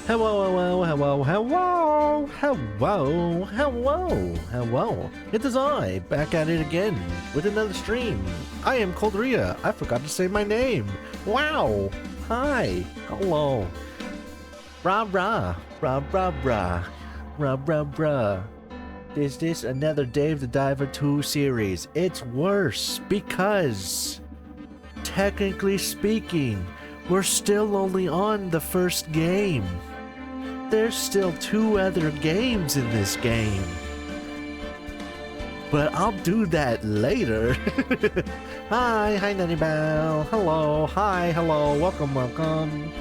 Hello. It is I, back at it again, with another stream. I am Coldria. I forgot to say my name. Wow. Hi. Hello. Rah rah. Rah rah rah. Rah rah rah. Is this another Dave the Diver 2 series? It's worse, because, technically speaking, we're still only on the first game. There's still 2 other games in this game. But I'll do that later. Hi, Nutty Bow. Hello, hi, hello, welcome.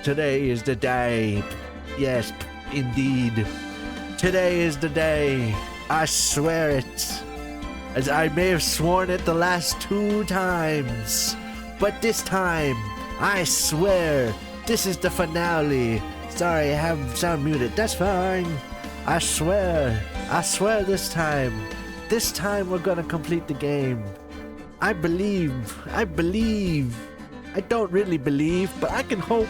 Today is the day. Yes, indeed. Today is the day. I swear it. As I may have sworn it the last 2 times. But this time, I swear, this is the finale. Sorry, I have sound muted. That's fine. I swear this time we're gonna complete the game. I believe. I don't really believe, but I can hope.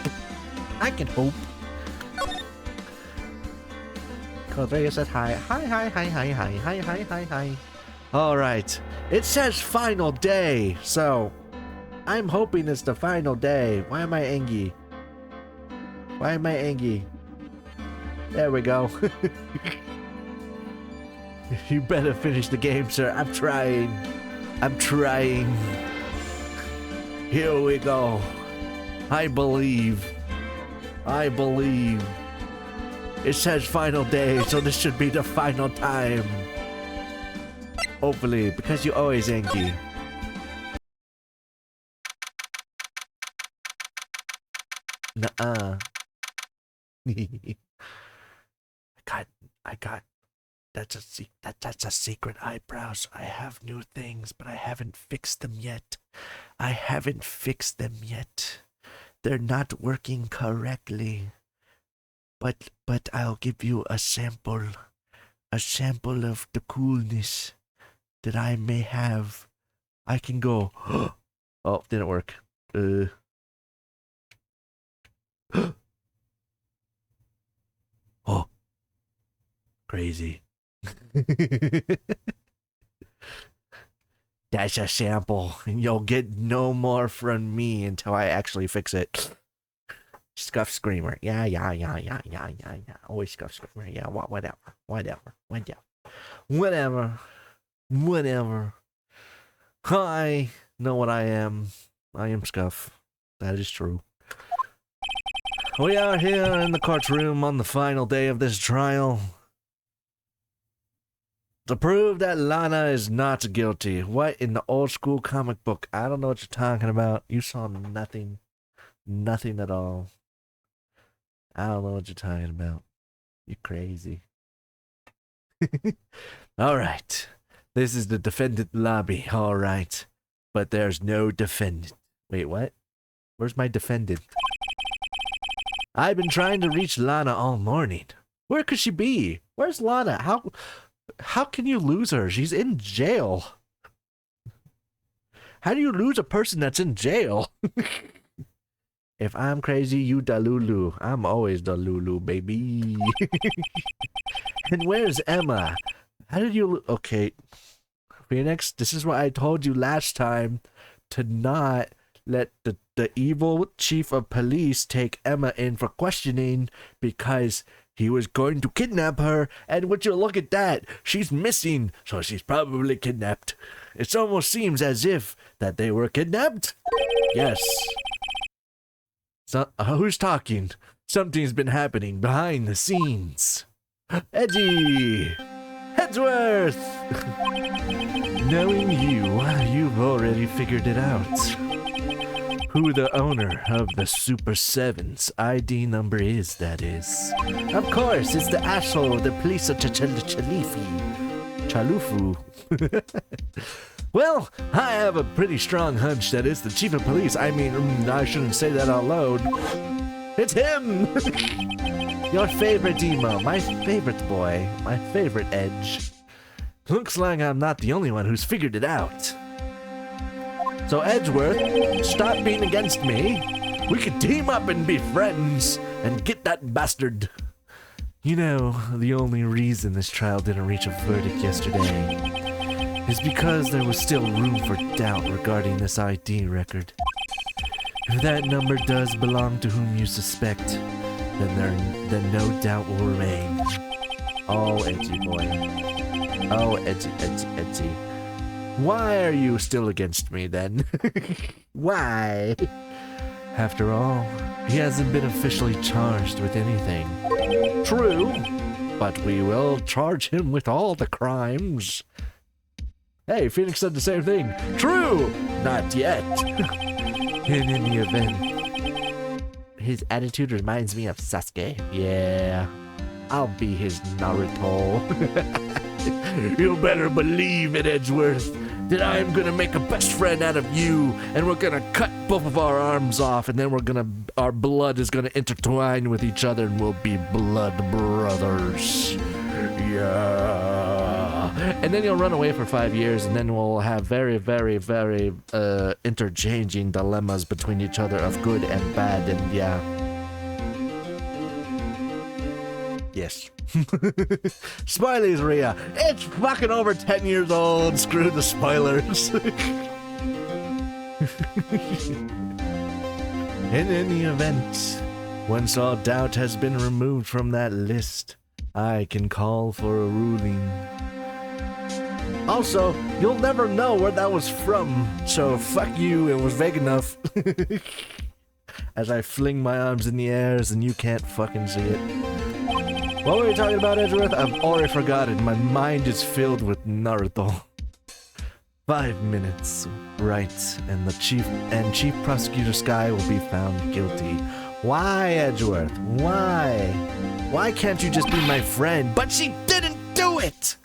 Coldria said hi. Hi. Alright. It says final day, so I'm hoping it's the final day. Why am I angry? There we go. You better finish the game, sir. I'm trying. Here we go. I believe. It says final day, so this should be the final time. Hopefully, because you're always angry. Nuh-uh. I got. That's a secret eyebrows. I have new things, but I haven't fixed them yet. They're not working correctly. But I'll give you a sample of the coolness that I may have. I can go. Oh, didn't work. Oh, crazy. That's a sample, and you'll get no more from me until I actually fix it. Scuff Screamer. Yeah. Always Scuff Screamer. Yeah, whatever. I know what I am. I am Scuff. That is true. We are here in the courtroom on the final day of this trial to prove that Lana is not guilty. What in the old school comic book? I don't know what you're talking about. You saw nothing. Nothing at all. I don't know what you're talking about. You're crazy. Alright. This is the defendant lobby. Alright. But there's no defendant. Wait, what? Where's my defendant? I've been trying to reach Lana all morning. Where could she be? Where's Lana? How can you lose her? She's in jail. How do you lose a person that's in jail? If I'm crazy, you Dalulu. I'm always Dalulu, baby. And where's Emma? How did you... Okay. Phoenix, this is what I told you last time. To not let the evil chief of police take Emma in for questioning because he was going to kidnap her, and would you look at that? She's missing, so she's probably kidnapped. It almost seems as if that they were kidnapped. Yes. So, who's talking? Something's been happening behind the scenes. Eddie! Headsworth! Knowing you've already figured it out. Who the owner of the Super 7's ID number is, that is. Of course, it's the asshole of the police of Chalufu. Well, I have a pretty strong hunch that it's the chief of police. I mean, I shouldn't say that out loud. It's him! Your favorite emo, my favorite boy, my favorite Edge. Looks like I'm not the only one who's figured it out. So Edgeworth, stop being against me. We could team up and be friends and get that bastard. You know, the only reason this trial didn't reach a verdict yesterday is because there was still room for doubt regarding this ID record. If that number does belong to whom you suspect, then no doubt will remain. Oh, edgy boy. Oh, edgy. Why are you still against me then? Why? After all, he hasn't been officially charged with anything. True, but we will charge him with all the crimes. Hey, Phoenix said the same thing. True, not yet. In any event, his attitude reminds me of Sasuke. Yeah, I'll be his Naruto. You better believe it, Edgeworth, that I am gonna make a best friend out of you, and we're gonna cut both of our arms off, and then our blood is gonna intertwine with each other, and we'll be blood brothers. Yeah. And then you'll run away for 5 years, and then we'll have very, very, very interchanging dilemmas between each other of good and bad, and yeah. Yes. Spoilers, Rhea. It's fucking over 10 years old. Screw the spoilers. In any event, once all doubt has been removed from that list, I can call for a ruling. Also, you'll never know where that was from, so fuck you, it was vague enough. As I fling my arms in the airs and you can't fucking see it. What were we talking about, Edgeworth? I've already forgotten. My mind is filled with Naruto. 5 minutes, right, and the Chief Prosecutor Sky will be found guilty. Why, Edgeworth? Why? Why can't you just be my friend? But she didn't do it!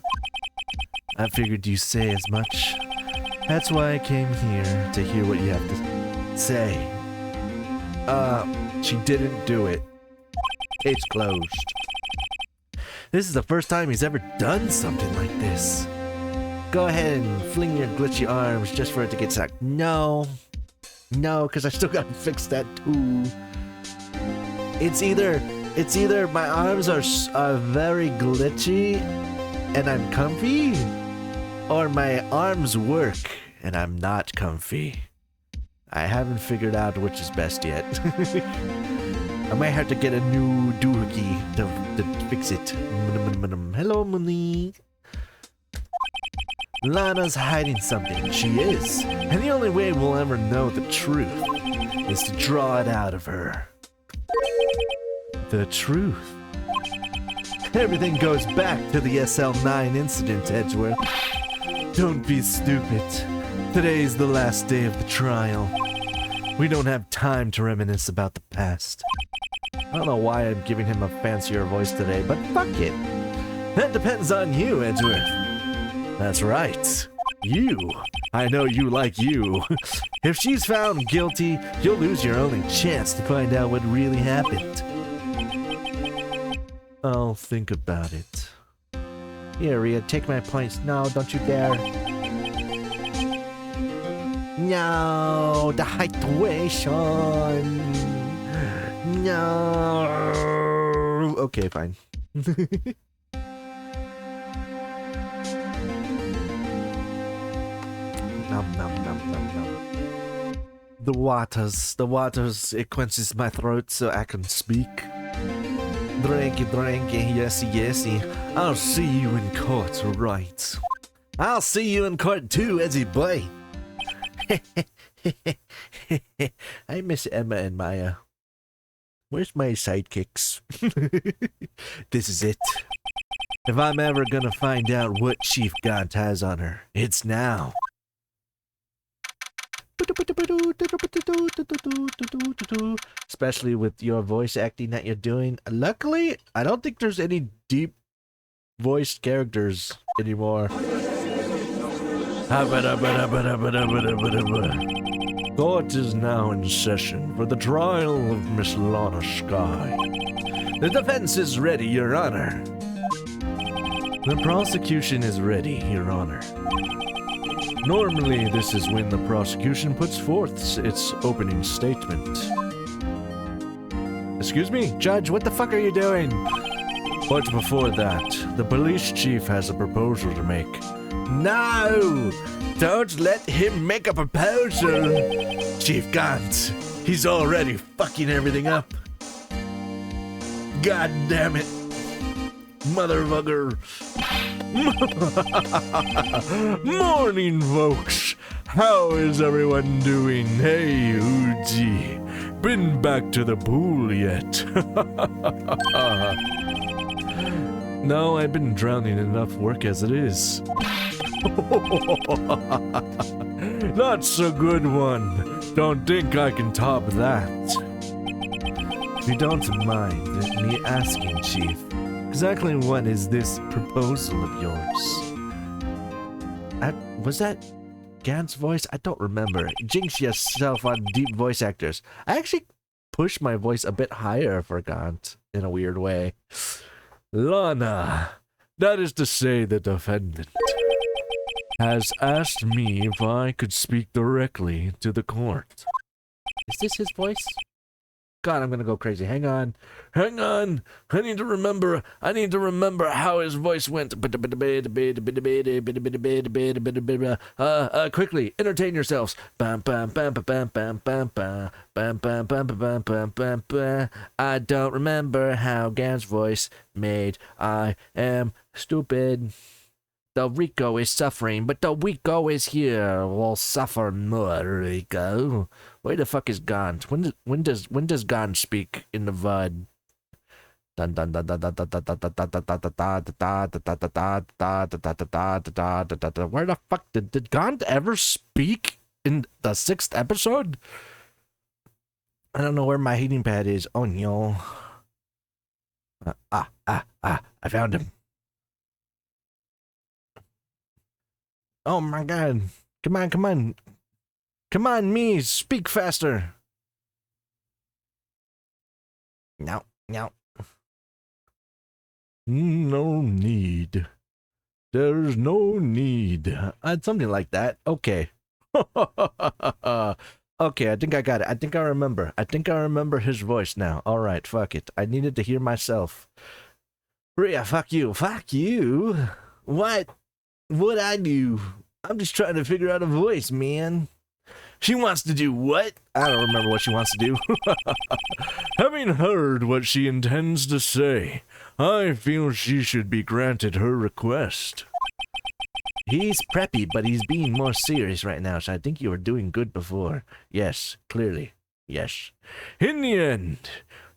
I figured you say as much. That's why I came here, to hear what you have to say. She didn't do it. Case closed. This is the first time he's ever done something like this. Go ahead and fling your glitchy arms just for it to get sucked. No. No, because I still gotta fix that too. It's either my arms are very glitchy and I'm comfy, or my arms work and I'm not comfy. I haven't figured out which is best yet. I might have to get a new doohickey to fix it. Hello, Mooney. Lana's hiding something. She is. And the only way we'll ever know the truth is to draw it out of her. The truth. Everything goes back to the SL9 incident, Edgeworth. Don't be stupid. Today's the last day of the trial. We don't have time to reminisce about the past. I don't know why I'm giving him a fancier voice today, but fuck it. That depends on you, Edgeworth. That's right. You. I know you like you. If she's found guilty, you'll lose your only chance to find out what really happened. I'll think about it. Here, Rhea, take my points. No, don't you dare. No, the hydration. No. Okay, fine. Nom, nom, nom, nom, nom. The waters, it quenches my throat so I can speak. Drinky, yesy, yesy. I'll see you in court, right? I'll see you in court too, Edgy boy. I miss Emma and Maya. Where's my sidekicks? This is it. If I'm ever gonna find out what Chief Gaunt has on her, it's now. Especially with your voice acting that you're doing. Luckily, I don't think there's any deep voiced characters anymore. Court is now in session for the trial of Miss Lana Sky. The defense is ready, Your Honor. The prosecution is ready, Your Honor. Normally, this is when the prosecution puts forth its opening statement. Excuse me? Judge, what the fuck are you doing? But before that, the police chief has a proposal to make. No! Don't let him make a proposal! Chief Gant, he's already fucking everything up. God damn it. Motherfucker. Morning, folks. How is everyone doing? Hey, Uji. Been back to the pool yet? No, I've been drowning in enough work as it is. That's a good one. Don't think I can top that. If you don't mind me asking, Chief, exactly what is this proposal of yours? Was that Gant's voice? I don't remember. Jinx yourself on deep voice actors. I actually pushed my voice a bit higher for Gant in a weird way. Lana, that is to say the defendant, has asked me if I could speak directly to the court. Is this his voice? God, I'm gonna go crazy. Hang on. I need to remember how his voice went. Quickly, entertain yourselves. I don't remember how Gant's voice made. I am stupid. The Rico is suffering, but the Rico is here. Will suffer more, Rico. Where the fuck is Gant? When does Gant speak in the VOD? Where the fuck did Gant ever speak in the 6th episode? I don't know where my heating pad is. Oh no. I found him. Oh my god. Come on. Come on, me. Speak faster. No. No need. There's no need. Something like that. Okay. Okay, I think I got it. I think I remember his voice now. Alright, fuck it. I needed to hear myself. Rhea, fuck you. Fuck you? What? What'd I do? I'm just trying to figure out a voice, man. She wants to do what? I don't remember what she wants to do. Having heard what she intends to say, I feel she should be granted her request. He's preppy, but he's being more serious right now, so I think you were doing good before. Yes, clearly. Yes. In the end,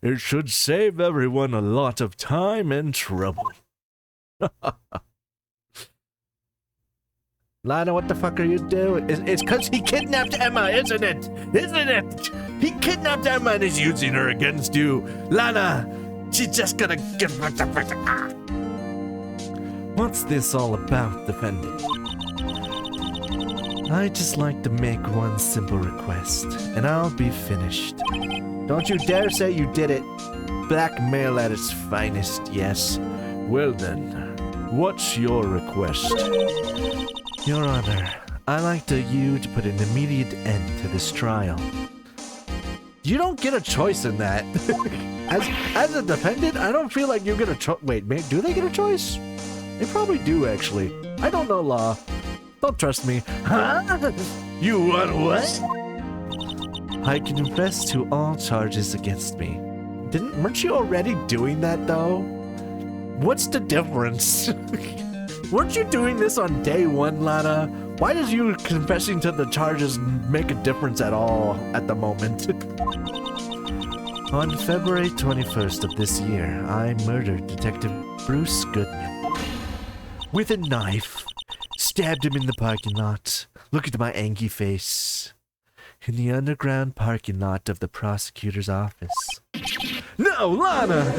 it should save everyone a lot of time and trouble. Lana, what the fuck are you doing? It's because he kidnapped Emma, isn't it? Isn't it? He kidnapped Emma and is using her against you. Lana, she's just gonna give her the... What's this all about, defendant? I'd just like to make one simple request, and I'll be finished. Don't you dare say you did it. Blackmail at its finest, yes. Well then, what's your request? Your Honor, I'd like you to put an immediate end to this trial. You don't get a choice in that. as a defendant, I don't feel like you get a choice. Wait, do they get a choice? They probably do, actually. I don't know law. Don't trust me. Huh? You want what? I confess to all charges against me. Weren't you already doing that, though? What's the difference? Weren't you doing this on day one, Lana? Why does you confessing to the charges make a difference at all at the moment? On February 21st of this year, I murdered Detective Bruce Goodman. With a knife. Stabbed him in the parking lot. Look at my angry face. In the underground parking lot of the prosecutor's office. No, Lana!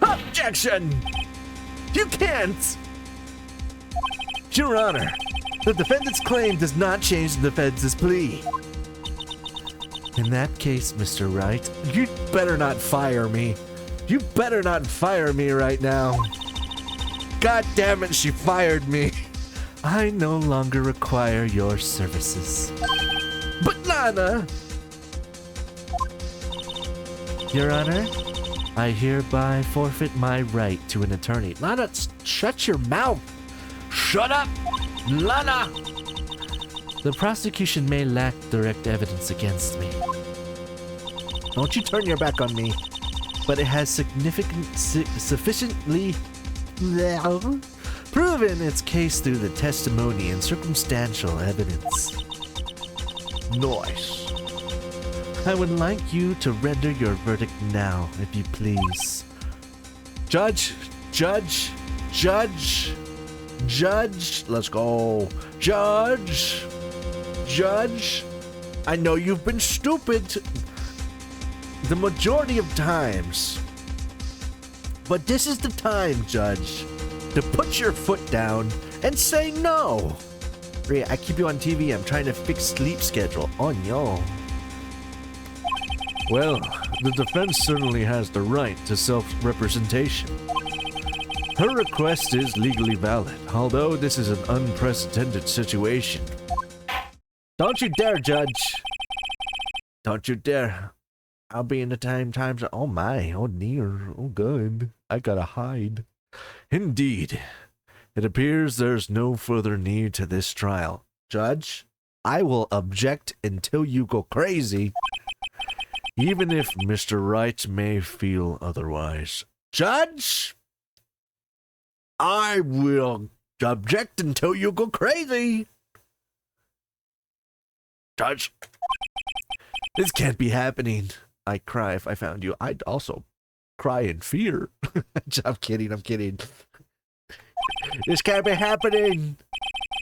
Objection! You can't! Your Honor, the defendant's claim does not change the defense's plea. In that case, Mr. Wright, you better not fire me. You better not fire me right now. God damn it, she fired me. I no longer require your services. But Lana! Your Honor, I hereby forfeit my right to an attorney. Lana, shut your mouth! Shut up! Lana! The prosecution may lack direct evidence against me. Don't you turn your back on me. But it has sufficiently proven its case through the testimony and circumstantial evidence. Nice. I would like you to render your verdict now, if you please. Judge, judge, judge, judge. Let's go. Judge, judge. I know you've been stupid the majority of times, but this is the time, Judge, to put your foot down and say no. Rhea, I keep you on TV. I'm trying to fix sleep schedule. Oh no. Well, the defense certainly has the right to self-representation. Her request is legally valid, although this is an unprecedented situation. Don't you dare, Judge. Don't you dare. I'll be in the times. Oh my, oh dear, oh good. I gotta hide. Indeed. It appears there's no further need to this trial. Judge, I will object until you go crazy. Even if Mr. Wright may feel otherwise. Judge, I will object until you go crazy. Judge, this can't be happening. I'd cry if I found you. I'd also cry in fear. I'm kidding. This can't be happening.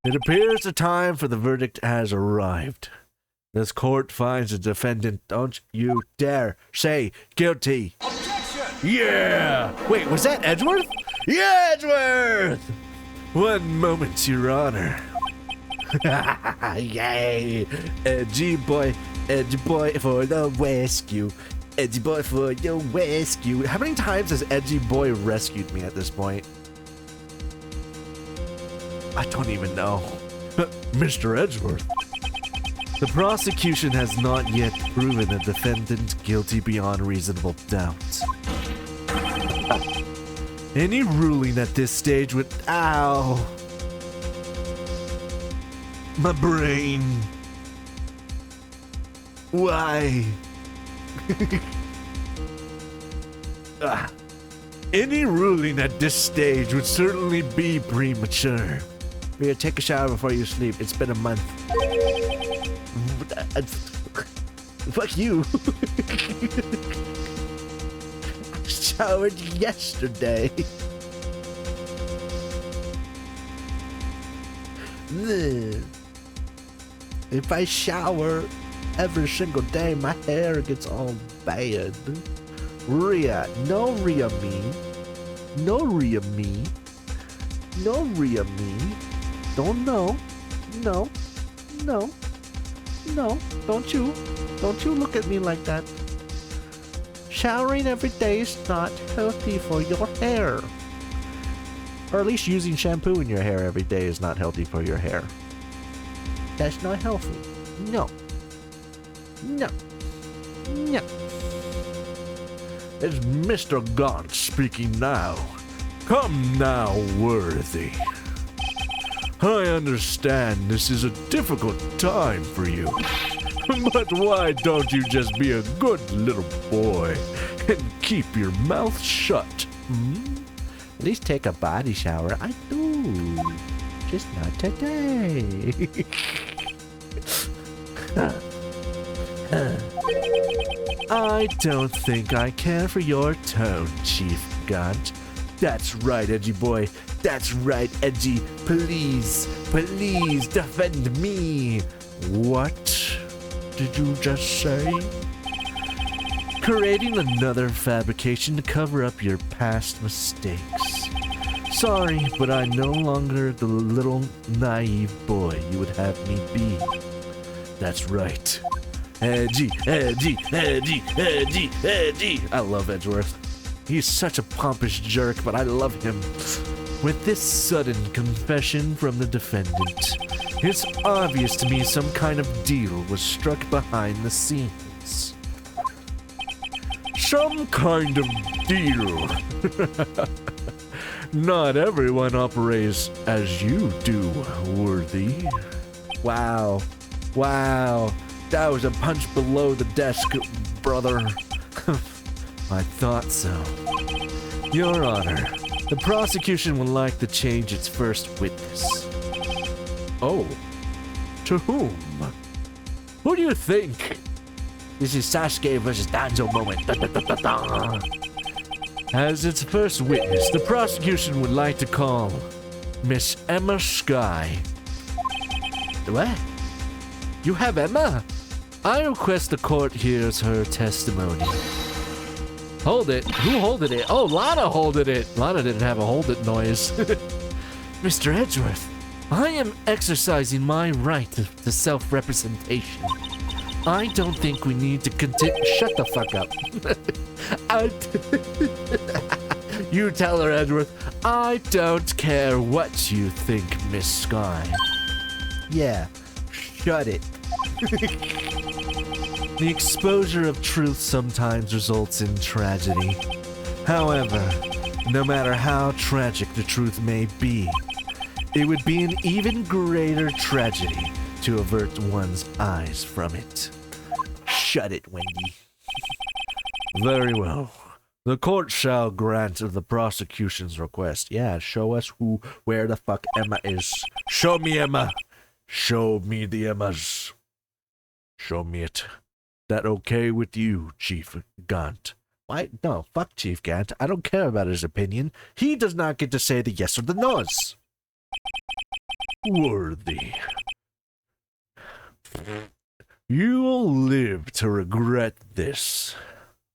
It appears the time for the verdict has arrived. This court finds the defendant. Don't you dare say guilty. Objection! Yeah! Wait, was that Edgeworth? Yeah, Edgeworth! One moment, Your Honor. Yay! Edgy boy for the rescue. Edgy boy for your rescue. How many times has Edgy boy rescued me at this point? I don't even know. Mr. Edgeworth. The prosecution has not yet proven the defendant guilty beyond reasonable doubt. Any ruling at this stage would... Ow! My brain. Why? Any ruling at this stage would certainly be premature. Rhea, take a shower before you sleep. It's been a month. Fuck you. I showered yesterday. If I shower every single day, my hair gets all bad. Rhea, no Rhea me. No Rhea me. No Rhea me. Don't know. No. No. No. Don't you look at me like that. Showering every day is not healthy for your hair. Or at least using shampoo in your hair every day is not healthy for your hair. That's not healthy. No. No. No. It's Mr. Gaunt speaking now. Come now, Worthy. I understand this is a difficult time for you. But why don't you just be a good little boy and keep your mouth shut? Hmm? At least take a body shower. I do. Just not today. I don't think I care for your tone, Chief Gaunt. That's right, Edgy boy. That's right, Edgy. Please, please defend me. What did you just say? Creating another fabrication to cover up your past mistakes. Sorry, but I'm no longer the little naive boy you would have me be. That's right. Edgy, edgy, edgy, edgy, edgy. I love Edgeworth. He's such a pompous jerk, but I love him. With this sudden confession from the defendant, It's obvious to me some kind of deal was struck behind the scenes. Some kind of deal. Not everyone operates as you do, Worthy. Wow. Wow. That was a punch below the desk, brother. I thought so. Your Honor, the prosecution would like to change its first witness. Oh. To whom? Who do you think? This is Sasuke versus Danzo moment. Da, da, da, da, da. As its first witness, the prosecution would like to call Miss Emma Sky. What? You have Emma? I request the court hears her testimony. Hold it. Who holded it? Oh, Lana holded it. Lana didn't have a hold it noise. Mr. Edgeworth, I am exercising my right to self-representation. I don't think we need to continue. Shut the fuck up. You tell her, Edgeworth. I don't care what you think, Miss Sky. Yeah, shut it. The exposure of truth sometimes results in tragedy. However, no matter how tragic the truth may be, it would be an even greater tragedy to avert one's eyes from it. Shut it, Wendy. Very well. The court shall grant the prosecution's request. Yeah, show us where the fuck Emma is. Show me Emma. Show me the Emmas. Show me it. That okay with you, Chief Gant? Why? No, fuck Chief Gant. I don't care about his opinion. He does not get to say the yes or the no's. Worthy. You'll live to regret this.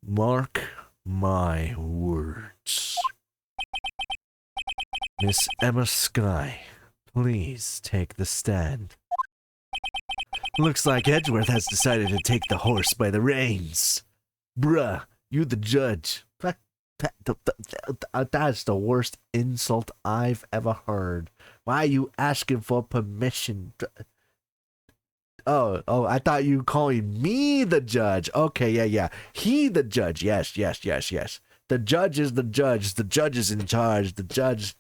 Mark my words. Miss Emma Sky, please take the stand. Looks like Edgeworth has decided to take the horse by the reins. Bruh, you the judge. That's the worst insult I've ever heard. Why are you asking for permission? Oh, I thought you calling me the judge. Okay, yeah. He the judge. Yes. The judge is the judge. The judge is in charge. The judge,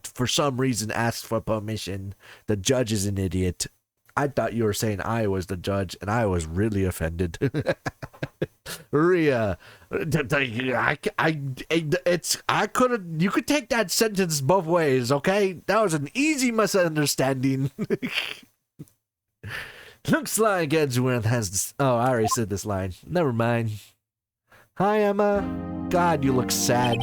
for some reason, asked for permission. The judge is an idiot. I thought you were saying I was the judge, and I was really offended. Rhea, you could take that sentence both ways, okay? That was an easy misunderstanding. Looks like Edgeworth has this. Oh, I already said this line. Never mind. Hi, Emma. God, you look sad.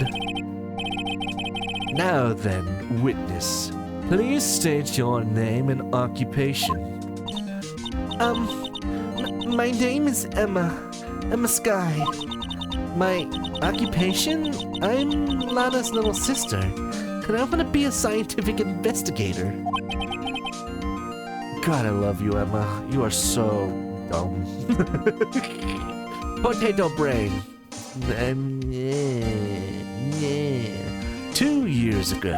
Now then, witness. Please state your name and occupation. My name is Emma. Emma Sky. My occupation? I'm Lana's little sister. And I want to be a scientific investigator. God, I love you, Emma. You are so dumb. Potato brain. 2 years ago,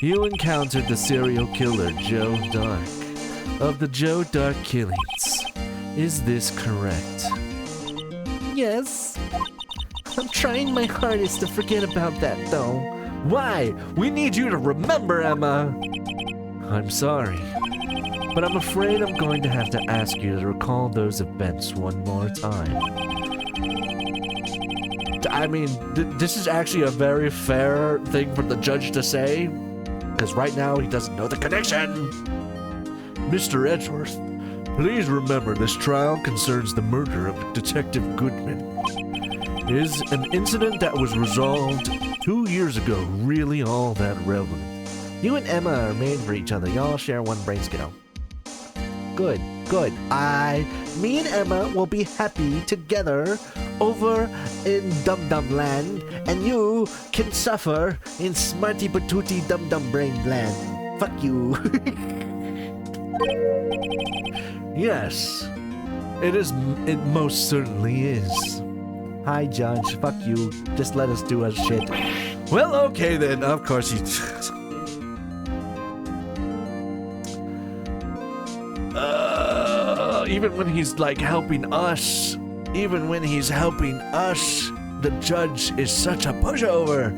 you encountered the serial killer Joe Dark of the Joe Dark killings. Is this correct? Yes. I'm trying my hardest to forget about that, though. Why? We need you to remember, Emma. I'm sorry, but I'm afraid I'm going to have to ask you to recall those events one more time. I mean, this is actually a very fair thing for the judge to say, because right now he doesn't know the connection. Mr. Edgeworth, please remember this trial concerns the murder of Detective Goodman. Is an incident that was resolved 2 years ago really all that relevant? You and Emma are made for each other. Y'all share one brain skittle. Good. Me and Emma will be happy together over in Dum Dum Land, and you can suffer in Smarty Patootie Dum Dum Brain Land. Fuck you. Yes, it most certainly is. Hi, Judge. Fuck you. Just let us do our shit. Well, okay then. Of course you. even when he's like helping us, the judge is such a pushover.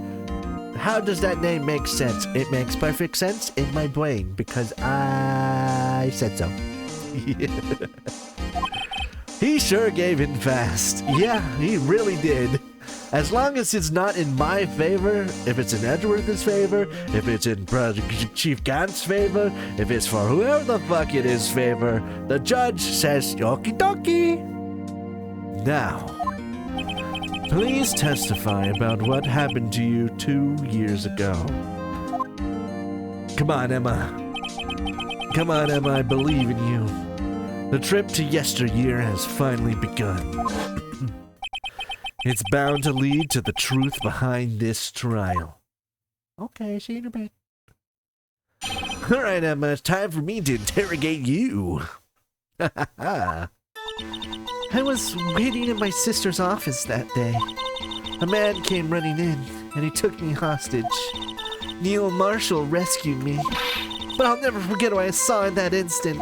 How does that name make sense? It makes perfect sense in my brain because I said so. He sure gave in fast. Yeah, he really did. As long as it's not in my favor, if it's in Edgeworth's favor, if it's in Chief Gant's favor, if it's for whoever the fuck it is favor, the judge says yoki doki. Now, please testify about what happened to you 2 years ago. Come on, Emma. Come on, Emma, I believe in you. The trip to yesteryear has finally begun. It's bound to lead to the truth behind this trial. Okay, see you in a bit. Alright, Emma, it's time for me to interrogate you. I was waiting in my sister's office that day. A man came running in, and he took me hostage. Neil Marshall rescued me, but I'll never forget what I saw in that instant.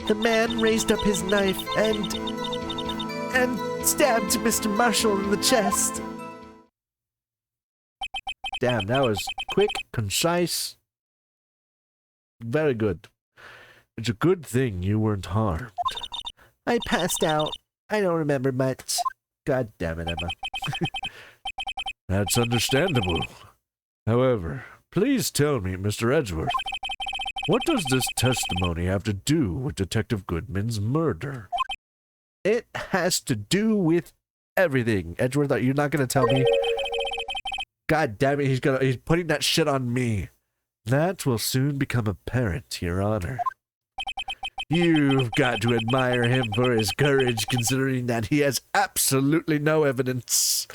The man raised up his knife and stabbed Mr. Marshall in the chest. Damn, that was quick, concise. Very good. It's a good thing you weren't harmed. I passed out. I don't remember much. God damn it, Emma. That's understandable. However, please tell me, Mr. Edgeworth, what does this testimony have to do with Detective Goodman's murder? It has to do with everything. Edgeworth, you're not gonna tell me? God damn it, he's putting that shit on me. That will soon become apparent, Your Honor. You've got to admire him for his courage, considering that he has absolutely no evidence.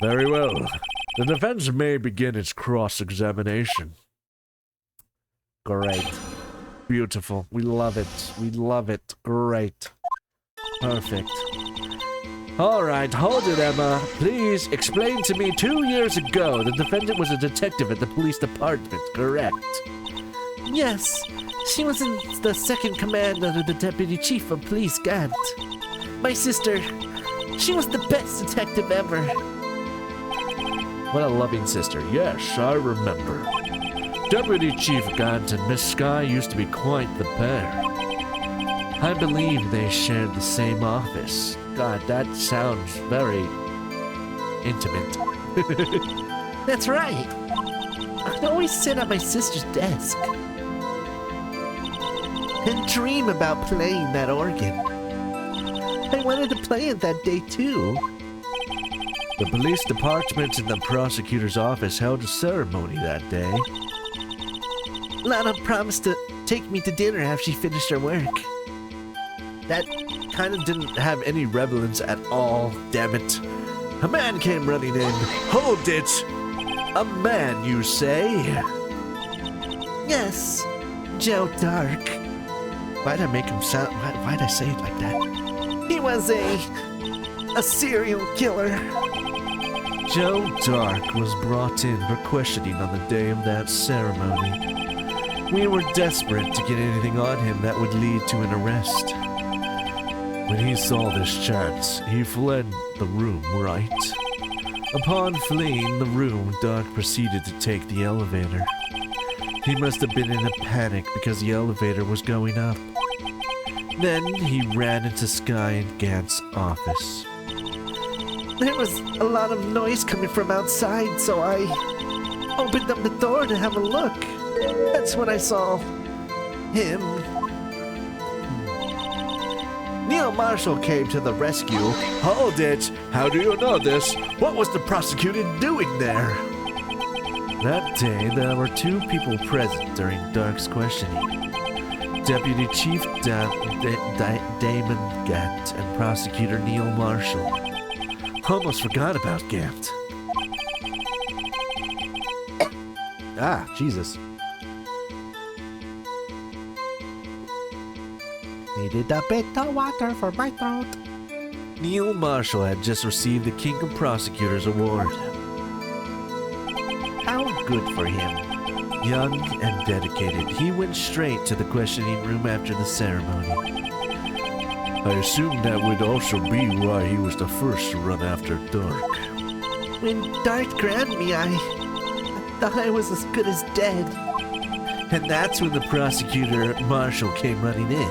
Very well. The defense may begin its cross-examination. Great. Beautiful. We love it. We love it. Great. Perfect. Alright, hold it, Emma. Please explain to me 2 years ago the defendant was a detective at the police department, correct? Yes. She was in the second command under the deputy chief of police, Gant. My sister, she was the best detective ever. What a loving sister. Yes, I remember. Deputy Chief Gant and Miss Skye used to be quite the pair. I believe they shared the same office. God, that sounds very intimate. That's right. I'd always sit at my sister's desk and dream about playing that organ. I wanted to play it that day too. The police department and the prosecutor's office held a ceremony that day. Lana promised to take me to dinner after she finished her work. That kind of didn't have any relevance at all, damn it. A man came running in. Hold it! A man, you say? Yes, Joe Dark. Why'd I make him sound... Why'd I say it like that? He was a serial killer. Joe Dark was brought in for questioning on the day of that ceremony. We were desperate to get anything on him that would lead to an arrest. When he saw this chance, he fled the room, Wright. Upon fleeing the room, Dark proceeded to take the elevator. He must have been in a panic because the elevator was going up. Then he ran into Skye and Gant's office. There was a lot of noise coming from outside, so I opened up the door to have a look. That's when I saw him. Neil Marshall came to the rescue. Hold it! How do you know this? What was the prosecutor doing there? That day, there were 2 people present during Dark's questioning. Deputy Chief Damon Gant and Prosecutor Neil Marshall. Almost forgot about Gant. Ah, Jesus. Needed a bit of water for my throat. Neil Marshall had just received the King of Prosecutors Award. How good for him. Young and dedicated, he went straight to the questioning room after the ceremony. I assume that would also be why he was the first to run after dark. When dark grabbed me, I thought I was as good as dead. And that's when the prosecutor, Marshall, came running in.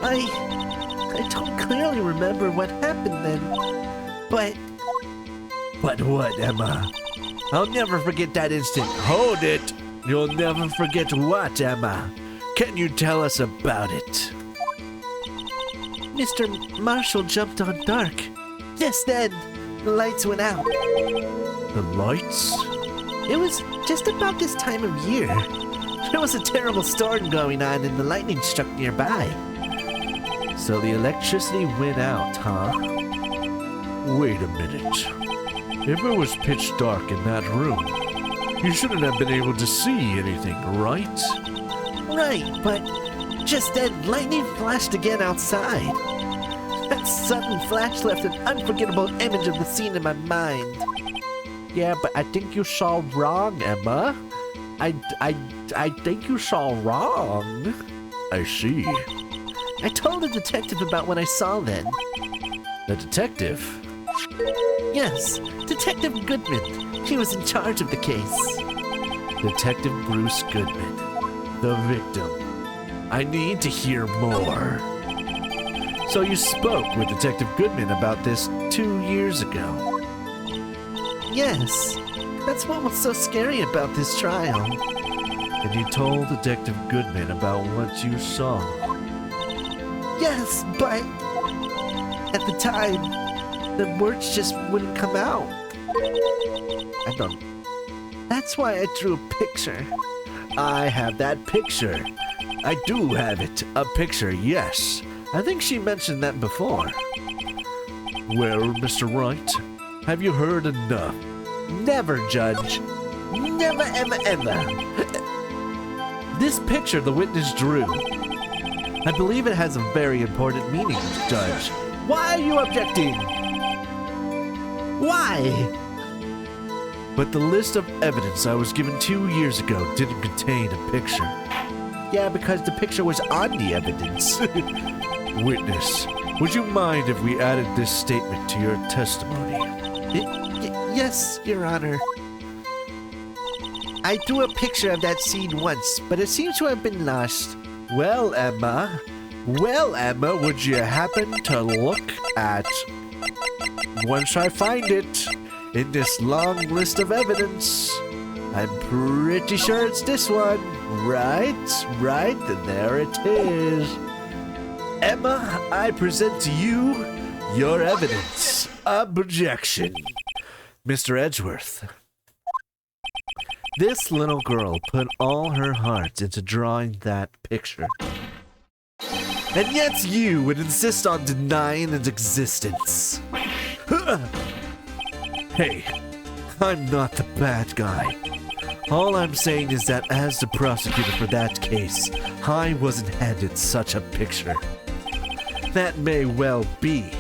I don't clearly remember what happened then, but... But what, Emma? I'll never forget that instant. Hold it! You'll never forget what, Emma? Can you tell us about it? Mr. Marshall jumped on dark. Just then, the lights went out. The lights? It was just about this time of year. There was a terrible storm going on and the lightning struck nearby. So the electricity went out, huh? Wait a minute. If it was pitch dark in that room, you shouldn't have been able to see anything, right? Right, but just then lightning flashed again outside. That sudden flash left an unforgettable image of the scene in my mind. Yeah, but I think you saw wrong, Emma. I think you saw wrong. I see. I told the detective about what I saw then. The detective? Yes, Detective Goodman. He was in charge of the case. Detective Bruce Goodman, the victim. I need to hear more. So you spoke with Detective Goodman about this 2 years ago? Yes, that's what was so scary about this trial. And you told Detective Goodman about what you saw? Yes, but at the time, the words just wouldn't come out. I don't. That's why I drew a picture. I have that picture. I do have it. A picture, yes. I think she mentioned that before. Well, Mr. Wright, have you heard enough? Never, Judge. Never, ever, ever. This picture the witness drew. I believe it has a very important meaning, Judge. Why are you objecting? Why? But the list of evidence I was given 2 years ago didn't contain a picture. Yeah, because the picture was on the evidence. Witness, would you mind if we added this statement to your testimony? Yes, Your Honor. I drew a picture of that scene once, but it seems to have been lost. Well, Emma, would you happen to look at... Once I find it, in this long list of evidence, I'm pretty sure it's this one. Right, there it is. Emma, I present to you your evidence. Objection. Mr. Edgeworth. This little girl put all her heart into drawing that picture. And yet you would insist on denying its existence. Hey, I'm not the bad guy. All I'm saying is that as the prosecutor for that case, I wasn't handed such a picture. That may well be.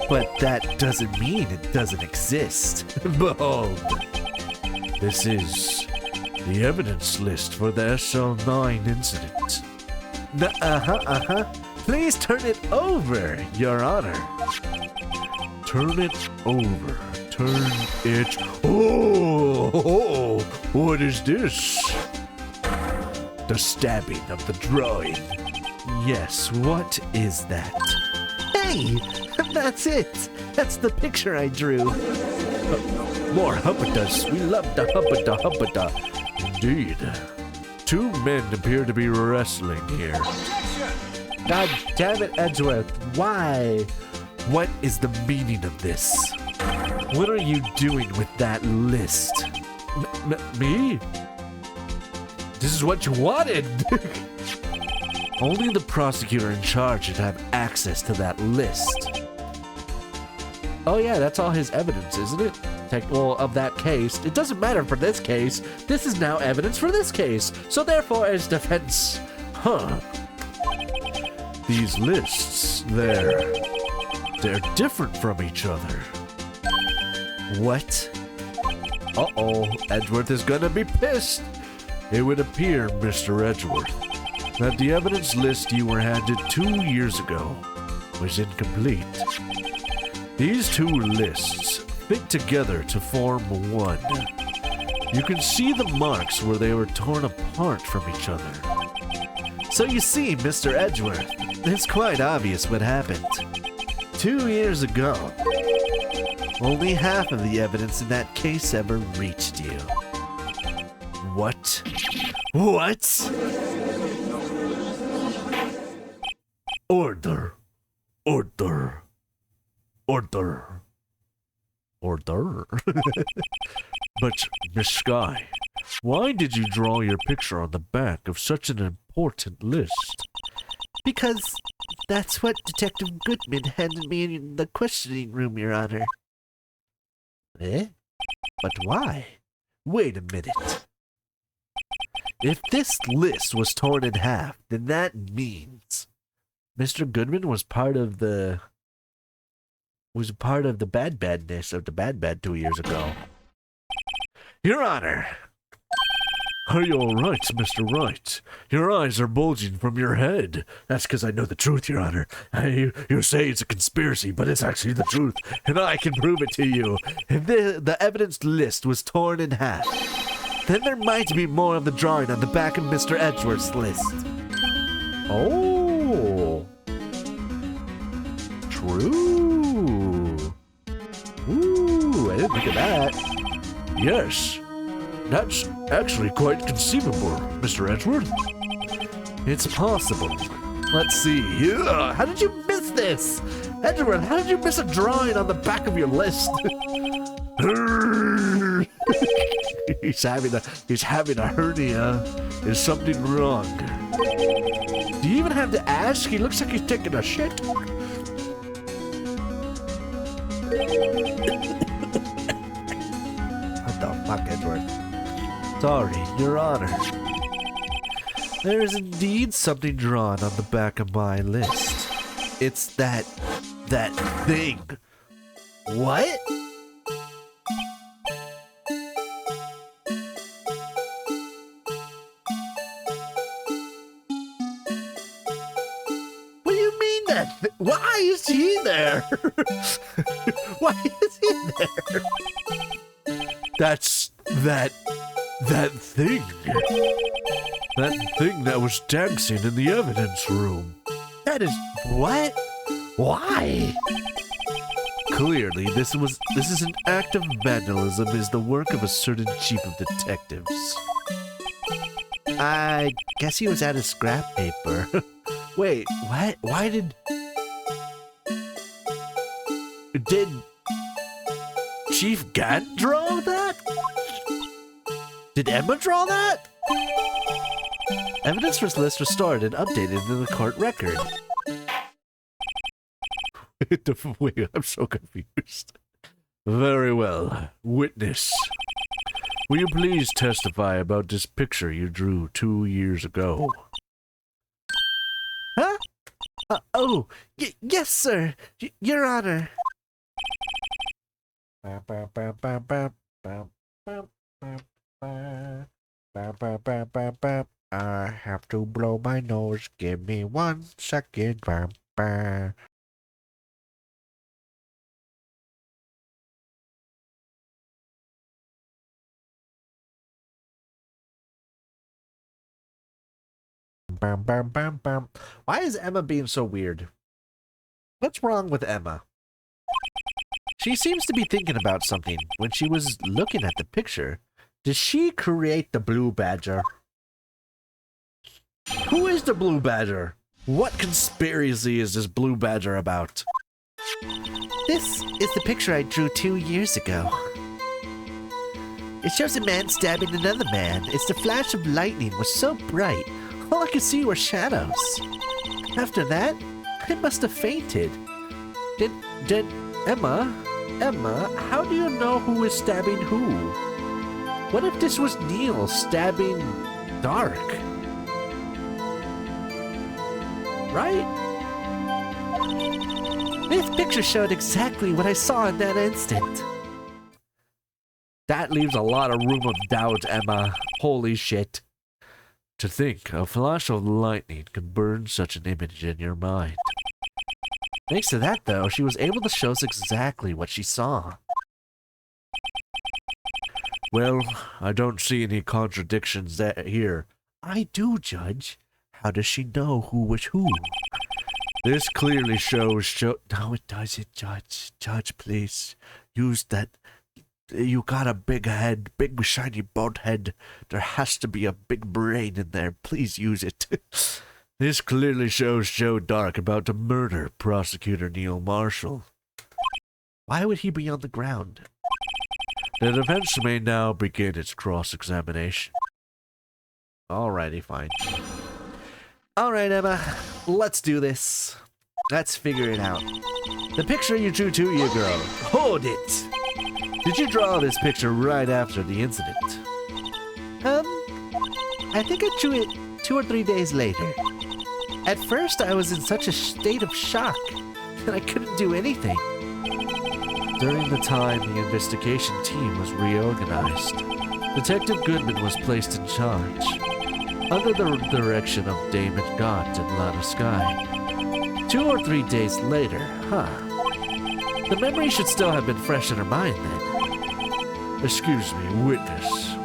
But that doesn't mean it doesn't exist. Behold. This is the evidence list for the SL9 incident. Please turn it over, Your Honor. Turn it over. Turn it... Oh! What is this? The stabbing of the drawing. Yes, what is that? Hey! That's it! That's the picture I drew. More hubbadas. We love the hubbada. Indeed. 2 men appear to be wrestling here. God damn it, Edgeworth. Why? What is the meaning of this? What are you doing with that list? Me? This is what you wanted! Only the prosecutor in charge should have access to that list. Oh yeah, that's all his evidence, isn't it? Well, of that case. It doesn't matter for this case. This is now evidence for this case. So therefore, as defense... Huh. These lists, they're different from each other. What? Uh-oh, Edgeworth is gonna be pissed. It would appear, Mr. Edgeworth, that the evidence list you were handed 2 years ago was incomplete. These two lists fit together to form one. You can see the marks where they were torn apart from each other. So you see, Mr. Edgeworth, it's quite obvious what happened. 2 years ago, only half of the evidence in that case ever reached you. What? What? Order. Order. Order. Order. But, Miss Sky, why did you draw your picture on the back of such an important list? Because that's what Detective Goodman handed me in the questioning room, Your Honor. Eh? But why? Wait a minute. If this list was torn in half, then that means Mr. Goodman was part of the badness of the bad 2 years ago. Your Honor! Are you alright, Mr. Wright? Your eyes are bulging from your head. That's because I know the truth, Your Honor. You say it's a conspiracy, but it's actually the truth, and I can prove it to you. If the evidence list was torn in half, then there might be more of the drawing on the back of Mr. Edgeworth's list. Oh! True! Ooh, I didn't think of that. Yes, that's actually quite conceivable, Mr. Edgeworth. It's possible. Let's see. Yeah, how did you miss this? Edgeworth, how did you miss a drawing on the back of your list? He's having a hernia. Is something wrong? Do you even have to ask? He looks like he's taking a shit. What the fuck, Edgeworth? Sorry, Your Honor. There is indeed something drawn on the back of my list. It's that thing. What? What do you mean that? Why is he there? Why is he there? That's that thing. That thing that was dancing in the evidence room. That is what? Why? Clearly, this is an act of vandalism, is the work of a certain chief of detectives. I guess he was out of scrap paper. Wait, what? Why did Chief Gant draw that? Did Emma draw that? Evidence list restored and updated in the court record. Wait, I'm so confused. Very well. Witness. Will you please testify about this picture you drew 2 years ago? Huh? Yes, sir. Your Honor. I have to blow my nose. Give me 1 second. Why is Emma being so weird? What's wrong with Emma? She seems to be thinking about something when she was looking at the picture. Did she create the Blue Badger? Who is the Blue Badger? What conspiracy is this Blue Badger about? This is the picture I drew 2 years ago. It shows a man stabbing another man. It's the flash of lightning was so bright. All I could see were shadows. After that, I must have fainted. Did Emma, how do you know who is stabbing who? What if this was Neil stabbing Dark? Right? This picture showed exactly what I saw in that instant. That leaves a lot of room of doubt, Emma. Holy shit. To think, a flash of lightning can burn such an image in your mind. Thanks to that, though, she was able to show us exactly what she saw. Well, I don't see any contradictions here. I do, Judge. How does she know who was who? This clearly shows... No, it doesn't, Judge. Judge, please. Use that... You got a big head, big shiny bald head. There has to be a big brain in there. Please use it. This clearly shows Joe Dark about to murder Prosecutor Neil Marshall. Why would he be on the ground? The defense may now begin its cross-examination. Alrighty, fine. Alright, Emma. Let's do this. Let's figure it out. The picture you drew 2 years ago. Hold it! Did you draw this picture right after the incident? I think I drew it 2 or 3 days later. At first, I was in such a state of shock that I couldn't do anything. During the time the investigation team was reorganized, Detective Goodman was placed in charge, under the direction of Damon Gott and Lana Sky. 2 or 3 days later, huh? The memory should still have been fresh in her mind then. Excuse me, witness.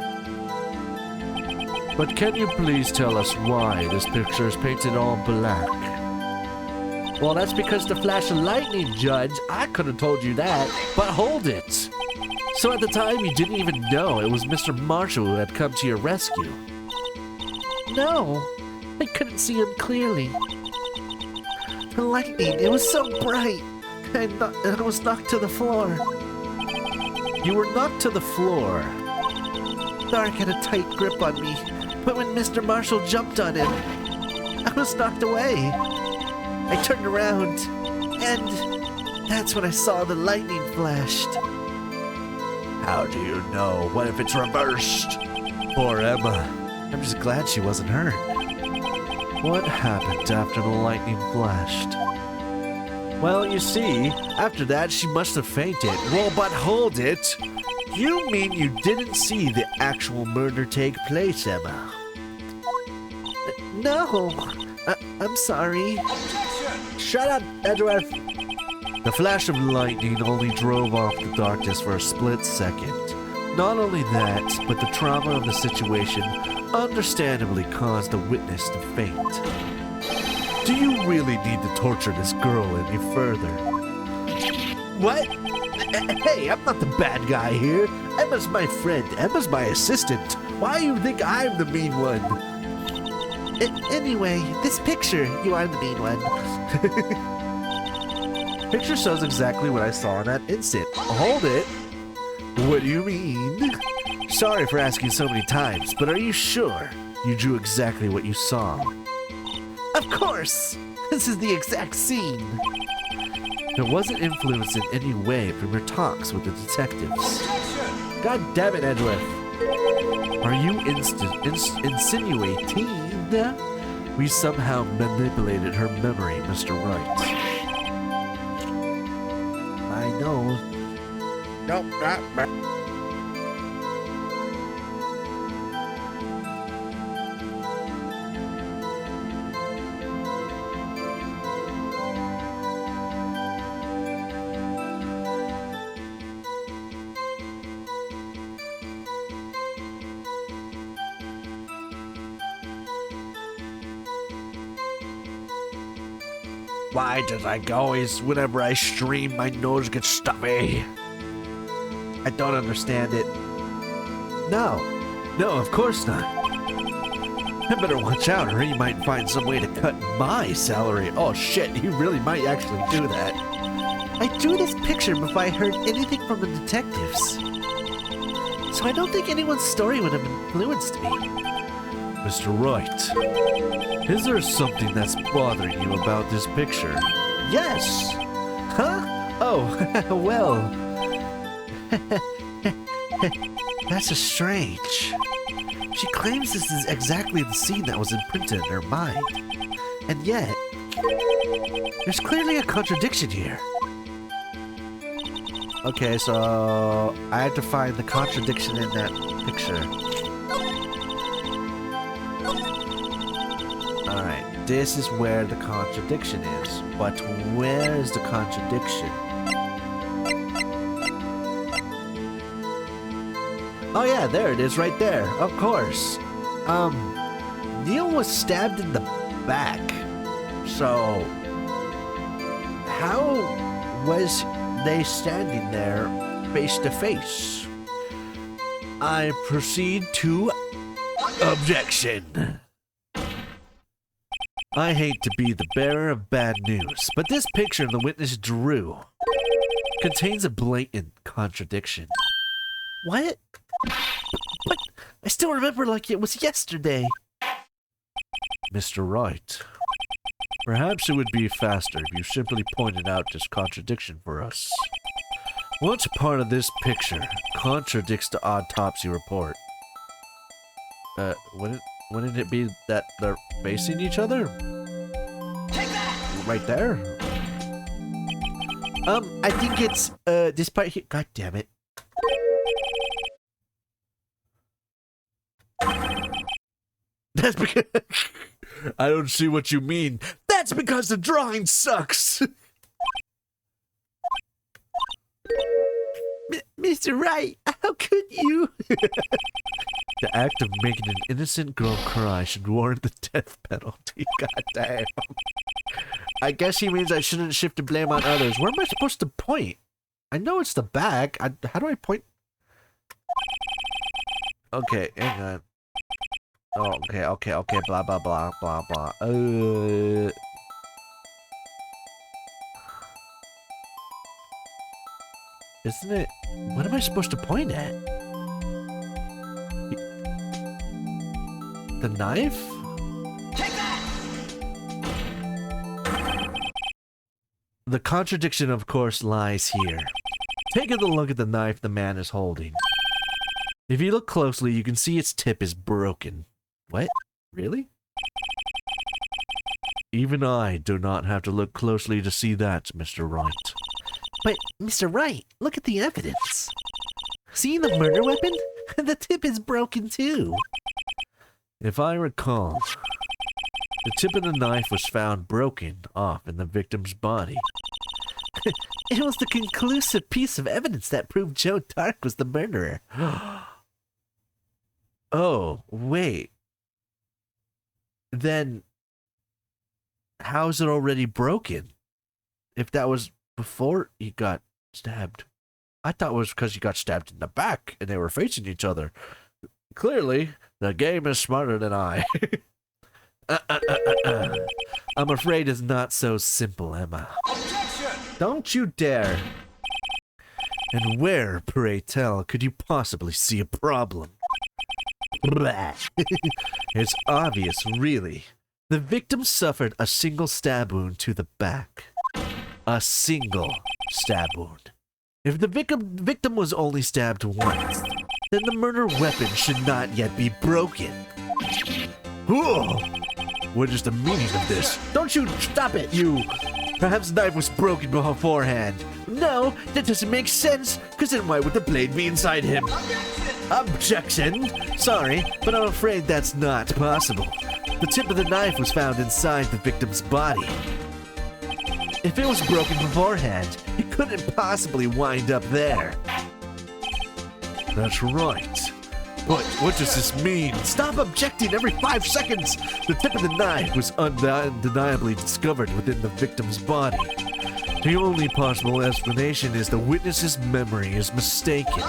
But can you please tell us why this picture is painted all black? Well, that's because the flash of lightning, Judge. I could have told you that. But hold it! So at the time you didn't even know it was Mr. Marshall who had come to your rescue? No, I couldn't see him clearly. The lightning, it was so bright. I was knocked to the floor. You were knocked to the floor. Dark had a tight grip on me, but when Mr. Marshall jumped on him, I was knocked away. I turned around, and that's when I saw the lightning flashed. How do you know? What if it's reversed? Poor Emma. I'm just glad she wasn't hurt. What happened after the lightning flashed? Well, you see, after that she must have fainted. Well, but hold it! You mean you didn't see the actual murder take place, Emma? No, I'm sorry. Shut up, Edgeworth! The flash of lightning only drove off the darkness for a split second. Not only that, but the trauma of the situation understandably caused the witness to faint. Do you really need to torture this girl any further? What? Hey, I'm not the bad guy here. Emma's my friend. Emma's my assistant. Why do you think I'm the mean one? Anyway, this picture, you are the mean one. Picture shows exactly what I saw in that instant. Hold it. What do you mean? Sorry for asking so many times, but are you sure you drew exactly what you saw? Of course! This is the exact scene. It wasn't influenced in any way from your talks with the detectives. God damn it, Edgeworth. Are you insinuating we somehow manipulated her memory, Mr. Wright? I know. Nope, not bad. Why does always, whenever I stream, my nose gets stuffy? I don't understand it. No, of course not. I better watch out or he might find some way to cut my salary. Oh shit, he really might actually do that. I drew this picture before I heard anything from the detectives. So I don't think anyone's story would have influenced me. Mr. Wright, is there something that's bothering you about this picture? Yes! Huh? Oh, well... That's just strange. She claims this is exactly the scene that was imprinted in her mind. And yet, there's clearly a contradiction here. Okay, so I had to find the contradiction in that picture. Alright, this is where the contradiction is. But where is the contradiction? Oh yeah, there it is right there. Of course. Neil was stabbed in the back. So how was they standing there face to face? I proceed to objection. I hate to be the bearer of bad news, but this picture the witness drew contains a blatant contradiction. What? But I still remember like it was yesterday. Mr. Wright, perhaps it would be faster if you simply pointed out this contradiction for us. What part of this picture contradicts the autopsy report? Wouldn't it be that they're facing each other? Right there? I think it's, this part here. God damn it. That's because... I don't see what you mean. That's because the drawing sucks! Mr. Wright, how could you? The act of making an innocent girl cry should warrant the death penalty. God damn. I guess he means I shouldn't shift the blame on others. Where am I supposed to point? I know it's the back. How do I point? Okay, hang on. Oh, okay, blah, blah, blah, blah, blah. Isn't it? What am I supposed to point at? The knife? Take that! The contradiction, of course, lies here. Take a look at the knife the man is holding. If you look closely, you can see its tip is broken. What? Really? Even I do not have to look closely to see that, Mr. Wright. But, Mr. Wright, look at the evidence. See the murder weapon? The tip is broken too. If I recall, the tip of the knife was found broken off in the victim's body. It was the conclusive piece of evidence that proved Joe Dark was the murderer. Oh, wait. Then, how is it already broken? If that was before he got stabbed. I thought it was because he got stabbed in the back and they were facing each other. Clearly, the game is smarter than I. I'm afraid it's not so simple, Emma. Objection! Don't you dare. And where, pray tell, could you possibly see a problem? It's obvious, really. The victim suffered a single stab wound to the back. A single stab wound. If the victim was only stabbed once, then the murder weapon should not yet be broken. Whoa! What is the meaning of this? Don't you stop it, you! Perhaps the knife was broken beforehand. No, that doesn't make sense, because then why would the blade be inside him? Objection! Sorry, but I'm afraid that's not possible. The tip of the knife was found inside the victim's body. If it was broken beforehand, it couldn't possibly wind up there. That's right. But what does this mean? Stop objecting every 5 seconds! The tip of the knife was undeniably discovered within the victim's body. The only possible explanation is the witness's memory is mistaken.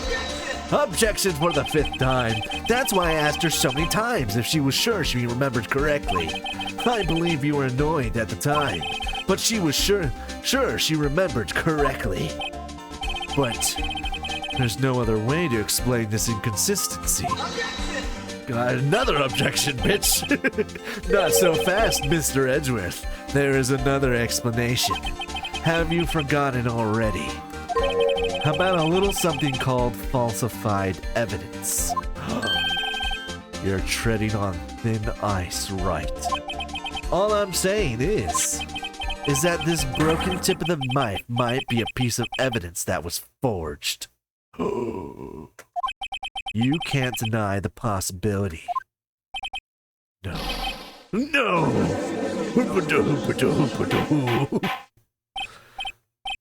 Objection for the 5th time. That's why I asked her so many times if she was sure she remembered correctly. I believe you were annoyed at the time, but she was sure she remembered correctly. But there's no other way to explain this inconsistency. Got another objection, bitch! Not so fast, Mr. Edgeworth. There is another explanation. Have you forgotten already? How about a little something called falsified evidence? You're treading on thin ice, right? All I'm saying is, is that this broken tip of the knife might be a piece of evidence that was forged. You can't deny the possibility. No. No!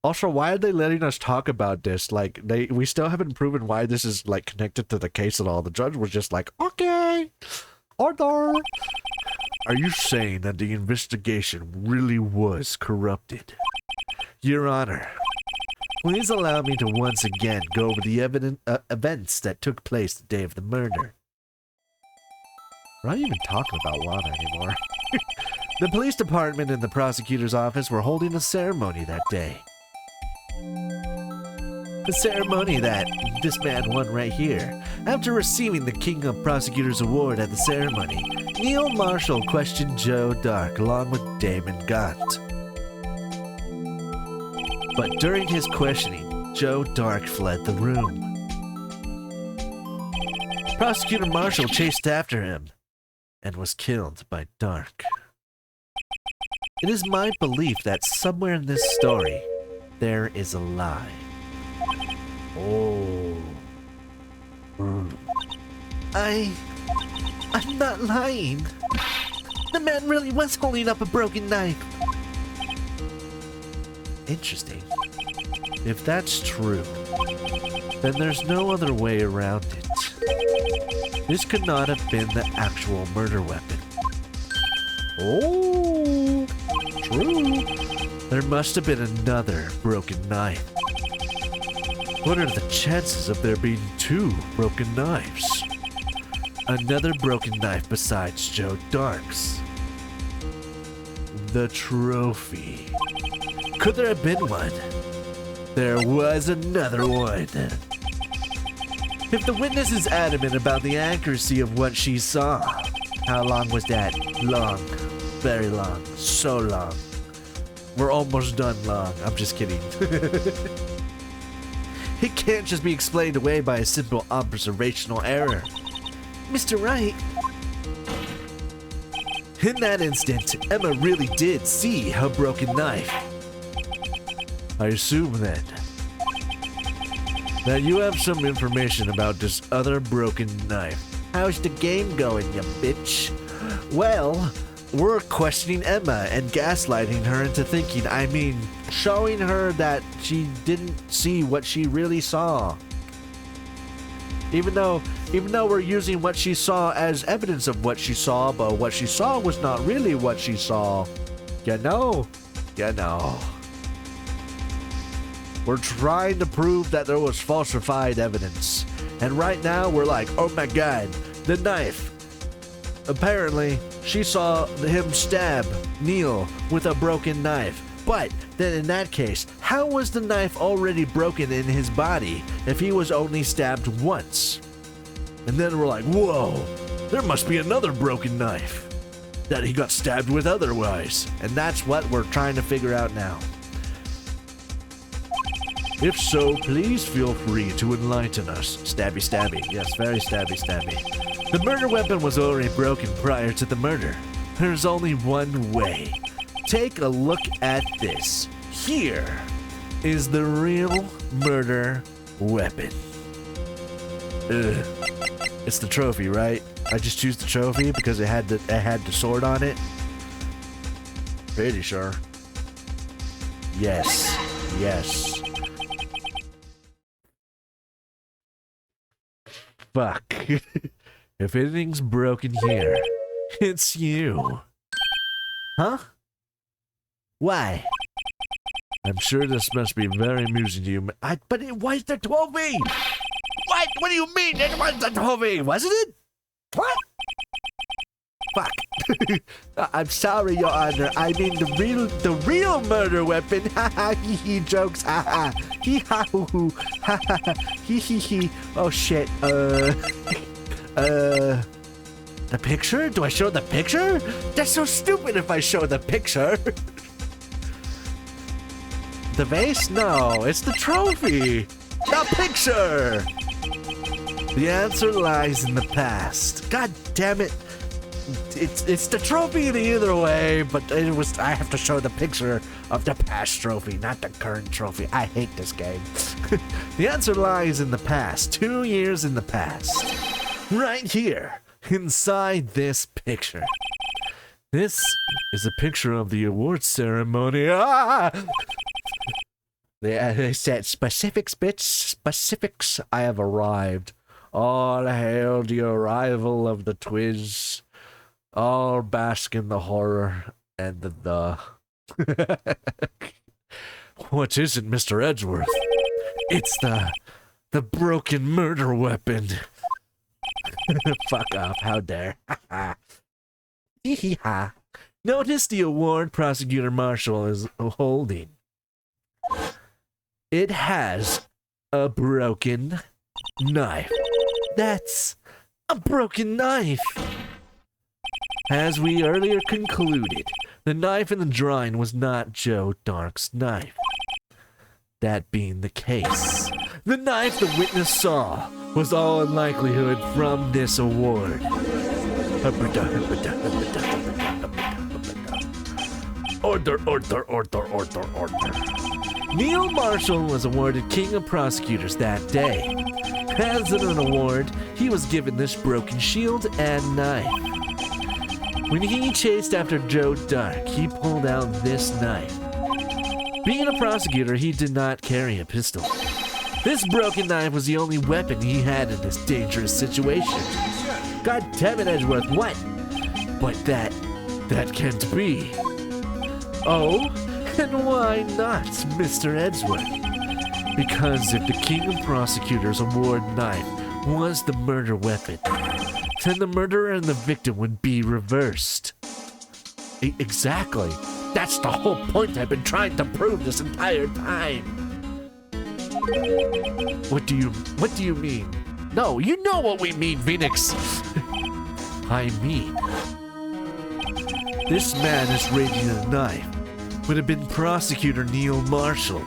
Also, why are they letting us talk about this? Like, we still haven't proven why this is, like, connected to the case at all. The judge was just like, okay, order. Are you saying that the investigation really was corrupted? Your Honor, please allow me to once again go over the events that took place the day of the murder. We're not even talking about Lana anymore. The police department and the prosecutor's office were holding a ceremony that day. The ceremony that this man won right here. After receiving the King of Prosecutors Award at the ceremony, Neil Marshall questioned Joe Dark along with Damon Gott. But during his questioning, Joe Dark fled the room. Prosecutor Marshall chased after him and was killed by Dark. It is my belief that somewhere in this story, there is a lie. Oh. I'm not lying. The man really was holding up a broken knife. Interesting. If that's true, then there's no other way around it. This could not have been the actual murder weapon. Oh, true. There must have been another broken knife. What are the chances of there being two broken knives? Another broken knife besides Joe Dark's. The trophy. Could there have been one? There was another one. If the witness is adamant about the accuracy of what she saw, how long was that? Long. Very long. So long. We're almost done long. I'm just kidding. It can't just be explained away by a simple observational error. Mr. Wright. In that instant, Emma really did see her broken knife. I assume then that you have some information about this other broken knife. How's the game going, you bitch? Well, we're questioning Emma and gaslighting her into thinking, showing her that she didn't see what she really saw. Even though we're using what she saw as evidence of what she saw, but what she saw was not really what she saw. You know. We're trying to prove that there was falsified evidence. And right now, we're like, oh my god, the knife. Apparently, she saw him stab Neil with a broken knife. But then in that case, how was the knife already broken in his body if he was only stabbed once? And then we're like, whoa, there must be another broken knife that he got stabbed with otherwise. And that's what we're trying to figure out now. If so, please feel free to enlighten us. Stabby, stabby. Yes, very stabby, stabby. The murder weapon was already broken prior to the murder. There's only one way. Take a look at this. Here is the real murder weapon. Ugh. It's the trophy, right? I just choose the trophy because it had the sword on it. Pretty sure. Yes. Fuck. If anything's broken here, it's you. Huh? Why? I'm sure this must be very amusing to you. But it was the trophy! What? What do you mean? It was the trophy, wasn't it? What? Fuck. I'm sorry, Your Honor. I mean the real murder weapon. Ha ha hee hee jokes. Ha ha. Hee ha hoo hoo. Ha ha hee hee hee. Oh shit. The picture? Do I show the picture? That's so stupid if I show the picture. The vase? No, it's the trophy. The picture. The answer lies in the past. God damn it. It's the trophy either way, but I have to show the picture of the past trophy, not the current trophy. I hate this game. The answer lies in the past, 2 years in the past. Right here, inside this picture. This is a picture of the awards ceremony. Ah! They said specifics, bitch, specifics. I have arrived. All hail the arrival of the Twiz. All bask in the horror and the. What is it, Mr. Edgeworth? It's the broken murder weapon. Fuck off, how dare. Hee-hee-ha. Notice the award Prosecutor Marshall is holding. It has a broken knife. That's a broken knife. As we earlier concluded, the knife in the drawing was not Joe Dark's knife. That being the case, the knife the witness saw was all in likelihood from this award. Order. Neil Marshall was awarded King of Prosecutors that day. As an award, he was given this broken shield and knife. When he chased after Joe Dark, he pulled out this knife. Being a prosecutor, he did not carry a pistol. This broken knife was the only weapon he had in this dangerous situation. God damn it, Edgeworth, what? But that can't be. Oh, and why not, Mr. Edgeworth? Because if the King of Prosecutors award knife was the murder weapon, then the murderer and the victim would be reversed. Exactly. That's the whole point I've been trying to prove this entire time. What do you mean? No, you know what we mean, Phoenix. I mean, this man is raising a knife would have been Prosecutor Neil Marshall.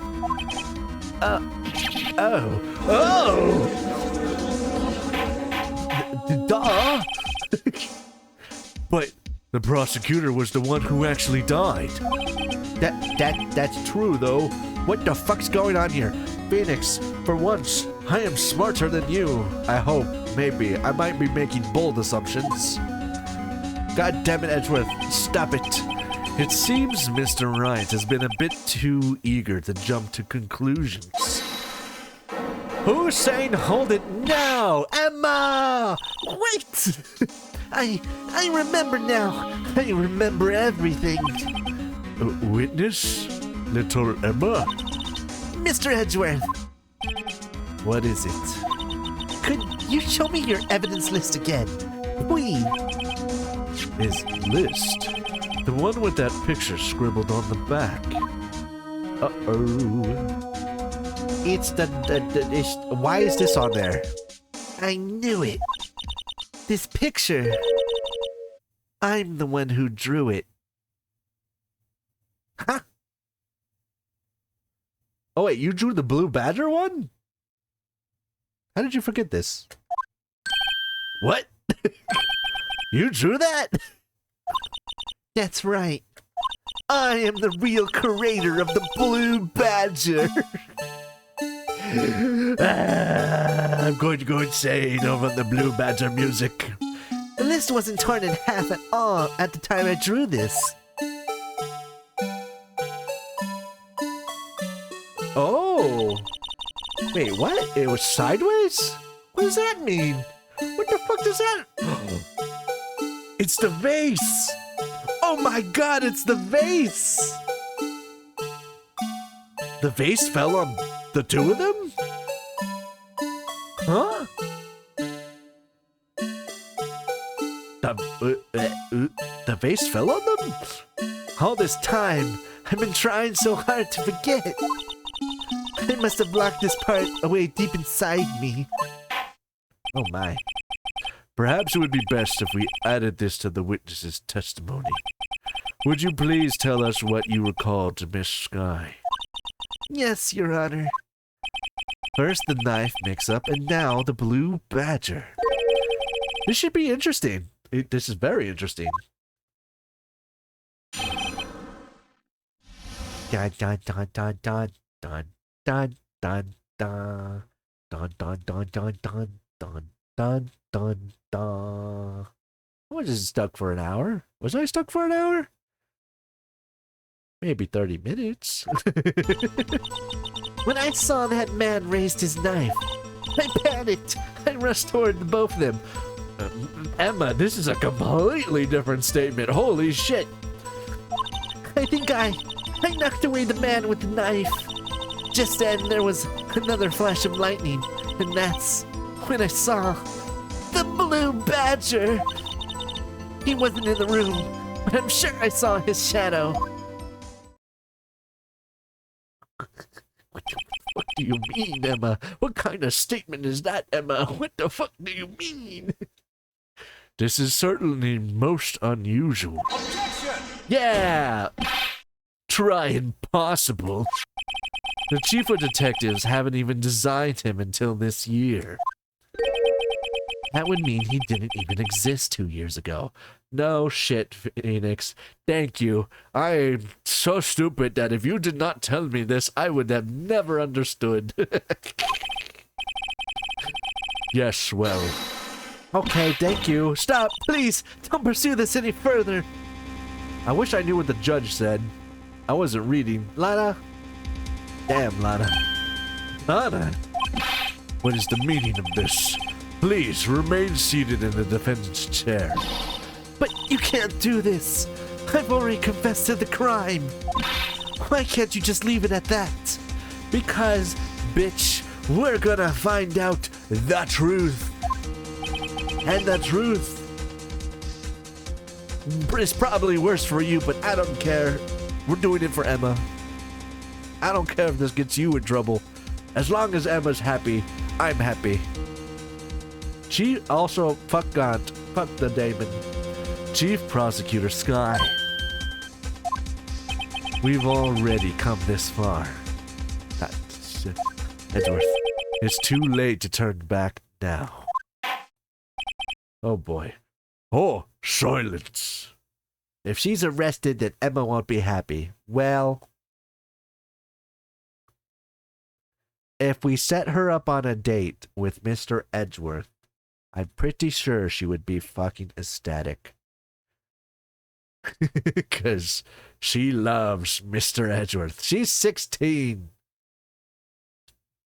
Duh! But the prosecutor was the one who actually died. That's true, though. What the fuck's going on here? Phoenix, for once, I am smarter than you. I hope, maybe. I might be making bold assumptions. God damn it, Edgeworth. Stop it. It seems Mr. Wright has been a bit too eager to jump to conclusions. Who's saying hold it now? Emma! Wait! I remember now. I remember everything. Witness? Little Emma? Mr. Edgeworth, What is it? could you show me your evidence list again? Please. His list? The one with that picture scribbled on the back. Uh-oh. It's why is this on there? I knew it. This picture. I'm the one who drew it. Huh? Oh wait, you drew the Blue Badger one? How did you forget this? What? You drew that? That's right. I am the real creator of the Blue Badger. I'm going to go insane over the Blue Badger music. The list wasn't torn in half at all at the time I drew this. Oh. Wait, what? It was sideways? What does that mean? What the fuck does that... It's the vase! Oh my god, it's the vase! The vase fell on the two of them? Huh? The vase fell on them? All this time, I've been trying so hard to forget. I must have locked this part away deep inside me. Oh my. Perhaps it would be best if we added this to the witness's testimony. Would you please tell us what you recalled to Miss Sky? Yes, Your Honor. First the knife mix-up, and now the Blue Badger. This should be interesting. This is very interesting. Dun dun dun dun dun dun dun dun dun dun dun dun dun dun dun dun dun dun. I wasn't stuck for an hour. Was I stuck for an hour? Maybe 30 minutes. When I saw that man raise his knife, I panicked. I rushed toward the both of them. Emma, this is a completely different statement. Holy shit. I think I knocked away the man with the knife. Just then, there was another flash of lightning, and that's when I saw the blue badger. He wasn't in the room, but I'm sure I saw his shadow. What do you mean, Emma? What kind of statement is that, Emma? What the fuck do you mean? This is certainly most unusual. Objection! Yeah! Try impossible. The chief of detectives haven't even designed him until this year. That would mean he didn't even exist 2 years ago. No shit, Phoenix. Thank you. I'm so stupid that if you did not tell me this, I would have never understood. Yes, well. Okay, thank you. Stop, please. Don't pursue this any further. I wish I knew what the judge said. I wasn't reading. Lana? Damn, Lana. Lana? What is the meaning of this? Please, remain seated in the defendant's chair. But you can't do this. I've already confessed to the crime. Why can't you just leave it at that? Because, bitch, we're gonna find out the truth. And the truth is probably worse for you, but I don't care. We're doing it for Emma. I don't care if this gets you in trouble. As long as Emma's happy, I'm happy. She also fuck the Damon. Chief Prosecutor Sky. We've already come this far. That's Edgeworth. It's too late to turn back now. Oh boy. Oh, silence. If she's arrested, then Emma won't be happy. Well, if we set her up on a date with Mr. Edgeworth, I'm pretty sure she would be fucking ecstatic. Because she loves Mr. Edgeworth. She's 16.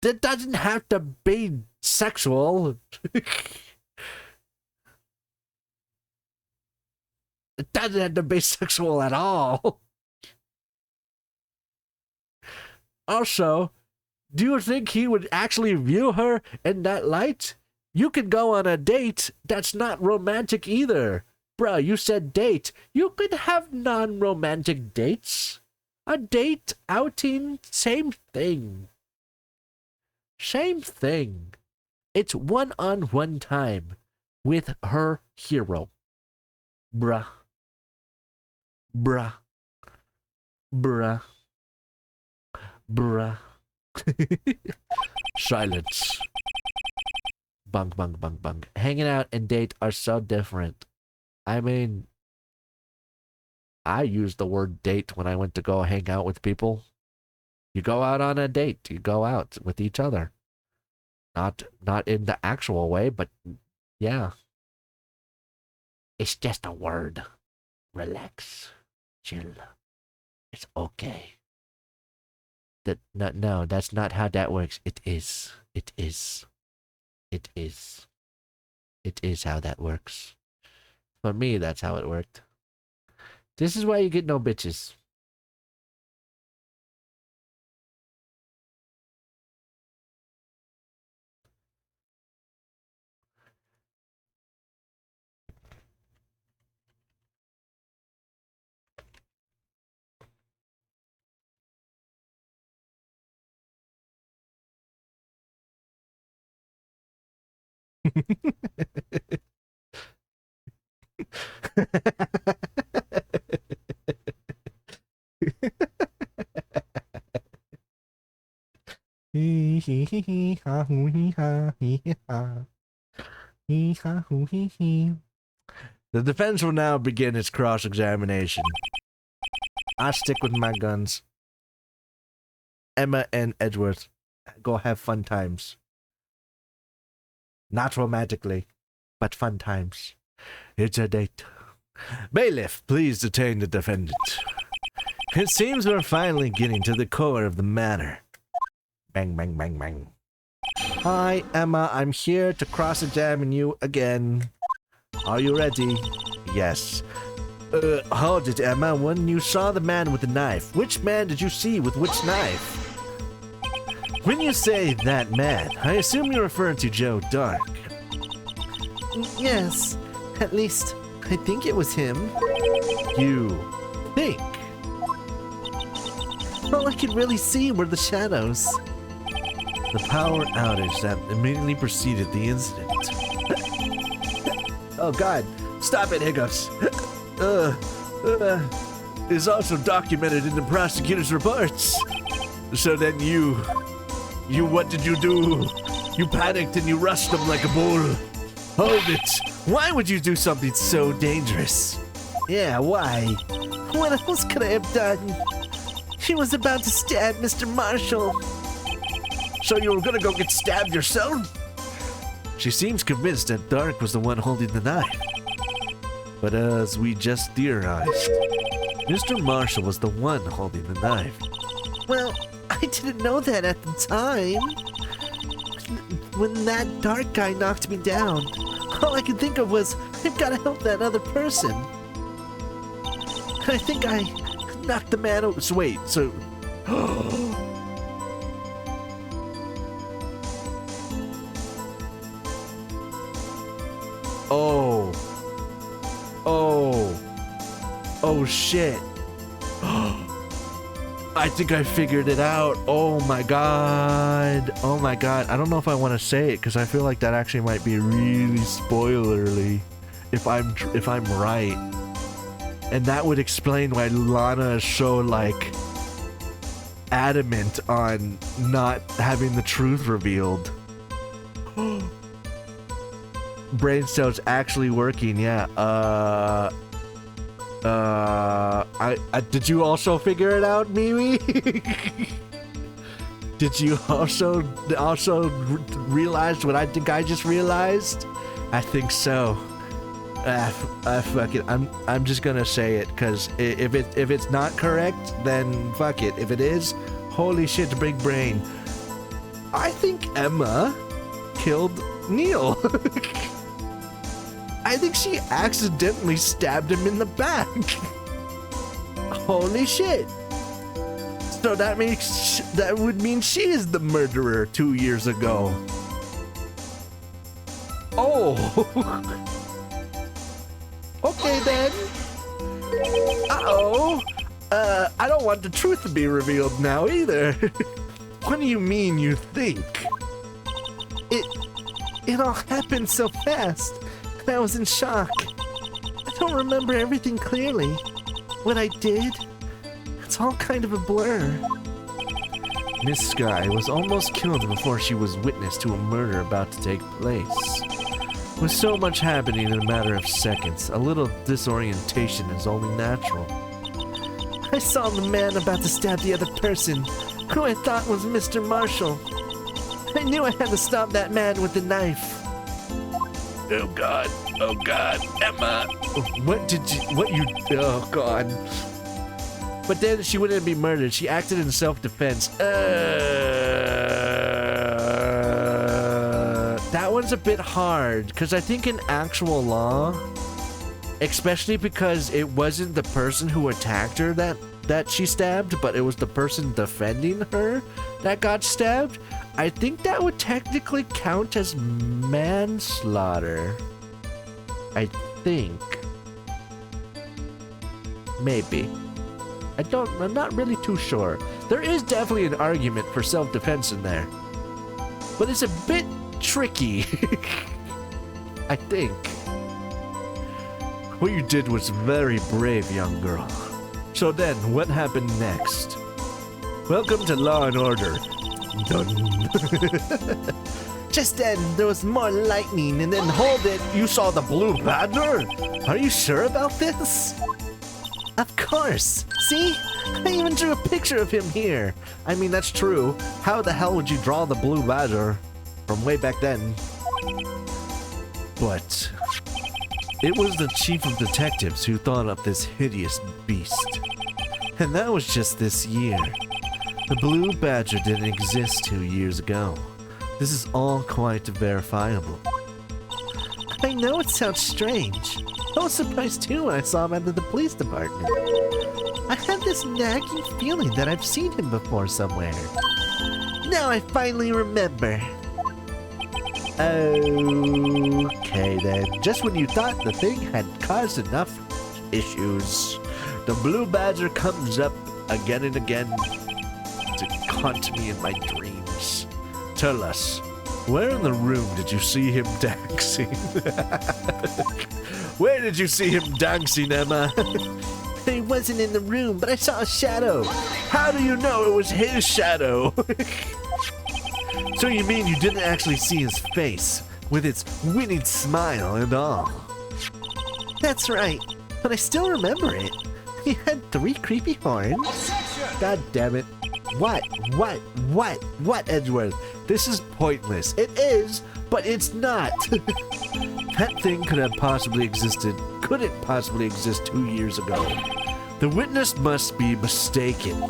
That doesn't have to be sexual. It doesn't have to be sexual at all. Also, do you think he would actually view her in that light? You could go on a date that's not romantic either. Bruh, you said date. You could have non-romantic dates. A date, outing, same thing. Same thing. It's one-on-one time with her hero. Bruh. Bruh. Bruh. Bruh. Silence. Bung, bung, bung, bung. Hanging out and date are so different. I mean, I used the word date when I went to go hang out with people. You go out on a date. You go out with each other. Not in the actual way, but yeah. It's just a word. Relax. Chill. It's okay. No, that's not how that works. It is. It is. It is. It is how that works. For me, that's how it worked. This is why you get no bitches. The defense will now begin its cross-examination. I stick with my guns. Emma and Edgeworth go have fun times. Not romantically, but fun times. It's a date. Bailiff, please detain the defendant. It seems we're finally getting to the core of the matter. Bang, bang, bang, bang. Hi, Emma. I'm here to cross-examine you again. Are you ready? Yes. Hold it, Emma. When you saw the man with the knife, which man did you see with which knife? When you say that man, I assume you're referring to Joe Dark. Yes, at least I think it was him. You think? All I could really see were the shadows. The power outage that immediately preceded the incident. Oh god, stop it, hiccups. Is also documented in the prosecutor's reports. So then what did you do? You panicked and you rushed him like a bull. Hold it. Why would you do something so dangerous? Yeah, why? What else could I have done? He was about to stab Mr. Marshall. So you were gonna go get stabbed yourself? She seems convinced that Dark was the one holding the knife. But as we just theorized, Mr. Marshall was the one holding the knife. Well, I didn't know that at the time. When that Dark guy knocked me down, all I could think of was, I've got to help that other person. I think I knocked the man over. So wait, so... Oh shit. I think I figured it out. Oh my god. Oh my god. I don't know if I want to say it because I feel like that actually might be really spoilerly if I'm right. And that would explain why Lana is so like adamant on not having the truth revealed. Brain cells actually working, yeah. Did you also figure it out, Mimi? Did you also realize what I think I just realized? I think so. Fuck it. I'm just gonna say it because if it's not correct, then fuck it. If it is, holy shit, big brain. I think Emma killed Neil. I think she accidentally stabbed him in the back. Holy shit. So that would mean she is the murderer 2 years ago. Oh. Okay then. Uh-oh. I don't want the truth to be revealed now either. What do you mean you think? It all happened so fast. I was in shock. I don't remember everything clearly. What I did, it's all kind of a blur. Miss Sky was almost killed before she was witness to a murder about to take place. With so much happening in a matter of seconds, a little disorientation is only natural. I saw the man about to stab the other person, who I thought was Mr. Marshall. I knew I had to stop that man with the knife. Oh god, Emma. Oh god. But then she wouldn't be murdered. She acted in self-defense. That one's a bit hard, because I think in actual law, especially because it wasn't the person who attacked her that she stabbed, but it was the person defending her that got stabbed, I think that would technically count as manslaughter. I think. Maybe. I'm not really too sure. There is definitely an argument for self-defense in there. But it's a bit tricky. I think. What you did was very brave, young girl. So then, what happened next? Welcome to Law and Order. Done. Just then, there was more lightning, and then Hold it! You saw the blue banner? Are you sure about this? of course. See? I even drew a picture of him here. I mean, that's true. How the hell would you draw the blue badger from way back then? But it was the chief of detectives who thought up this hideous beast. And that was just this year. The blue badger didn't exist 2 years ago. This is all quite verifiable. I know it sounds strange. I was surprised too when I saw him at the police department. I had this nagging feeling that I've seen him before somewhere. Now I finally remember. Okay then, just when you thought the thing had caused enough issues, the blue badger comes up again and again to haunt me in my dreams. Tell us, where in the room did you see him dancing? Where did you see him dancing, Emma? He wasn't in the room, but I saw a shadow. How do you know it was his shadow? So you mean you didn't actually see his face, with its winning smile and all? That's right, but I still remember it. He had 3 creepy horns. God damn it. What, Edgeworth? This is pointless. It is, but it's not. That thing couldn't possibly exist 2 years ago. The witness must be mistaken.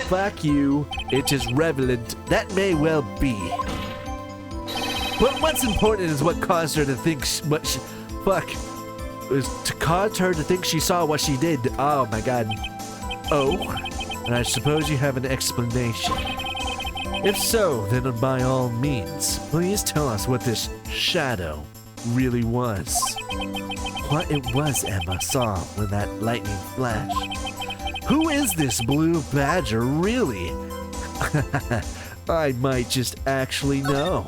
Fuck you. It is relevant. That may well be. But what's important is what caused her to think caused her to think she saw what she did. Oh my god. Oh, and I suppose you have an explanation. If so, then by all means, please tell us what this shadow really was. What it was Emma saw when that lightning flashed. Who is this blue badger, really? I might just actually know.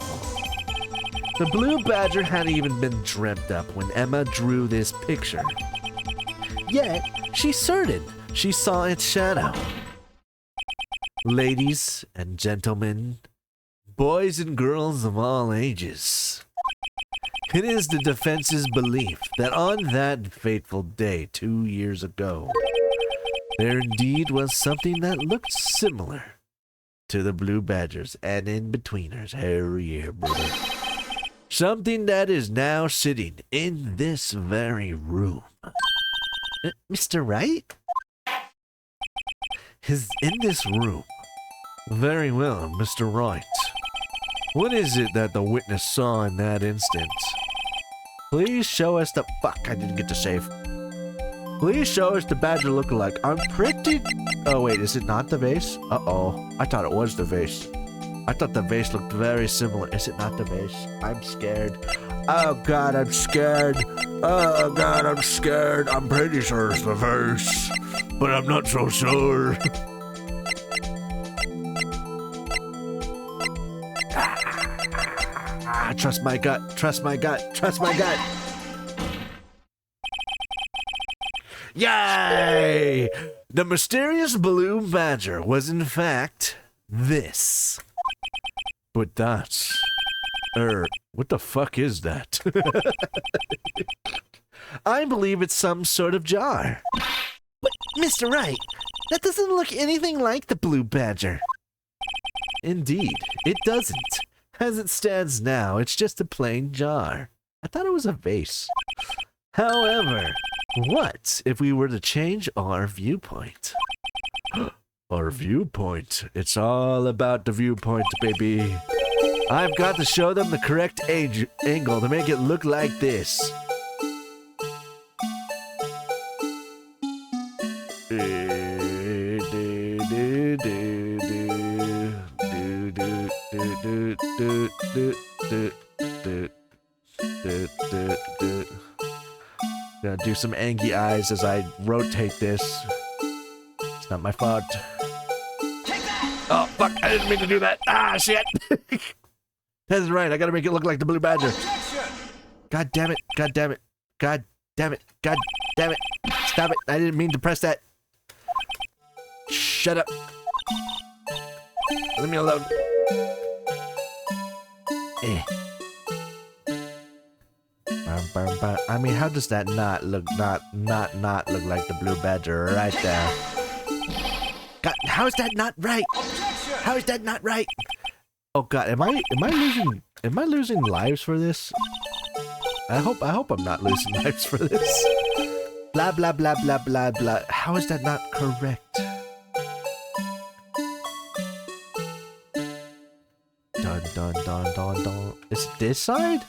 The blue badger hadn't even been dreamt up when Emma drew this picture. Yet, she's certain she saw its shadow. Ladies and gentlemen, boys and girls of all ages, it is the defense's belief that on that fateful day 2 years ago, there indeed was something that looked similar to the blue badgers and in-betweeners. Hell yeah, brother. Something that is now sitting in this very room. Mr. Wright? Is in this room. Very well, Mr. Wright. What is it that the witness saw in that instant? Please show us the... Fuck, I didn't get to save. Please show us the badger lookalike. I'm pretty... Oh, wait, is it not the vase? Uh-oh. I thought it was the vase. I thought the vase looked very similar. Is it not the vase? I'm scared. Oh, God, I'm scared. Oh, God, I'm scared. I'm pretty sure it's the vase, but I'm not so sure. Trust my gut. Trust my gut. Trust my gut. Yay! The mysterious blue badger was in fact this. But that's... what the fuck is that? I believe it's some sort of jar. But, Mr. Wright, that doesn't look anything like the blue badger. Indeed, it doesn't. As it stands now, it's just a plain jar. I thought it was a vase. However, what if we were to change our viewpoint? Our viewpoint. It's all about the viewpoint, baby. I've got to show them the correct angle to make it look like this. Gonna do some angry eyes as I rotate this. It's not my fault. Oh, fuck, I didn't mean to do that. Ah, shit. That's right, I gotta make it look like the blue badger. God damn it, god damn it, god damn it, god damn it. Stop it, I didn't mean to press that. Shut up. Leave me alone. I mean, how does that not look like the blue badger right there? How is that not right? How is that not right? Oh god, am I losing lives for this? I hope I'm not losing lives for this. Blah blah blah blah blah blah. How is that not correct? Dun dun dun dun dun. Is it this side?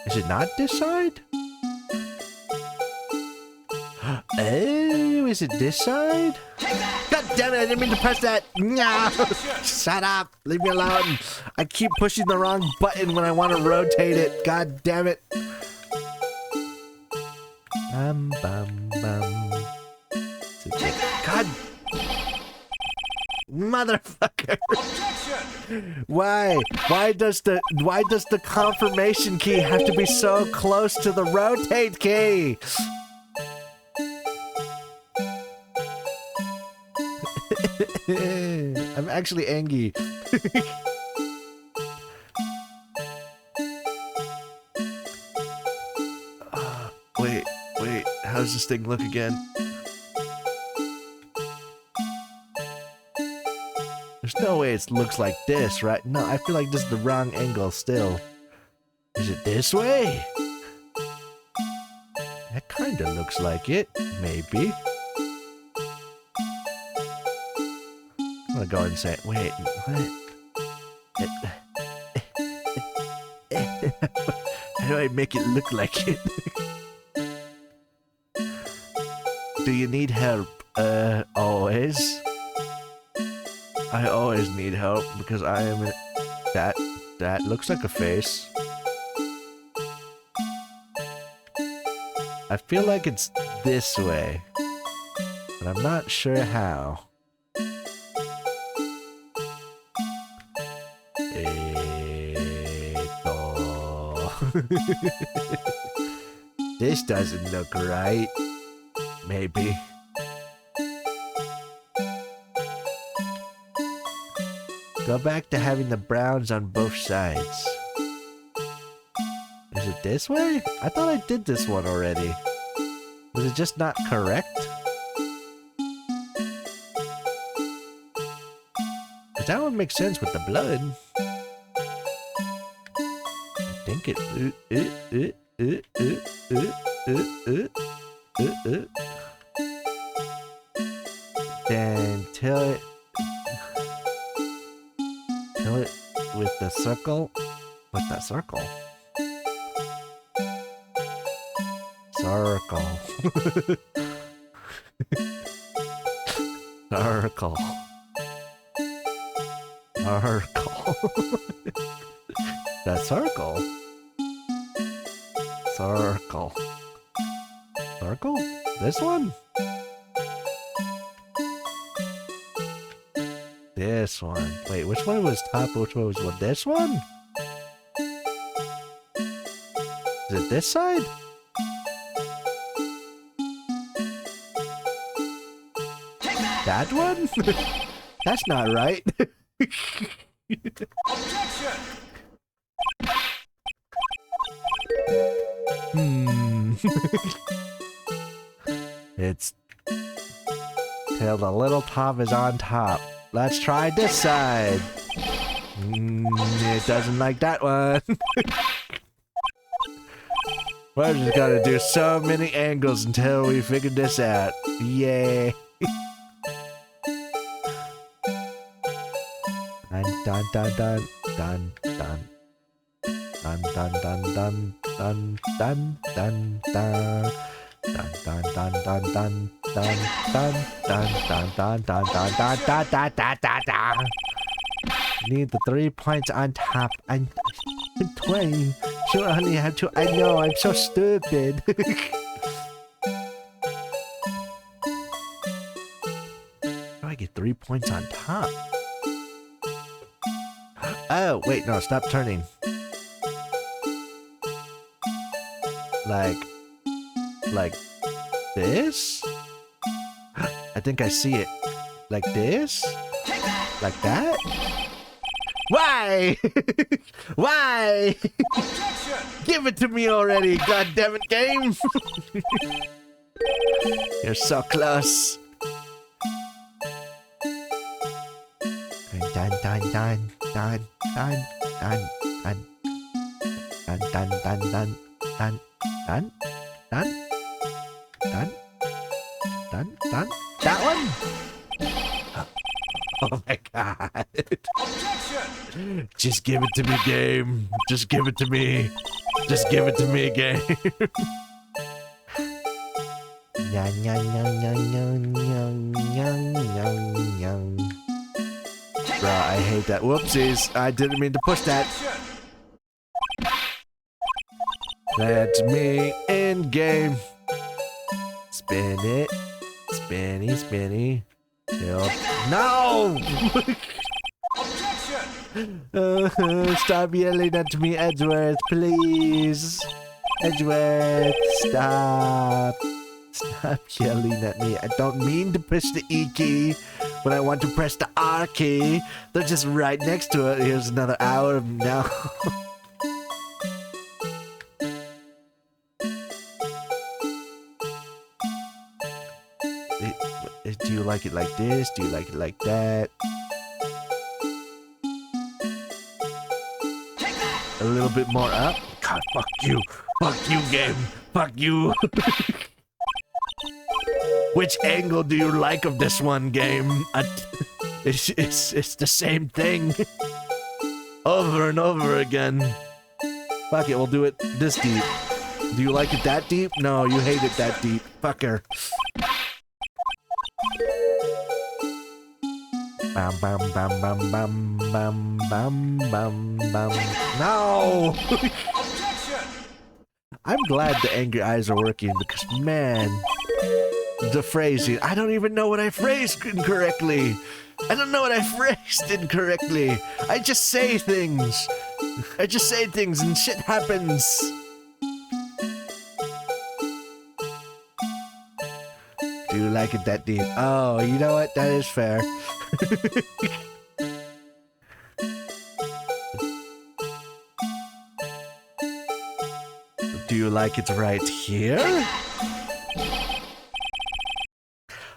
Is it not this side? Oh, is it this side? God damn it, I didn't mean to press that. No! Shut up. Leave me alone. I keep pushing the wrong button when I want to rotate it. God damn it. Bum, bum, bum. God. Motherfucker. Why? Why does the confirmation key have to be so close to the rotate key? I'm actually angry. Wait, how's this thing look again? There's no way it looks like this, right? No, I feel like this is the wrong angle still. Is it this way? That kinda looks like it, maybe. I'm gonna go ahead and say, wait, what? How do I make it look like it? Do you need help? Always. I always need help because I am that looks like a face. I feel like it's this way, but I'm not sure how. This doesn't look right. Maybe. Go back to having the browns on both sides. Is it this way? I thought I did this one already. Was it just not correct? Cause that one makes sense with the blood. I think it. Then till it with the circle. With the circle. Circle. Circle. Circle. That circle. Circle. Circle? This one? This one. Wait, which one was top? Which one was what? This one? Is it this side? That one? That's not right. It's till the little top is on top. Let's try this side. It doesn't like that one. We're just gonna do so many angles until we figure this out. Yay. Dun dun dun dun dun dun dun dun dun dun dun dun dun. Dun dun dun dun dun dun dun dun dun dun dun dun dun dun dun dun dun dun. Need the 3 points on top. I'm 20. Sure, I only have 2. I know, I'm so stupid. How do I get 3 points on top? Oh, wait, no, stop turning. Like this? I think I see it. Like this? Like that? Why? Why? Give it to me already, goddammit game! You're so close. Dun dun dun dun dun dun dun dun dun dun dun dun dun dun dun dun dun. That one? Oh my god. Just give it to me, game. Just give it to me. Just give it to me, game. Bruh, I hate that. Whoopsies. I didn't mean to push that. That's me in game. Spin it. Spinny, spinny. Tilt. No! Stop yelling at me, Edgeworth, please. Edgeworth, stop. Stop yelling at me. I don't mean to push the E key, but I want to press the R key. They're just right next to it. Here's another hour of now. Do you like it like this? Do you like it like that? A little bit more up? God, fuck you. Fuck you, game. Fuck you. Which angle do you like of this one, game? It's the same thing. Over and over again. Fuck it, we'll do it this deep. Do you like it that deep? No, you hate it that deep. Fucker. Bam bam bam bam bam bam bam bam bam. No! I'm glad the angry eyes are working because, man, the phrasing. I don't even know what I phrased incorrectly. I don't know what I phrased incorrectly. I just say things. I just say things and shit happens. Do you like it that deep? Oh, you know what? That is fair. Do you like it right here?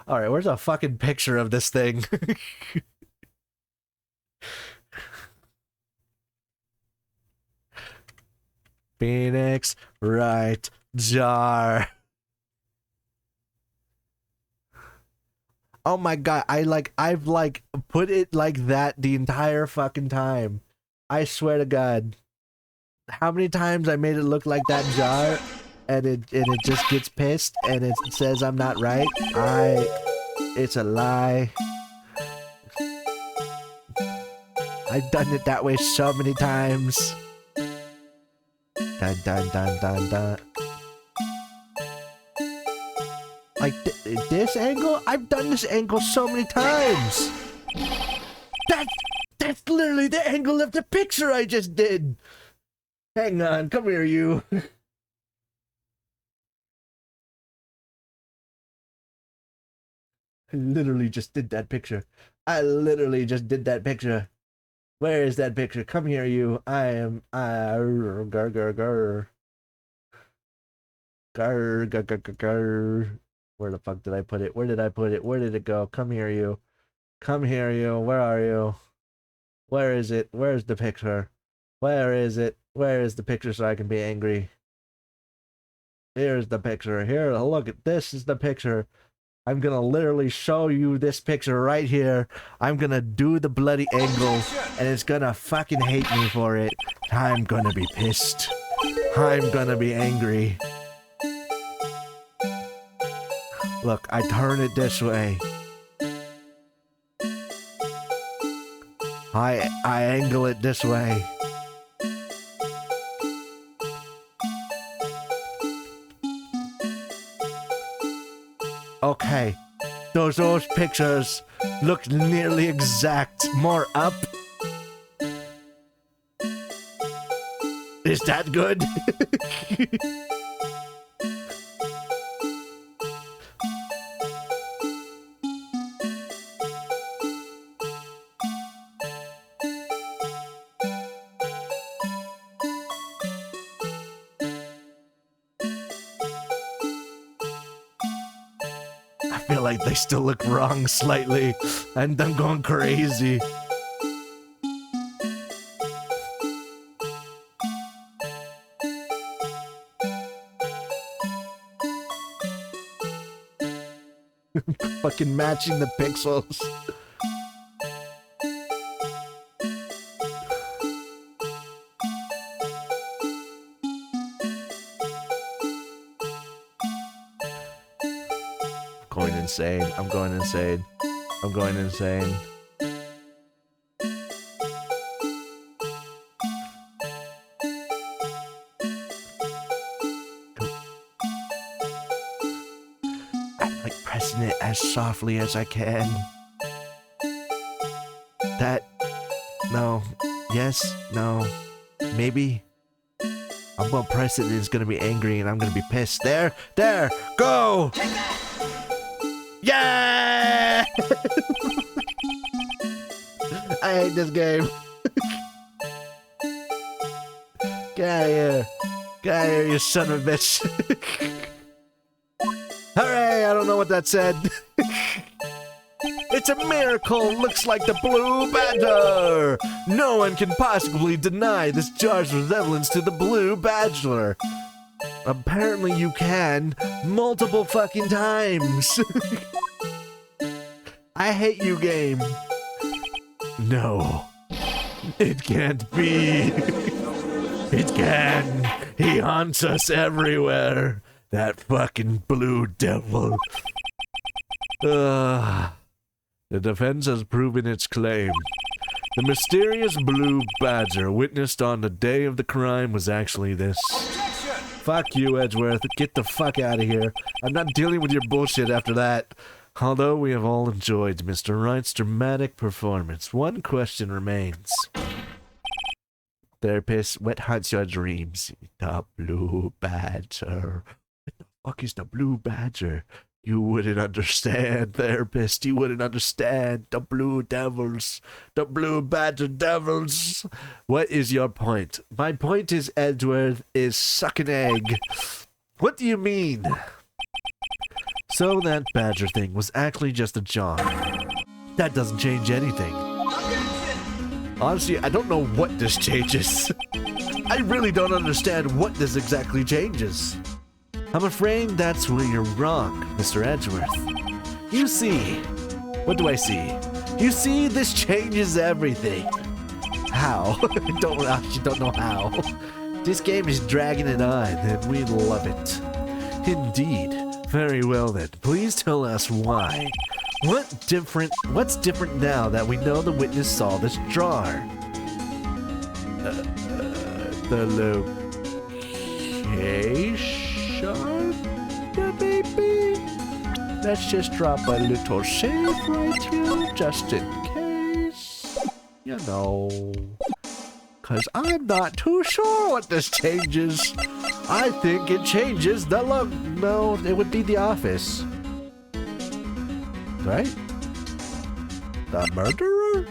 Alright, where's a fucking picture of this thing? Phoenix, Wright, jar. Oh my god, I've put it like that the entire fucking time. I swear to god. How many times I made it look like that jar and it just gets pissed and it says I'm not right? It's a lie. I've done it that way so many times. Dun dun dun dun dun. Like this angle? I've done this angle so many times. That's literally the angle of the picture I just did. Hang on, come here, you. I literally just did that picture. I literally just did that picture. Where is that picture? Come here, you. I am. Gar gar gar. Gar gar gar gar gar. Where the fuck did I put it? Where did I put it? Where did it go? Come here, you. Come here, you. Where are you? Where is it? Where's the picture? Where is it? Where is the picture so I can be angry? Here's the picture. Here, look at this is the picture. I'm gonna literally show you this picture right here. I'm gonna do the bloody angle, and it's gonna fucking hate me for it. I'm gonna be pissed. I'm gonna be angry. Look, I turn it this way. I angle it this way. Okay, those pictures look nearly exact. More up. Is that good? feel like they still look wrong slightly, and I'm going crazy. Fucking matching the pixels. Going insane. I'm going insane. I'm going insane. I'm like pressing it as softly as I can. That. No. Yes. No. Maybe. I'm gonna press it and it's gonna be angry and I'm gonna be pissed. There. There. Go! Yeah! I hate this game. Get out of here. Get out of here, you son of a bitch. Hooray! I don't know what that said. It's a miracle! Looks like the Blue Badger! No one can possibly deny this jar's resemblance to the Blue Badger. Apparently you can. Multiple fucking times. I hate you, game. No. It can't be. It can. He haunts us everywhere. That fucking blue devil. The defense has proven its claim. The mysterious Blue Badger witnessed on the day of the crime was actually this. Fuck you, Edgeworth. Get the fuck out of here. I'm not dealing with your bullshit after that. Although we have all enjoyed Mr. Wright's dramatic performance, one question remains. Therapist, what haunts your dreams? The Blue Badger. What the fuck is the Blue Badger? You wouldn't understand, therapist. You wouldn't understand. The Blue Devils. The Blue Badger Devils. What is your point? My point is Edgeworth is suck an egg. What do you mean? So that badger thing was actually just a jar. That doesn't change anything. Honestly, I don't know what this changes. I really don't understand what this exactly changes. I'm afraid that's where you're wrong, Mr. Edgeworth. You see. What do I see? You see, this changes everything. How? I actually don't know how. This game is dragging it on, and we love it. Indeed. Very well then. Please tell us why. What's different now that we know the witness saw this jar? The location? Maybe? Let's just drop a little save right here, just in case. You know. Cause I'm not too sure what this changes. I think it changes the look. No, it would be the office. Right? The murderer?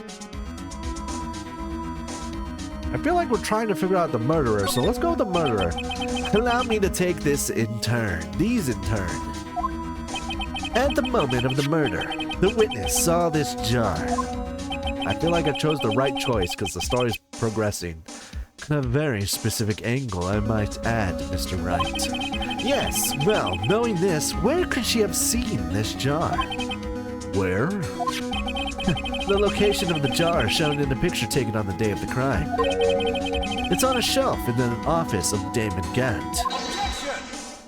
I feel like we're trying to figure out the murderer, so let's go with the murderer. Allow me to take this in turn. These in turn. At the moment of the murder, the witness saw this jar. I feel like I chose the right choice because the story's progressing. A very specific angle, I might add, Mr. Wright. Yes, well, knowing this, where could she have seen this jar? Where? The location of the jar shown in the picture taken on the day of the crime. It's on a shelf in the office of Damon Gant.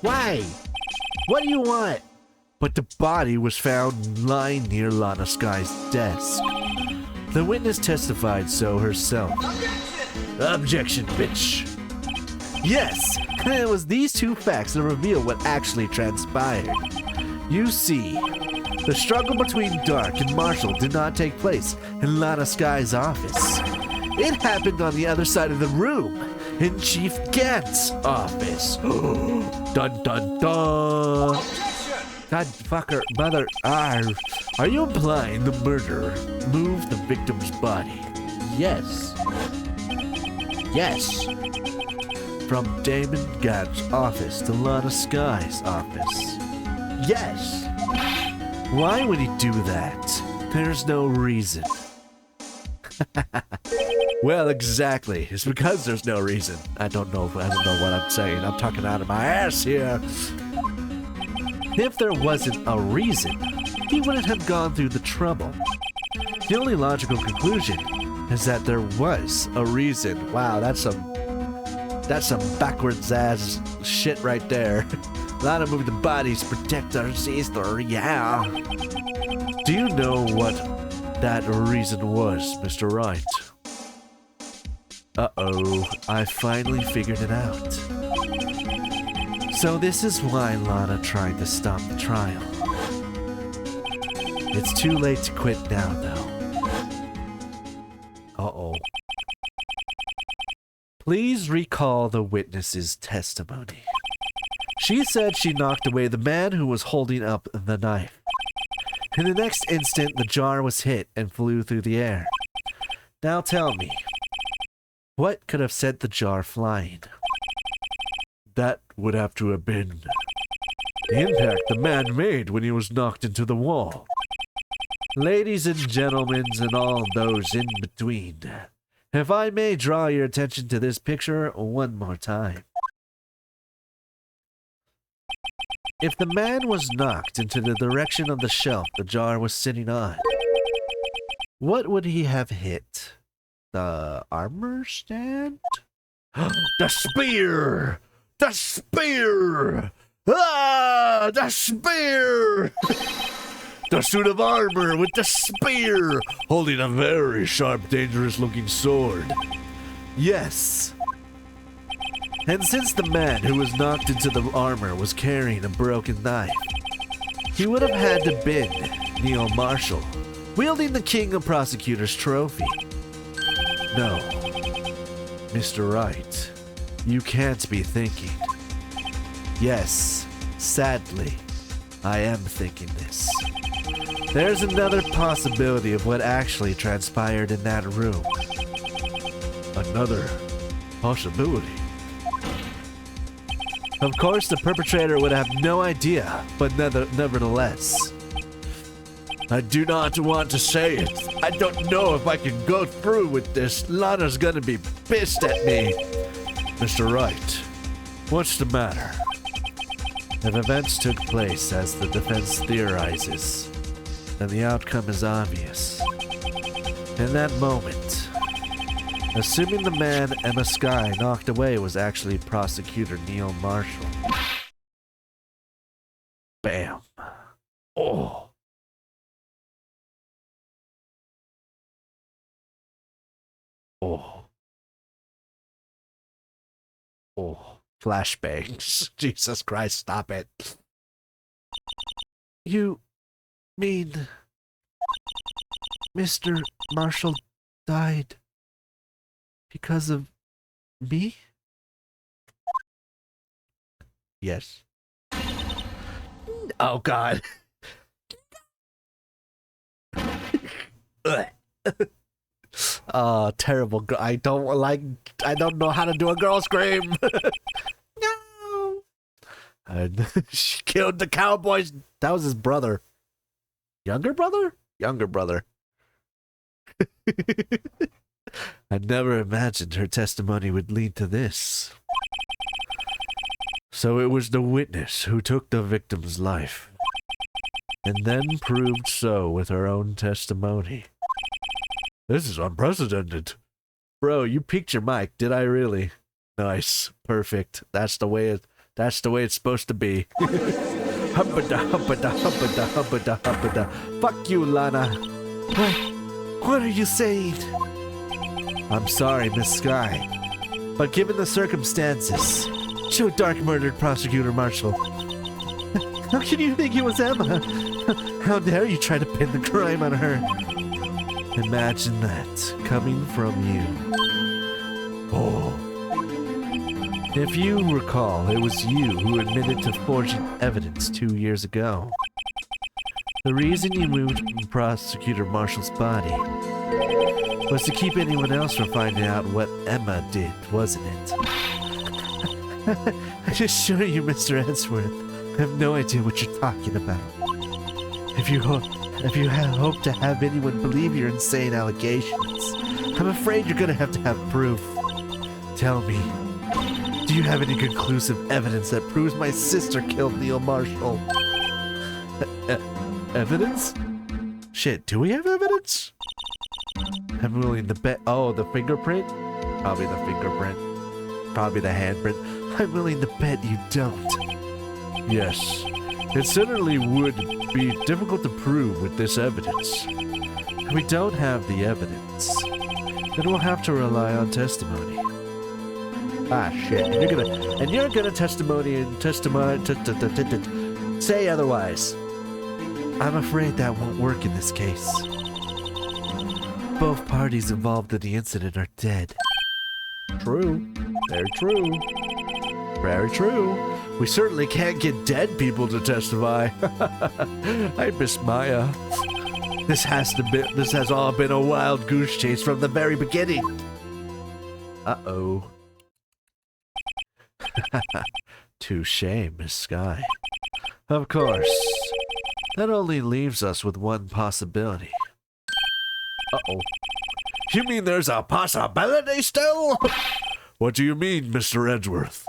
Why? What do you want? But the body was found lying near Lana Sky's desk. The witness testified so herself. Objection, bitch. Yes, it was these two facts that reveal what actually transpired. You see, the struggle between Dark and Marshall did not take place in Lana Sky's office. It happened on the other side of the room, in Chief Gant's office. Dun dun dun. God fucker, mother, are you implying the murderer moved the victim's body? Yes. Yes. From Damon Gant's office to Lana Sky's office. Yes. Why would he do that? There's no reason. Well, exactly. It's because there's no reason. I don't know what I'm saying. I'm talking out of my ass here. If there wasn't a reason, he wouldn't have gone through the trouble. The only logical conclusion is that there was a reason. Wow, that's some backwards ass shit right there. A lot of moving the bodies to protect our sister, yeah. Do you know what that reason was, Mr. Wright? Uh-oh, I finally figured it out. So this is why Lana tried to stop the trial. It's too late to quit now, though. Uh-oh. Please recall the witness's testimony. She said she knocked away the man who was holding up the knife. In the next instant, the jar was hit and flew through the air. Now tell me, what could have sent the jar flying? That would have to have been the impact the man made when he was knocked into the wall. Ladies and gentlemen and all those in between, if I may draw your attention to this picture one more time. If the man was knocked into the direction of the shelf the jar was sitting on, what would he have hit? The armor stand? The spear! The spear! Ah! The spear! The suit of armor with the spear, holding a very sharp, dangerous-looking sword. Yes. And since the man who was knocked into the armor was carrying a broken knife, he would have had to been Neil Marshall, wielding the King of Prosecutors trophy. No, Mr. Wright, you can't be thinking. Yes, sadly, I am thinking this. There's another possibility of what actually transpired in that room. Another possibility? Of course, the perpetrator would have no idea, but nevertheless. I do not want to say it. I don't know if I can go through with this. Lana's gonna be pissed at me. Mr. Wright, what's the matter? If events took place as the defense theorizes, then the outcome is obvious. In that moment, assuming the man Emma Skye knocked away was actually Prosecutor Neil Marshall. Bam. Oh. Oh. Oh. Flashbangs. Jesus Christ, stop it. You mean Mr. Marshall died because of me? Yes. Oh God. Oh, terrible. I don't know how to do a girl scream. No. And she killed the Cowboys. That was his brother. Younger brother? Younger brother. I never imagined her testimony would lead to this. So it was the witness who took the victim's life, and then proved so with her own testimony. This is unprecedented. Bro, you peaked your mic, did I really? Nice. Perfect. That's the way it's supposed to be. Hubbada, hubbada, hubbada, hubbada, hubbada. Fuck you, Lana. What are you saying? I'm sorry, Miss Skye, but given the circumstances, Joe Dark murdered Prosecutor Marshall. How can you think it was Emma? How dare you try to pin the crime on her? Imagine that, coming from you. Oh. If you recall, it was you who admitted to forging evidence 2 years ago. The reason you moved Prosecutor Marshall's body was to keep anyone else from finding out what Emma did, wasn't it? I assure you, Mr. Edgeworth, I have no idea what you're talking about. If you hope to have anyone believe your insane allegations, I'm afraid you're gonna have to have proof. Tell me, do you have any conclusive evidence that proves my sister killed Neil Marshall? Evidence? Shit, do we have evidence? I'm willing to bet. Oh, the fingerprint? Probably the fingerprint. Probably the handprint. I'm willing to bet you don't. Yes, it certainly would be difficult to prove with this evidence. We don't have the evidence. Then we'll have to rely on testimony. Ah, shit. And you're gonna testimony and say otherwise. I'm afraid that won't work in this case. Both parties involved in the incident are dead. True. Very true. Very true. We certainly can't get dead people to testify. I miss Maya. This has all been a wild goose chase from the very beginning. Uh-oh. Touché, Miss Sky. Of course. That only leaves us with one possibility. Uh-oh. You mean there's a possibility still? What do you mean, Mr. Edgeworth?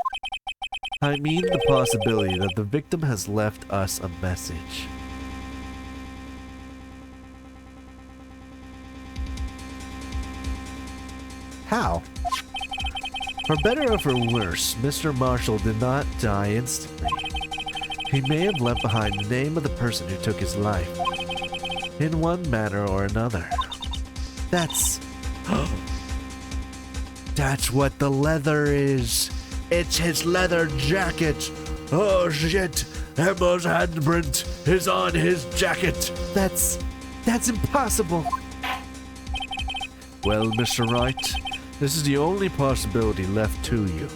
I mean the possibility that the victim has left us a message. How? For better or for worse, Mr. Marshall did not die instantly. He may have left behind the name of the person who took his life, in one manner or another. That's what the leather is. It's his leather jacket. Oh shit! Emma's handprint is on his jacket. That's impossible. Well, Mr. Wright, this is the only possibility left to you.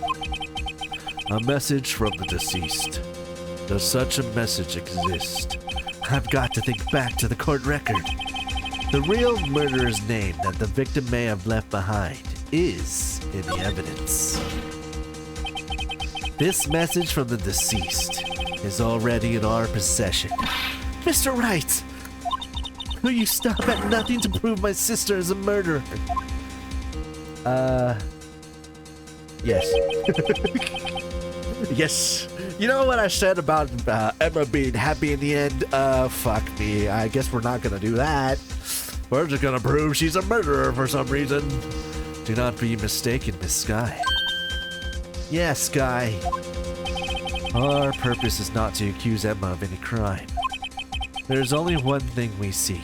A message from the deceased. Does such a message exist? I've got to think back to the court record. The real murderer's name that the victim may have left behind is in the evidence. This message from the deceased is already in our possession. Mr. Wright! Will you stop at nothing to prove my sister is a murderer? Yes. Yes. You know what I said about Emma being happy in the end? Fuck me. I guess we're not gonna do that. We're just gonna prove she's a murderer for some reason. Do not be mistaken, Miss Sky. Yes, Sky. Our purpose is not to accuse Emma of any crime. There is only one thing we seek.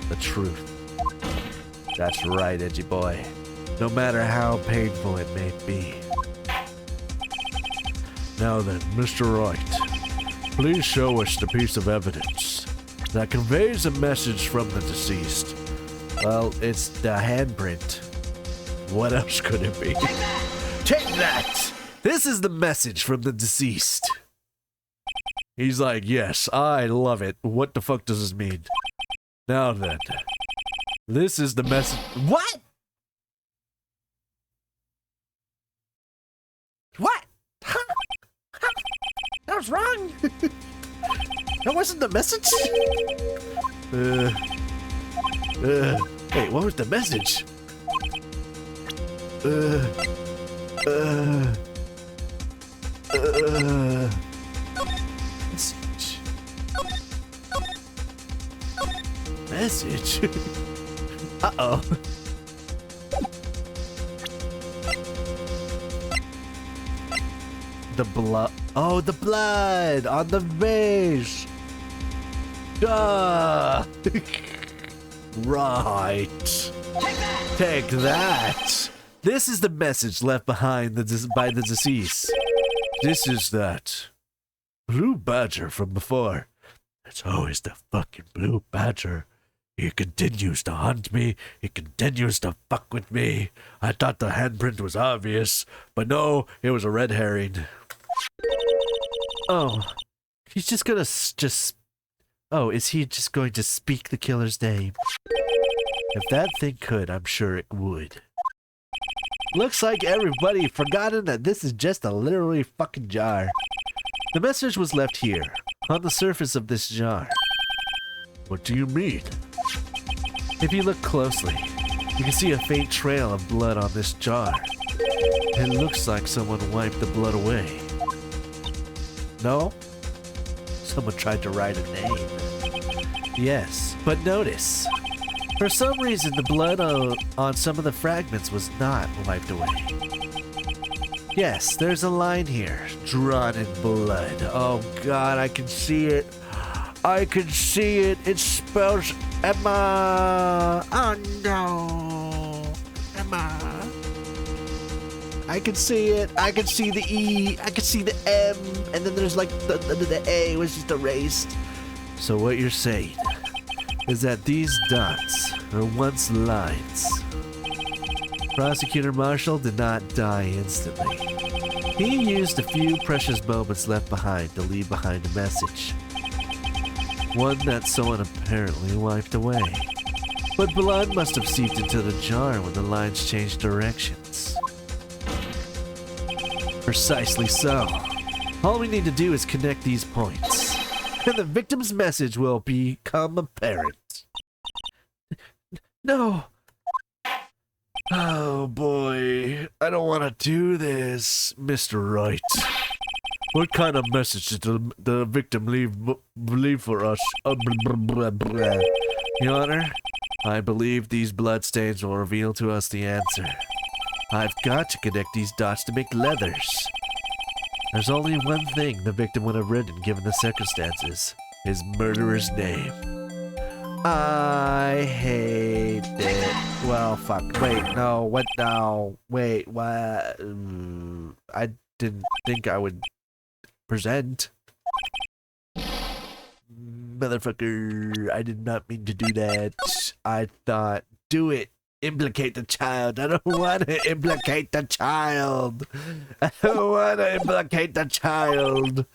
The truth. That's right, edgy boy. No matter how painful it may be. Now then, Mr. Wright, please show us the piece of evidence that conveys a message from the deceased. Well, it's the handprint. What else could it be? Take that! This is the message from the deceased. He's like, yes, I love it. What the fuck does this mean? Now then, this is the message. What? What? That was wrong. That wasn't the message. Wait, what was the message? Message. Uh-oh. The blood. Oh, the blood on the vase. Duh. Right. Take that. This is the message left behind by the deceased. This is that blue badger from before. It's always the fucking blue badger. He continues to hunt me. He continues to fuck with me. I thought the handprint was obvious, but no, it was a red herring. Oh, he's just gonna Oh, is he just going to speak the killer's name? If that thing could, I'm sure it would. Looks like everybody forgotten that this is just a literally fucking jar. The message was left here, on the surface of this jar. What do you mean? If you look closely, you can see a faint trail of blood on this jar. It looks like someone wiped the blood away. No? Someone tried to write a name. Yes, but notice, for some reason the blood on some of the fragments was not wiped away. Yes, there's a line here, drawn in blood. Oh god, I can see it. I can see it. It spells Emma. Oh no. Emma. I can see it. I can see the E. I can see the M. And then there's like the A was just erased. So what you're saying is that these dots are once lines. Prosecutor Marshall did not die instantly. He used a few precious moments left behind to leave behind a message. One that someone apparently wiped away. But blood must have seeped into the jar when the lines changed directions. Precisely so. All we need to do is connect these points, and the victim's message will become apparent. No. Oh boy, I don't want to do this, Mr. Wright. What kind of message did the victim leave for us? Your Honor, I believe these bloodstains will reveal to us the answer. I've got to connect these dots to make leathers. There's only one thing the victim would have written given the circumstances. His murderer's name. I hate it. Well, fuck. Wait, no. What now? Wait, what? I didn't think I would present. Motherfucker, I did not mean to do that. I thought, do it. Implicate the child. I don't want to implicate the child. I don't want to implicate the child.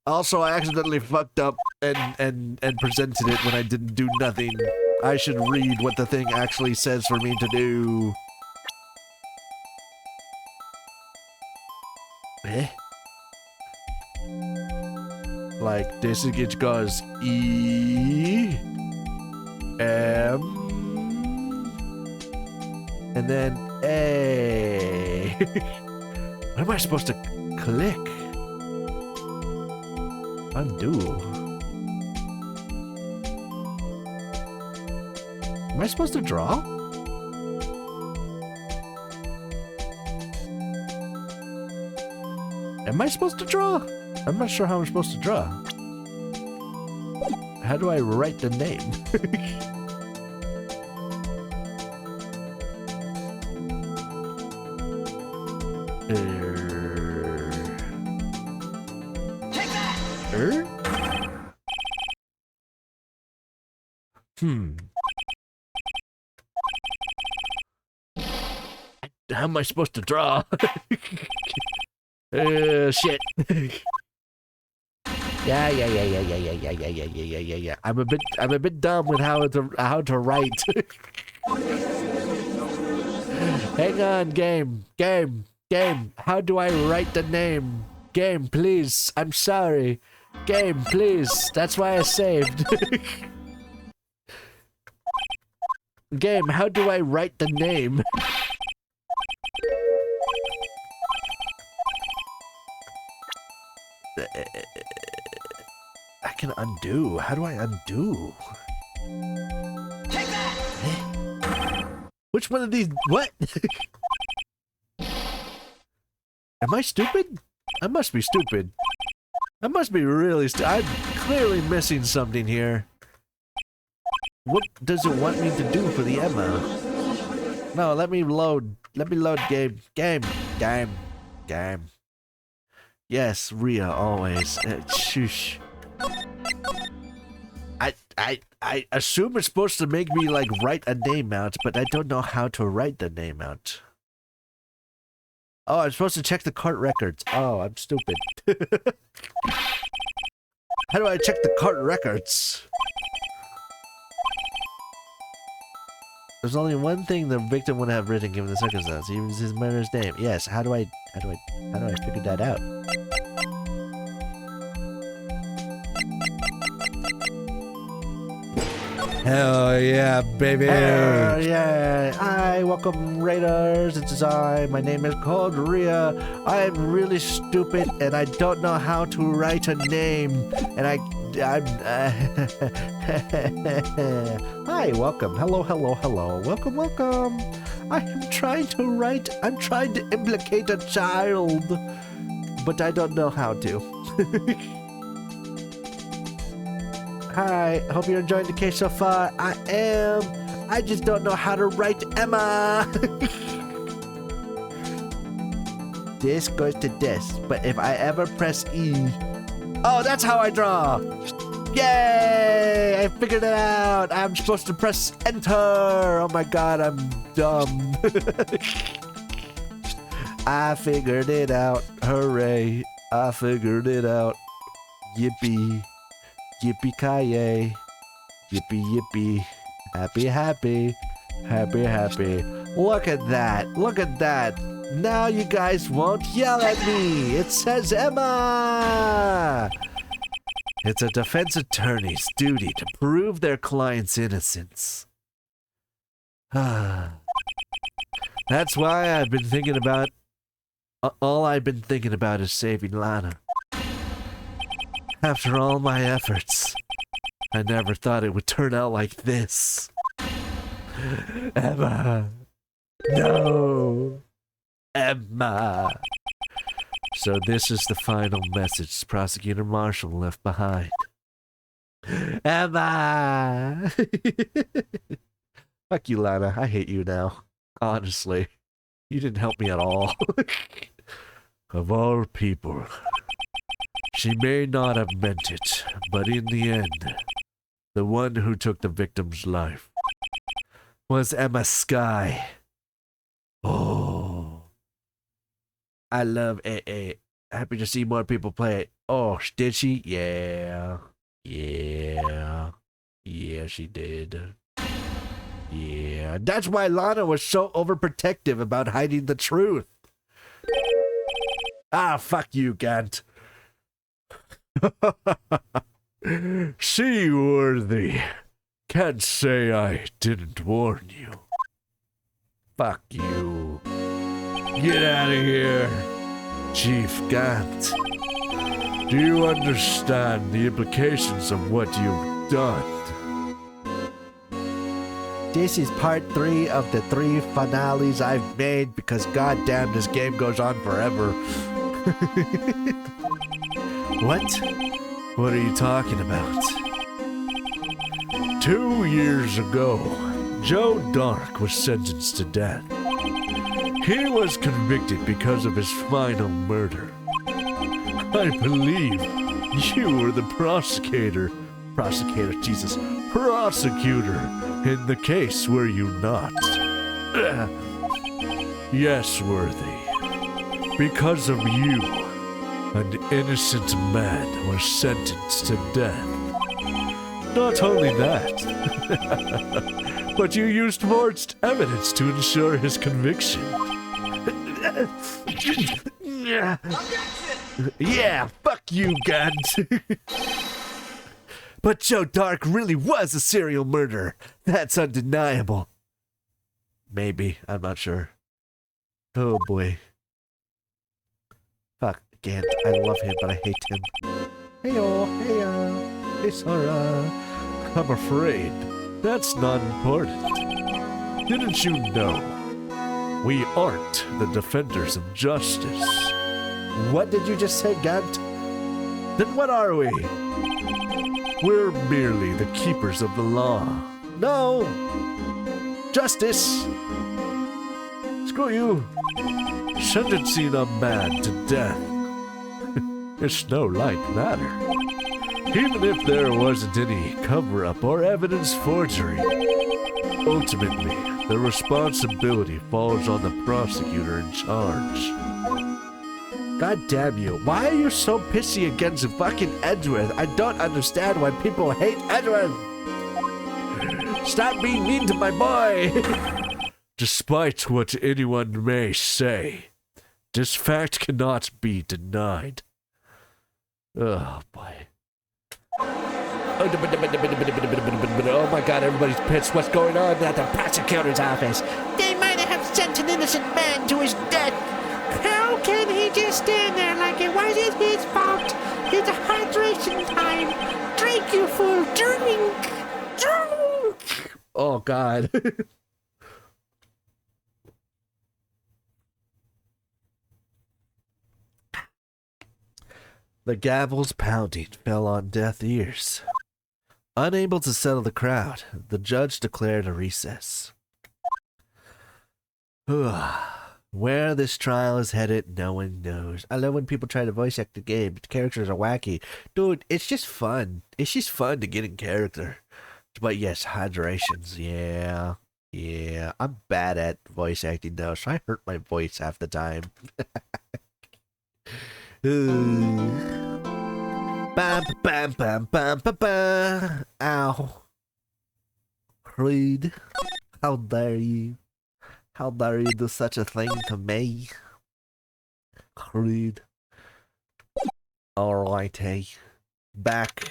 Also, I accidentally fucked up and presented it when I didn't do nothing. I should read what the thing actually says for me to do. Eh? Like, this it goes E, M, and then A. What am I supposed to click? Undo. Am I supposed to draw? Am I supposed to draw? I'm not sure how I'm supposed to draw. How do I write the name? How am I supposed to draw? Shit. Yeah. I'm a bit dumb with how to write. Hang on, game. How do I write the name? Game, please. I'm sorry. Game, please. That's why I saved. Game, how do I write the name? I can undo. How do I undo? Take that! Which one of these? What? Am I stupid? I must be stupid. I must be really I'm clearly missing something here. What does it want me to do for the Emma? No, let me load. Let me load game. Game. Yes, Rhea, always. Shush. I assume it's supposed to make me, like, write a name out, but I don't know how to write the name out. Oh, I'm supposed to check the cart records. Oh, I'm stupid. How do I check the cart records? There's only one thing the victim would have written given the circumstance. He was his murderer's name. Yes, how do I figure that out? Hell yeah, baby! Hell yeah! Hi, welcome Raiders. It's I. My name is Coldria. I'm really stupid and I don't know how to write a name. And I'm Hi, welcome. Hello, hello, hello. Welcome, welcome. I'm trying to implicate a child, but I don't know how to. Hi, hope you're enjoying the case so far. I am. I just don't know how to write Emma. This goes to this, but if I ever press E... Oh, that's how I draw! Yay! I figured it out! I'm supposed to press Enter! Oh my god, I'm dumb. I figured it out. Hooray. I figured it out. Yippee. Yippee-ki-yay. Yippee-yippee. Happy, happy. Happy, happy. Look at that. Look at that. Now you guys won't yell at me. It says Emma. It's a defense attorney's duty to prove their client's innocence. That's why I've been thinking about... all I've been thinking about is saving Lana. After all my efforts, I never thought it would turn out like this. Emma. No. Emma. So this is the final message Prosecutor Marshall left behind. Emma. Fuck you, Lana. I hate you now. Honestly. You didn't help me at all. Of all people. She may not have meant it, but in the end, the one who took the victim's life was Emma Skye. Oh. I love AA. Happy to see more people play it. Oh, did she? Yeah. Yeah. Yeah, she did. Yeah. That's why Lana was so overprotective about hiding the truth. Ah, fuck you, Gant. Seaworthy. Can't say I didn't warn you. Fuck you. Get out of here, Chief Gant. Do you understand the implications of what you've done? This is part 3 of the 3 finales I've made because goddamn this game goes on forever. What? What are you talking about? 2 years ago, Joe Dark was sentenced to death. He was convicted because of his final murder. I believe you were the prosecutor in the case, were you not? Yes, Worthy. Because of you, an innocent man was sentenced to death. Not only that, but you used forged evidence to ensure his conviction. Yeah, fuck you, Gant. But Joe Dark really was a serial murderer. That's undeniable. Maybe, I'm not sure. Oh boy. Fuck, Gant. I love him, but I hate him. Heyo, heya. Hey, Sarah. I'm afraid that's not important. Didn't you know? We aren't the defenders of justice. What did you just say, Gant? Then what are we? We're merely the keepers of the law. No! Justice! Screw you! Sentencing a man to death. It's no light matter. Even if there wasn't any cover-up or evidence forgery. Ultimately, the responsibility falls on the prosecutor in charge. God damn you. Why are you so pissy against fucking Edgeworth? I don't understand why people hate Edgeworth. Stop being mean to my boy. Despite what anyone may say, this fact cannot be denied. Oh boy. Oh my god, everybody's pissed. What's going on at the prosecutor's office? They might have sent an innocent man to his death. How can he just stand there like it wasn't his fault? It's a hydration time. Drink, you fool. Drink. Drink. Oh god. The gavel's pounding fell on deaf ears. Unable to settle the crowd, the judge declared a recess. Where this trial is headed, no one knows. I love when people try to voice act the game. The characters are wacky. Dude, it's just fun. It's just fun to get in character. But yes, hydrations, yeah. Yeah, I'm bad at voice acting though, so I hurt my voice half the time. Bam, bam, bam, bam, bam, bam. Ow. Creed, how dare you? How dare you do such a thing to me? Creed. Alrighty. Back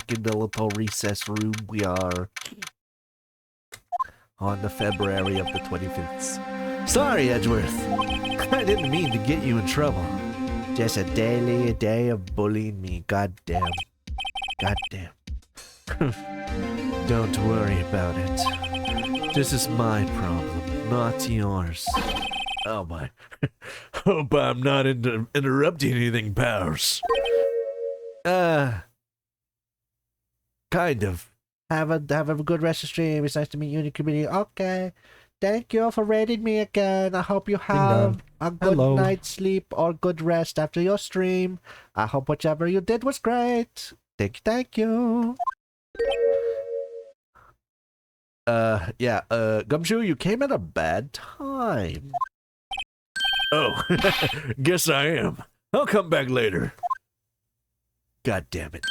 in the little recess room we are. On the February of the 25th. Sorry, Edgeworth. I didn't mean to get you in trouble. Just a day of bullying me. Goddamn. Goddamn. Don't worry about it. This is my problem, not yours. Oh my. Hope I'm not interrupting anything, pals. Kind of. Have a good rest of the stream. It's nice to meet you in the community. Okay. Thank you for rating me again. I hope you have a good night's sleep or good rest after your stream. I hope whichever you did was great. Thank you. Yeah, Gumshoe, you came at a bad time. Oh, guess I am. I'll come back later. God damn it.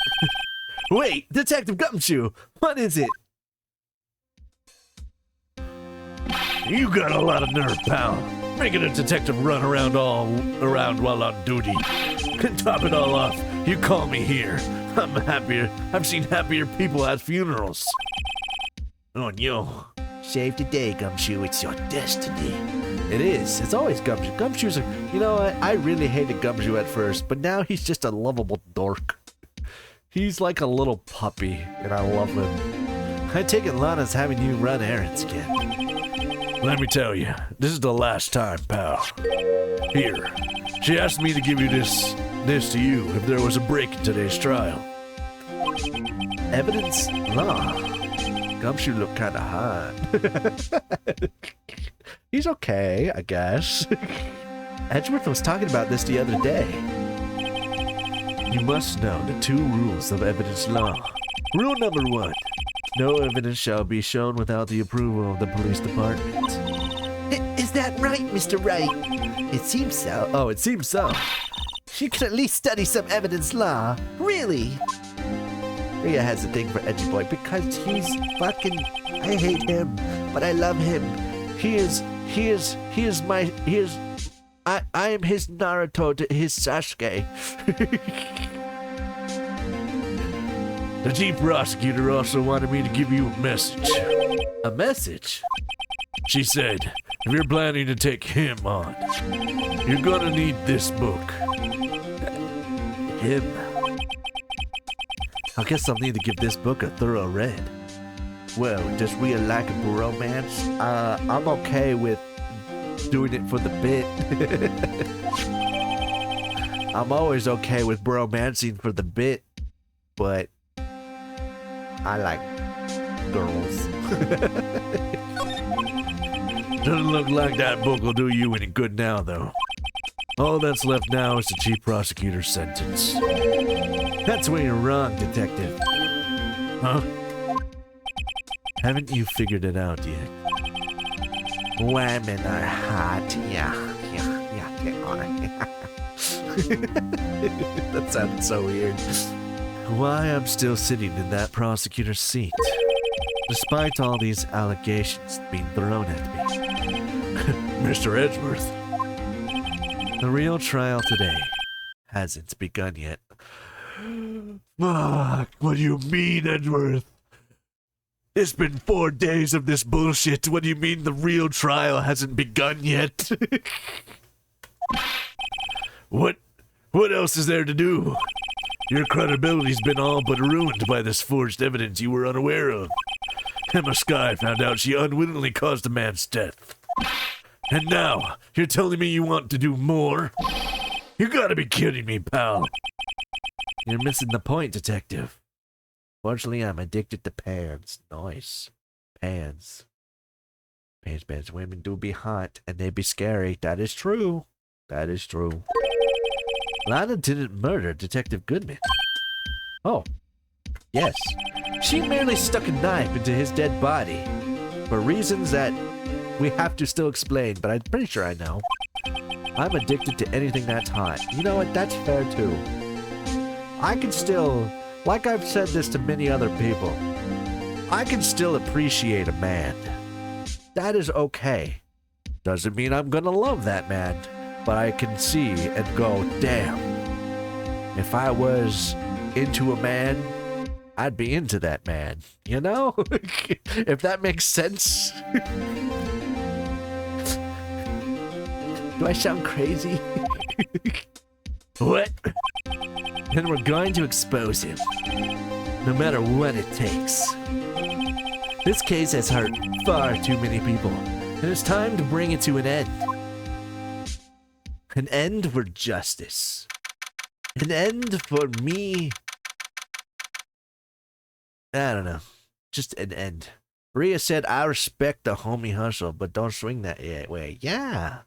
Wait, Detective Gumshoe, what is it? You got a lot of nerve, pal. Making a detective run around while on duty. And top it all off, you call me here. I'm happier. I've seen happier people at funerals. Oh no. Save the day, Gumshoe. It's your destiny. It is. It's always Gumshoe. Gumshoe's you know what? I really hated Gumshoe at first, but now he's just a lovable dork. He's like a little puppy, and I love him. I take it Lana's having you run errands again. Let me tell you, this is the last time, pal. Here. She asked me to give you this to you if there was a break in today's trial. Evidence? Law. Gumshoe looked kinda hot. He's okay, I guess. Edgeworth was talking about this the other day. You must know the 2 rules of evidence law. Rule number 1. No evidence shall be shown without the approval of the police department. Is that right, Mr. Wright? It seems so. Oh, it seems so. You could at least study some evidence law. Really? Rhea has a thing for Edgy Boy because he's fucking... I hate him, but I love him. I am his Naruto to his Sasuke. The chief prosecutor also wanted me to give you a message. A message? She said, if you're planning to take him on, you're gonna need this book. Him? I guess I'll need to give this book a thorough read. Well, does Rhea like a romance? I'm okay with doing it for the bit. I'm always okay with bromancing for the bit, but I like girls. Doesn't look like that book will do you any good now, though. All that's left now is the chief prosecutor's sentence. That's where you're wrong, detective. Huh? Haven't you figured it out yet? Women are hot. Yeah. They are. That sounded so weird. Why I'm still sitting in that prosecutor's seat, despite all these allegations being thrown at me. Mr. Edgeworth, the real trial today hasn't begun yet. Fuck, what do you mean, Edgeworth? It's been 4 days of this bullshit. What do you mean the real trial hasn't begun yet? What else is there to do? Your credibility's been all but ruined by this forged evidence you were unaware of. Emma Skye found out she unwittingly caused a man's death. And now, you're telling me you want to do more? You gotta be kidding me, pal. You're missing the point, detective. Fortunately, I'm addicted to pans. Nice. Pans. Pans. Women do be hot, and they be scary. That is true. That is true. Lana didn't murder Detective Goodman. Oh. Yes. She merely stuck a knife into his dead body. For reasons that we have to still explain, but I'm pretty sure I know. I'm addicted to anything that's hot. You know what? That's fair, too. I can still... Like I've said this to many other people, I can still appreciate a man. That is okay. Doesn't mean I'm gonna love that man, but I can see and go, damn. If I was into a man, I'd be into that man. You know? If that makes sense. Do I sound crazy? What? And we're going to expose him, no matter what it takes. This case has hurt far too many people, and it's time to bring it to an end. An end for justice. An end for me. I don't know. Just an end. Rhea said, I respect the homie hustle, but don't swing that way. Yeah.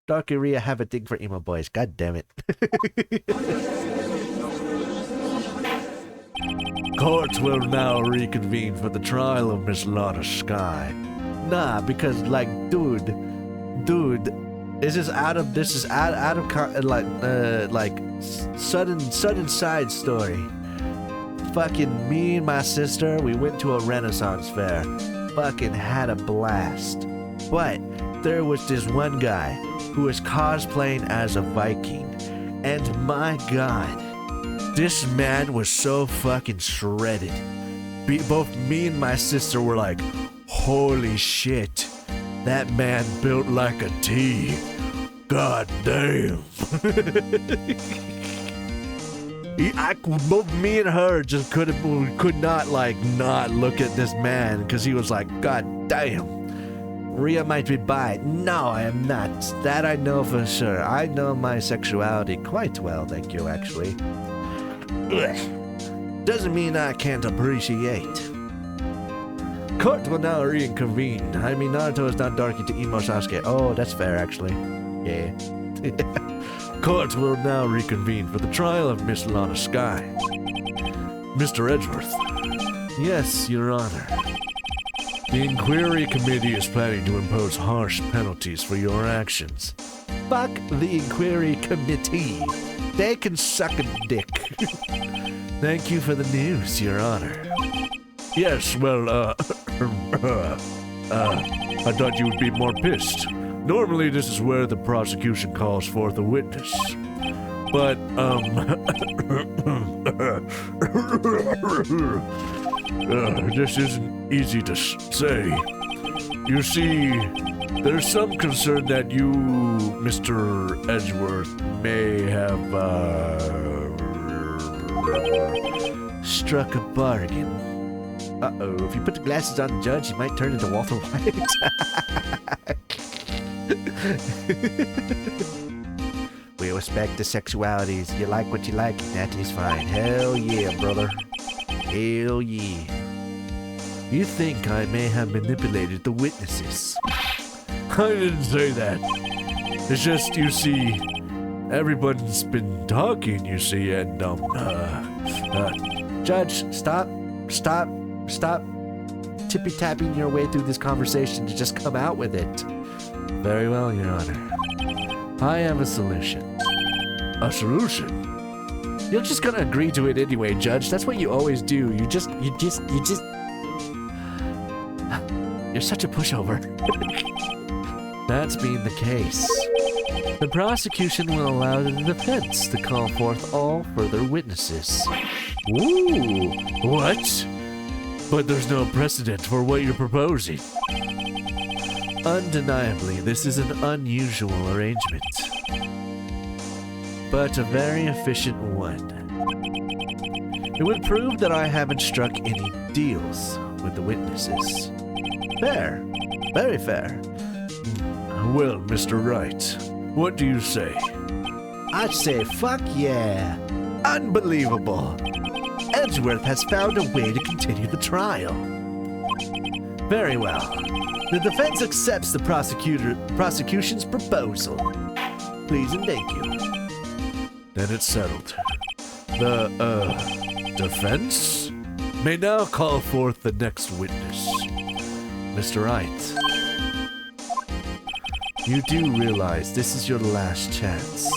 Darky Rhea have a thing for emo boys. God damn it. Court will now reconvene for the trial of Miss Lana Skye. Nah, because like, dude, this is out of sudden side story. Fucking me and my sister, we went to a Renaissance fair. Fucking had a blast. But there was this one guy who was cosplaying as a Viking, and my god, this man was so fucking shredded. Both me and my sister were like, holy shit, that man built like a T. God damn. Both me and her just could not look at this man because he was like, god damn. Rhea might be bi. No, I am not. That I know for sure. I know my sexuality quite well, thank you, actually. Ugh. Doesn't mean I can't appreciate. Court will now reconvene. I mean, Naruto is not darky to emo Sasuke. Oh, that's fair, actually. Yeah. Court will now reconvene for the trial of Miss Lana Skye. Mr. Edgeworth. Yes, Your Honor. The Inquiry Committee is planning to impose harsh penalties for your actions. Fuck the Inquiry Committee. They can suck a dick. Thank you for the news, Your Honor. Yes, well, I thought you would be more pissed. Normally, this is where the prosecution calls forth a witness. But, this isn't easy to say. You see, there's some concern that you, Mr. Edgeworth, may have, struck a bargain. Uh-oh, if you put the glasses on the judge, you might turn into Walter White. We respect the sexualities. You like what you like, that is fine. Hell yeah, brother. Hell yeah. You think I may have manipulated the witnesses? I didn't say that. It's just, you see, everyone's been talking, you see, and, Judge, stop tippy-tapping your way through this conversation to just come out with it. Very well, Your Honor. I have a solution. A solution? You're just gonna agree to it anyway, Judge. That's what you always do. You just... You're such a pushover. That's being the case. The prosecution will allow the defense to call forth all further witnesses. Ooh, what? But there's no precedent for what you're proposing. Undeniably, this is an unusual arrangement, but a very efficient one. It would prove that I haven't struck any deals with the witnesses. Fair. Very fair. Well, Mr. Wright, what do you say? I'd say fuck yeah. Unbelievable. Edgeworth has found a way to continue the trial. Very well. The defense accepts the prosecution's proposal. Please and thank you. Then it's settled. The, defense may now call forth the next witness. Mr. Wright, you do realize this is your last chance.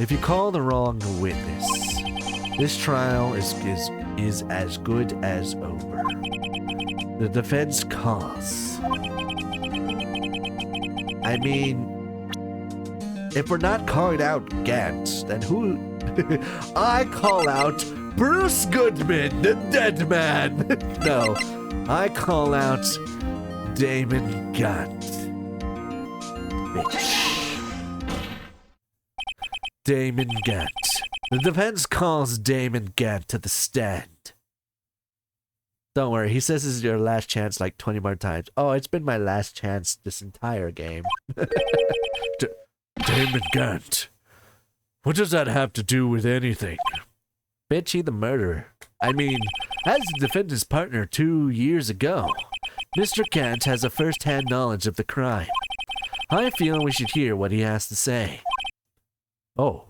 If you call the wrong witness, this trial is as good as over. The defense calls. I mean, if we're not calling out Gant, then who? I call out Bruce Goodman, the dead man. No, I call out Damon Gant. Bitch. Damon Gant. The defense calls Damon Gant to the stand. Don't worry, he says this is your last chance like 20 more times. Oh, it's been my last chance this entire game. Damon Gant. What does that have to do with anything? Bitch, he the murderer. I mean, as the defendant's partner 2 years ago, Mr. Gant has a first-hand knowledge of the crime. I feel we should hear what he has to say. Oh.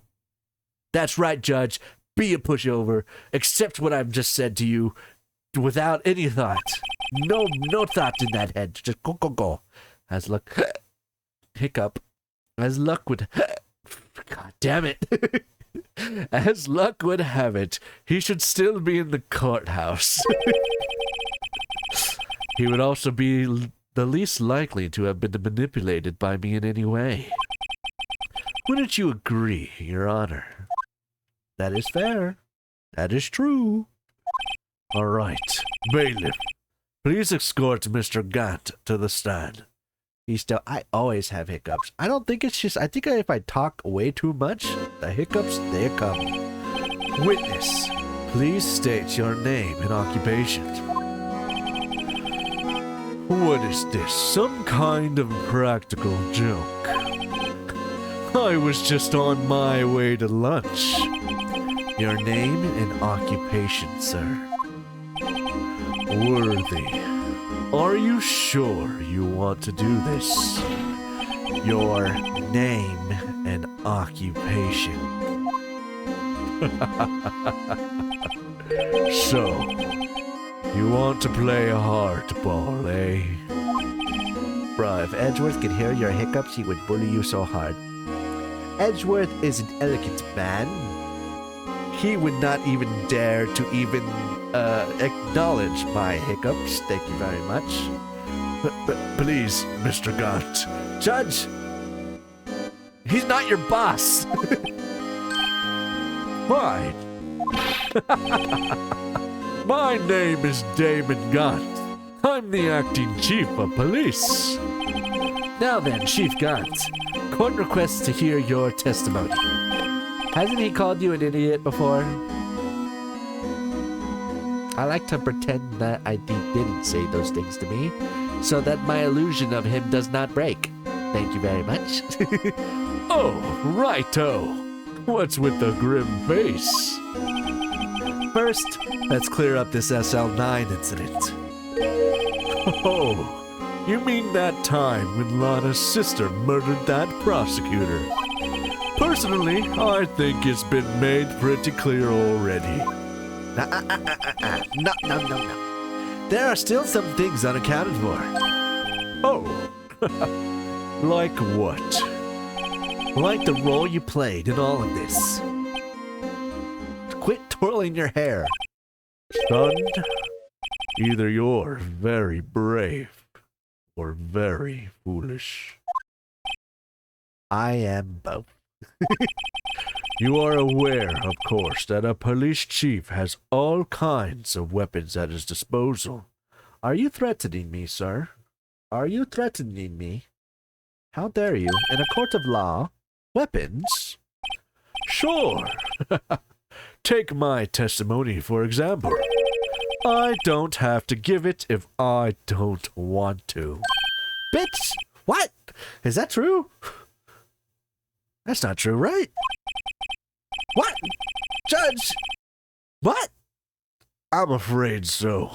That's right, Judge. Be a pushover. Accept what I've just said to you without any thought. No thought in that head. Just go. As luck... Hiccup. As luck would... God damn it. As luck would have it, he should still be in the courthouse. He would also be the least likely to have been manipulated by me in any way. Wouldn't you agree, Your Honor? That is fair. That is true. All right. Bailiff, please escort Mr. Gant to the stand. I always have hiccups. I don't think it's just, I think if I talk way too much, the hiccups, they come. Witness, please state your name and occupation. What is this? Some kind of practical joke? I was just on my way to lunch. Your name and occupation, sir. Worthy. Are you sure you want to do this? Your name and occupation. So, you want to play hardball, eh? Bruh, if Edgeworth could hear your hiccups, he would bully you so hard. Edgeworth is an elegant man. He would not even dare to even acknowledge my hiccups. Thank you very much. But please, Mr. Gant. Judge! He's not your boss! Fine. My name is Damon Gant. I'm the acting chief of police. Now then, Chief Gant, court requests to hear your testimony. Hasn't he called you an idiot before? I like to pretend that I didn't say those things to me, so that my illusion of him does not break. Thank you very much. Oh, righto. What's with the grim face? First, let's clear up this SL9 incident. Oh, you mean that time when Lana's sister murdered that prosecutor? Personally, I think it's been made pretty clear already. No. There are still some things unaccounted for. Oh, like what? Like the role you played in all of this. Quit twirling your hair. Stunned? Either you're very brave or very foolish. I am both. You are aware, of course, that a police chief has all kinds of weapons at his disposal. Are you threatening me, sir? Are you threatening me? How dare you, in a court of law? Weapons? Sure. Take my testimony, for example. I don't have to give it if I don't want to. Bitch! What? Is that true? That's not true, right? What? Judge! What? I'm afraid so.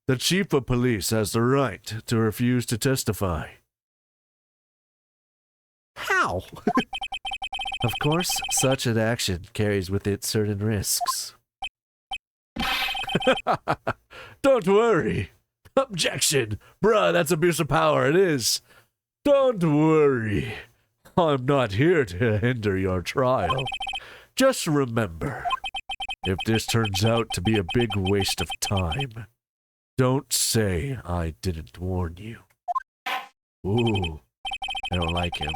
The chief of police has the right to refuse to testify. How? Of course, such an action carries with it certain risks. Don't worry. Objection. Bruh, that's abuse of power, it is. Don't worry. I'm not here to hinder your trial. Just remember, if this turns out to be a big waste of time, don't say I didn't warn you. Ooh, I don't like him.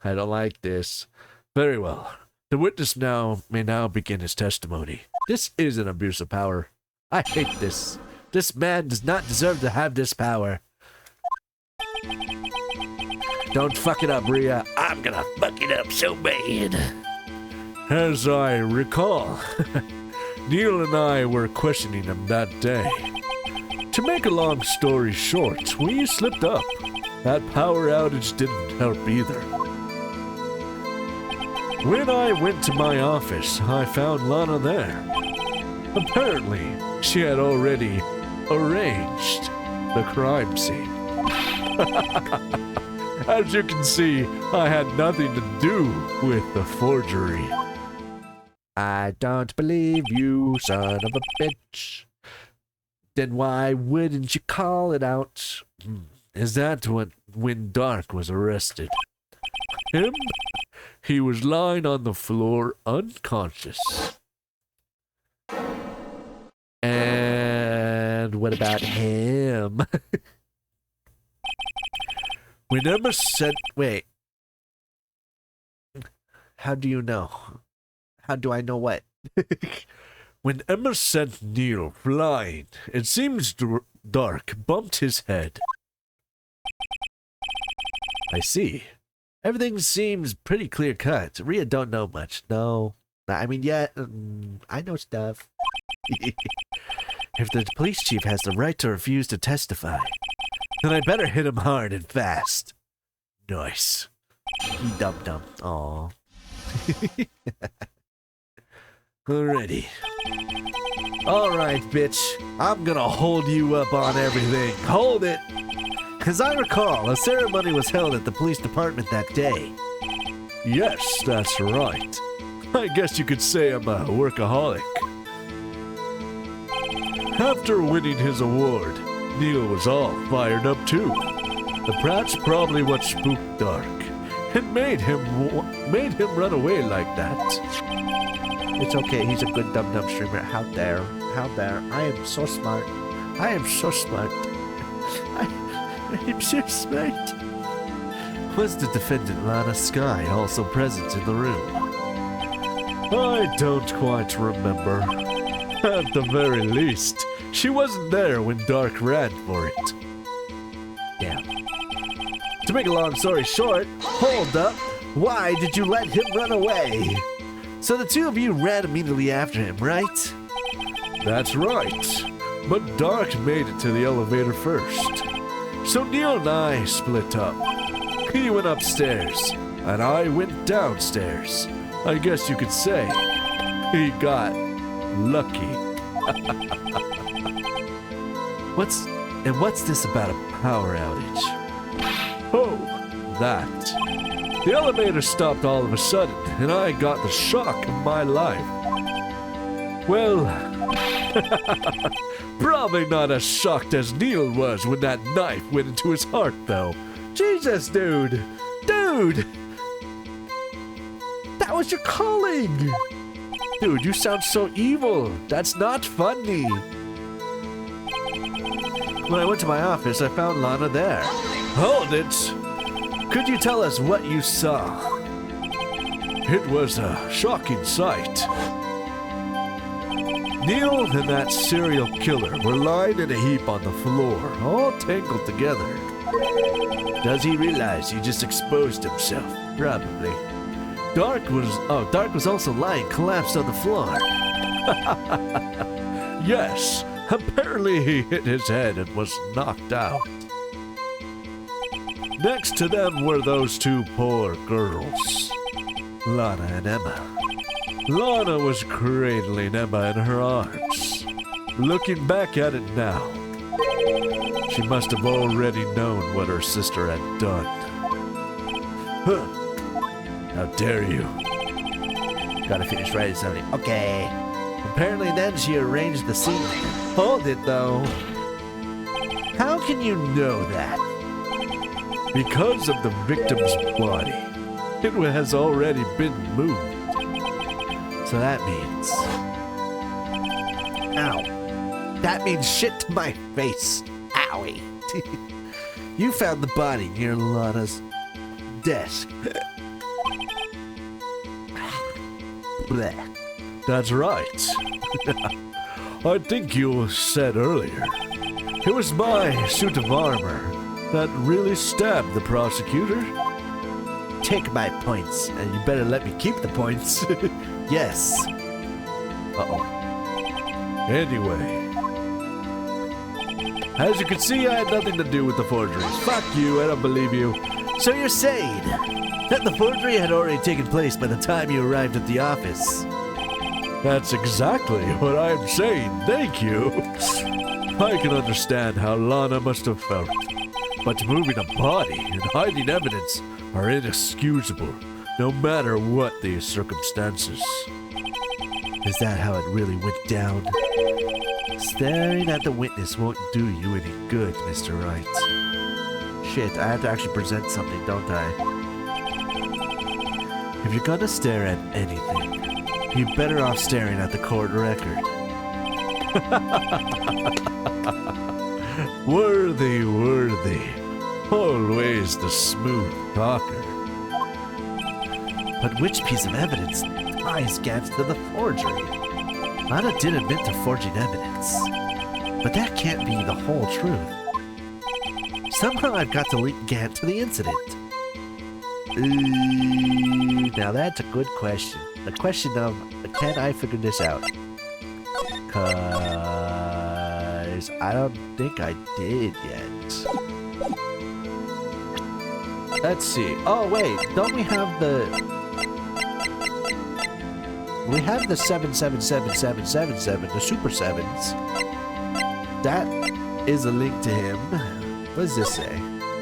I don't like this. Very well. The witness may now begin his testimony. This is an abuse of power. I hate this. This man does not deserve to have this power. Don't fuck it up, Rhea. I'm gonna fuck it up so bad. As I recall, Neil and I were questioning him that day. To make a long story short, we slipped up. That power outage didn't help either. When I went to my office, I found Lana there. Apparently, she had already arranged the crime scene. As you can see, I had nothing to do with the forgery. I don't believe you, son of a bitch. Then why wouldn't you call it out? Is that when Dark was arrested? Him? He was lying on the floor unconscious. And what about him? When Emma said, wait. How do you know? How do I know what? When Emma sent Neil flying, it seems Dark bumped his head. I see. Everything seems pretty clear-cut. Rhea don't know much. No. I mean, yeah, I know stuff. If the police chief has the right to refuse to testify, then I better hit him hard and fast. Nice. He dum-dum. Aw. Alrighty. Alright, bitch. I'm gonna hold you up on everything. Hold it! As I recall, a ceremony was held at the police department that day. Yes, that's right. I guess you could say I'm a workaholic. After winning his award, Neil was all fired up too. That's probably what spooked Dark and made him run away like that. It's okay, he's a good dum-dum streamer. How dare, how dare. I am so smart. I am so smart. I'm so smart. Was the defendant Lana Skye also present in the room? I don't quite remember. At the very least, she wasn't there when Dark ran for it. Yeah. To make a long story short, hold up. Why did you let him run away? So the two of you ran immediately after him, right? That's right. But Dark made it to the elevator first. So Neil and I split up. He went upstairs, and I went downstairs. I guess you could say he got lucky. What's this about a power outage? Oh, that. The elevator stopped all of a sudden, and I got the shock of my life. Well, probably not as shocked as Neil was when that knife went into his heart, though. Jesus, dude! Dude! That was your calling! Dude, you sound so evil. That's not funny. When I went to my office, I found Lana there. Hold it! Could you tell us what you saw? It was a shocking sight. Neil and that serial killer were lying in a heap on the floor, all tangled together. Does he realize he just exposed himself? Probably. Dark was also lying collapsed on the floor. Yes, apparently he hit his head and was knocked out. Next to them were those two poor girls, Lana and Emma. Lana was cradling Emma in her arms. Looking back at it now, she must have already known what her sister had done. Huh. How dare you? Gotta finish writing something. Okay. Apparently then she arranged the scene. Hold it though. How can you know that? Because of the victim's body. It has already been moved. So that means... Ow. That means shit to my face. Owie. You found the body near Lana's desk. Blech. That's right. I think you said earlier. It was my suit of armor that really stabbed the prosecutor. Take my points, and you better let me keep the points. Yes. Uh-oh. Anyway. As you can see, I had nothing to do with the forgeries. Fuck you, I don't believe you. So you're saying that the forgery had already taken place by the time you arrived at the office? That's exactly what I'm saying, thank you. I can understand how Lana must have felt, but moving a body and hiding evidence are inexcusable, no matter what the circumstances. Is that how it really went down? Staring at the witness won't do you any good, Mr. Wright. Shit, I have to actually present something, don't I? If you're gonna stare at anything, you're better off staring at the court record. Worthy, worthy. Always the smooth talker. But which piece of evidence ties Gantz to the forgery? Lana did admit to forging evidence. But that can't be the whole truth. Somehow I've got to link Gant to the incident. Now that's a good question. The question of, can I figure this out? Cause I don't think I did yet. Let's see. Oh wait, don't we have the... We have the 777777, the Super 7s. That is a link to him. What does this say?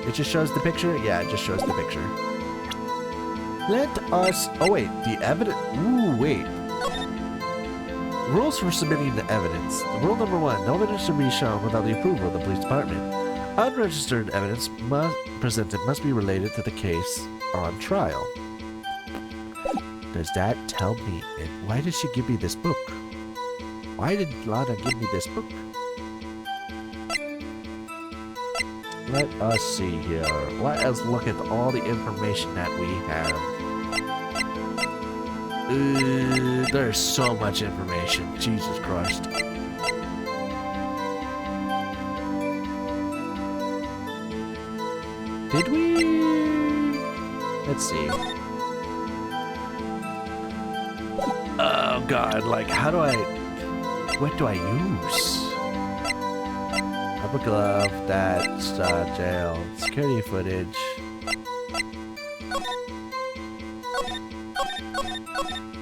It just shows the picture? Yeah, it just shows the picture. Let us... Oh, wait. The evidence... Ooh, wait. Rules for submitting the evidence. Rule number 1. No evidence should be shown without the approval of the police department. Unregistered evidence presented must be related to the case on trial. Does that tell me... Why did she give me this book? Why did Lana give me this book? Let us see here. Let us look at all the information that we have. There's so much information. Jesus Christ. Did we? Let's see. Oh God, like how do I... What do I use? Rubber glove, that's jail, security footage.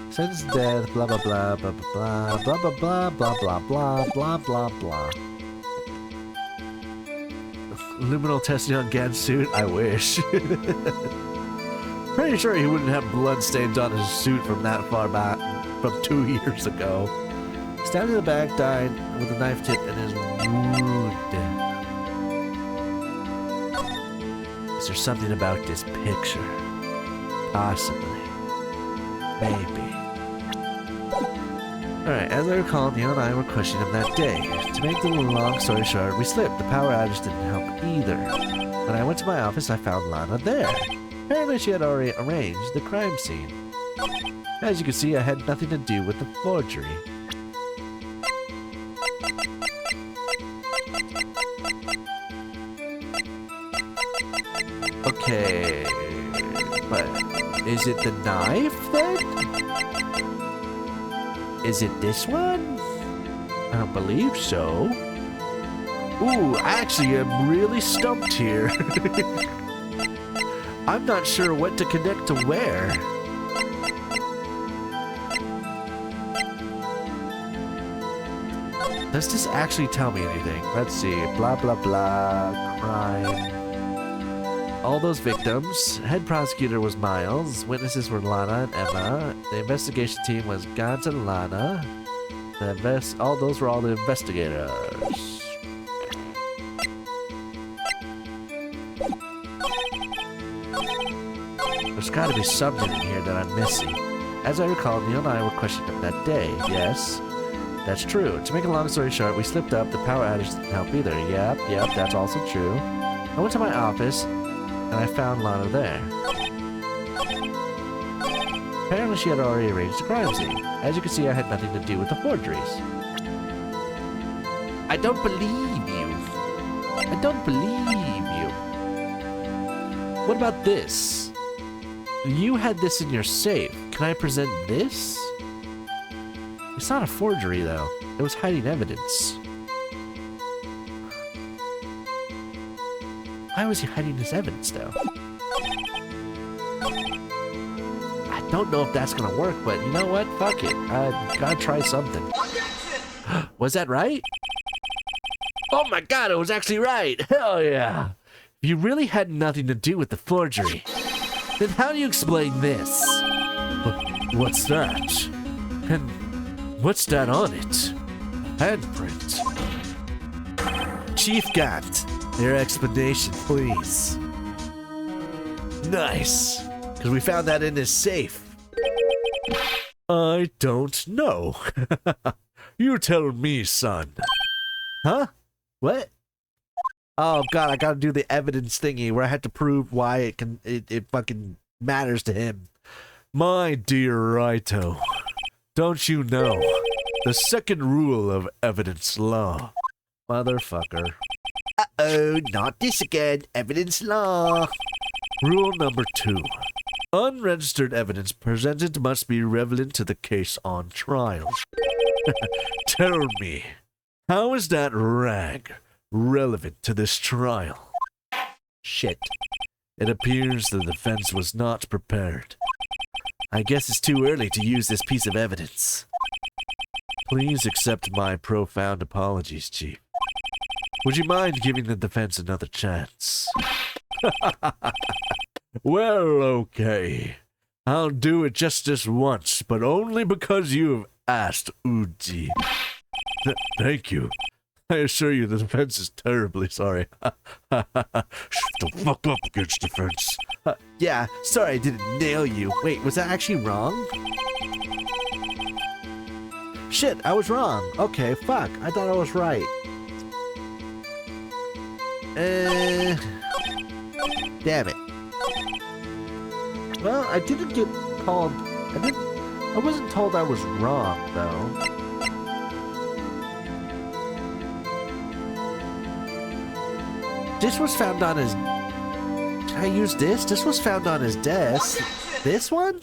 Since death, blah blah blah blah blah blah blah blah blah blah blah blah blah blah. Luminal testing on Gant's suit? I wish. Pretty sure he wouldn't have blood stains on his suit from that far back, from 2 years ago. Stabbed in the back, died with a knife tip in his wound. Is there something about this picture? Possibly. Maybe. Alright, as I recall, Neil and I were questioning him that day. To make the long story short, we slipped. The power outage didn't help either. When I went to my office, I found Lana there. Apparently she had already arranged the crime scene. As you can see, I had nothing to do with the forgery. Okay, but is it the knife then? Is it this one? I don't believe so. Ooh, actually, I'm really stumped here. I'm not sure what to connect to where. Does this actually tell me anything? Let's see. Blah, blah, blah. Crime. All those victims. Head prosecutor was Miles. Witnesses were Lana and Emma. The investigation team was Gant and Lana. All those were all the investigators. There's gotta be something in here that I'm missing. As I recall, Neil and I were questioned up that day. Yes, that's true. To make a long story short, we slipped up. The power outage didn't help either. Yep, that's also true. I went to my office, and I found Lana there. Apparently she had already arranged the crime scene. As you can see, I had nothing to do with the forgeries. I don't believe you. I don't believe you. What about this? You had this in your safe. Can I present this? It's not a forgery, though. It was hiding evidence. Why was he hiding this evidence, though? I don't know if that's gonna work, but you know what? Fuck it. I gotta try something. Was that right? Oh my god, it was actually right! Hell yeah! If you really had nothing to do with the forgery, then how do you explain this? What's that? And what's that on it? Handprint. Chief Gant, your explanation, please. Nice. Because we found that in his safe. I don't know. You tell me, son. Huh? What? Oh god, I gotta do the evidence thingy where I had to prove why it fucking matters to him. My dear Raito, don't you know the second rule of evidence law? Motherfucker. Uh-oh, not this again. Evidence law. Rule number 2. Unregistered evidence presented must be relevant to the case on trial. Tell me, how is that rag relevant to this trial? Shit. It appears the defense was not prepared. I guess it's too early to use this piece of evidence. Please accept my profound apologies, Chief. Would you mind giving the defense another chance? Well, okay. I'll do it just this once, but only because you have asked, Uji. Thank you. I assure you the defense is terribly sorry. Shut the fuck up against defense. Yeah, sorry I didn't nail you. Wait, was that actually wrong? Shit, I was wrong. Okay, fuck. I thought I was right. Damn it. Well, I didn't get called... I wasn't told I was wrong, though. This was found on his... Can I use this? This was found on his desk. This one?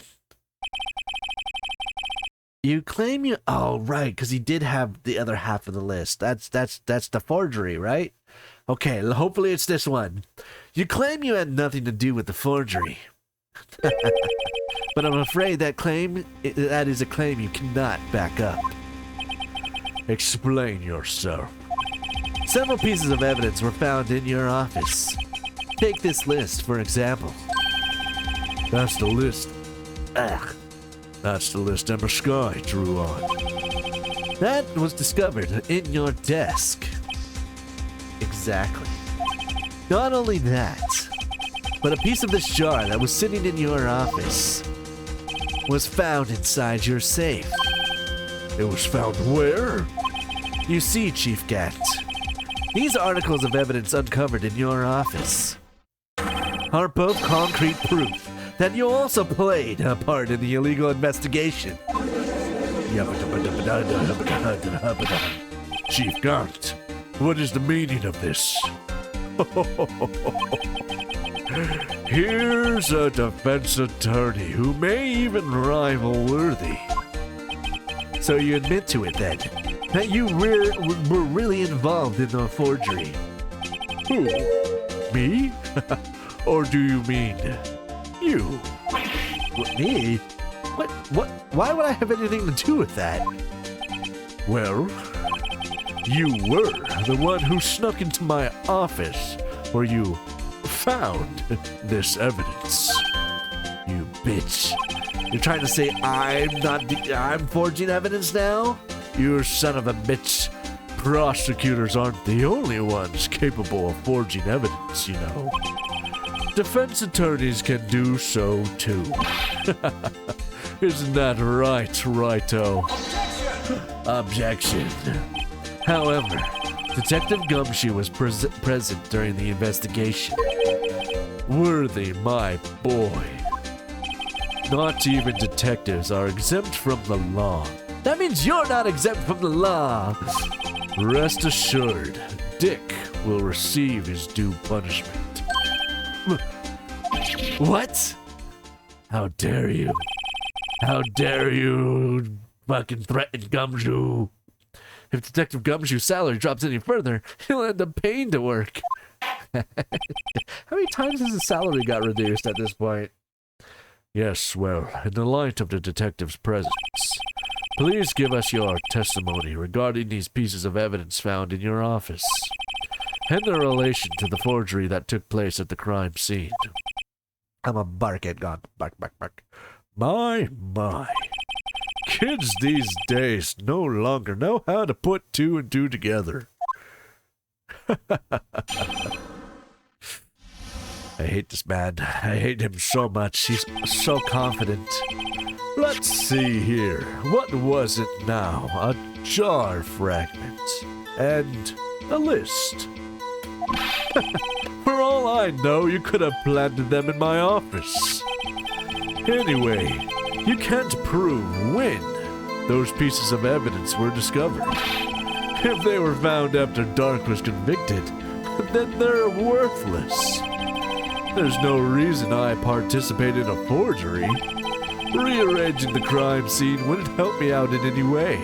You claim you... Oh, right, because he did have the other half of the list. That's the forgery, right? Okay, hopefully it's this one. You claim you had nothing to do with the forgery. But I'm afraid that is a claim you cannot back up. Explain yourself. Several pieces of evidence were found in your office. Take this list, for example. That's the list. Ugh. That's the list Emma Sky drew on. That was discovered in your desk. Exactly. Not only that, but a piece of this jar that was sitting in your office was found inside your safe. It was found where? You see, Chief Gant, these articles of evidence uncovered in your office are both concrete proof that you also played a part in the illegal investigation. Chief Gant, what is the meaning of this? Here's a defense attorney who may even rival Worthy. So you admit to it then, that you were really involved in the forgery. Who? Me? Or do you mean you? What, me? What? Why would I have anything to do with that? Well, you were the one who snuck into my office where you found this evidence. You bitch. You're trying to say I'm forging evidence now? You son of a bitch. Prosecutors aren't the only ones capable of forging evidence, you know. Defense attorneys can do so too. Isn't that right, Righto? Objection. However, Detective Gumshoe was present during the investigation. Worthy, my boy. Not even detectives are exempt from the law. That means you're not exempt from the law. Rest assured, Dick will receive his due punishment. What? How dare you? How dare you fucking threaten Gumshoe? If Detective Gumshoe's salary drops any further, he'll end up paying to work. How many times has his salary got reduced at this point? Yes, well, in the light of the detective's presence, please give us your testimony regarding these pieces of evidence found in your office, and their relation to the forgery that took place at the crime scene. I'm a bark at God. Bark, bark, bark. My. Kids these days no longer know how to put two and two together. I hate this man. I hate him so much. He's so confident. Let's see here. What was it now? A jar fragment. And a list. For all I know, you could have planted them in my office. Anyway, you can't prove when those pieces of evidence were discovered. If they were found after Dark was convicted, then they're worthless. There's no reason I participate in a forgery. Rearranging the crime scene wouldn't help me out in any way.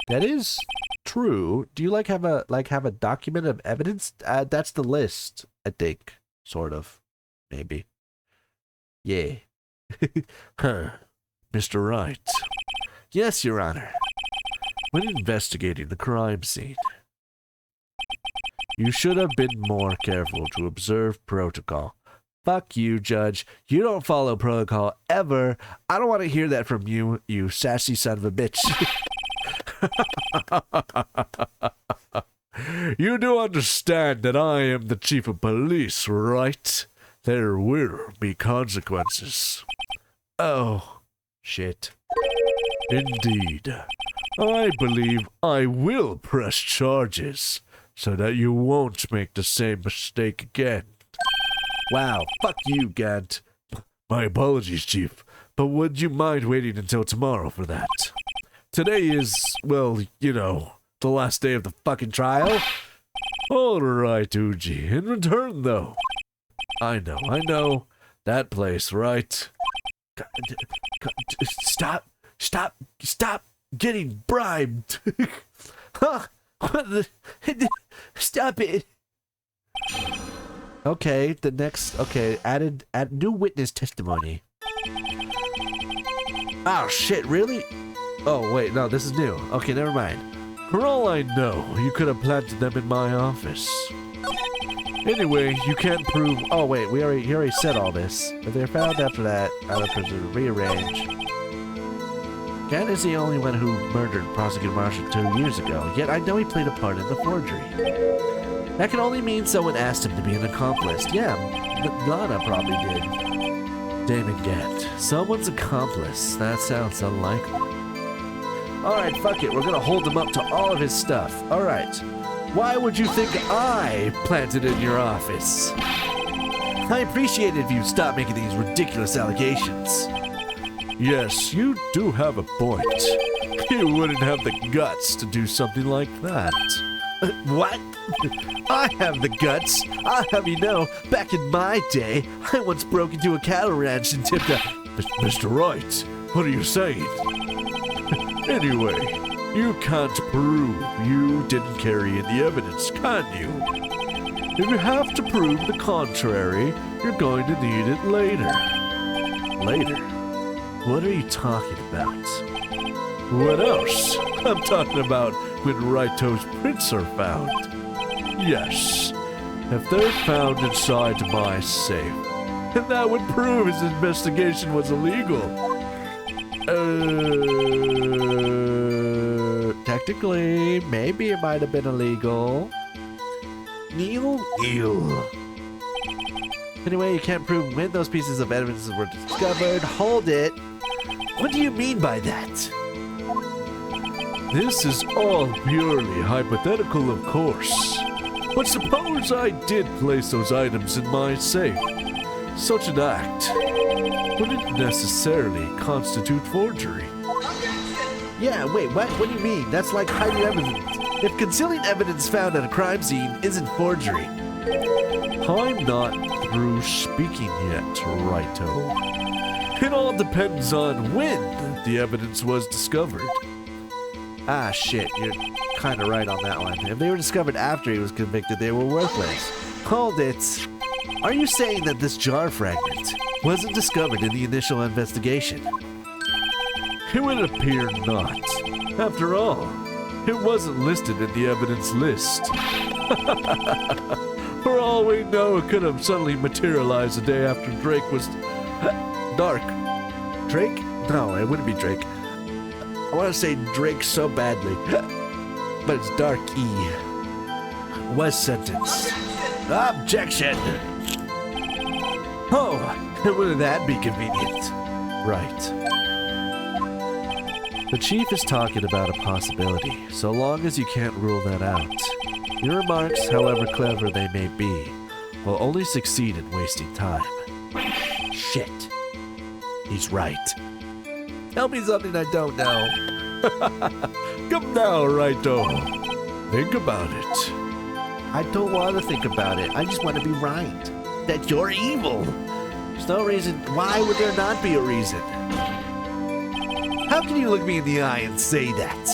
That is true. Do you have a document of evidence? That's the list, I think. Sort of. Maybe. Yeah. Huh. Mr. Wright. Yes, Your Honor. When investigating the crime scene, you should have been more careful to observe protocol. Fuck you, Judge. You don't follow protocol ever. I don't want to hear that from you, you sassy son of a bitch. You do understand that I am the chief of police, right? There will be consequences. Oh, shit. Indeed. I believe I will press charges so that you won't make the same mistake again. Wow, fuck you, Gant. My apologies, Chief, but would you mind waiting until tomorrow for that? Today is, well, you know, the last day of the fucking trial. All right, Uji. In return, though. I know. That place, right? Stop getting bribed. Huh? What the? Stop it. Okay, the next, add new witness testimony. Oh shit, really? Oh wait, no, this is new. Okay, never mind. For all I know, you could have planted them in my office. Anyway, you can't prove. Oh wait, he already said all this. If they're found after that, I'll have to rearrange. Gant is the only one who murdered Prosecutor Marshall 2 years ago, yet I know he played a part in the forgery. That can only mean someone asked him to be an accomplice. Yeah, Lana probably did. Damn it, Gant. Someone's accomplice. That sounds unlikely. Alright, fuck it. We're gonna hold him up to all of his stuff. Alright. Why would you think I planted in your office? I appreciate it if you stop making these ridiculous allegations. Yes, you do have a point. You wouldn't have the guts to do something like that. What? I have the guts. I'll have you know, back in my day, I once broke into a cattle ranch and tipped a... Mr. Wright, what are you saying? Anyway, you can't prove you didn't carry in the evidence, can you? If you have to prove the contrary, you're going to need it later. Later? What are you talking about? What else? I'm talking about when Raito's prints are found. Yes, if they're found inside my safe, then that would prove his investigation was illegal. Technically, maybe it might have been illegal. Neil? Anyway, you can't prove when those pieces of evidence were discovered. Hold it. What do you mean by that? This is all purely hypothetical, of course. But suppose I did place those items in my safe. Such an act wouldn't necessarily constitute forgery. Yeah, wait, what? What do you mean? That's like hiding evidence. If concealing evidence found at a crime scene isn't forgery. I'm not through speaking yet, Righto. It all depends on when the evidence was discovered. Ah, shit, you're kind of right on that one. If they were discovered after he was convicted, they were worthless. Hold it. Are you saying that this jar fragment wasn't discovered in the initial investigation? It would appear not. After all, it wasn't listed in the evidence list. For all we know, it could have suddenly materialized the day after Drake was... Dark. Drake? No, it wouldn't be Drake. I want to say Drake so badly, but it's Dark E. Was sentenced. Objection! Oh, wouldn't that be convenient? Right. The chief is talking about a possibility, so long as you can't rule that out. Your remarks, however clever they may be, will only succeed in wasting time. Shit. He's right. Tell me something I don't know. Come now, Righto. Think about it. I don't want to think about it. I just want to be right. That you're evil. There's no reason. Why would there not be a reason? How can you look me in the eye and say that?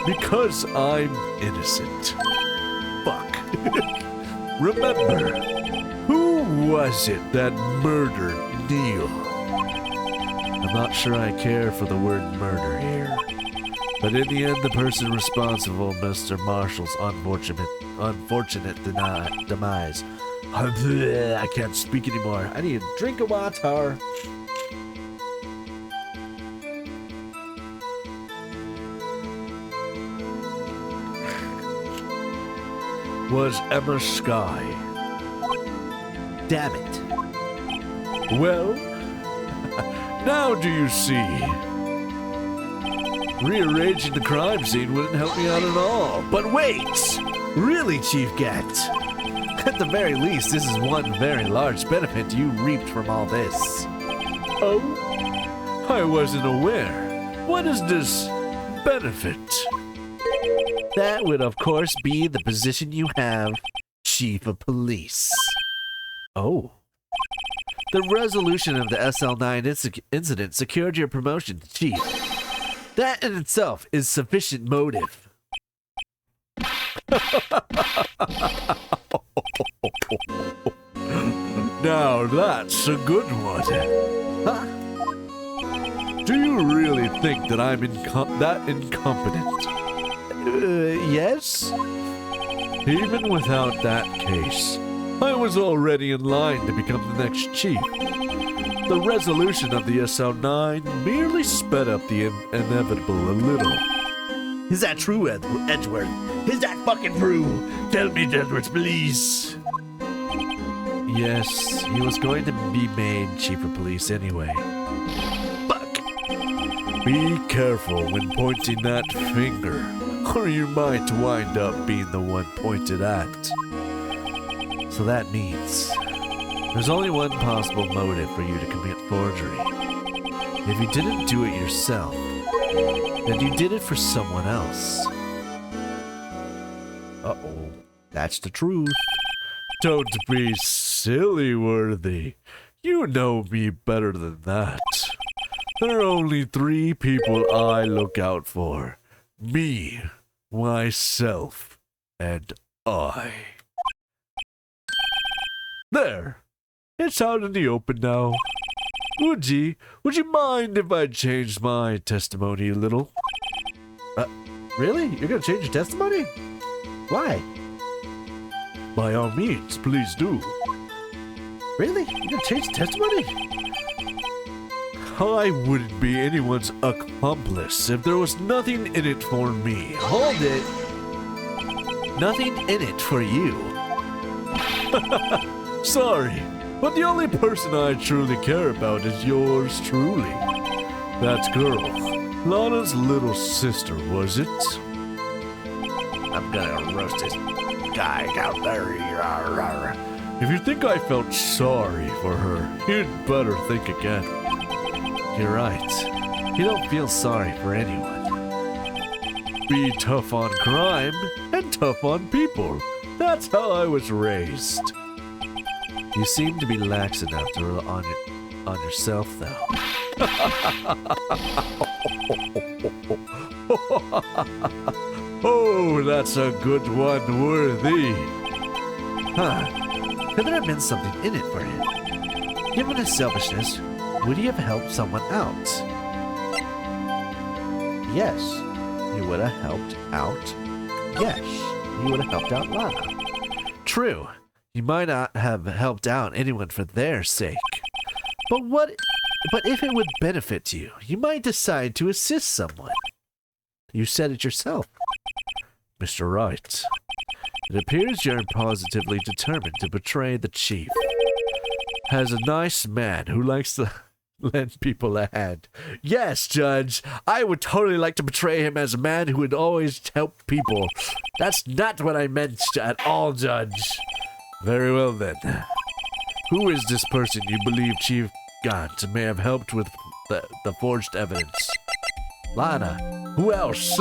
Because I'm innocent. Fuck. Remember, who was it that murdered Neil? I'm not sure I care for the word murder here. But in the end, the person responsible, Mr. Marshall's unfortunate demise. I can't speak anymore. I need a drink of water. Was Emma Sky. Damn it. Well, now do you see? Rearranging the crime scene wouldn't help me out at all. But wait! Really, Chief Gat? At the very least, this is one very large benefit you reaped from all this. Oh? I wasn't aware. What is this benefit? That would, of course, be the position you have, Chief of Police. Oh. The resolution of the SL9 incident secured your promotion to Chief. That in itself is sufficient motive. Now that's a good one. Huh? Do you really think that I'm that incompetent? Yes? Even without that case, I was already in line to become the next chief. The resolution of the SL9 merely sped up the inevitable a little. Is that true, Edgeworth? Is that fucking true? Tell me, Edgeworth, please. Yes, he was going to be made chief of police anyway. Fuck. Be careful when pointing that finger, or you might wind up being the one pointed at. So that means There's only one possible motive for you to commit forgery. If you didn't do it yourself, then you did it for someone else. Uh-oh. That's the truth. Don't be silly, Worthy. You know me better than that. There are only 3 people I look out for. Me, myself, and I. There. It's out in the open now. Would you mind if I changed my testimony a little? Really? You're gonna change your testimony? Why? By all means, please do. Really? You're gonna change the testimony? I wouldn't be anyone's accomplice if there was nothing in it for me. Hold it. Nothing in it for you. Sorry, but the only person I truly care about is yours truly. That girl, Lana's little sister, was it? I'm gonna roast this guy out there. If you think I felt sorry for her, you'd better think again. You're right. You don't feel sorry for anyone. Be tough on crime and tough on people. That's how I was raised. You seem to be lax enough to rely on yourself, though. Oh, that's a good one, Worthy. Huh. Could there have been something in it for him? Given his selfishness, would he have helped someone out? Yes, he would have helped out. Yes, he would have helped out Lana. True, he might not have helped out anyone for their sake. But if it would benefit you, you might decide to assist someone. You said it yourself. Mr. Wright, it appears you're positively determined to betray the chief. As a nice man who likes to lend people a hand. Yes, Judge, I would totally like to betray him as a man who would always help people. That's not what I meant at all, Judge. Very well, then. Who is this person you believe Chief Gant may have helped with the forged evidence? Lana. Who else?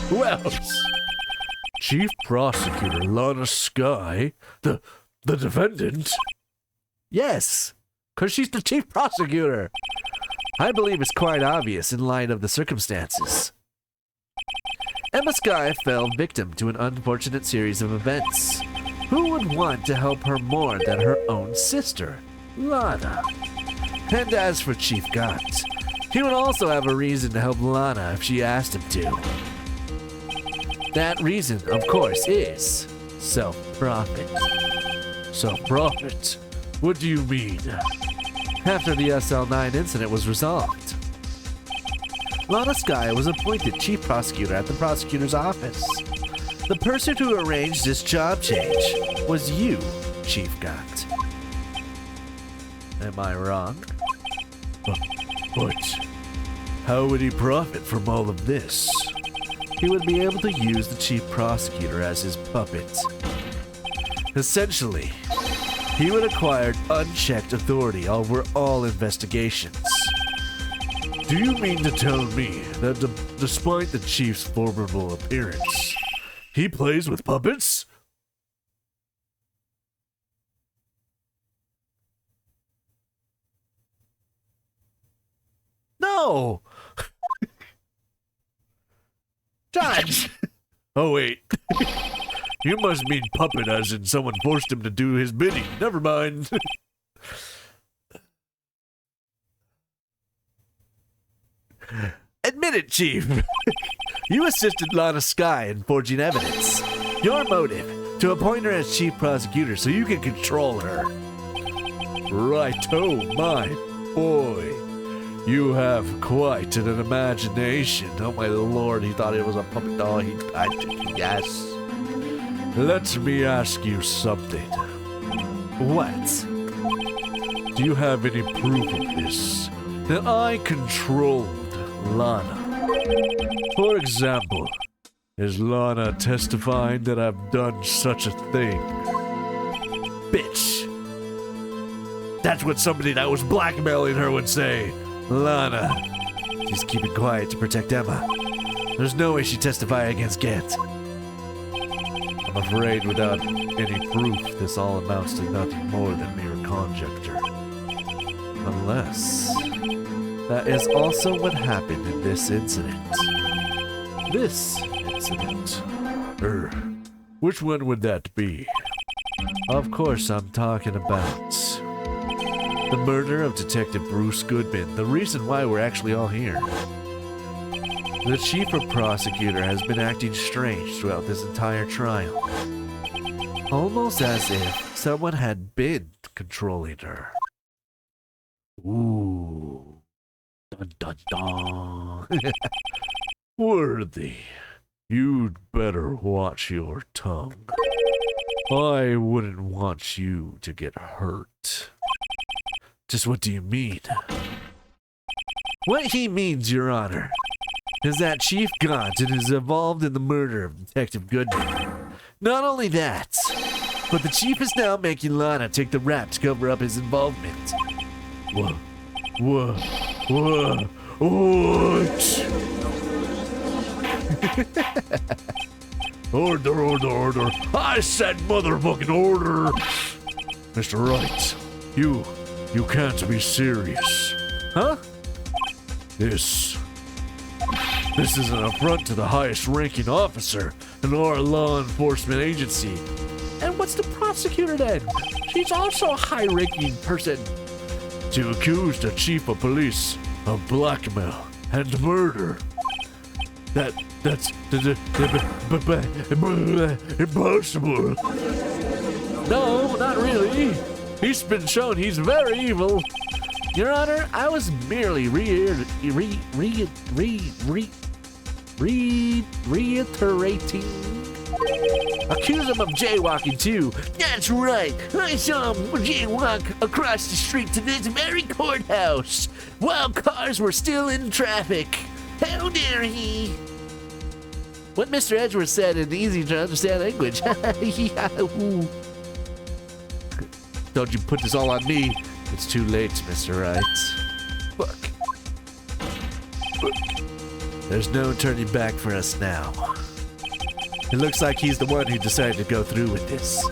Who else? Chief Prosecutor Lana Sky? The defendant? Yes, because she's the Chief Prosecutor. I believe it's quite obvious in light of the circumstances. Emma Sky fell victim to an unfortunate series of events. Who would want to help her more than her own sister, Lana? And as for Chief Gant, he would also have a reason to help Lana if she asked him to. That reason, of course, is self-profit. Self-profit? What do you mean? After the SL9 incident was resolved, Lana Sky was appointed Chief Prosecutor at the prosecutor's office. The person who arranged this job change was you, Chief Gant. Am I wrong? But how would he profit from all of this? He would be able to use the Chief Prosecutor as his puppet. Essentially, he would acquire unchecked authority over all investigations. Do you mean to tell me that despite the Chief's formidable appearance, he plays with puppets? No! Judge! Oh, wait. You must mean puppet as in someone forced him to do his bidding. Never mind. Admit it, Chief. You assisted Lana Sky in forging evidence. Your motive, to appoint her as Chief Prosecutor so you can control her. Right-o, my boy. You have quite an imagination. Oh my lord, he thought it was a puppet doll. Yes. Let me ask you something. What? Do you have any proof of this? That I controlled Lana? For example, is Lana testifying that I've done such a thing? Bitch. That's what somebody that was blackmailing her would say. Lana. She's keeping quiet to protect Emma. There's no way she'd testify against Gant. I'm afraid without any proof, this all amounts to nothing more than mere conjecture. Unless that is also what happened in this incident. This incident. Which one would that be? Of course, I'm talking about the murder of Detective Bruce Goodman, the reason why we're actually all here. The chief of prosecutor has been acting strange throughout this entire trial. Almost as if someone had been controlling her. Ooh. Dun dun dun. Worthy, you'd better watch your tongue. I wouldn't want you to get hurt. Just what do you mean? What he means, Your Honor, is that Chief Gonton is involved in the murder of Detective Goodman. Not only that, but the Chief is now making Lana take the rap to cover up his involvement. What? Order. I said motherfucking order. Mr. Wright, you can't be serious. Huh? This is an affront to the highest ranking officer in our law enforcement agency. And what's the prosecutor then? She's also a high-ranking person. To accuse the chief of police of blackmail and murder. That's impossible. No, not really. He's been shown he's very evil. Your Honor, I was merely reiterating. Accuse him of jaywalking too. That's right. I saw him jaywalk across the street to this very courthouse while cars were still in traffic. How dare he? What Mr. Edgeworth said in easy to understand language. Don't you put this all on me. It's too late, Mr. Wright. Fuck. There's no turning back for us now. It looks like he's the one who decided to go through with this.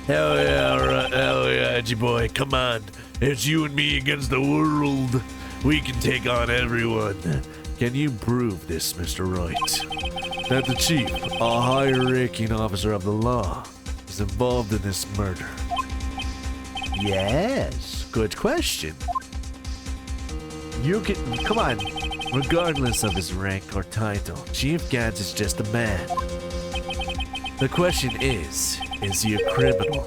Hell yeah, Edgy boy, come on. It's you and me against the world. We can take on everyone. Can you prove this, Mr. Wright? That the chief, a higher-ranking officer of the law, is involved in this murder? Yes, good question. You can, come on. Regardless of his rank or title, Chief Gant is just a man. The question is he a criminal?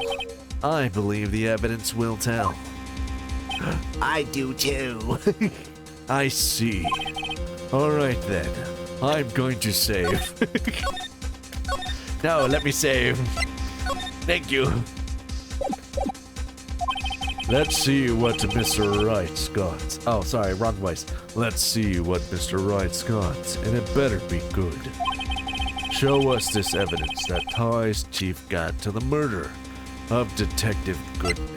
I believe the evidence will tell. I do too. I see. Alright then, I'm going to save. No, let me save. Thank you. Let's see what Mr. Wright's got. Oh, sorry, wrong voice. Let's see what Mr. Wright's got, and it better be good. Show us this evidence that ties Chief Gant to the murder of Detective Goodman.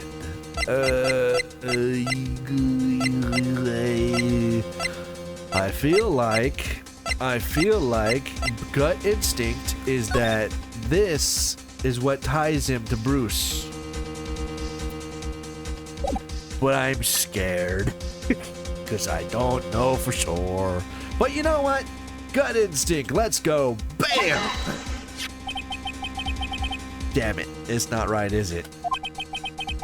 I feel like gut instinct is that this is what ties him to Bruce. But I'm scared because I don't know for sure. But you know what? Gut instinct, let's go. Bam! Damn it, it's not right, is it?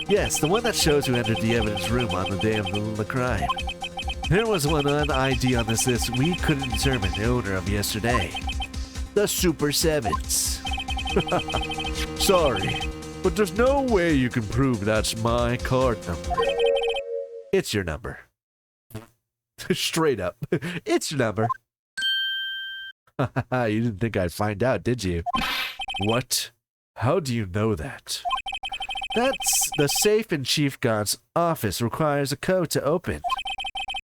Yes, the one that shows who entered the evidence room on the day of the crime. There was one ID on this list we couldn't determine the owner of yesterday. The Super Sevens. Sorry, but there's no way you can prove that's my card number. It's your number. Straight up. It's your number. You didn't think I'd find out, did you? What? How do you know that? That's the safe in Chief Gant's office requires a code to open.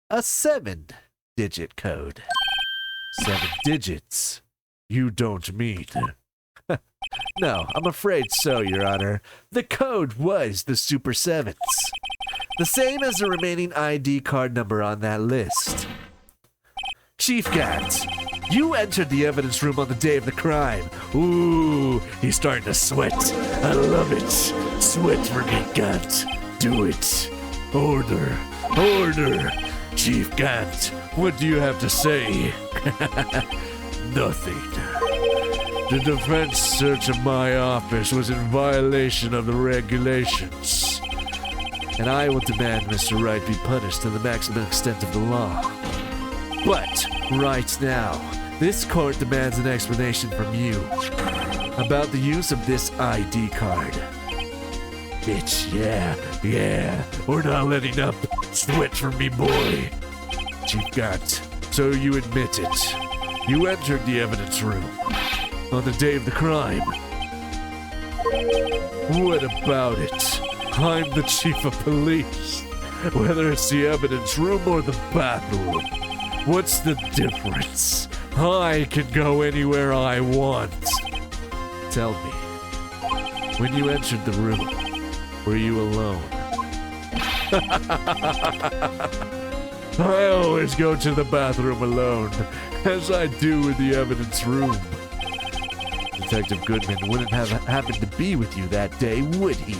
A 7-digit code. 7 digits. You don't mean. No, I'm afraid so, Your Honor. The code was the Super Sevens. The same as the remaining ID card number on that list. Chief Gant, you entered the evidence room on the day of the crime. Ooh, he's starting to sweat. I love it. Sweat for me, Gant. Do it. Order. Order. Chief Gant, what do you have to say? Nothing. The defense search of my office was in violation of the regulations. And I will demand Mr. Wright be punished to the maximum extent of the law. But, right now, this court demands an explanation from you about the use of this ID card. Bitch, yeah, we're not letting up. Sweat for me, boy. Chief Gant, so you admit it. You entered the evidence room on the day of the crime. What about it? I'm the chief of police. Whether it's the evidence room or the bathroom, what's the difference? I can go anywhere I want. Tell me, when you entered the room, were you alone? I always go to the bathroom alone, as I do in the evidence room. Detective Goodman wouldn't have happened to be with you that day, would he?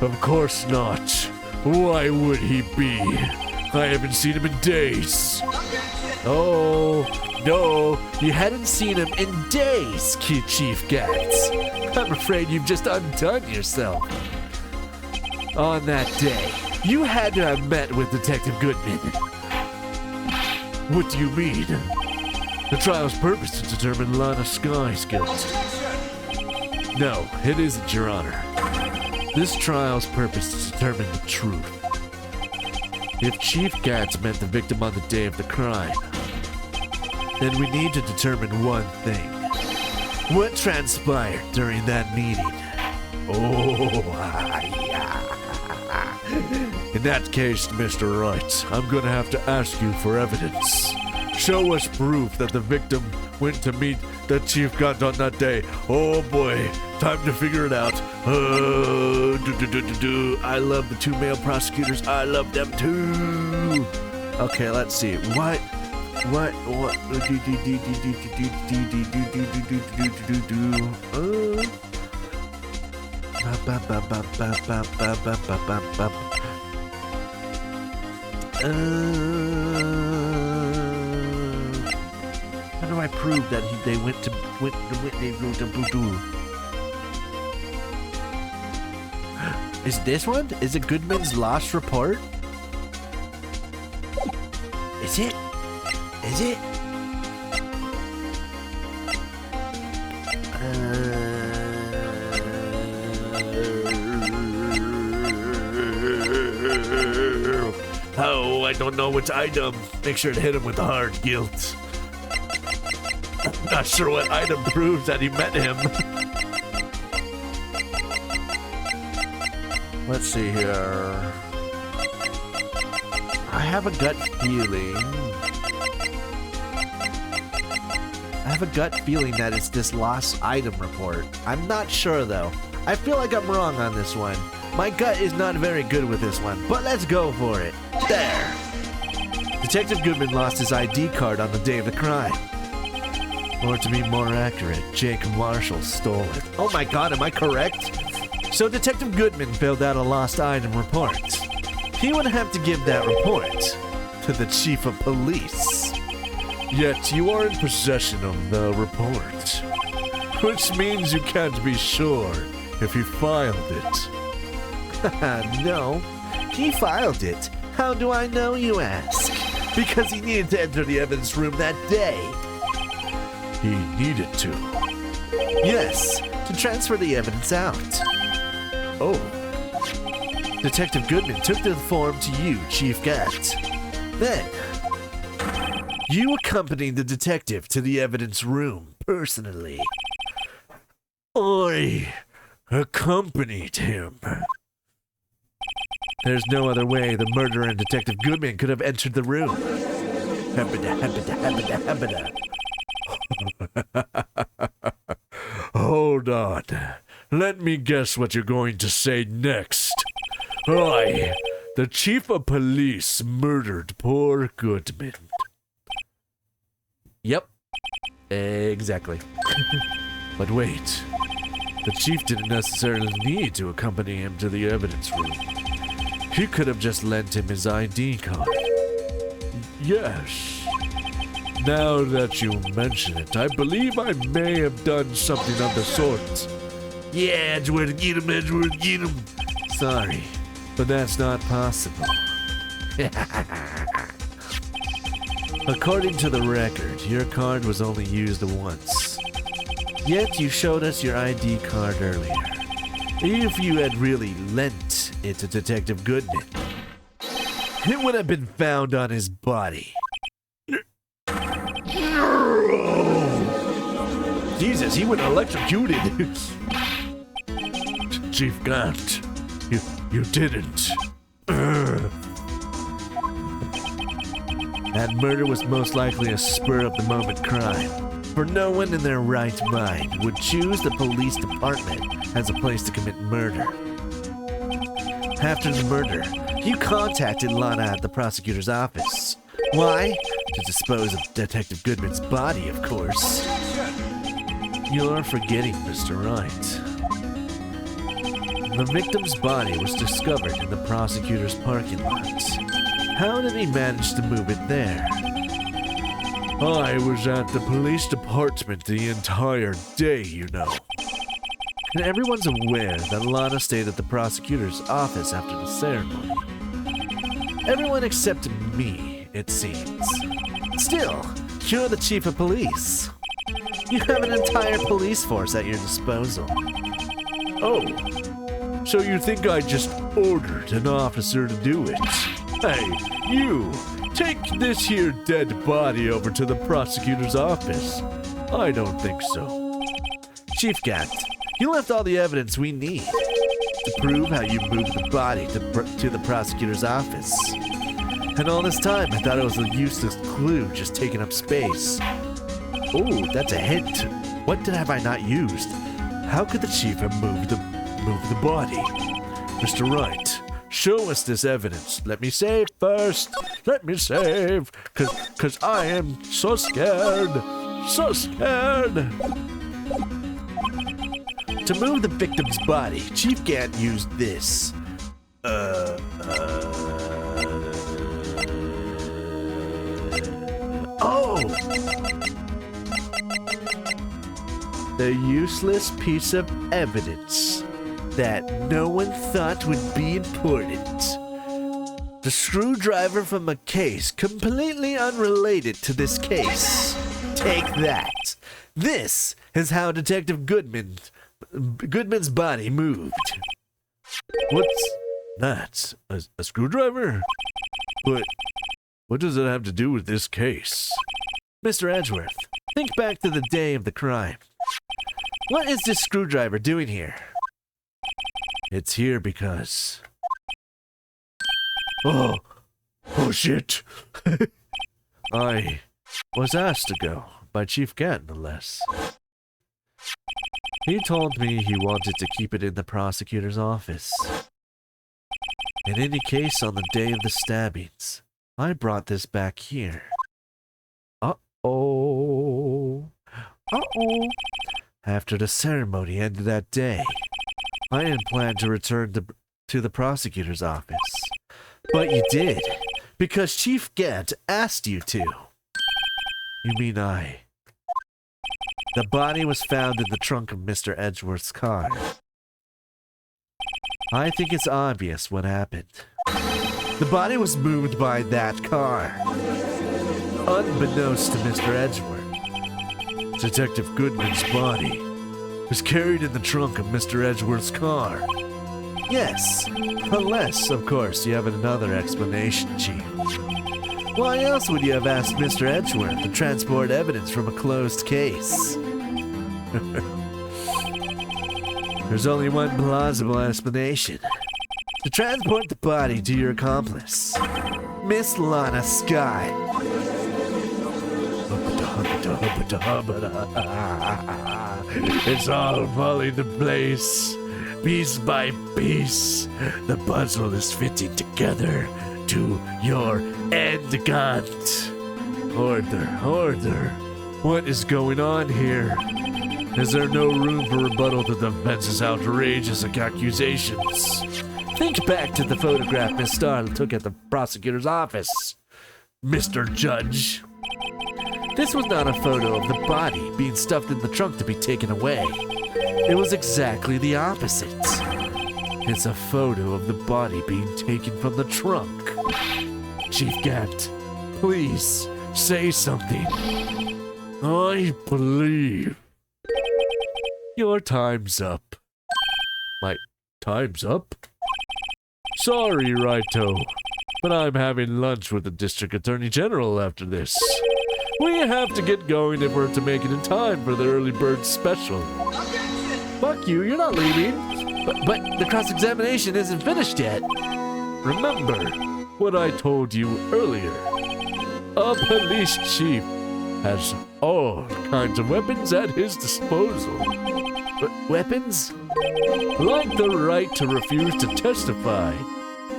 Of course not. Why would he be? I haven't seen him in days. Oh, no, you hadn't seen him in days, Chief Gats. I'm afraid you've just undone yourself. On that day, you had to have met with Detective Goodman. What do you mean? The trial's purpose to determine Lana Sky's guilt. No, it isn't, Your Honor. This trial's purpose is to determine the truth. If Chief Gats met the victim on the day of the crime, then we need to determine one thing. What transpired during that meeting? In that case, Mr. Wright, I'm gonna have to ask you for evidence. Show us proof that the victim went to meet the Chief Gant on that day. Oh boy, time to figure it out. I love the two male prosecutors. I love them too. Okay, let's see. What? How do I prove that they went to voodoo? Is this one? Is it Goodman's lost report? Is it? Is it? Oh, I don't know which item. Make sure to hit him with the hard guilt. I'm not sure what item proves that he met him. Let's see here. I have a gut feeling. That it's this lost item report. I'm not sure though. I feel like I'm wrong on this one. My gut is not very good with this one, but let's go for it. There. Detective Goodman lost his ID card on the day of the crime. Or to be more accurate, Jake Marshall stole it. Oh my god, am I correct? So Detective Goodman filled out a lost item report. He would have to give that report to the chief of police. Yet you are in possession of the report, which means you can't be sure if he filed it. No, he filed it. How do I know, you ask? Because he needed to enter the evidence room that day. He needed to. Yes, to transfer the evidence out. Oh. Detective Goodman took the form to you, Chief Gant. Then, you accompanied the detective to the evidence room, personally. I accompanied him. There's no other way the murderer and Detective Goodman could have entered the room. Hold on. Let me guess what you're going to say next. I, the chief of police, murdered poor Goodman. Yep, exactly. But wait, the chief didn't necessarily need to accompany him to the evidence room. He could have just lent him his ID card. Yes. Now that you mention it, I believe I may have done something of the sort. Yeah, Edgeworth, get him, Edgeworth, get him. Sorry, but that's not possible. According to the record, your card was only used once. Yet you showed us your ID card earlier. If you had really lent it to Detective Goodman, it would have been found on his body. Jesus, he was electrocuted. Chief Gant, you didn't. That murder was most likely a spur-of-the-moment crime, for no one in their right mind would choose the police department as a place to commit murder. After the murder, you contacted Lana at the prosecutor's office. Why? To dispose of Detective Goodman's body, of course. You're forgetting Mr. Wright. The victim's body was discovered in the prosecutor's parking lot. How did he manage to move it there? I was at the police department the entire day, you know. And everyone's aware that Lana stayed at the prosecutor's office after the ceremony. Everyone except me, it seems. Still, you're the chief of police. You have an entire police force at your disposal. Oh, so you think I just ordered an officer to do it? Hey, you, take this here dead body over to the prosecutor's office. I don't think so. Chief Gant, you left all the evidence we need to prove how you moved the body to the prosecutor's office. And all this time, I thought it was a useless clue just taking up space. Oh, that's a hint. What have I not used? How could the chief have moved the body? Mr. Wright, show us this evidence. Let me save first. Let me save. Cause I am so scared. So scared. To move the victim's body, Chief Gant used this. Oh! The useless piece of evidence that no one thought would be important. The screwdriver from a case completely unrelated to this case. Take that. This is how Detective Goodman's body moved. What's that? A screwdriver? But what does it have to do with this case? Mr. Edgeworth, think back to the day of the crime. What is this screwdriver doing here? It's here because... Oh shit. I was asked to go by Chief Gant, no less. He told me he wanted to keep it in the prosecutor's office. In any case, on the day of the stabbings, I brought this back here. Uh-oh. After the ceremony ended that day, I didn't plan to return to the prosecutor's office. But you did, because Chief Gant asked you to. You mean I? The body was found in the trunk of Mr. Edgeworth's car. I think it's obvious what happened. The body was moved by that car. Unbeknownst to Mr. Edgeworth, Detective Goodman's body was carried in the trunk of Mr. Edgeworth's car. Yes, unless, of course, you have another explanation, Chief. Why else would you have asked Mr. Edgeworth to transport evidence from a closed case? There's only one plausible explanation. To transport the body to your accomplice, Miss Lana Skye. It's all falling into place. piece by piece, the puzzle is fitting together to your end cut. Order. What is going on here? Is there no room for rebuttal to the defense's outrageous accusations? Think back to the photograph Miss Starla took at the prosecutor's office, Mr. Judge. This was not a photo of the body being stuffed in the trunk to be taken away. It was exactly the opposite. It's a photo of the body being taken from the trunk. Chief Gant, please say something. I believe. Your time's up. My time's up? Sorry, Righto, but I'm having lunch with the District Attorney General after this. We have to get going if we're to make it in time for the early bird special. Fuck you, you're not leaving. But the cross-examination isn't finished yet. Remember what I told you earlier. A police chief has all kinds of weapons at his disposal. Weapons? Like the right to refuse to testify.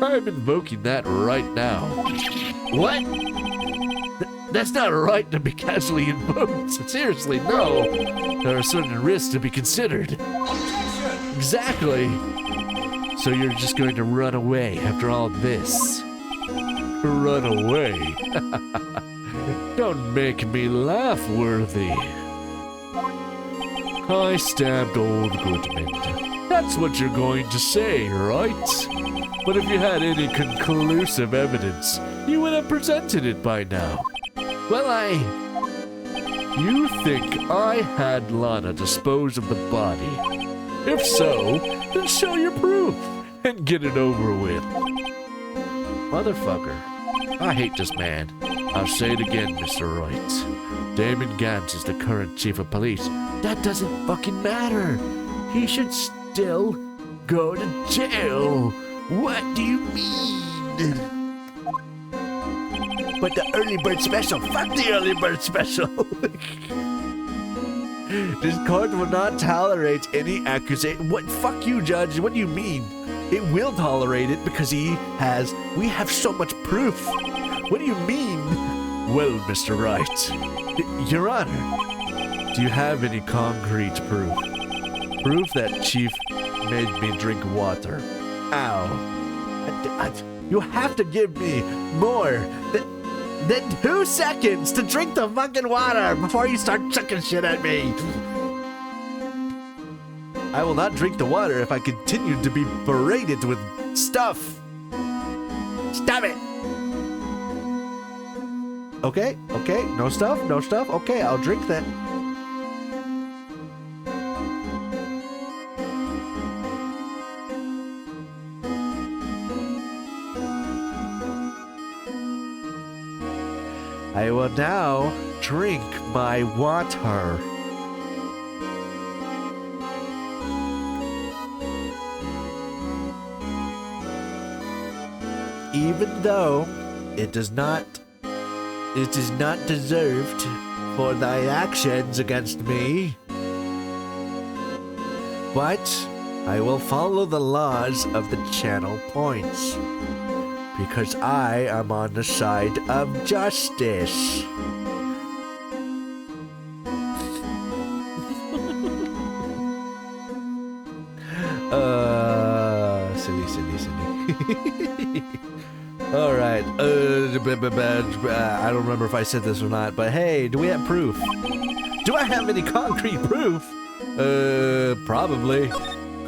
I'm invoking that right now. What? That's not a right to be casually invoked. Seriously, no. There are certain risks to be considered. Exactly. So you're just going to run away after all this? Run away? Don't make me laugh, Worthy. I stabbed old Goodman. That's what you're going to say, right? But if you had any conclusive evidence, you would have presented it by now. Well, You think I had Lana dispose of the body? If so, then show your proof and get it over with. Motherfucker. I hate this man. I'll say it again, Mr. Wright. Damon Gant is the current chief of police. That doesn't fucking matter. He should still go to jail. What do you mean? But the early bird special, fuck the early bird special. This court will not tolerate any accusation. What? Fuck you, Judge. What do you mean? It will tolerate it because we have so much proof. What do you mean? Well, Mr. Wright, Your Honor, do you have any concrete proof? Proof that Chief made me drink water. Ow. You have to give me more than 2 seconds to drink the fucking water before you start chucking shit at me. I will not drink the water if I continue to be berated with stuff. Stop it. Okay, no stuff. Okay, I'll drink that. I will now drink my water. Even though it is not deserved for thy actions against me, but I will follow the laws of the channel points. Because I am on the side of justice. Silly. Alright, I don't remember if I said this or not, but hey, do we have proof? Do I have any concrete proof? Probably.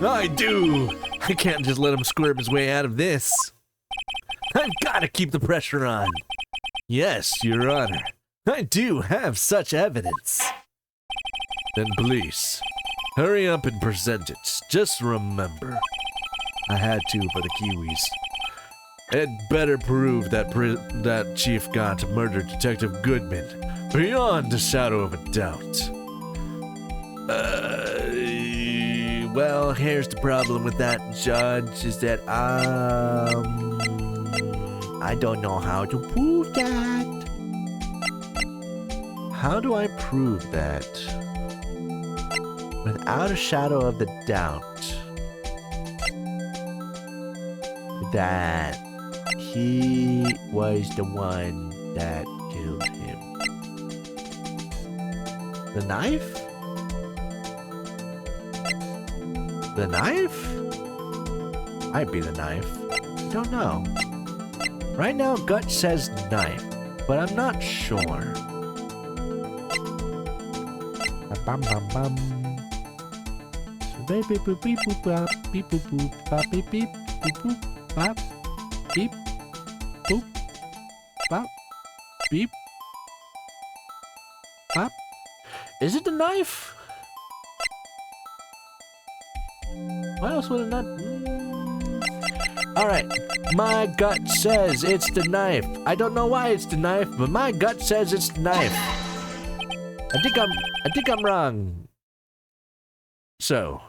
I do! I can't just let him squirm his way out of this. I've got to keep the pressure on. Yes, Your Honor. I do have such evidence. Then please, hurry up and present it. Just remember, I had to for the Kiwis. It better prove that Chief Gant murdered Detective Goodman beyond a shadow of a doubt. Well, here's the problem with that, Judge, is that, I don't know how to prove that. How do I prove that? Without a shadow of the doubt. that he was the one that killed him. The knife? The knife? Might be the knife. I don't know. Right now, gut says knife, but I'm not sure. Bum bum bum. Beep beep boop beep boop bop beep boop boop bop beep beep boop boop bop beep boop bop beep bop. Is it the knife? Why else would it not? Alright, my gut says it's the knife. I don't know why it's the knife, but my gut says it's the knife. I think I'm wrong. So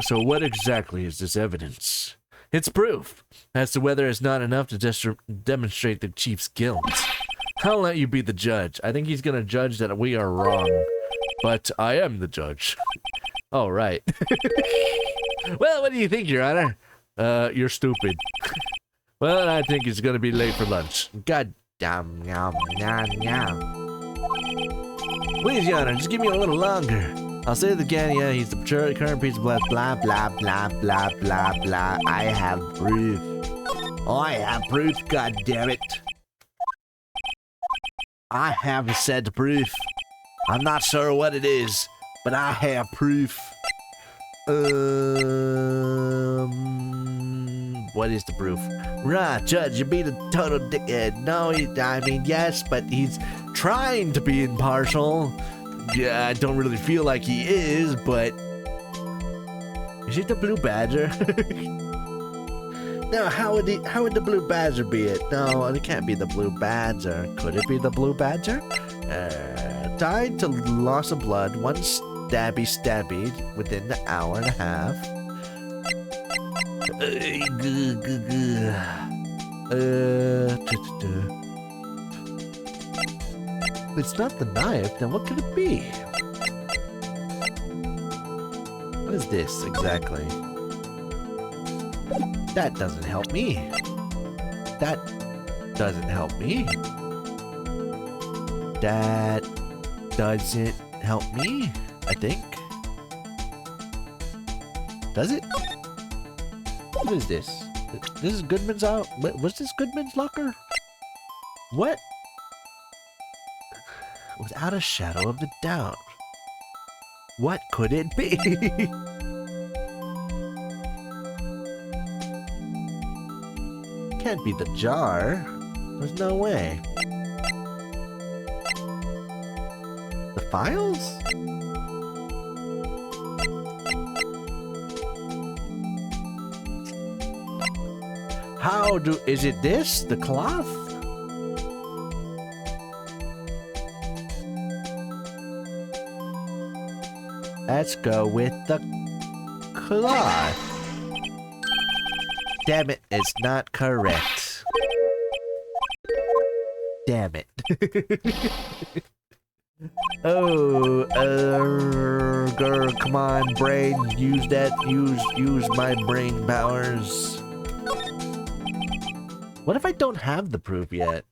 what exactly is this evidence? It's proof as to whether it's not enough to demonstrate the chief's guilt. I'll let you be the judge. I think he's gonna judge that we are wrong, but I am the judge. All right. Well, what do you think, Your Honor? You're stupid. Well, I think he's gonna be late for lunch. God damn, yum, yum, yum. Please, Your Honor, just give me a little longer. I'll say it again, yeah, he's the current piece of blah, blah, blah, blah, blah, blah, blah. I have proof. I have proof, God damn it. I have said proof. I'm not sure what it is, but I have proof. What is the proof? Right, Judge, you beat a total dickhead. No, I mean, yes, but he's trying to be impartial. Yeah, I don't really feel like he is, but... Is it the Blue Badger? No, how would the Blue Badger be it? No, it can't be the Blue Badger. Could it be the Blue Badger? Died to loss of blood, one stabby within the hour and a half. If it's not the knife, then what could it be? What is this exactly? That doesn't help me. That doesn't help me. That doesn't help me, I think. Does it? What is this? This is Goodman's out. Was this Goodman's locker? What? Without a shadow of a doubt. What could it be? Can't be the jar. There's no way. The files? Is it this? The cloth? Let's go with the cloth. Damn it, it's not correct. Damn it. Oh, girl, come on, brain, use my brain powers. What if I don't have the proof yet?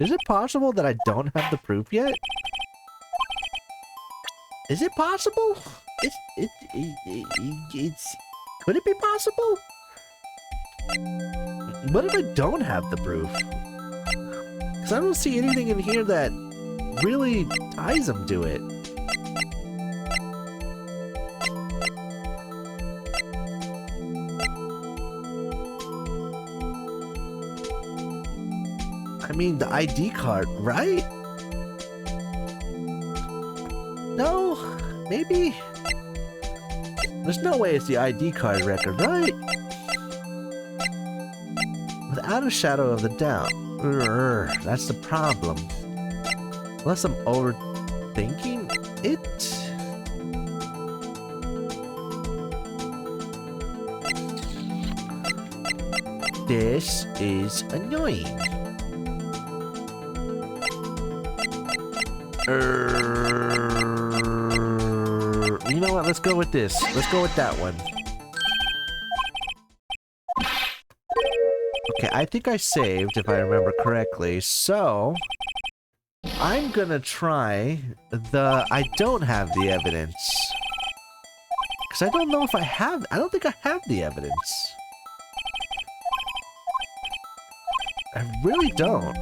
Is it possible that I don't have the proof yet? Is it possible? Could it be possible? What if I don't have the proof? Because I don't see anything in here that really ties him to it. I mean, the ID card, right? No, maybe. There's no way it's the ID card record, right? Without a shadow of a doubt. That's the problem. Unless I'm overthinking it. This is annoying. You know what? Let's go with this. Let's go with that one. I think I saved, if I remember correctly. So, I'm gonna try the I don't have the evidence. Because I don't know if I have... I don't think I have the evidence. I really don't.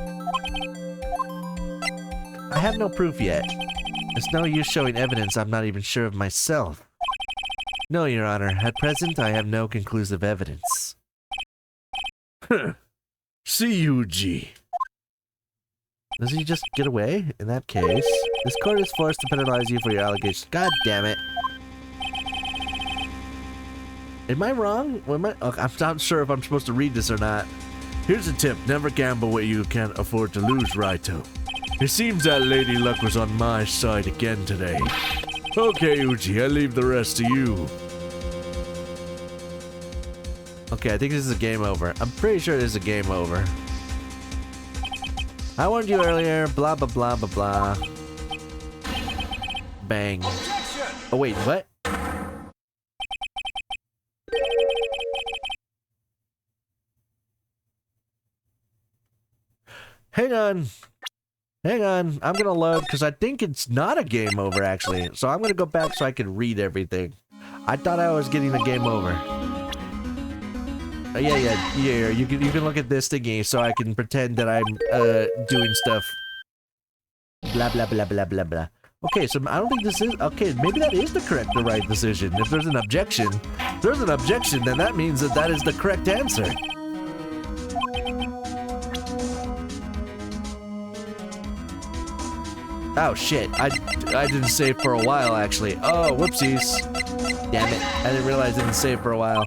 I have no proof yet. There's no use showing evidence I'm not even sure of myself. No, Your Honor. At present, I have no conclusive evidence. CUG. Does he just get away? In that case, this court is forced to penalize you for your allegations. God damn it. Am I wrong? I'm not sure if I'm supposed to read this or not. Here's a tip. Never gamble what you can't afford to lose, Raito. It seems that Lady Luck was on my side again today. Okay, Uchi, I leave the rest to you. Okay, I think this is a game over. I'm pretty sure this is a game over. I warned you earlier, blah, blah, blah, blah, blah. Bang. Oh, wait, what? Hang on. Hang on. I'm gonna load, because I think it's not a game over, actually. So I'm gonna go back so I can read everything. I thought I was getting a game over. Yeah. You can look at this thingy so I can pretend that I'm doing stuff. Blah blah blah blah blah blah. Okay, so I don't think this is okay. Maybe that is the correct, the right decision. If there's an objection, then that means that that is the correct answer. Oh shit! I didn't save for a while actually. Oh whoopsies! Damn it! I didn't realize I didn't save for a while.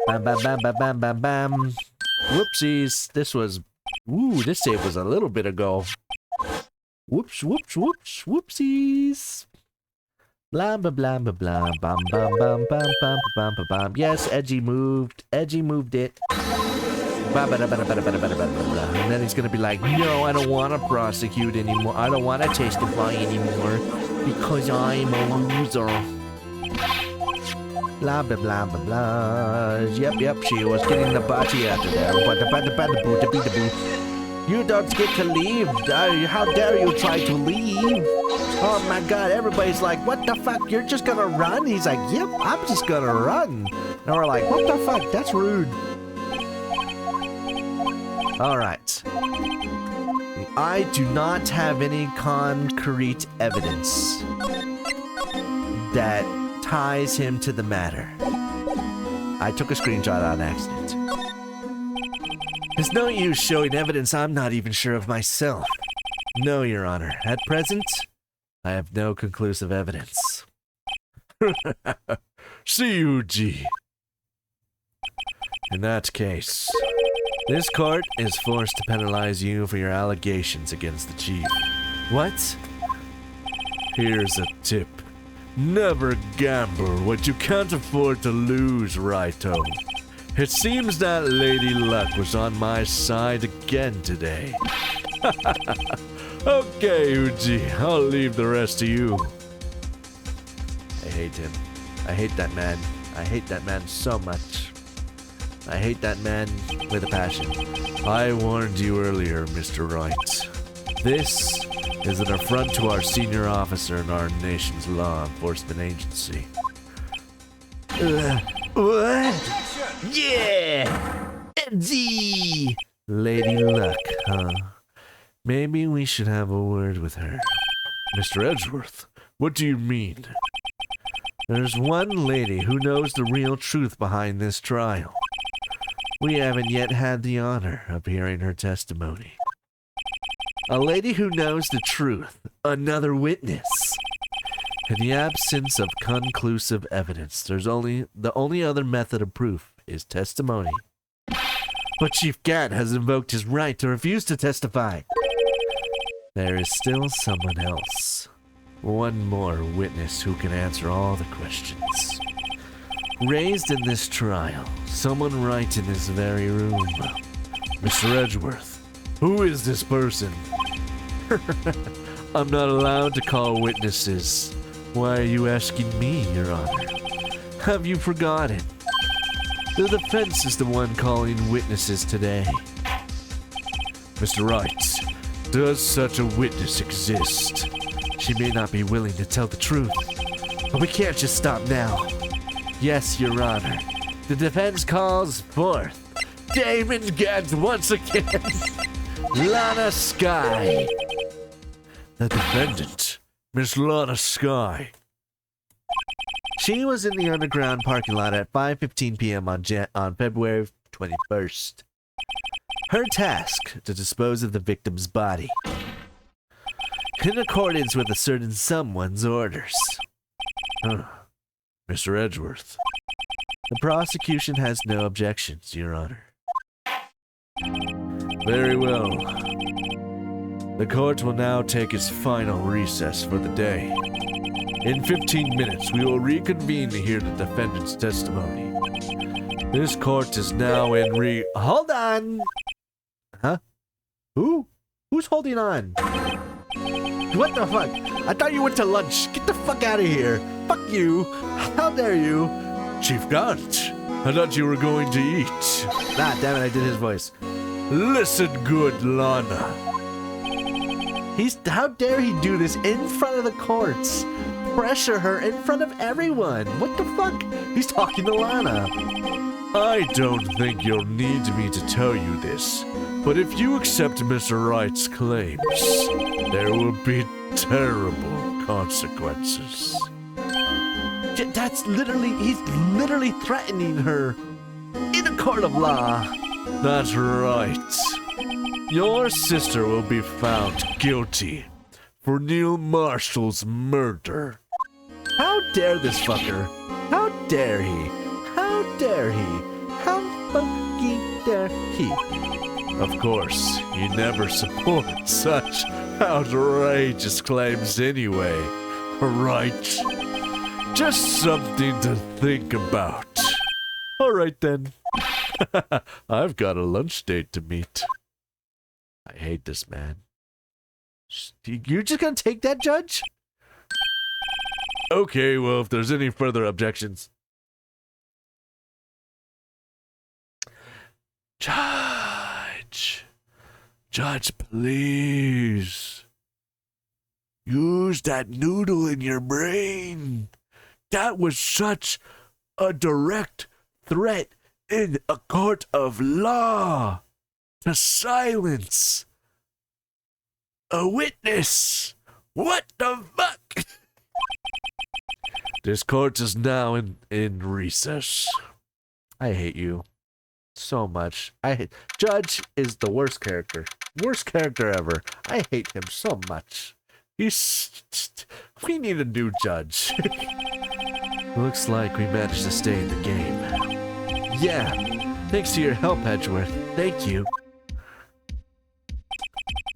Bam, bam, bam, bam, bam, bam, bam. Whoopsies. This was... Ooh, this save was a little bit ago. Whoops, whoops, whoops, whoopsies. Blah, blah, blah, blah, blah. Bam, bam, bam, bam, bam, bam, bam, bam. Yes, Edgy moved. Edgy moved it. And then he's gonna be like, no, I don't want to prosecute anymore. I don't want to testify anymore. Because I'm a loser. Blah, blah, blah, blah, blah. Yep, she was getting the body out of there. You don't get to leave. How dare you try to leave? Oh my god, everybody's like, what the fuck? You're just gonna run? He's like, yep, I'm just gonna run. And we're like, what the fuck? That's rude. Alright. I do not have any concrete evidence that ties him to the matter. I took a screenshot on accident. There's no use showing evidence I'm not even sure of myself. No, Your Honor. At present, I have no conclusive evidence. CUG. In that case, this court is forced to penalize you for your allegations against the chief. What? Here's a tip. Never gamble what you can't afford to lose, Raito. It seems that Lady Luck was on my side again today. Okay, Uji, I'll leave the rest to you. I hate him. I hate that man. I hate that man so much. I hate that man with a passion. I warned you earlier, Mr. Wright. This is an affront to our senior officer in our nation's law enforcement agency. What? Yeah! Eddie! Lady Luck, huh? Maybe we should have a word with her. Mr. Edgeworth, what do you mean? There's one lady who knows the real truth behind this trial. We haven't yet had the honor of hearing her testimony. A lady who knows the truth. Another witness. In the absence of conclusive evidence, the only other method of proof is testimony. But Chief Gat has invoked his right to refuse to testify. There is still someone else. One more witness who can answer all the questions. Raised in this trial, someone right in this very room. Mr. Edgeworth, who is this person? I'm not allowed to call witnesses. Why are you asking me, Your Honor? Have you forgotten? The defense is the one calling witnesses today. Mr. Wright, does such a witness exist? She may not be willing to tell the truth, but we can't just stop now. Yes, Your Honor. The defense calls forth Damon Gant once again. Lana Sky. The defendant, Miss Lana Sky. She was in the underground parking lot at 5:15 p.m. on February 21st. Her task, to dispose of the victim's body. In accordance with a certain someone's orders. Mr. Edgeworth. The prosecution has no objections, Your Honor. Very well. The court will now take its final recess for the day. In 15 minutes, we will reconvene to hear the defendant's testimony. This court is now in Hold on! Huh? Who? Who's holding on? What the fuck? I thought you went to lunch. Get the fuck out of here. Fuck you. How dare you? Chief Gant, I thought you were going to eat. Nah, damn it, I did his voice. Listen good, Lana. How dare he do this in front of the courts? Pressure her in front of everyone. What the fuck? He's talking to Lana. I don't think you'll need me to tell you this, but if you accept Mr. Wright's claims, there will be terrible consequences. That's literally, he's literally threatening her in a court of law. That's right. Your sister will be found guilty for Neil Marshall's murder. How dare this fucker? How dare he? How dare he? How fucking dare he? Of course, you never support such outrageous claims anyway, right? Just something to think about. Alright then. I've got a lunch date to meet. I hate this man. You're just gonna take that, Judge? Okay, well, if there's any further objections. Judge, please. Use that noodle in your brain. That was such a direct threat in a court of law to silence a witness. What the fuck? This court is now in recess. I hate you so much. Judge is the worst character. Worst character ever. I hate him so much. We need a new judge. Looks like we managed to stay in the game. Yeah, thanks to your help, Edgeworth. Thank you.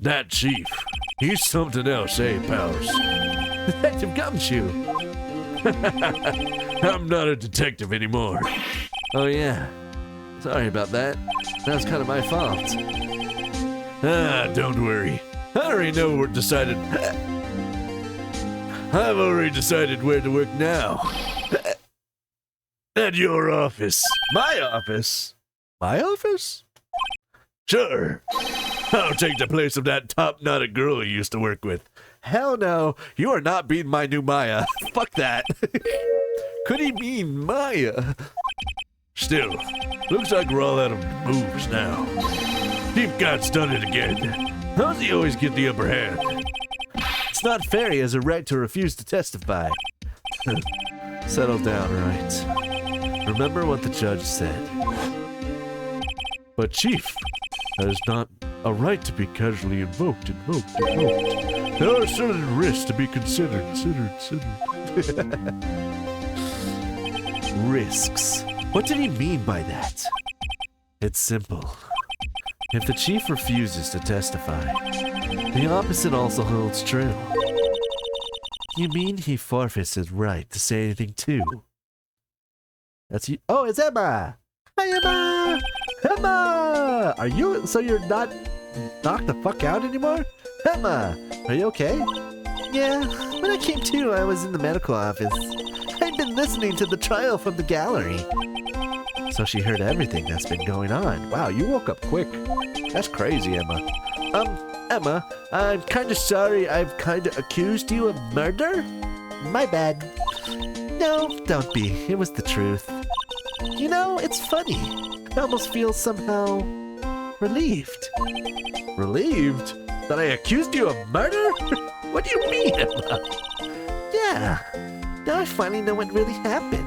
That chief, he's something else, eh, pals? Detective Gumshoe. I'm not a detective anymore. Oh yeah, sorry about that. That was kind of my fault. Don't worry. I already know we're decided. I've already decided where to work now. At your office. My office? My office? Sure. I'll take the place of that top-knotted girl you used to work with. Hell no. You are not being my new Maya. Fuck that. Could he mean Maya? Still, looks like we're all out of moves now. Chief Gant's done it again. How does he always get the upper hand? It's not fair. He has a right to refuse to testify. Settle down, Wright. Remember what the judge said. But Chief, that is not a right to be casually invoked. There are certain risks to be considered. Risks. What did he mean by that? It's simple. If the chief refuses to testify, the opposite also holds true. You mean he forfeits his right to say anything too? That's you. Oh, it's Emma! Hi, Emma! Emma! Are you, so you're not knocked the fuck out anymore? Emma! Are you okay? Yeah, when I came to, I was in the medical office. I'd been listening to the trial from the gallery. So she heard everything that's been going on. Wow, you woke up quick. That's crazy, Emma. Emma, I'm kinda sorry I've kinda accused you of murder? My bad. No, don't be. It was the truth. You know, it's funny. I almost feel somehow relieved. Relieved? That I accused you of murder? What do you mean, Emma? Yeah. Now I finally know what really happened.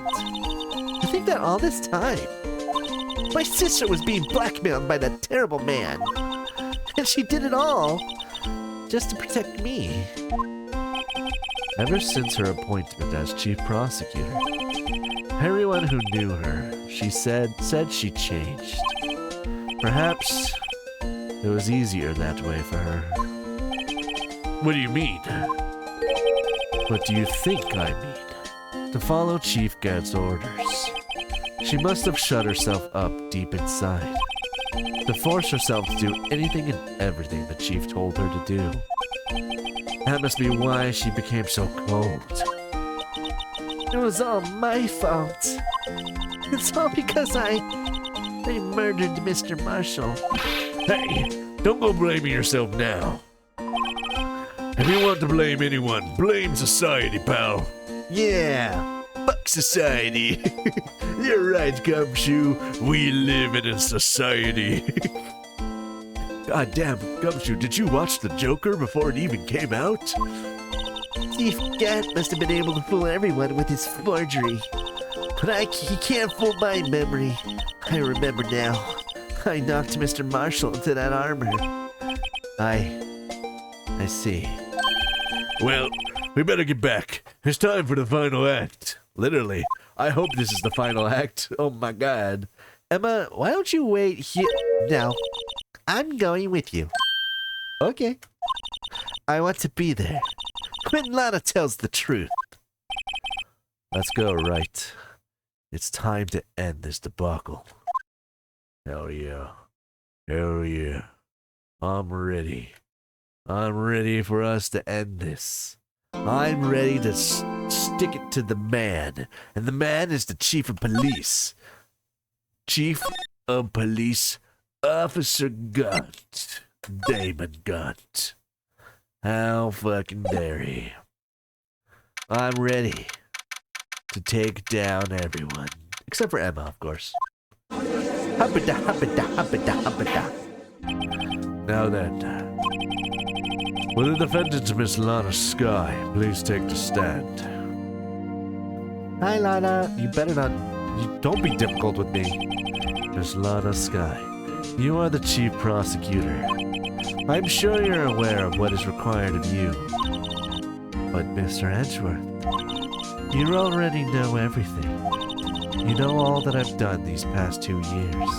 I think that all this time, my sister was being blackmailed by that terrible man. And she did it all just to protect me. Ever since her appointment as chief prosecutor, everyone who knew her, she said she changed. Perhaps it was easier that way for her. What do you mean? What do you think I mean? To follow Chief Gad's orders. She must have shut herself up deep inside. To force herself to do anything and everything the Chief told her to do. That must be why she became so cold. It was all my fault. It's all because I murdered Mr. Marshall. Hey, don't go blaming yourself now. If you want to blame anyone, blame society, pal. Yeah, fuck society. You're right, Gumshoe. We live in a society. God damn, Gumshoe, did you watch The Joker before it even came out? Chief Gad must have been able to fool everyone with his forgery. But he can't fool my memory. I remember now. I knocked Mr. Marshall into that armor. I see. Well, we better get back. It's time for the final act. Literally. I hope this is the final act. Oh my god. Emma, why don't you wait here? No. I'm going with you. Okay. I want to be there. When Lana tells the truth. Let's go, Wright. It's time to end this debacle. Hell yeah. Hell yeah. I'm ready. I'm ready for us to end this. I'm ready to stick it to the man. And the man is the chief of police. Chief of Police Officer Gunt. Damon Gunt. How fucking dare he. I'm ready to take down everyone. Except for Emma, of course. Hubba-da, hubba-da, hubba-da, hubba-da. Now then, will the defendant, Miss Lana Skye, please take the stand? Hi, Lana. You better not... Don't be difficult with me. Miss Lana Skye, you are the chief prosecutor. I'm sure you're aware of what is required of you. But, Mr. Edgeworth, you already know everything. You know all that I've done these past 2 years.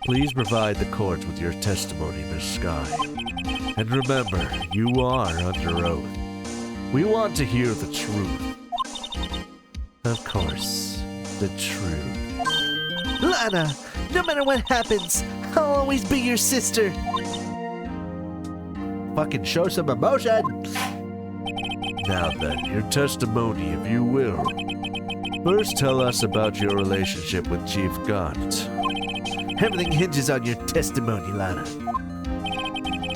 Please provide the court with your testimony, Miss Skye. And remember, you are under oath. We want to hear the truth. Of course, the truth. Lana, no matter what happens, I'll always be your sister. Fucking show some emotion. Now then, your testimony, if you will. First, tell us about your relationship with Chief Gaunt. Everything hinges on your testimony, Lana.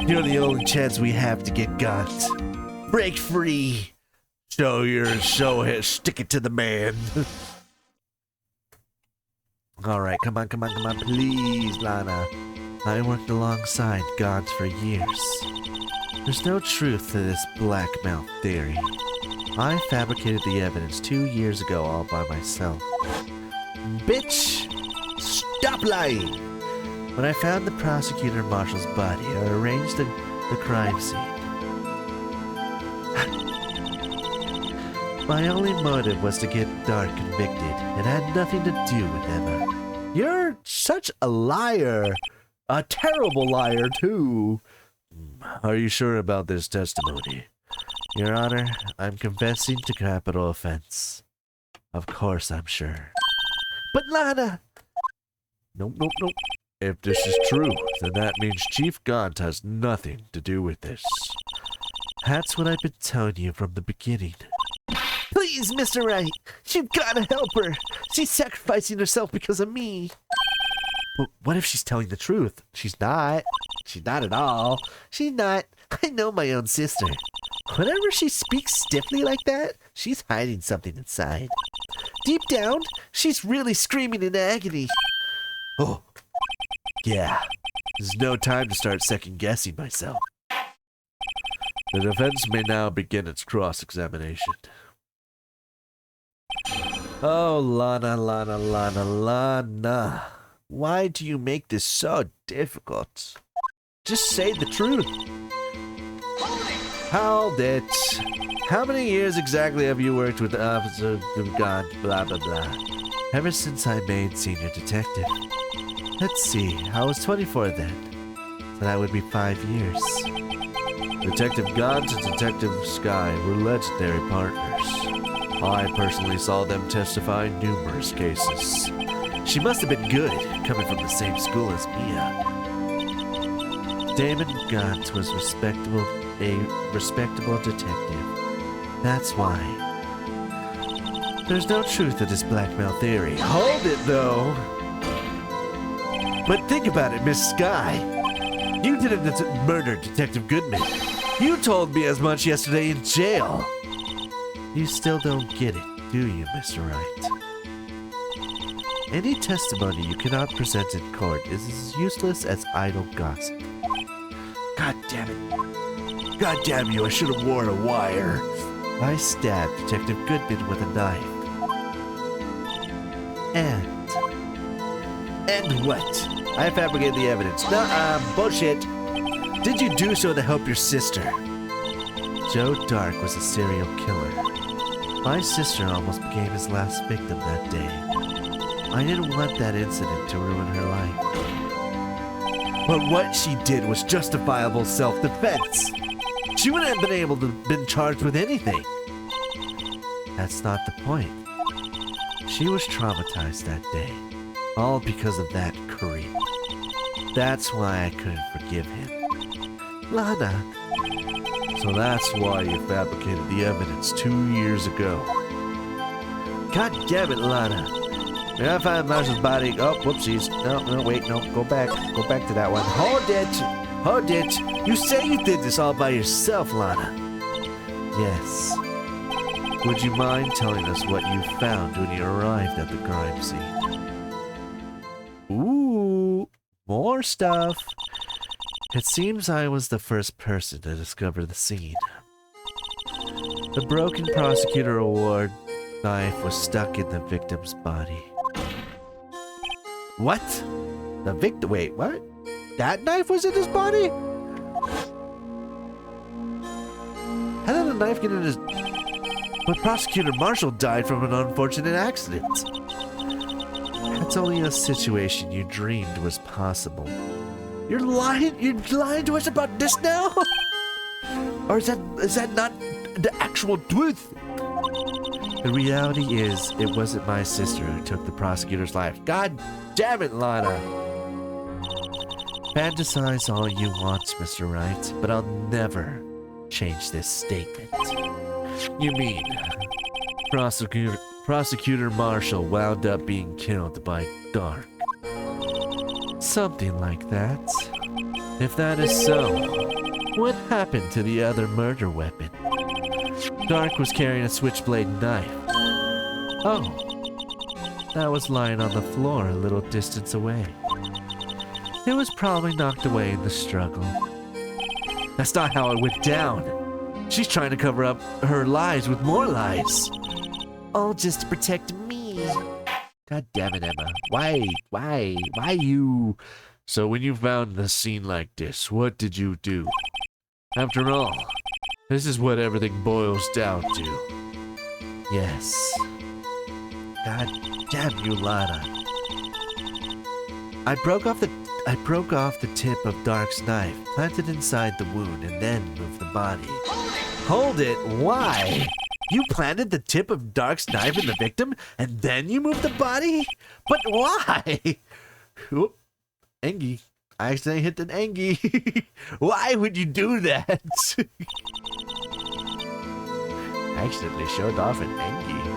You're the only chance we have to get Gaunt. Break free. Show it, stick it to the man. Alright, come on, please, Lana. I worked alongside Gaunt for years. There's no truth to this blackmail theory. I fabricated the evidence 2 years ago all by myself. Bitch! Stop lying! When I found the prosecutor Marshall's body, I arranged the crime scene. My only motive was to get Dark convicted. It had nothing to do with Emma. You're such a liar! A terrible liar, too! Are you sure about this testimony? Your Honor, I'm confessing to capital offense. Of course I'm sure. But Lana! Nope. If this is true, then that means Chief Gaunt has nothing to do with this. That's what I've been telling you from the beginning. Please, Mr. Wright, you've got to help her. She's sacrificing herself because of me. But what if she's telling the truth? She's not. She's not at all. She's not. I know my own sister. Whenever she speaks stiffly like that, she's hiding something inside. Deep down, she's really screaming in agony. Oh, yeah. There's no time to start second-guessing myself. The defense may now begin its cross-examination. Oh, Lana, Lana, Lana, Lana. Why do you make this so difficult? Just say the truth. Hold it. How many years exactly have you worked with Officer God, blah, blah, blah? Ever since I made senior detective. Let's see, I was 24 then. So that would be 5 years. Detective Gons and Detective Sky were legendary partners. I personally saw them testify in numerous cases. She must have been good, coming from the same school as Mia. Damon Gons was a respectable detective. That's why. There's no truth to this blackmail theory. Hold it, though. But think about it, Miss Sky. You didn't murder Detective Goodman. You told me as much yesterday in jail. You still don't get it, do you, Mr. Wright? Any testimony you cannot present in court is as useless as idle gossip. God damn it. God damn you, I should have worn a wire. I stabbed Detective Goodman with a knife. And what? I fabricated the evidence. Nuh-uh, bullshit. Did you do so to help your sister? Joe Dark was a serial killer. My sister almost became his last victim that day. I didn't want that incident to ruin her life. But what she did was justifiable self-defense. She wouldn't have been able to have been charged with anything. That's not the point. She was traumatized that day, all because of that creep. That's why I couldn't forgive him. Lana. So that's why you fabricated the evidence 2 years ago. God damn it, Lana. May I find Marshall's body? Oh, whoopsies. No, wait, no. Go back to that one. Hold it. You say you did this all by yourself, Lana. Yes. Would you mind telling us what you found when you arrived at the crime scene? Ooh, more stuff. It seems I was the first person to discover the scene. The broken prosecutor award knife was stuck in the victim's body. What? The victim? Wait, what? That knife was in his body? How did the knife get in his... But Prosecutor Marshall died from an unfortunate accident. That's only a situation you dreamed was possible. You're lying to us about this now? Or is that not the actual truth? The reality is, it wasn't my sister who took the prosecutor's life. God damn it, Lana. Fantasize all you want, Mr. Wright, but I'll never change this statement. You mean Prosecutor Marshall wound up being killed by Dark? Something like that. If that is so, what happened to the other murder weapon? Dark was carrying a switchblade knife. Oh, that was lying on the floor a little distance away. It was probably knocked away in the struggle. That's not how it went down. She's trying to cover up her lies with more lies. All just to protect me. God damn it, Emma. Why you? So when you found the scene like this, what did you do? After all, this is what everything boils down to. Yes. God damn you, Lana. I broke off the tip of Dark's knife, planted inside the wound, and then moved the body. Hold it, why? You planted the tip of Dark's knife in the victim, and then you moved the body? But why? Oop, Engie. I accidentally hit an Engie. Why would you do that? Accidentally showed off an Angie.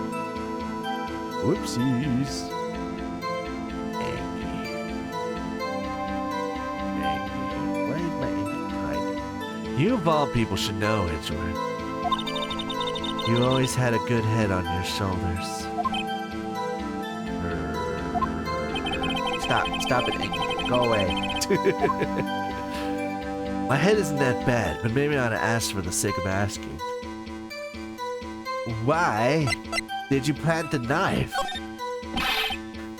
Whoopsies. Angie. Angie. Where is my Angie hiding? You of all people should know, Edgeworth. You always had a good head on your shoulders. Stop it, Angie. Go away. My head isn't that bad, but maybe I ought to ask for the sake of asking. Why did you plant the knife?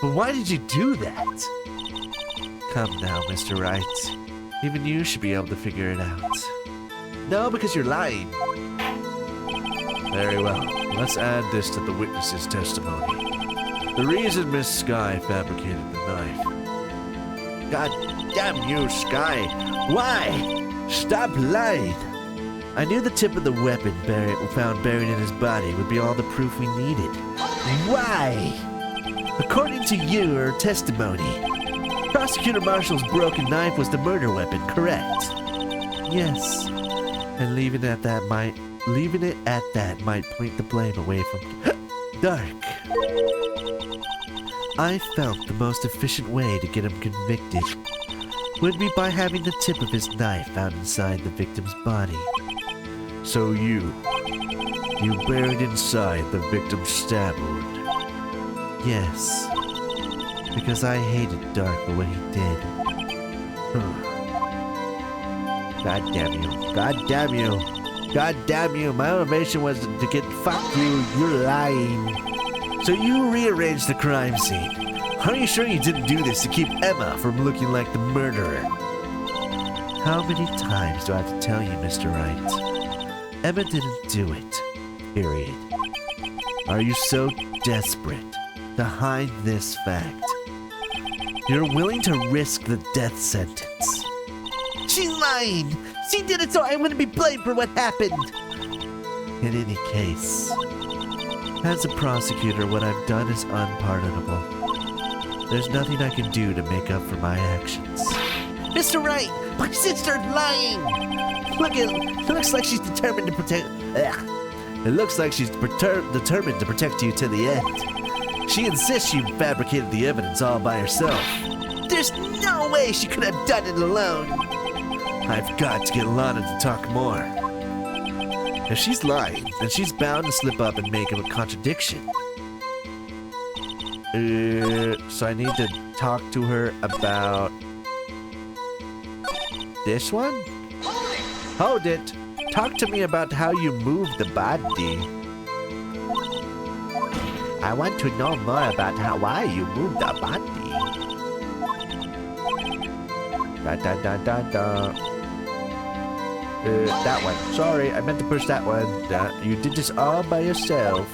But why did you do that? Come now, Mr. Wright. Even you should be able to figure it out. No, because you're lying. Very well. Let's add this to the witness's testimony. The reason Miss Sky fabricated the knife. God damn you, Sky! Why? Stop lying! I knew the tip of the weapon found buried in his body would be all the proof we needed. Why? According to your testimony, Prosecutor Marshall's broken knife was the murder weapon, correct? Yes. And leaving it at that might point the blame away from Dark. I felt the most efficient way to get him convicted would be by having the tip of his knife found inside the victim's body. So you buried inside the victim's stab wound? Yes, because I hated Dark for what he did. God damn you. God damn you. God damn you. My motivation was to get fuck you. You're lying. So you rearranged the crime scene. Are you sure you didn't do this to keep Emma from looking like the murderer? How many times do I have to tell you, Mr. Wright? Emma didn't do it. Period. Are you so desperate to hide this fact? You're willing to risk the death sentence. She's lying! She did it so I wouldn't be blamed for what happened! In any case, as a prosecutor, what I've done is unpardonable. There's nothing I can do to make up for my actions. Mr. Wright, my sister's lying! Look, it looks like she's determined to protect... It looks like she's determined to protect you to the end. She insists you fabricated the evidence all by herself. There's no way she could have done it alone. I've got to get Lana to talk more. If she's lying, then she's bound to slip up and make a contradiction. So I need to talk to her about this one? Hold it! Talk to me about how you moved the body. I want to know more about why you moved the body. That one. Sorry, I meant to push that one. You did this all by yourself.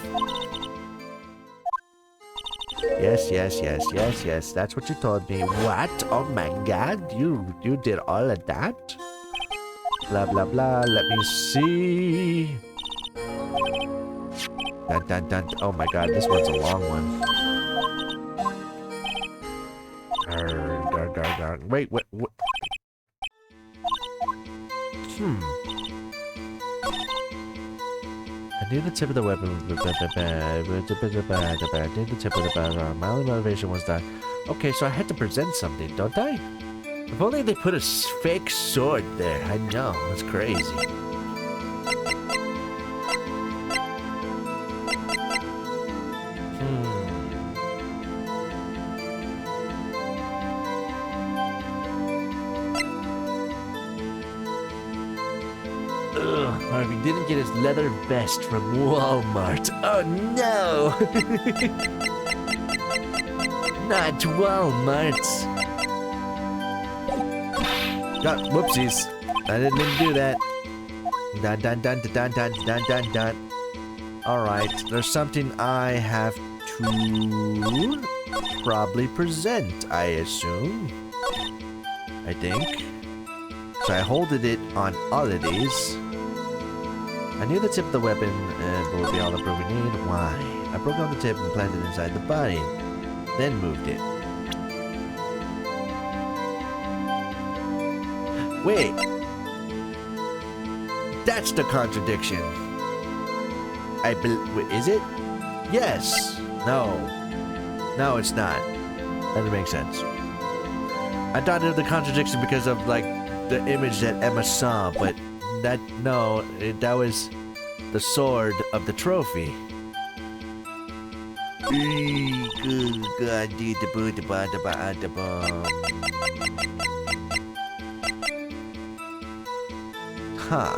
Yes. That's what you told me. What? Oh my god, you did all of that? Blah, blah, blah. Let me see. Dun. Oh my god, this one's a long one. Wait, what? I knew the tip of the weapon. My only motivation was that. Okay, so I had to present something, don't I? If only they put a fake sword there. I know, it's crazy. Harvey didn't get his leather vest from Walmart. Oh no! Not Walmart. God, whoopsies. I didn't mean to do that. Dun. Alright, there's something I have to probably present, I assume. I think. So I holded it on all of these. I knew the tip of the weapon would be all the proof we need. Why? I broke off the tip and planted it inside the body, then moved it. Wait! That's the contradiction! Is it? Yes. No. No, it's not. That doesn't make sense. I thought it was the contradiction because of, like, the image that Emma saw, but that was the sword of the trophy. Huh.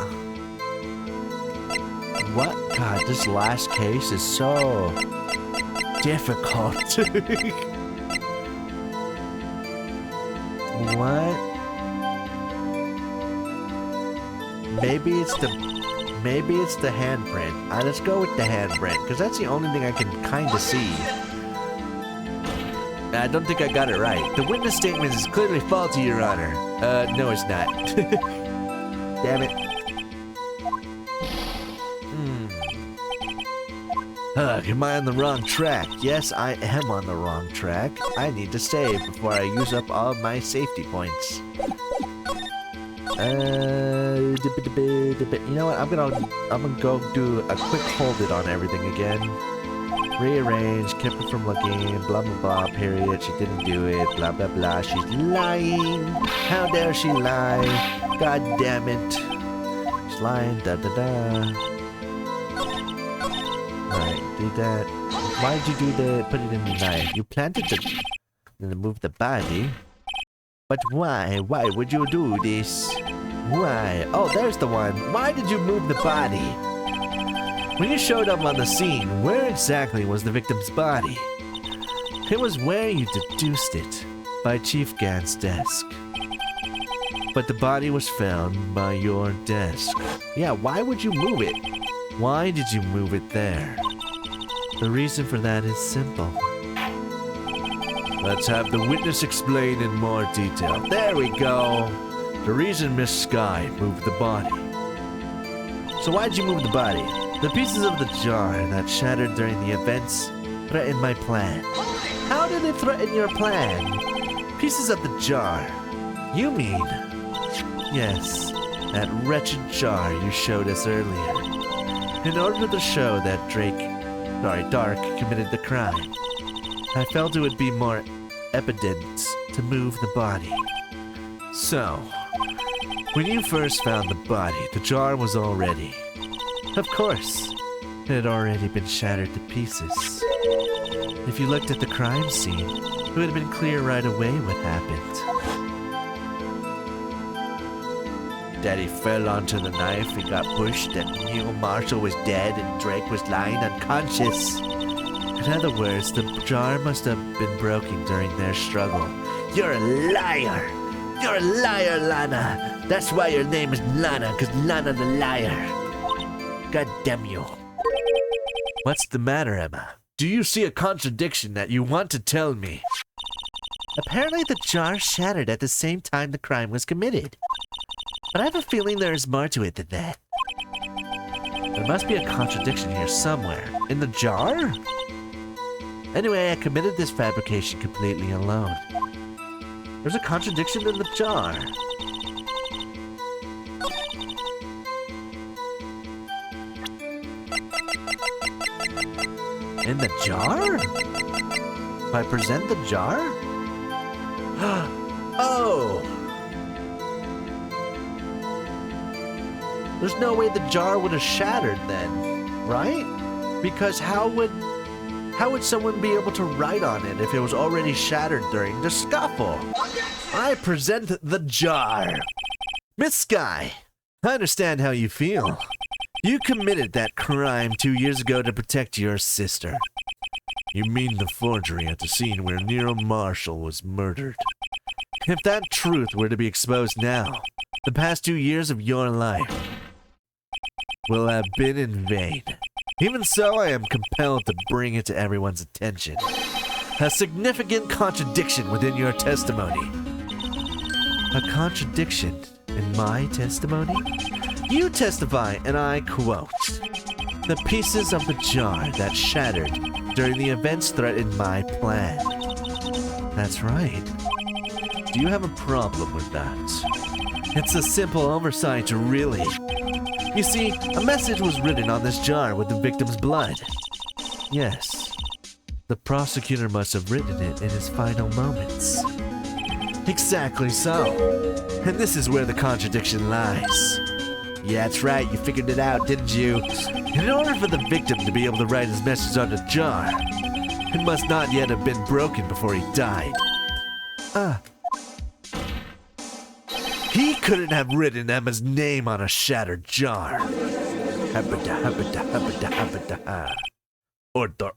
What? God, this last case is so difficult. What? Maybe it's the handprint. Let's go with the handprint, because that's the only thing I can kind of see. I don't think I got it right. The witness statement is clearly faulty, Your Honor. No, it's not. Damn it. Am I on the wrong track? Yes, I am on the wrong track. I need to save before I use up all of my safety points. You know what? I'm gonna go do a quick hold it on everything again. Rearrange, kept it from looking, blah blah blah, period. She didn't do it, blah blah blah. She's lying. How dare she lie? God damn it. She's lying, da da da. Alright, do that. Why did you do put it in the knife? You planted to move the body. But why? Why would you do this? Why? Oh, there's the one. Why did you move the body? When you showed up on the scene, where exactly was the victim's body? It was where you deduced it, by Chief Gant's desk. But the body was found by your desk. Yeah, why would you move it? Why did you move it there? The reason for that is simple. Let's have the witness explain in more detail. There we go. The reason Miss Sky moved the body. So why'd you move the body? The pieces of the jar that shattered during the events threatened my plan. How did it threaten your plan? Pieces of the jar. You mean? Yes, that wretched jar you showed us earlier. In order to show that Dark committed the crime, I felt it would be more evident to move the body. So, when you first found the body, the jar was all ready. Of course, it had already been shattered to pieces. If you looked at the crime scene, it would have been clear right away what happened. Daddy fell onto the knife, he got pushed, and Neil Marshall was dead and Drake was lying unconscious. In other words, the jar must have been broken during their struggle. You're a liar! You're a liar, Lana! That's why your name is Lana, because Lana the liar. God damn you. What's the matter, Emma? Do you see a contradiction that you want to tell me? Apparently the jar shattered at the same time the crime was committed. But I have a feeling there is more to it than that. There must be a contradiction here somewhere. In the jar? Anyway, I committed this fabrication completely alone. There's a contradiction in the jar. In the jar? If I present the jar? Oh! There's no way the jar would have shattered then, right? Because how would someone be able to write on it if it was already shattered during the scuffle? I present the jar. Miss Sky, I understand how you feel. You committed that crime 2 years ago to protect your sister. You mean the forgery at the scene where Nero Marshall was murdered. If that truth were to be exposed now, the past 2 years of your life will have been in vain. Even so, I am compelled to bring it to everyone's attention. A significant contradiction within your testimony. A contradiction in my testimony? You testify, and I quote, "The pieces of the jar that shattered during the events threatened my plan." That's right. Do you have a problem with that? It's a simple oversight, really. You see, a message was written on this jar with the victim's blood. Yes, the prosecutor must have written it in his final moments. Exactly so. And this is where the contradiction lies. Yeah, that's right, you figured it out, didn't you? In order for the victim to be able to write his message on the jar, it must not yet have been broken before he died. He couldn't have written Emma's name on a shattered jar. Order.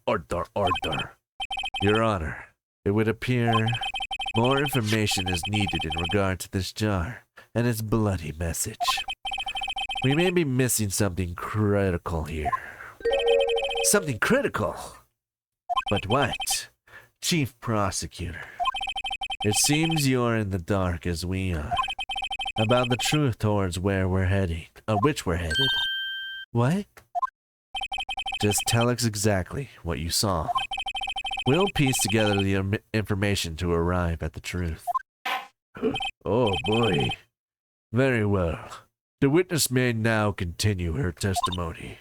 Your Honor, it would appear more information is needed in regard to this jar and its bloody message. We may be missing something critical here. Something critical? But what? Chief Prosecutor, it seems you're in the dark as we are about the truth towards where we're heading, which we're headed. What? Just tell us exactly what you saw. We'll piece together the information to arrive at the truth. Oh boy. Very well. The witness may now continue her testimony.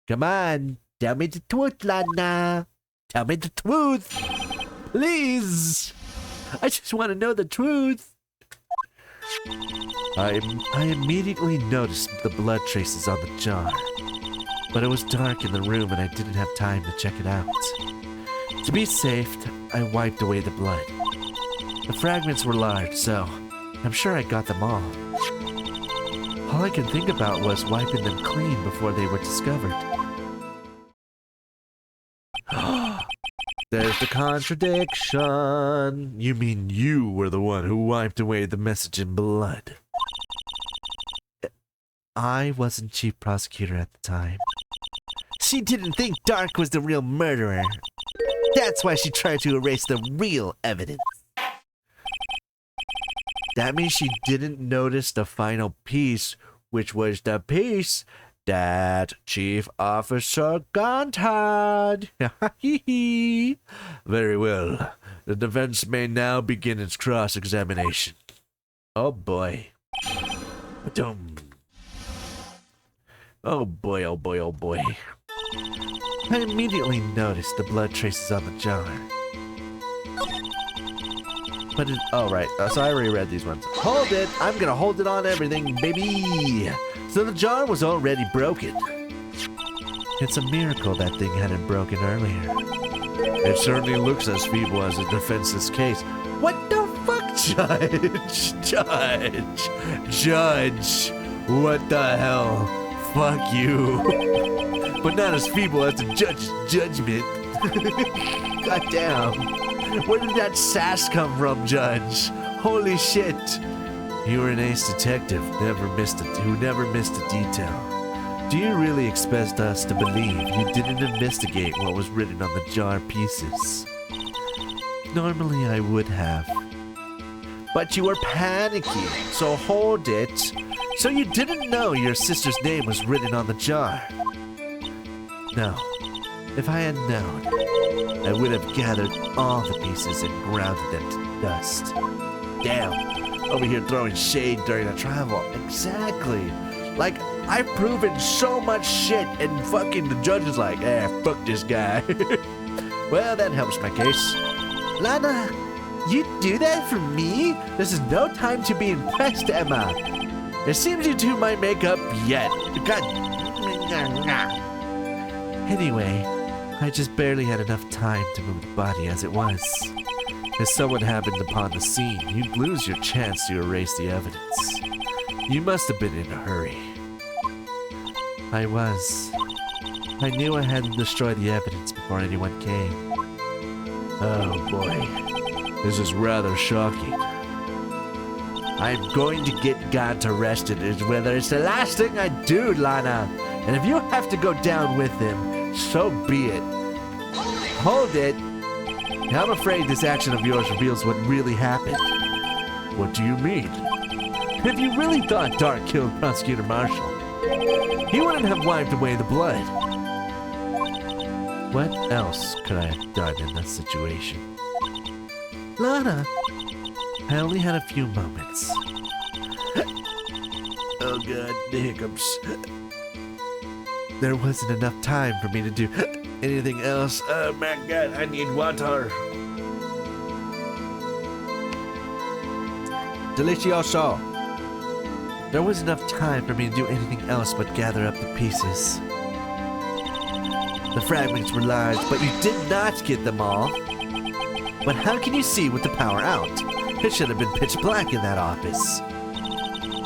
Come on, tell me the truth, Lana. Tell me the truth. Please. I just want to know the truth. I immediately noticed the blood traces on the jar, but it was dark in the room and I didn't have time to check it out. To be safe, I wiped away the blood. The fragments were large, so I'm sure I got them all. All I could think about was wiping them clean before they were discovered. There's the contradiction. You mean you were the one who wiped away the message in blood? I wasn't chief prosecutor at the time. She didn't think Dark was the real murderer. That's why she tried to erase the real evidence. That means she didn't notice the final piece, which was the piece that Chief Officer Gaunt had. Very well. The defense may now begin its cross-examination. Oh boy. Oh boy, oh boy, oh boy. I immediately noticed the blood traces on the jar. But it, oh right, so I already read these ones. Hold it! I'm gonna hold it on everything, baby! So the jar was already broken. It's a miracle that thing hadn't broken earlier. It certainly looks as feeble as a defenseless case. What the fuck, Judge? What the hell? Fuck you. But not as feeble as the judge's judgment. Goddamn. Where did that sass come from, Judge? Holy shit. You were an ace detective, who never missed a detail. Do you really expect us to believe you didn't investigate what was written on the jar pieces? Normally I would have. But you were panicky, so hold it. So you didn't know your sister's name was written on the jar? No. If I had known, I would have gathered all the pieces and grounded them to dust. Damn, over here throwing shade during a travel. Exactly. Like, I've proven so much shit and fucking the judge is like, fuck this guy. Well, that helps my case. Lana, you do that for me? This is no time to be impressed, Emma. It seems you two might make up yet. God. Anyway, I just barely had enough time to move the body as it was. If someone happened upon the scene, you'd lose your chance to erase the evidence. You must have been in a hurry. I was. I knew I had to destroy the evidence before anyone came. Oh boy, this is rather shocking. I'm going to get Gaunt arrested, whether it's the last thing I do, Lana. And if you have to go down with him, so be it. Hold it. I'm afraid this action of yours reveals what really happened. What do you mean? If you really thought Dark killed Prosecutor Marshall, he wouldn't have wiped away the blood. What else could I have done in that situation? Lana, I only had a few moments. Oh god, the hiccups. there wasn't enough time for me to do anything else. Oh my god, I need water. Delicioso. There wasn't enough time for me to do anything else but gather up the pieces. The fragments were large, but you did not get them all. But how can you see with the power out? It should have been pitch black in that office.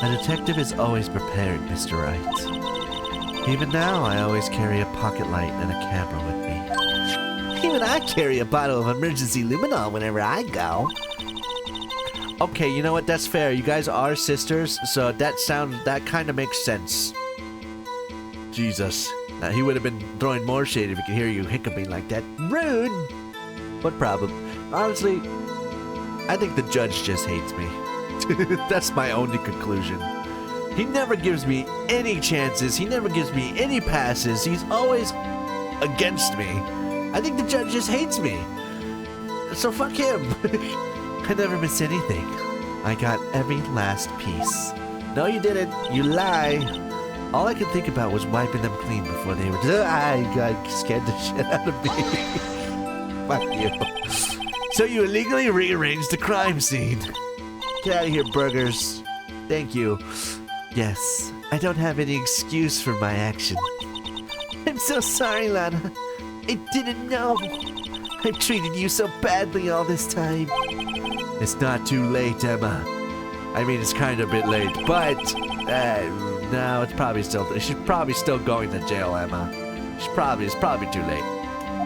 A detective is always prepared, Mr. Wright. Even now, I always carry a pocket light and a camera with me. Even I carry a bottle of emergency luminol whenever I go. Okay, you know what? That's fair. You guys are sisters, so that kind of makes sense. Jesus. Now, he would have been throwing more shade if he could hear you hiccuping like that. Rude! What problem? Honestly, I think the judge just hates me. That's my only conclusion. He never gives me any chances. He never gives me any passes. He's always against me. I think the judge just hates me. So fuck him. I never miss anything. I got every last piece. No, you didn't. You lie. All I could think about was wiping them clean before they were... I got scared the shit out of me. Fuck you. So you illegally rearranged the crime scene. Get out of here, burgers. Thank you. Yes, I don't have any excuse for my action. I'm so sorry, Lana. I didn't know. I've treated you so badly all this time. It's not too late, Emma. I mean, it's kind of a bit late, but... no, it's probably still... She's probably still going to jail, Emma. It's probably too late.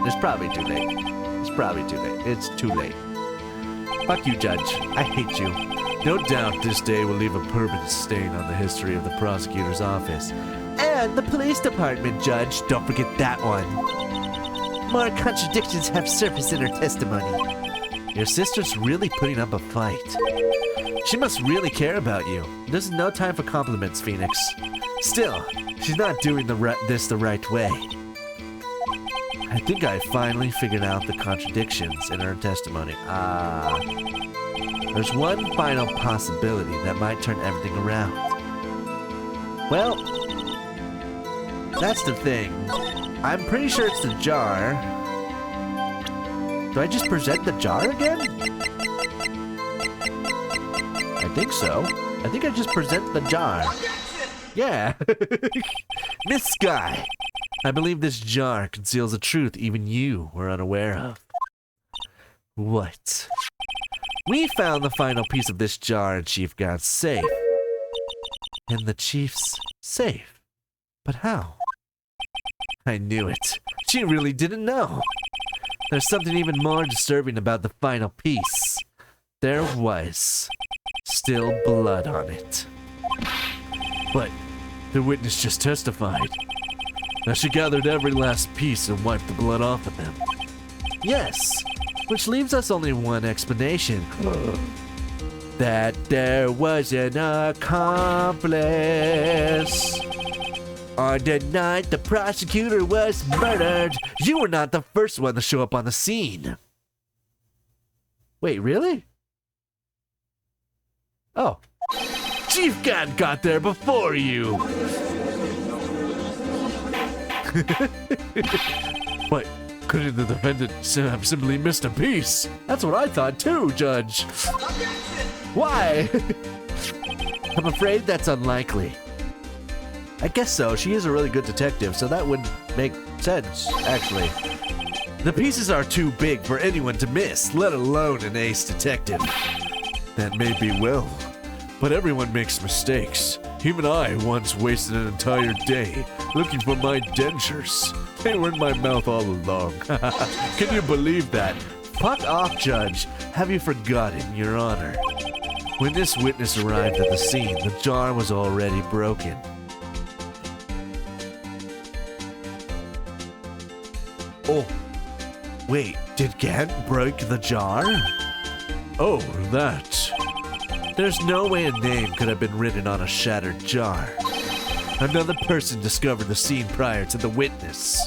It's probably too late. It's probably too late. It's too late. Fuck you, Judge. I hate you. No doubt this day will leave a permanent stain on the history of the prosecutor's office. And the police department, Judge. Don't forget that one. More contradictions have surfaced in her testimony. Your sister's really putting up a fight. She must really care about you. There's no time for compliments, Phoenix. Still, she's not doing this the right way. I think I finally figured out the contradictions in her testimony. There's one final possibility that might turn everything around. Well, that's the thing. I'm pretty sure it's the jar. Do I just present the jar again? I think so. I think I just present the jar. Yeah. Miss Sky, I believe this jar conceals a truth even you were unaware of. What? We found the final piece of this jar in Chief God's safe. In the Chief's safe? But how? I knew it. She really didn't know. There's something even more disturbing about the final piece. There was still blood on it. But the witness just testified. Now she gathered every last piece and wiped the blood off of them. Yes, which leaves us only one explanation. That there was an accomplice. On the night the prosecutor was murdered, you were not the first one to show up on the scene. Wait, really? Oh. Chief God got there before you. What? Couldn't the defendant have simply missed a piece? That's what I thought too, Judge. Why? I'm afraid that's unlikely. I guess so. She is a really good detective, so that would make sense, actually. The pieces are too big for anyone to miss, let alone an ace detective. That may be well, but everyone makes mistakes. Even I once wasted an entire day looking for my dentures. They were in my mouth all along. Can you believe that? Fuck off, Judge. Have you forgotten your honor? When this witness arrived at the scene, the jar was already broken. Oh, wait, did Gant break the jar? Oh, that. There's no way a name could have been written on a shattered jar. Another person discovered the scene prior to the witness.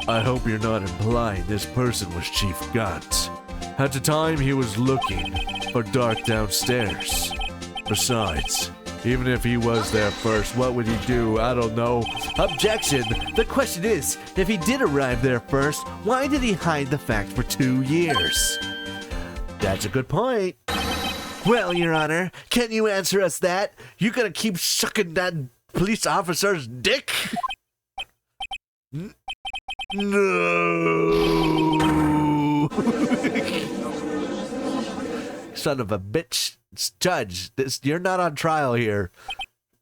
I hope you're not implying this person was Chief Gant. At the time, he was looking for Dark downstairs. Besides, Even if he was there first, what would he do? I don't know. Objection! The question is, if he did arrive there first, why did he hide the fact for 2 years? That's a good point. Well, Your Honor, can you answer us that? You gonna keep sucking that police officer's dick? No! Son of a bitch. Judge, you're not on trial here.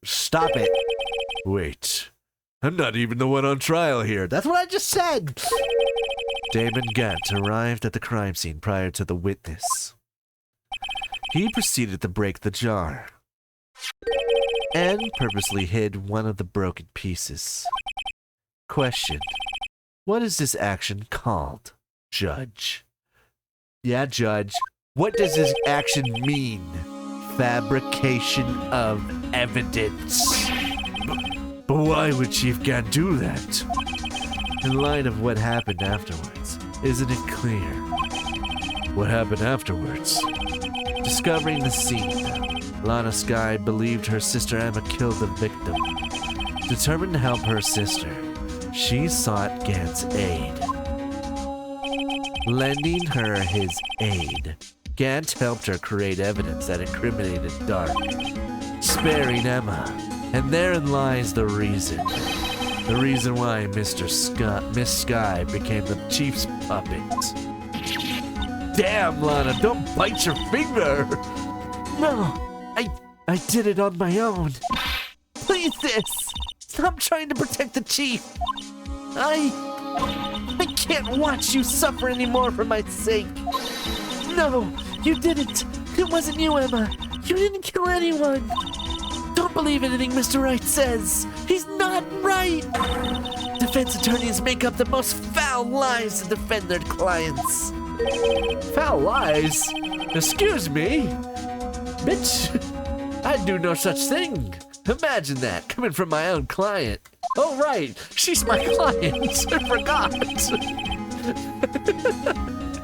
Stop it. Wait. I'm not even the one on trial here. That's what I just said. Damon Gant arrived at the crime scene prior to the witness. He proceeded to break the jar and purposely hid one of the broken pieces. Question. What is this action called, Judge? Yeah, Judge. What does this action mean? Fabrication of evidence. But why would Chief Gant do that? In light of what happened afterwards, isn't it clear? What happened afterwards? Discovering the scene, Lana Skye believed her sister Emma killed the victim. Determined to help her sister, she sought Gant's aid. Lending her his aid, Gant helped her create evidence that incriminated Dark, sparing Emma. And therein lies the reason. The reason why Miss Skye became the Chief's puppet. Damn, Lana, don't bite your finger! No, I did it on my own. Please, sis, stop trying to protect the Chief. I can't watch you suffer anymore for my sake. No, you didn't. It wasn't you, Emma. You didn't kill anyone. Don't believe anything Mr. Wright says. He's not right. Defense attorneys make up the most foul lies to defend their clients. Foul lies? Excuse me? Bitch, I do no such thing. Imagine that, coming from my own client. Oh, right, she's my client. I forgot.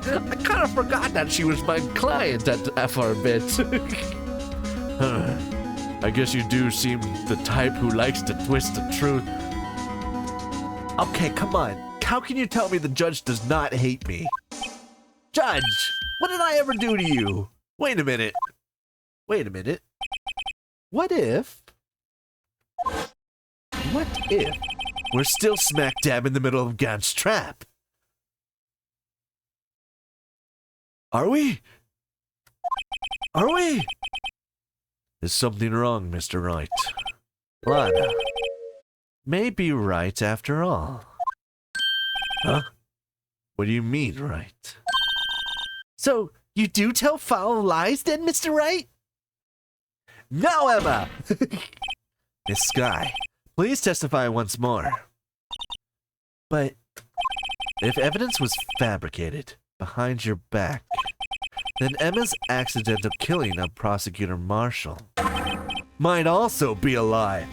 I kind of forgot that she was my client for a bit. I guess you do seem the type who likes to twist the truth. Okay, come on. How can you tell me the judge does not hate me? Judge, what did I ever do to you? Wait a minute. Wait a minute. What if we're still smack dab in the middle of Gant's trap? Are we? Are we? Is something wrong, Mr. Wright? Lana may be right after all. Huh? What do you mean, right? So, you do tell foul lies then, Mr. Wright? No, Emma! Miss Skye, please testify once more. But if evidence was fabricated behind your back, then Emma's accidental killing of Prosecutor Marshall might also be a lie.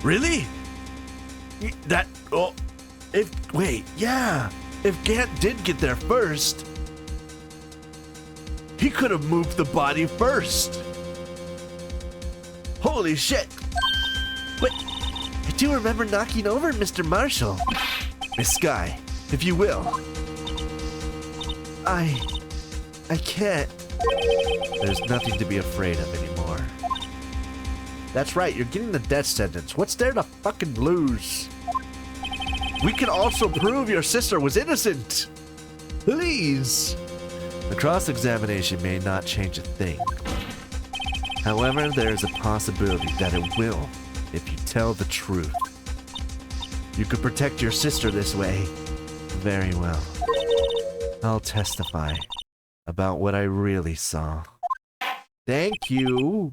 Really? That, oh, wait, yeah. If Gant did get there first, he could have moved the body first. Holy shit. But I do remember knocking over Mr. Marshall. Miss Skye, if you will. I can't. There's nothing to be afraid of anymore. That's right, you're getting the death sentence. What's there to fucking lose? We can also prove your sister was innocent. Please. The cross-examination may not change a thing. However, there is a possibility that it will if you tell the truth. You could protect your sister this way. Very well. I'll testify about what I really saw. Thank you,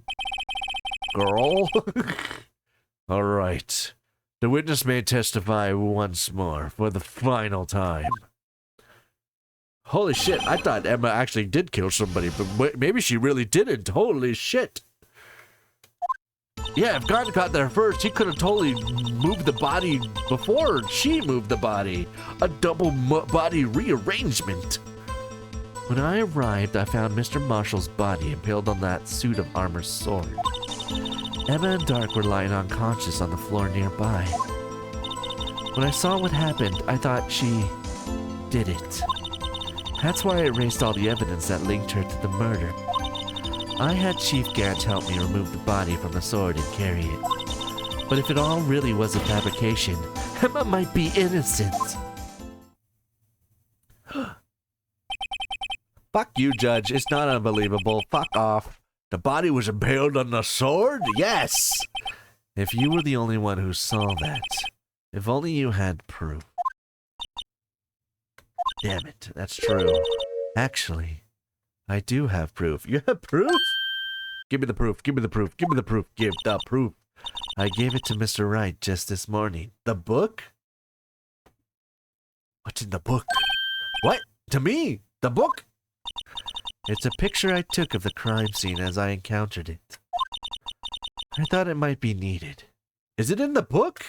girl. All right. The witness may testify once more for the final time. Holy shit, I thought Emma actually did kill somebody, but maybe she really didn't. Holy shit. Yeah, if God got there first, he could have totally moved the body before she moved the body. A double body rearrangement. When I arrived, I found Mr. Marshall's body impaled on that suit of armor sword. Emma and Dark were lying unconscious on the floor nearby. When I saw what happened, I thought she did it. That's why I erased all the evidence that linked her to the murder. I had Chief Gant help me remove the body from the sword and carry it. But if it all really was a fabrication, Emma might be innocent. Fuck you, Judge. It's not unbelievable. Fuck off. The body was impaled on the sword? Yes! If you were the only one who saw that. If only you had proof. Damn it, that's true. Actually, I do have proof. You have proof? Give me the proof, give me the proof, give me the proof, give the proof. I gave it to Mr. Wright just this morning. The book? What's in the book? What? To me? The book? It's a picture I took of the crime scene as I encountered it. I thought it might be needed. Is it in the book?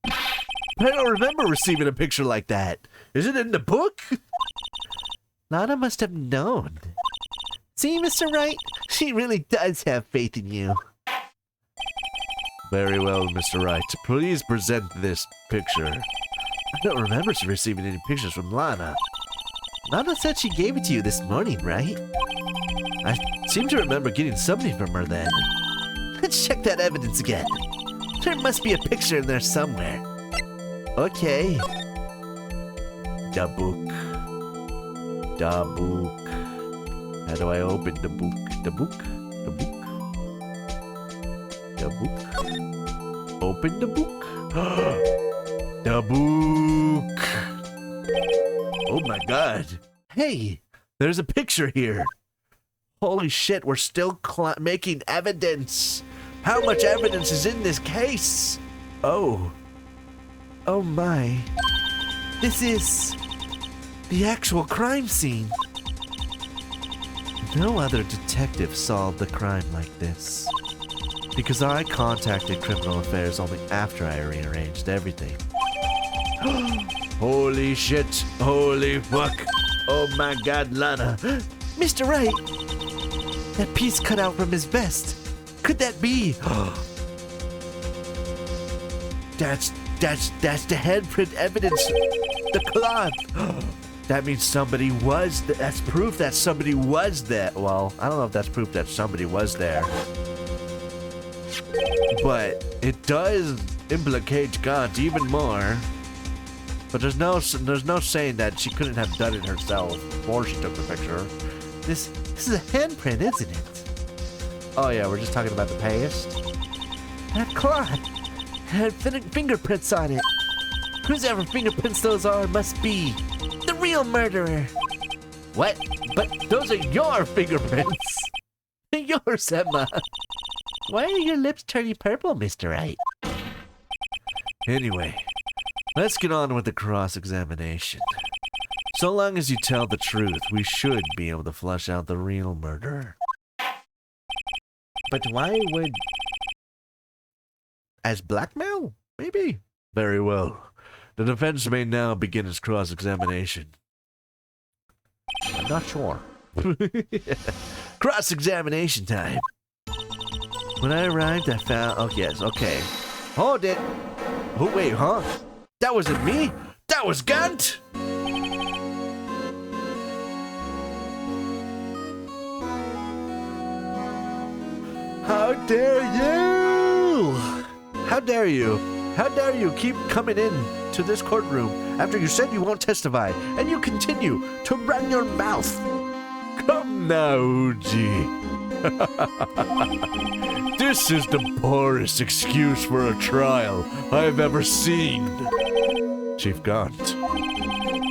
I don't remember receiving a picture like that. Is it in the book? Lana must have known. See, Mr. Wright? She really does have faith in you. Very well, Mr. Wright. Please present this picture. I don't remember receiving any pictures from Lana. Lana said she gave it to you this morning, right? I seem to remember getting something from her then. Let's check that evidence again. There must be a picture in there somewhere. Okay. The book. The book. How do I open the book? The book? The book? The book? Open the book? The book! Oh my god. Hey, there's a picture here. Holy shit, we're still making evidence. How much evidence is in this case? Oh. Oh my. This is the actual crime scene. No other detective solved the crime like this. Because I contacted Criminal Affairs only after I rearranged everything. Holy shit. Holy fuck. Oh my god, Lana. Mr. Wright. That piece cut out from his vest. Could that be? That's the handprint evidence. The cloth. That means somebody was. That's proof that somebody was there. Well, I don't know if that's proof that somebody was there, but it does implicate Gant even more. But there's no saying that she couldn't have done it herself before she took the picture. This is a handprint, isn't it? Oh yeah, we're just talking about the past. That cloth had fingerprints on it. Whosever fingerprints those are must be the real murderer. What? But those are your fingerprints. Yours, Emma. Why are your lips turning purple, Mr. Wright? Anyway, let's get on with the cross-examination. So long as you tell the truth, we should be able to flush out the real murderer. But why would... As blackmail? Maybe. Very well. The defense may now begin its cross-examination. I'm not sure. Cross-examination time. When I arrived, I found... Oh, yes, okay. Hold it. Oh, wait, huh? That wasn't me. That was Gant. How dare you? How dare you? How dare you keep coming in to this courtroom after you said you won't testify, and you continue to run your mouth? Come now, Uji. This is the poorest excuse for a trial I've ever seen. Chief Gant.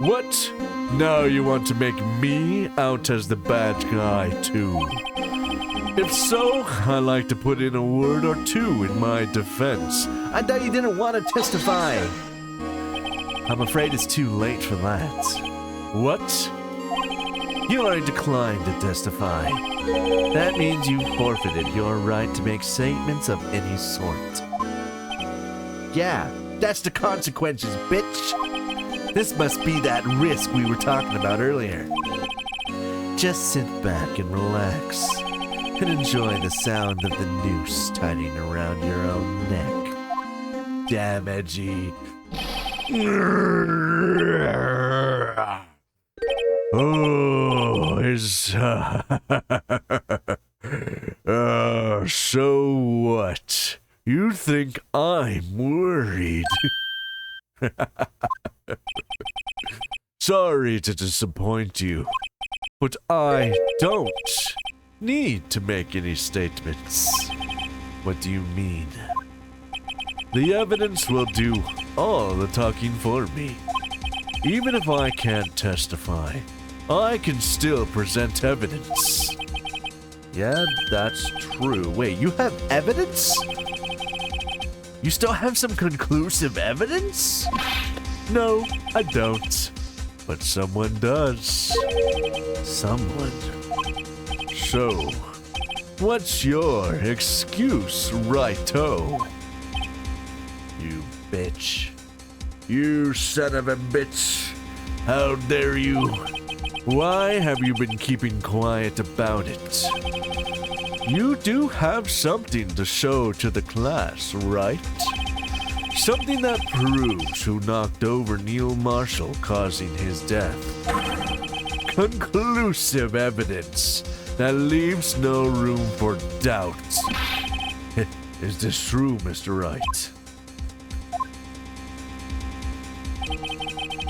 What? Now you want to make me out as the bad guy, too? If so, I'd like to put in a word or two in my defense. I thought you didn't want to testify. I'm afraid it's too late for that. What? You already declined to testify. That means you forfeited your right to make statements of any sort. Yeah, that's the consequences, bitch. This must be that risk we were talking about earlier. Just sit back and relax, and enjoy the sound of the noose tightening around your own neck. Damn edgy. Oh, so what? You think I'm worried? Sorry to disappoint you, but I don't need to make any statements. What do you mean? The evidence will do all the talking for me. Even if I can't testify, I can still present evidence. Yeah, that's true. Wait, you have evidence? You still have some conclusive evidence? No, I don't. But someone does. Someone. So, what's your excuse, Righto? You bitch. You son of a bitch. How dare you? Why have you been keeping quiet about it? You do have something to show to the class, right? Something that proves who knocked over Neil Marshall, causing his death. Conclusive evidence that leaves no room for doubt. Is this true, Mr. Wright?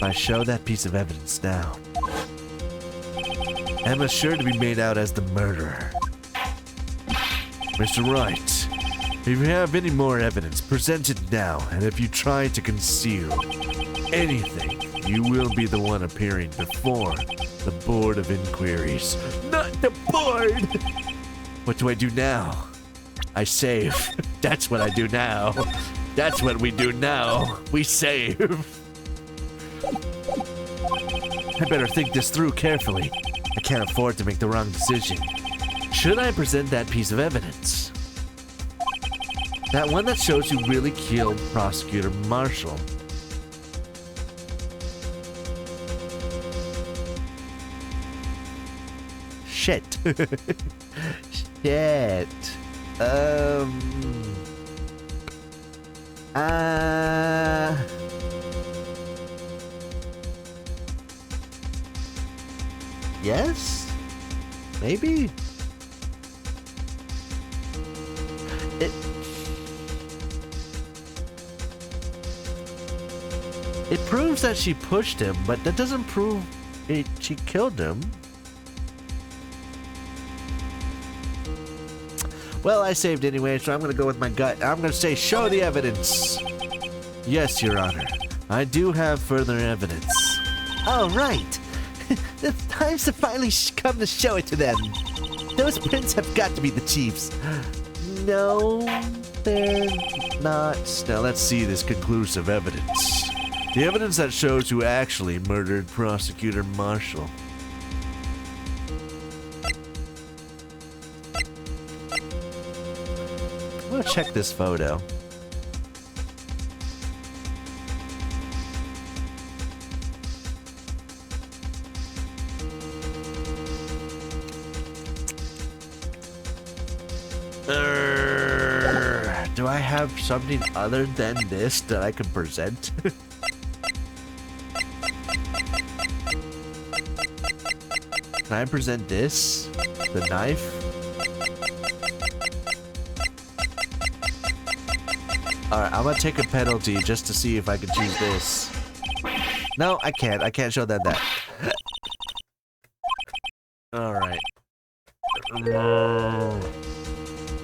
I show that piece of evidence now. Emma's sure to be made out as the murderer. Mr. Wright, if you have any more evidence, present it now, and if you try to conceal anything, you will be the one appearing before the Board of Inquiries. Not the board! What do I do now? I save. That's what I do now. That's what we do now. We save. I better think this through carefully. I can't afford to make the wrong decision. Should I present that piece of evidence? That one that shows who really killed Prosecutor Marshall. Shit. Shit. Yes? Maybe? It proves that she pushed him, but that doesn't prove she killed him. Well, I saved anyway, so I'm gonna go with my gut. I'm gonna say, show the evidence. Yes, Your Honor. I do have further evidence. All right. The time's to finally come to show it to them. Those prints have got to be the Chief's. No, they're not. Now let's see this conclusive evidence. The evidence that shows who actually murdered Prosecutor Marshall. I'm gonna check this photo. Do I have something other than this that I can present? Can I present this? The knife? Alright, I'm gonna take a penalty just to see if I can choose this. No, I can't. I can't show them that. Alright.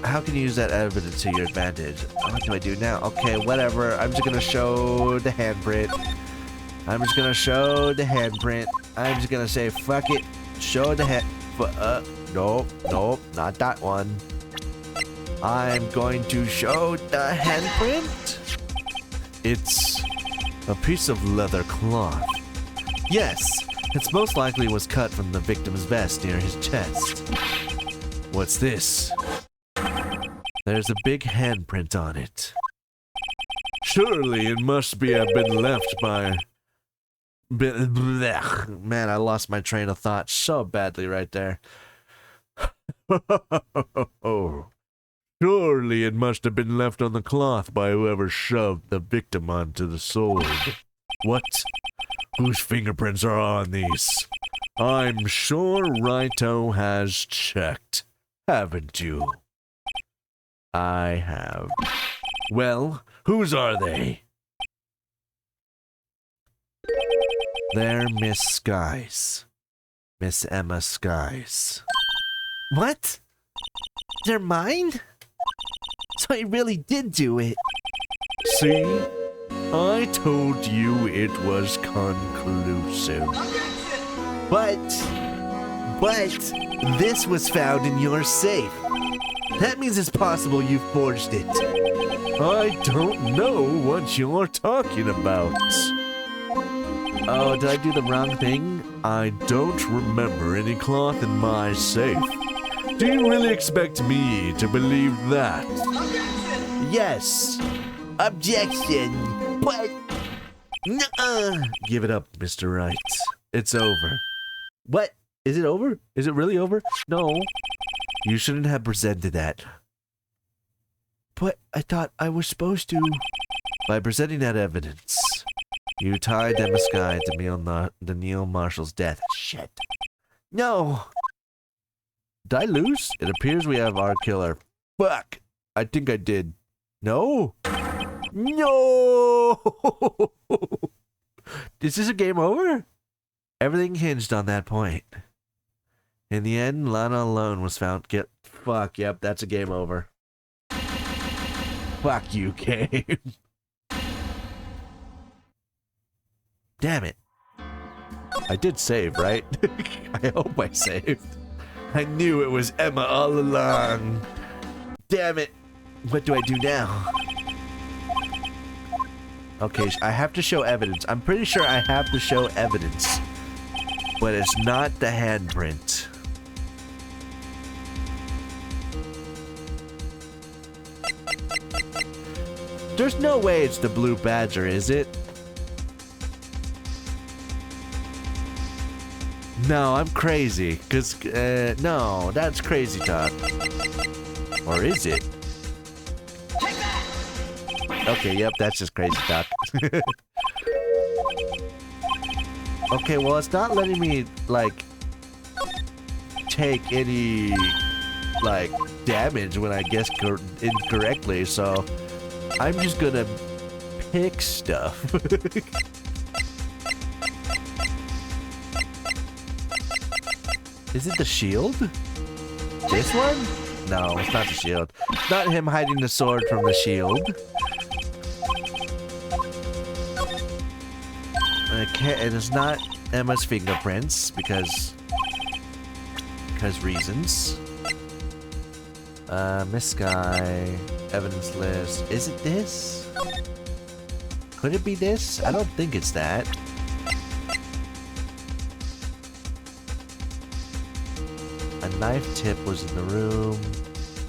How can you use that evidence to your advantage? What do I do now? Okay, whatever. I'm just gonna show the handprint. I'm just gonna show the handprint. I'm just gonna say, fuck it. Show the hand. Nope, nope, not that one. I'm going to show the handprint. It's a piece of leather cloth. Yes, it's most likely was cut from the victim's vest near his chest. What's this? There's a big handprint on it. Surely it must have been left by Man, I lost my train of thought so badly right there. Surely it must have been left on the cloth by whoever shoved the victim onto the sword. What? Whose fingerprints are on these? I'm sure Wright has checked, haven't you? I have. Well, whose are they? They're Miss Skies. Miss Emma Skies. What? They're mine? So I really did do it. See? I told you it was conclusive. But this was found in your safe. That means it's possible you forged it. I don't know what you're talking about. Oh, did I do the wrong thing? I don't remember any cloth in my safe. Do you really expect me to believe that? Yes. Objection. But... nuh-uh. Give it up, Mr. Wright. It's over. What? Is it over? Is it really over? No. You shouldn't have presented that. But I thought I was supposed to. By presenting that evidence, you tied Emma Sky to Neil Marshall's death. Shit. No. Did I lose? It appears we have our killer. Fuck. I think I did. No? No! Is this a game over? Everything hinged on that point. In the end, Lana alone was found. Fuck, yep, that's a game over. Fuck you, game. Damn it. I did save, right? I hope I saved. I knew it was Emma all along. Damn it. What do I do now? Okay, I have to show evidence. I'm pretty sure I have to show evidence. But it's not the handprint. There's no way it's the blue badger, is it? No, I'm crazy. Cause, no, that's crazy talk. Or is it? Okay, yep, that's just crazy talk. Okay, well, it's not letting me, like, take any, like, damage when I guess incorrectly, so I'm just gonna pick stuff. Is it the shield? This one? No, it's not the shield. It's not him hiding the sword from the shield. And it's not Emma's fingerprints because reasons. Miss Sky, evidence list. Is it this? Could it be this? I don't think it's that. A knife tip was in the room,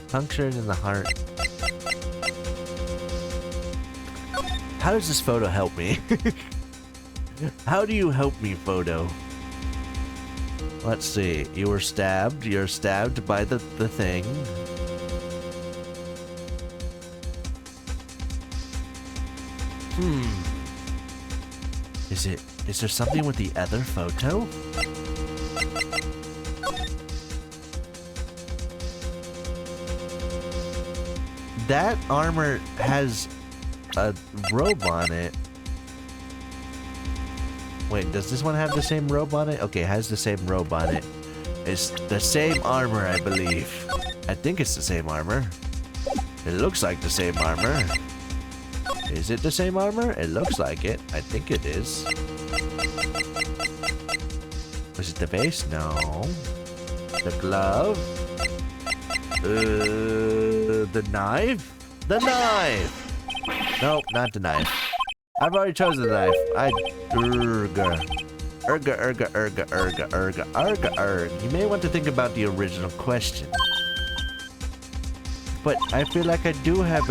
punctured in the heart. How does this photo help me? How do you help me, photo? Let's see. You were stabbed. You're stabbed by the thing. Is there something with the other photo? That armor has a robe on it. Wait, does this one have the same robe on it? Okay, it has the same robe on it. It's the same armor, I believe. I think it's the same armor. It looks like the same armor. Is it the same armor? It looks like it. I think it is. Was it the base? No. The glove? The knife? The knife! Nope, not the knife. I've already chosen the knife. Urga. You may want to think about the original question. But I feel like I do have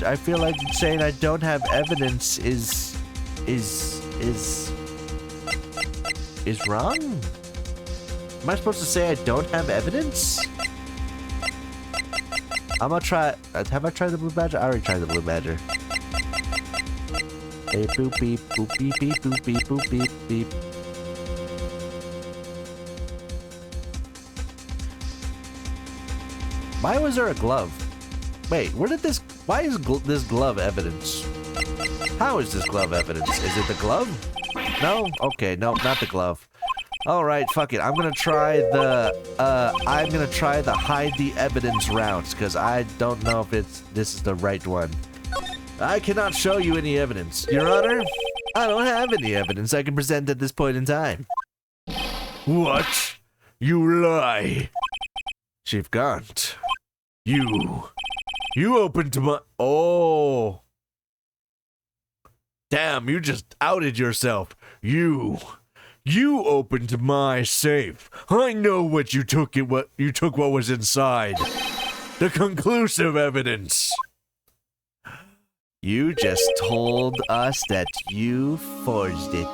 I feel like saying I don't have evidence is is wrong? Am I supposed to say I don't have evidence? I'm gonna try. Have I tried the blue badger? I already tried the blue badger. Hey, boop beep, boop beep beep, boop beep, boop beep beep. Why was there a glove? Wait, where did this? Why is this glove evidence? How is this glove evidence? Is it the glove? No? Okay, no, not the glove. Alright, fuck it. I'm gonna try the hide the evidence route, because I don't know if this is the right one. I cannot show you any evidence. Your Honor, I don't have any evidence I can present at this point in time. What? You lie. Chief Gaunt. You opened my... Oh. Damn, you just outed yourself. You opened my safe. I know what you took. What was inside. The conclusive evidence. You just told us that you forged it.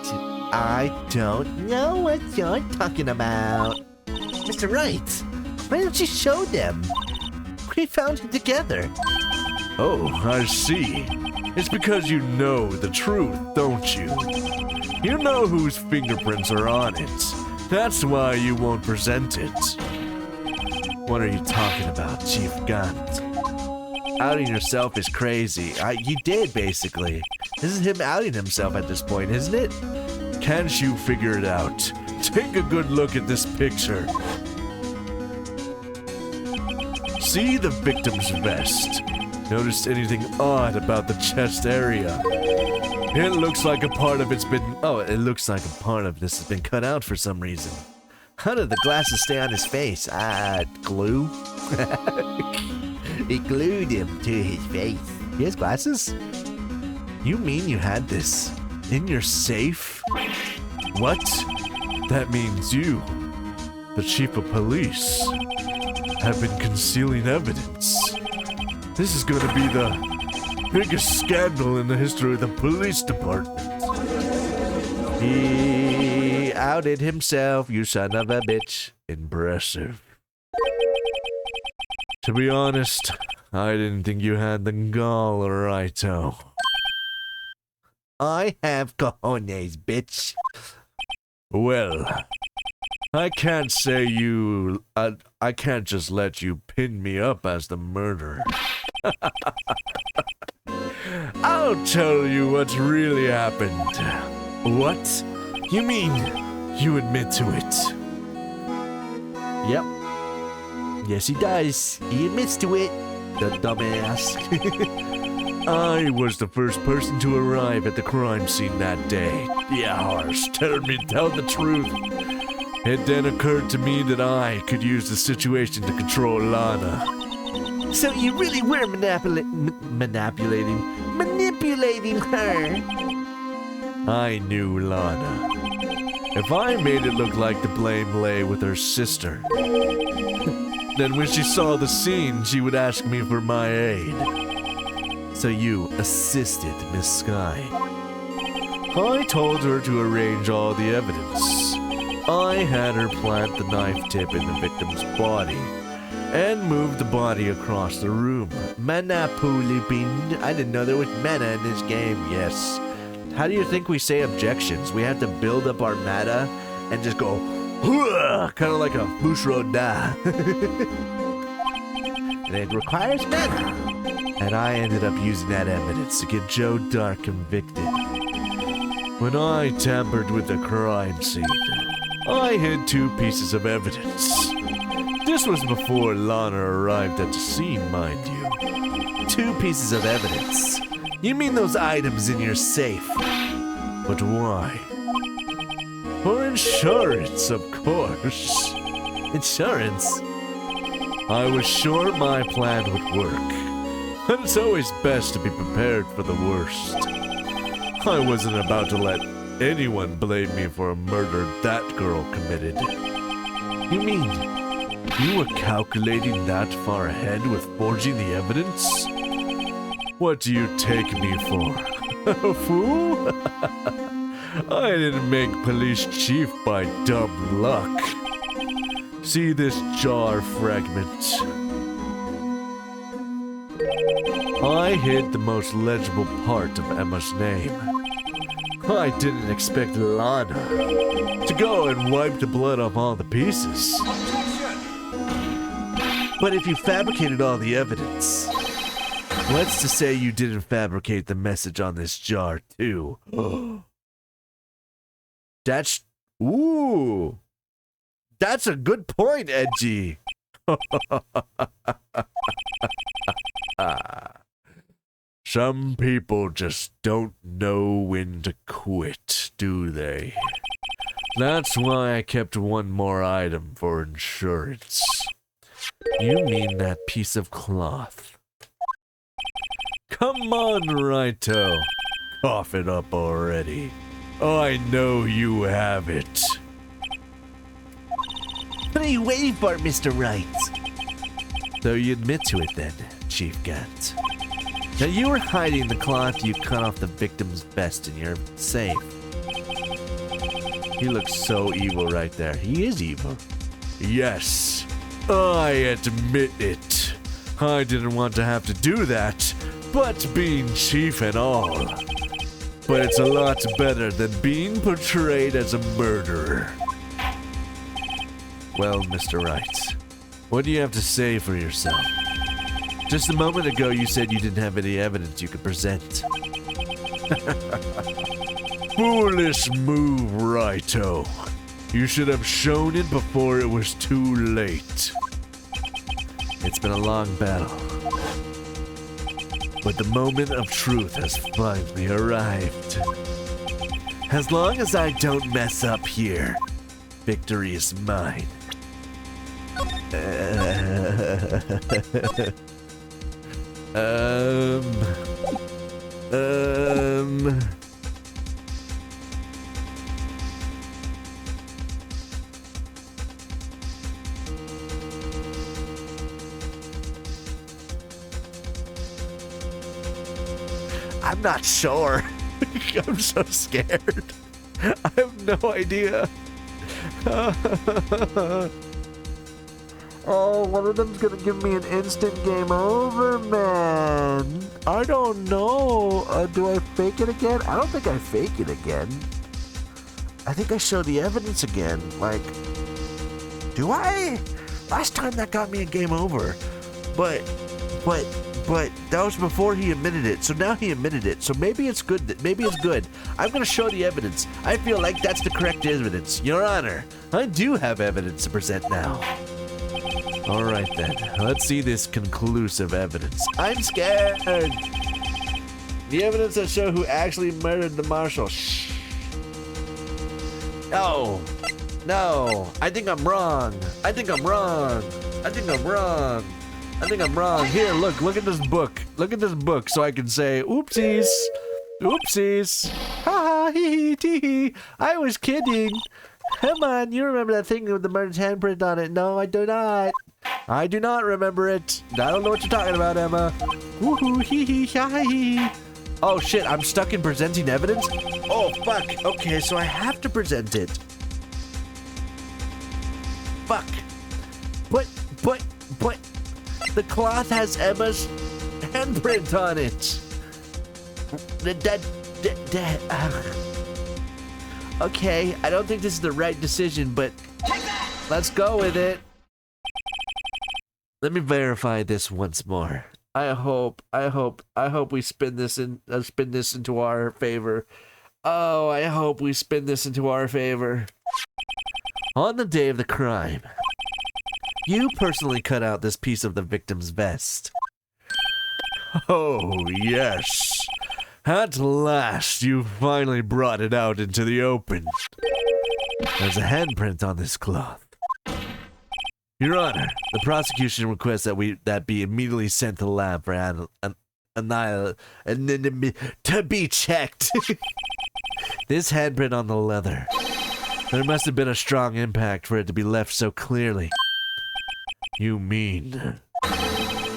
I don't know what you're talking about. Mr. Wright, why don't you show them? We found it together. Oh, I see. It's because you know the truth, don't you? You know whose fingerprints are on it. That's why you won't present it. What are you talking about, Chief Gaunt? Outing yourself is crazy. You did, basically. This is him outing himself at this point, isn't it? Can't you figure it out? Take a good look at this picture. See the victim's vest. Noticed anything odd about the chest area? It looks like a part of it's been... Oh, it looks like a part of this has been cut out for some reason. How did the glasses stay on his face? Glue? It glued him to his face. He has glasses? You mean you had this in your safe? What? That means you, the chief of police, have been concealing evidence. This is going to be the biggest scandal in the history of the police department. He outed himself, you son of a bitch. Impressive. To be honest, I didn't think you had the gall, righto. I have cojones, bitch. Well, I can't say you... I can't just let you pin me up as the murderer. I'll tell you what's really happened. What? You mean you admit to it? Yep. Yes, he does. He admits to it. The dumbass. I was the first person to arrive at the crime scene that day. Yeah, harsh. Tell the truth. It then occurred to me that I could use the situation to control Lana. So you really were manipulating her. I knew Lana. If I made it look like the blame lay with her sister, then when she saw the scene, she would ask me for my aid. So you assisted Miss Sky. I told her to arrange all the evidence. I had her plant the knife tip in the victim's body and move the body across the room. Manipulating. I didn't know there was mana in this game. Yes. How do you think we say objections? We have to build up our mana and just go, kind of like a Bushro Da. And it requires mana. And I ended up using that evidence to get Joe Dark convicted. When I tampered with the crime scene, I hid 2 pieces of evidence. This was before Lana arrived at the scene, mind you. 2 pieces of evidence? You mean those items in your safe? But why? For insurance, of course. Insurance? I was sure my plan would work. And it's always best to be prepared for the worst. I wasn't about to let anyone blame me for a murder that girl committed. You mean you were calculating that far ahead with forging the evidence? What do you take me for? A fool? I didn't make police chief by dumb luck. See this jar fragment? I hid the most legible part of Emma's name. I didn't expect Lana to go and wipe the blood off all the pieces. But if you fabricated all the evidence, what's to say you didn't fabricate the message on this jar too? That's... Ooh! That's a good point, Edgy! Some people just don't know when to quit, do they? That's why I kept one more item for insurance. You mean that piece of cloth? Come on, Righto. Cough it up already. I know you have it. What are you waiting for, Mr. Wright? So you admit to it then, Chief Gant. Now you were hiding the cloth you cut off the victim's vest in your safe. He looks so evil right there. He is evil. Yes, I admit it. I didn't want to have to do that, but being chief and all. But it's a lot better than being portrayed as a murderer. Well, Mr. Wright, what do you have to say for yourself? Just a moment ago, you said you didn't have any evidence you could present. Foolish move, Righto. You should have shown it before it was too late. It's been a long battle. But the moment of truth has finally arrived. As long as I don't mess up here, victory is mine. I'm not sure. I'm so scared. I have no idea. Oh, one of them's gonna give me an instant game over, man. I don't know. Do I fake it again? I don't think I fake it again. I think I show the evidence again. Like, do I? Last time that got me a game over. But that was before he admitted it. So now he admitted it. So maybe it's good. Maybe it's good. I'm gonna show the evidence. I feel like that's the correct evidence. Your Honor, I do have evidence to present now. All right then, let's see this conclusive evidence. I'm scared. The evidence that show who actually murdered the marshal. Shh. No, I think I'm wrong. I think I'm wrong. Here, look at this book. Look at this book so I can say, oopsies. Ha ha, hee hee, tee hee. I was kidding. Come on, you remember that thing with the murder's handprint on it? No, I do not. I do not remember it. I don't know what you're talking about, Emma. Woohoo, hee hee, ha hee. Oh shit, I'm stuck in presenting evidence? Oh fuck, okay, so I have to present it. Fuck. But, the cloth has Emma's handprint on it. Okay, I don't think this is the right decision, but let's go with it. Let me verify this once more. I hope we spin this into our favor. Oh, I hope we spin this into our favor. On the day of the crime, you personally cut out this piece of the victim's vest. Oh, yes. At last, you finally brought it out into the open. There's a handprint on this cloth. Your Honor, the prosecution requests that be immediately sent to the lab for to be checked. This handprint on the leather. There must have been a strong impact for it to be left so clearly. You mean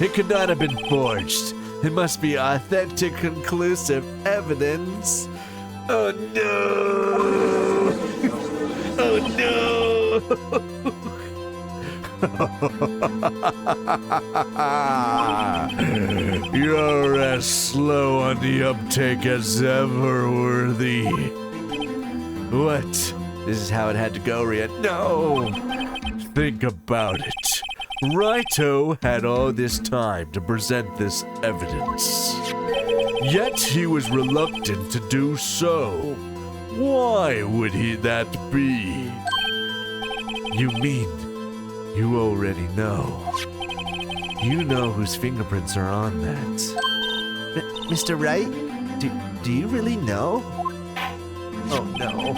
it could not have been forged? It must be authentic, conclusive evidence. Oh no! Oh no! You're as slow on the uptake as ever, Worthy. What? This is how it had to go, Ria. No! Think about it. Righto had all this time to present this evidence. Yet he was reluctant to do so. Why would that be? You mean you already know? You know whose fingerprints are on that. Mr. Wright, do you really know? Oh no,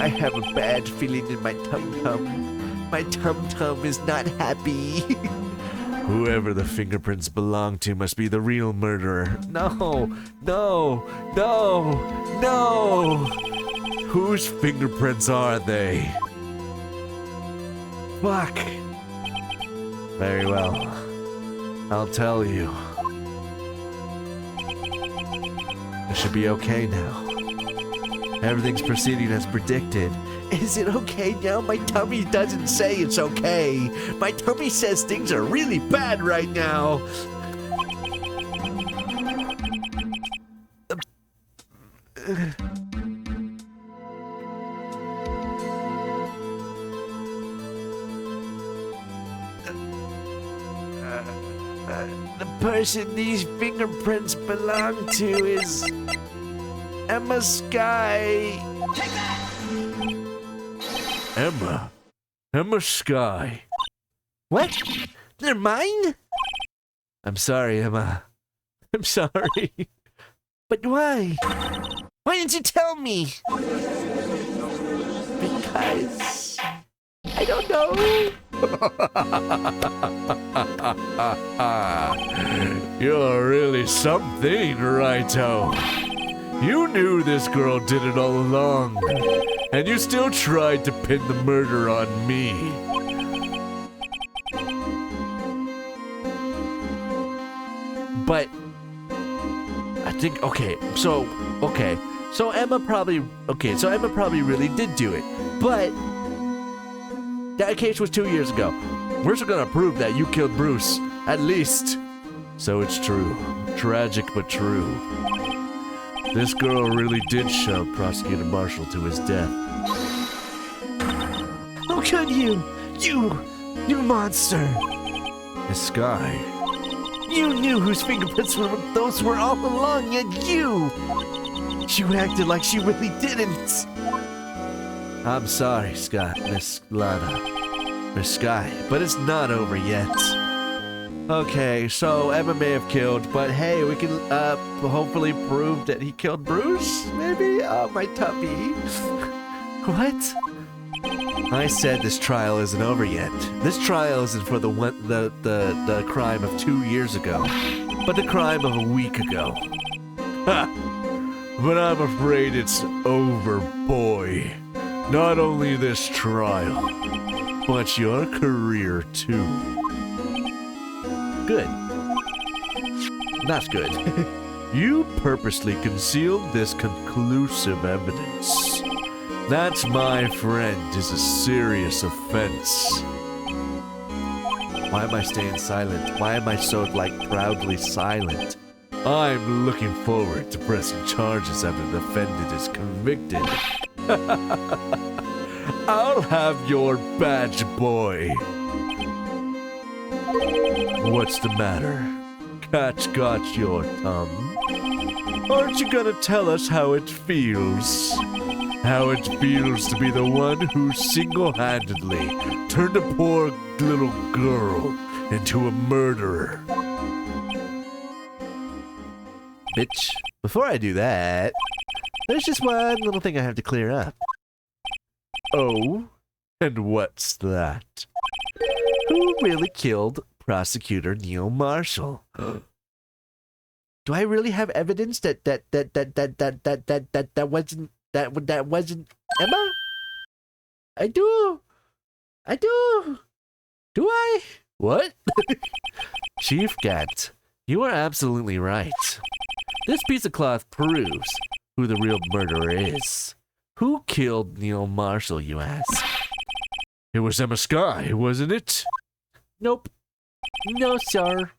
I have a bad feeling in my tum-tum. My tum-tum is not happy. Whoever the fingerprints belong to must be the real murderer. No, no, no, no! Whose fingerprints are they? Fuck. Very well. I'll tell you. It should be okay now. Everything's proceeding as predicted. Is it okay now? My tummy doesn't say it's okay. My tummy says things are really bad right now. The person these fingerprints belong to is Emma Sky. Emma Sky. What? They're mine? I'm sorry, Emma. I'm sorry. But why? Why didn't you tell me? Because I don't know. You're really something, Righto. You knew this girl did it all along, and you still tried to pin the murder on me. But I think so Emma probably really did do it. But that case was 2 years ago. We're still gonna prove that you killed Bruce, at least. So it's true. Tragic but true. This girl really did shove Prosecutor Marshall to his death. How could you? You monster! Miss Sky. You knew whose fingerprints those were all along, yet you acted like she really didn't. I'm sorry, Miss Sky, but it's not over yet. Okay, so Emma may have killed, but hey, we can hopefully prove that he killed Bruce, maybe? Oh, my tummy. What? I said this trial isn't over yet. This trial isn't for the crime of 2 years ago, but the crime of a week ago. Ha! But I'm afraid it's over, boy. Not only this trial, but your career too. Good. Not good. You purposely concealed this conclusive evidence. That, my friend, is a serious offense. Why am I staying silent? Why am I so, proudly silent? I'm looking forward to pressing charges after the defendant is convicted. I'll have your badge, boy. What's the matter? Cat's got your tongue? Aren't you gonna tell us how it feels? How it feels to be the one who single-handedly turned a poor little girl into a murderer. Bitch, before I do that, there's just one little thing I have to clear up. Oh? And what's that? Who really killed Prosecutor Neil Marshall? Do I really have evidence that wasn't Emma? I do. Do I? What? Chief Gat, you are absolutely right. This piece of cloth proves who the real murderer is. Who killed Neil Marshall, you ask? It was Emma Sky, wasn't it? Nope. No, sir.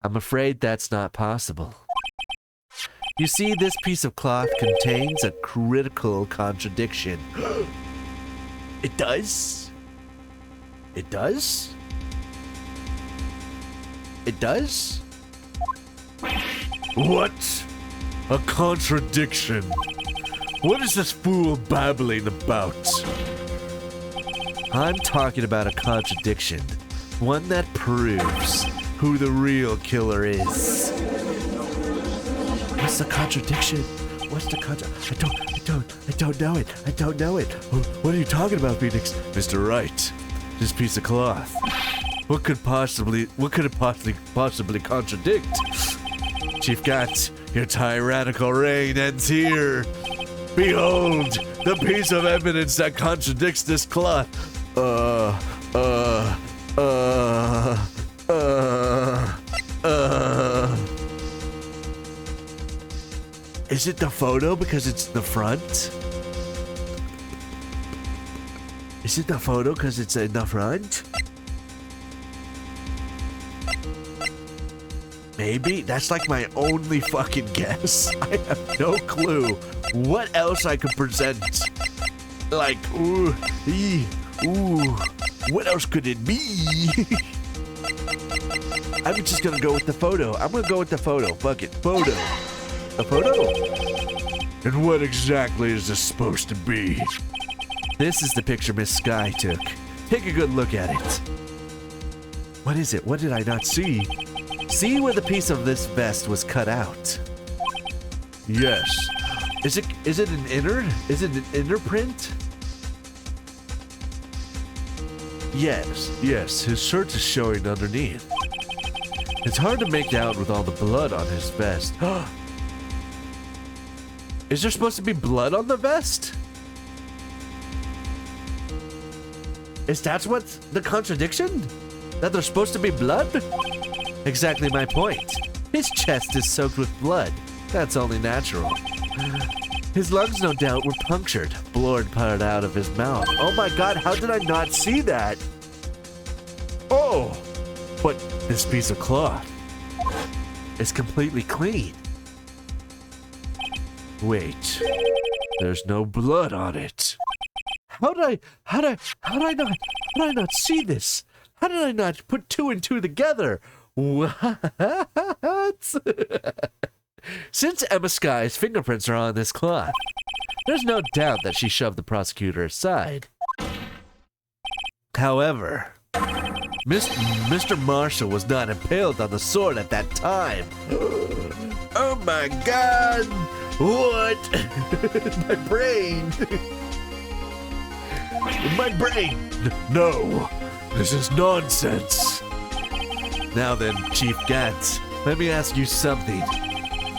I'm afraid that's not possible. You see, this piece of cloth contains a critical contradiction. It does? It does? It does? What? A contradiction? What is this fool babbling about? I'm talking about a contradiction. One that proves who the real killer is. What's the contradiction? What's the I don't know it. I don't know it. What are you talking about, Phoenix? Mr. Wright, this piece of cloth. What could it possibly contradict? Chief Gat, your tyrannical reign ends here. Behold, the piece of evidence that contradicts this cloth. Is it the photo because it's the front? Is it the photo because it's in the front? Maybe? That's like my only fucking guess. I have no clue what else I could present. Like, ooh, what else could it be? I'm just gonna go with the photo. I'm gonna go with the photo. Fuck it. Photo. A photo? And what exactly is this supposed to be? This is the picture Miss Sky took. Take a good look at it. What is it? What did I not see? See where the piece of this vest was cut out? Yes. Is it an inner? Is it an inner print? Yes, his shirt is showing underneath. It's hard to make out with all the blood on his vest. Is there supposed to be blood on the vest? Is that what the contradiction? That there's supposed to be blood? Exactly my point. His chest is soaked with blood. That's only natural. His lungs, no doubt, were punctured. Blood poured out of his mouth. Oh my god, how did I not see that? Oh! But this piece of cloth is completely clean. Wait. There's no blood on it. How did I not see this? How did I not put two and two together? What? Since Emma Sky's fingerprints are on this cloth, there's no doubt that she shoved the prosecutor aside. However, Mr. Marshall was not impaled on the sword at that time. Oh my god! What? My brain! My brain! No! This is nonsense! Now then, Chief Gat, let me ask you something.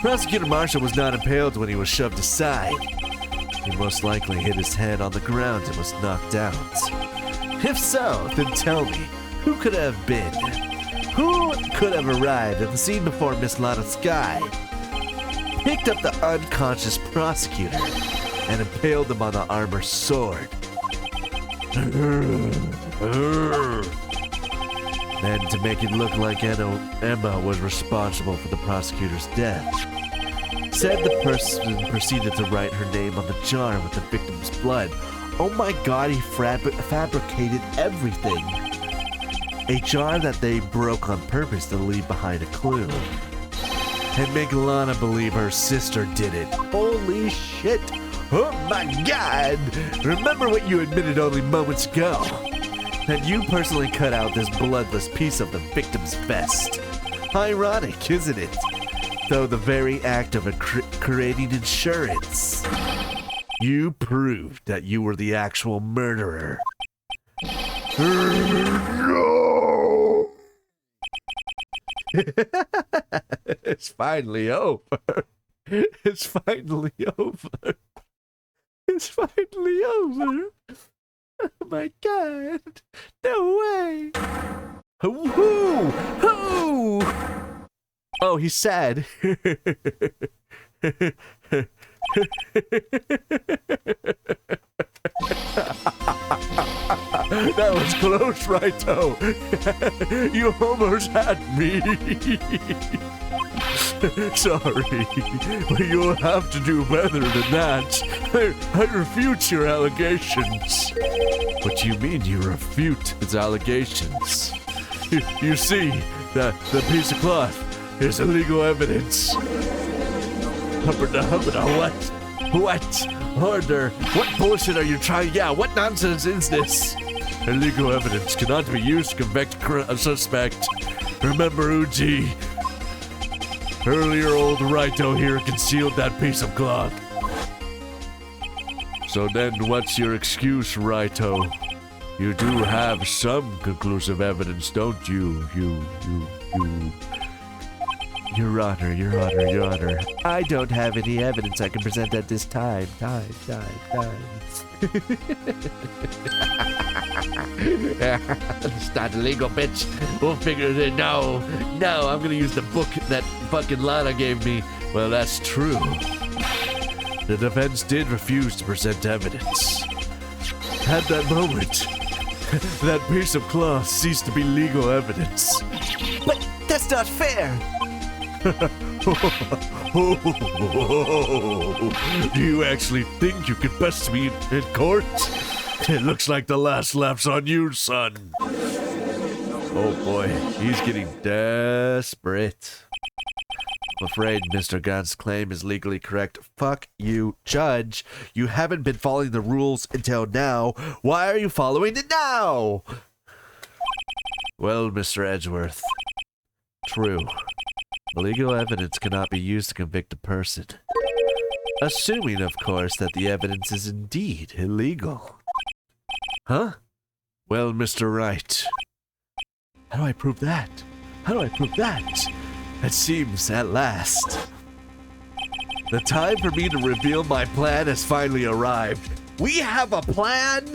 Prosecutor Marshall was not impaled when he was shoved aside. He most likely hit his head on the ground and was knocked out. If so, then tell me, who could it have been? Who could have arrived at the scene before Miss Lana Sky, picked up the unconscious prosecutor, and impaled him on the armor sword? Then, to make it look like Emma was responsible for the prosecutor's death, said the person proceeded to write her name on the jar with the victim's blood. Oh my god, he fabricated everything. A jar that they broke on purpose to leave behind a clue. And make Lana believe her sister did it. Holy shit! Oh my god! Remember what you admitted only moments ago. That you personally cut out this bloodless piece of the victim's vest. Ironic, isn't it? Though the very act of creating insurance, you proved that you were the actual murderer. No! It's finally over. It's finally over. It's finally over. Oh my god. No way. Who? Oh, he's sad. That was close, Righto. You almost had me. Sorry, but you'll have to do better than that. I refute your allegations. What do you mean you refute his allegations? You see, the piece of cloth is illegal evidence. What? Order. What bullshit are you trying? Yeah, what nonsense is this? Illegal evidence cannot be used to convict a suspect. Remember, Uji? Earlier, old Righto here concealed that piece of cloth. So then, what's your excuse, Righto? You do have some conclusive evidence, don't you? Your Honor. I don't have any evidence I can present at this time. It's not illegal, bitch. We'll figure it out. No, I'm gonna use the book that fucking Lana gave me. Well, that's true. The defense did refuse to present evidence. At that moment, that piece of cloth ceased to be legal evidence. But that's not fair. Do you actually think you could best me in court? It looks like the last laugh's on you, son. Oh boy, he's getting desperate. I'm afraid Mr. Gunn's claim is legally correct. Fuck you, Judge. You haven't been following the rules until now. Why are you following it now? Well, Mr. Edgeworth, true. Legal evidence cannot be used to convict a person. Assuming, of course, that the evidence is indeed illegal. Huh? Well, Mr. Wright. How do I prove that? It seems, at last, the time for me to reveal my plan has finally arrived. We have a plan?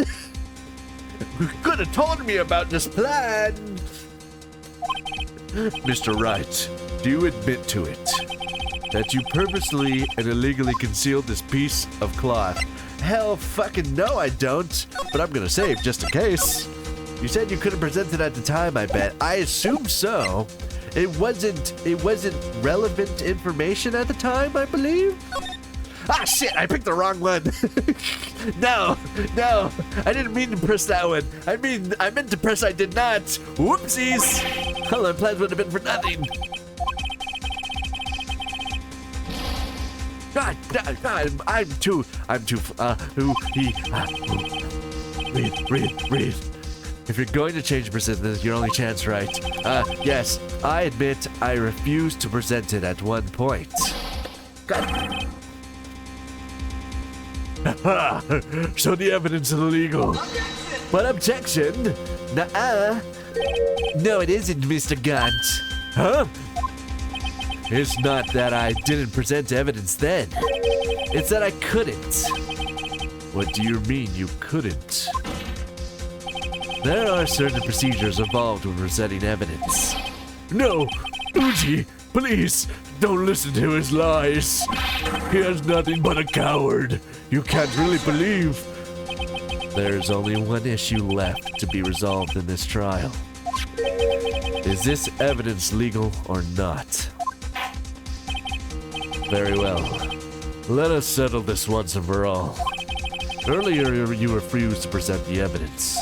You could have told me about this plan. Mr. Wright, do you admit to it? That you purposely and illegally concealed this piece of cloth? Hell fucking no, I don't. But I'm gonna save just in case. You said you couldn't present it at the time, I bet. I assume so. It wasn't relevant information at the time, I believe? Ah, shit, I picked the wrong one. No, I didn't mean to press that one. I meant to press I did not. Whoopsies. All my plans would have been for nothing. God, breathe. If you're going to change present, this is your only chance, right? Yes, I admit I refused to present it at one point. God. So the evidence is illegal. But objection? Nuh-uh. No, it isn't, Mr. Gunt. Huh? It's not that I didn't present evidence then. It's that I couldn't. What do you mean you couldn't? There are certain procedures involved when presenting evidence. No! Uji, please, don't listen to his lies. He is nothing but a coward. You can't really believe. There's only one issue left to be resolved in this trial. Is this evidence legal or not? Very well. Let us settle this once and for all. Earlier, you refused to present the evidence.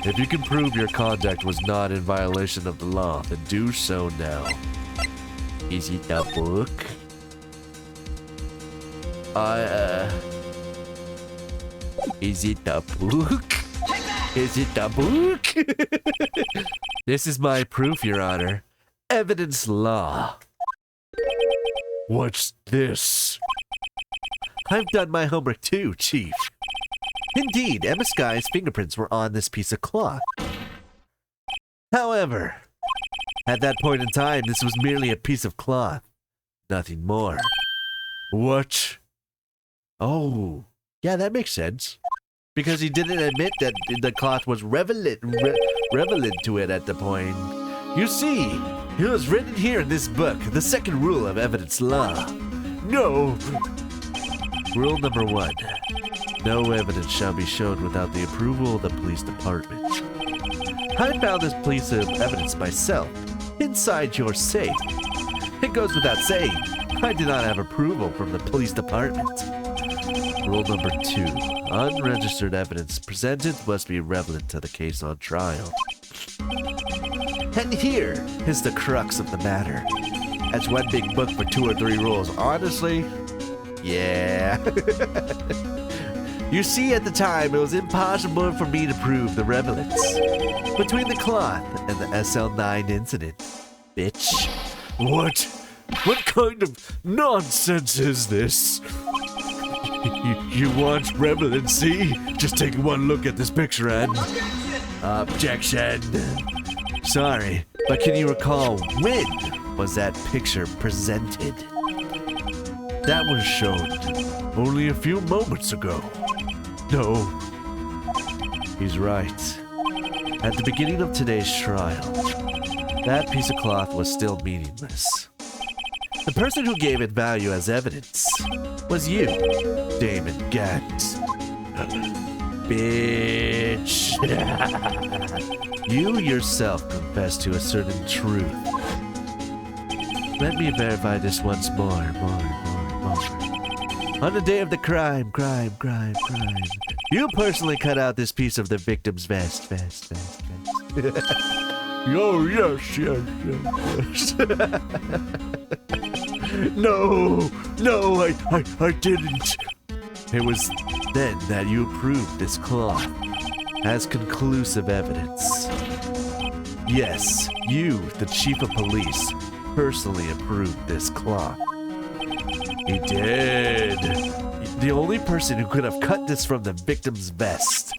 If you can prove your conduct was not in violation of the law, then do so now. Is it the book? Is it the book? Is it the book? This is my proof, Your Honor. Evidence law. What's this? I've done my homework too, Chief. Indeed, Emma Sky's fingerprints were on this piece of cloth. However, at that point in time, this was merely a piece of cloth. Nothing more. What? Oh, yeah, that makes sense. Because he didn't admit that the cloth was relevant to it at the point. You see, it was written here in this book, the second rule of evidence law. No. Rule number 1. No evidence shall be shown without the approval of the police department. I found this piece of evidence myself, inside your safe. It goes without saying, I do not have approval from the police department. Rule number 2. Unregistered evidence presented must be relevant to the case on trial. And here is the crux of the matter. That's one big book for 2 or 3 rules. Honestly, yeah. You see, at the time, it was impossible for me to prove the relevance between the cloth and the SL9 incident. Bitch. What? What kind of nonsense is this? You want relevancy? Just take one look at this picture and... Objection. Sorry, but can you recall when was that picture presented? That was shown only a few moments ago. No, he's right. At the beginning of today's trial, that piece of cloth was still meaningless. The person who gave it value as evidence was you, Damon Gant. Bitch. You yourself confessed to a certain truth. Let me verify this once more. On the day of the crime, you personally cut out this piece of the victim's vest. Oh, yes. No, I didn't. It was then that you approved this cloth as conclusive evidence. Yes, you, the chief of police, personally approved this cloth. He did. The only person who could have cut this from the victim's vest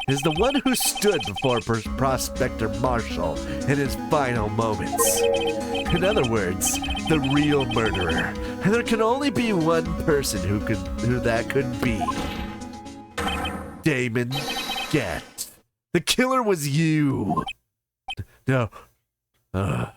is the one who stood before Prospector Marshall in his final moments. In other words, the real murderer. And there can only be one person who that could be. Damon Gant. The killer was you. No. I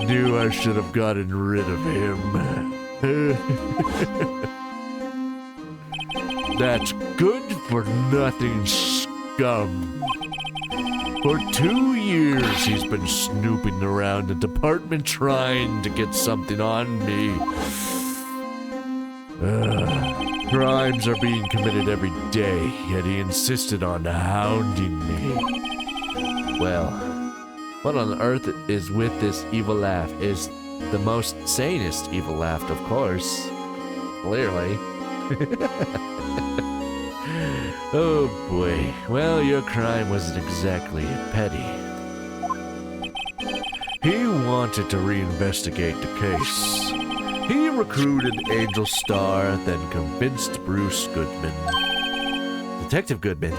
knew I should have gotten rid of him. That's good for nothing scum. For 2 years, he's been snooping around the department trying to get something on me. Crimes are being committed every day, yet he insisted on hounding me. Well, what on earth is with this evil laugh? Is the most sanest evil laugh, of course. Clearly. Oh boy. Well, your crime wasn't exactly petty. He wanted to reinvestigate the case. He recruited Angel Star, then convinced Bruce Goodman. Detective Goodman.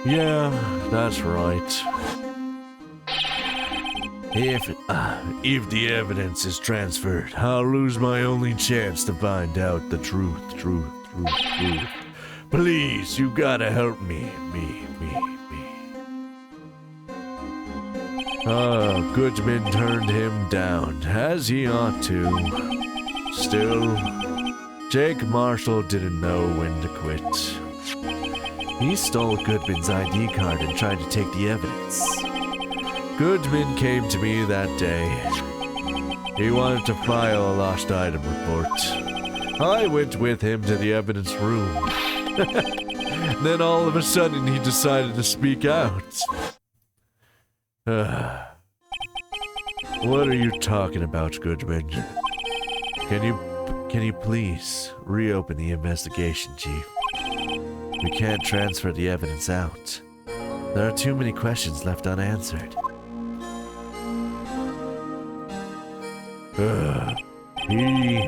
Yeah, that's right. If the evidence is transferred, I'll lose my only chance to find out the truth. Please, you gotta help me. Goodman turned him down, as he ought to. Still, Jake Marshall didn't know when to quit. He stole Goodman's ID card and tried to take the evidence. Goodman came to me that day. He wanted to file a lost item report. I went with him to the evidence room. Then all of a sudden he decided to speak out. What are you talking about, Goodman? Can you please reopen the investigation, Chief? We can't transfer the evidence out. There are too many questions left unanswered. He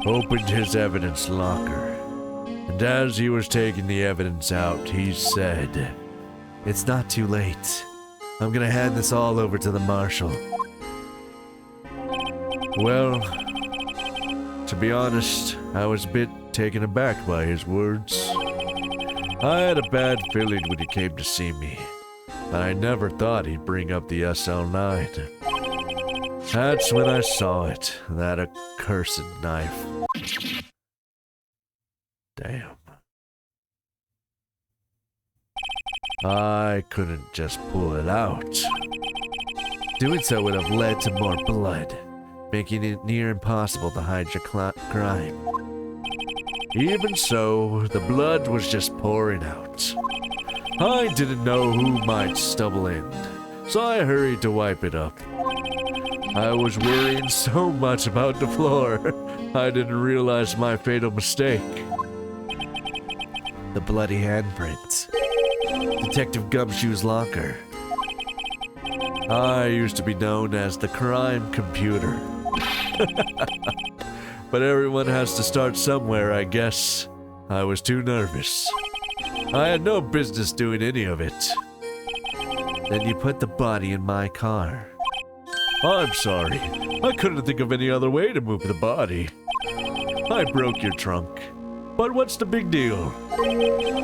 opened his evidence locker, and as he was taking the evidence out, he said, "It's not too late. I'm gonna hand this all over to the marshal." Well, be honest, I was a bit taken aback by his words. I had a bad feeling when he came to see me, but I never thought he'd bring up the SL9. That's when I saw it, that accursed knife. Damn. I couldn't just pull it out. Doing so would have led to more blood, making it near impossible to hide your crime. Even so, the blood was just pouring out. I didn't know who might stumble in, so I hurried to wipe it up. I was worrying so much about the floor, I didn't realize my fatal mistake. The bloody handprint. Detective Gumshoe's locker. I used to be known as the crime computer. But everyone has to start somewhere, I guess. I was too nervous. I had no business doing any of it. Then you put the body in my car. I'm sorry. I couldn't think of any other way to move the body. I broke your trunk. But what's the big deal?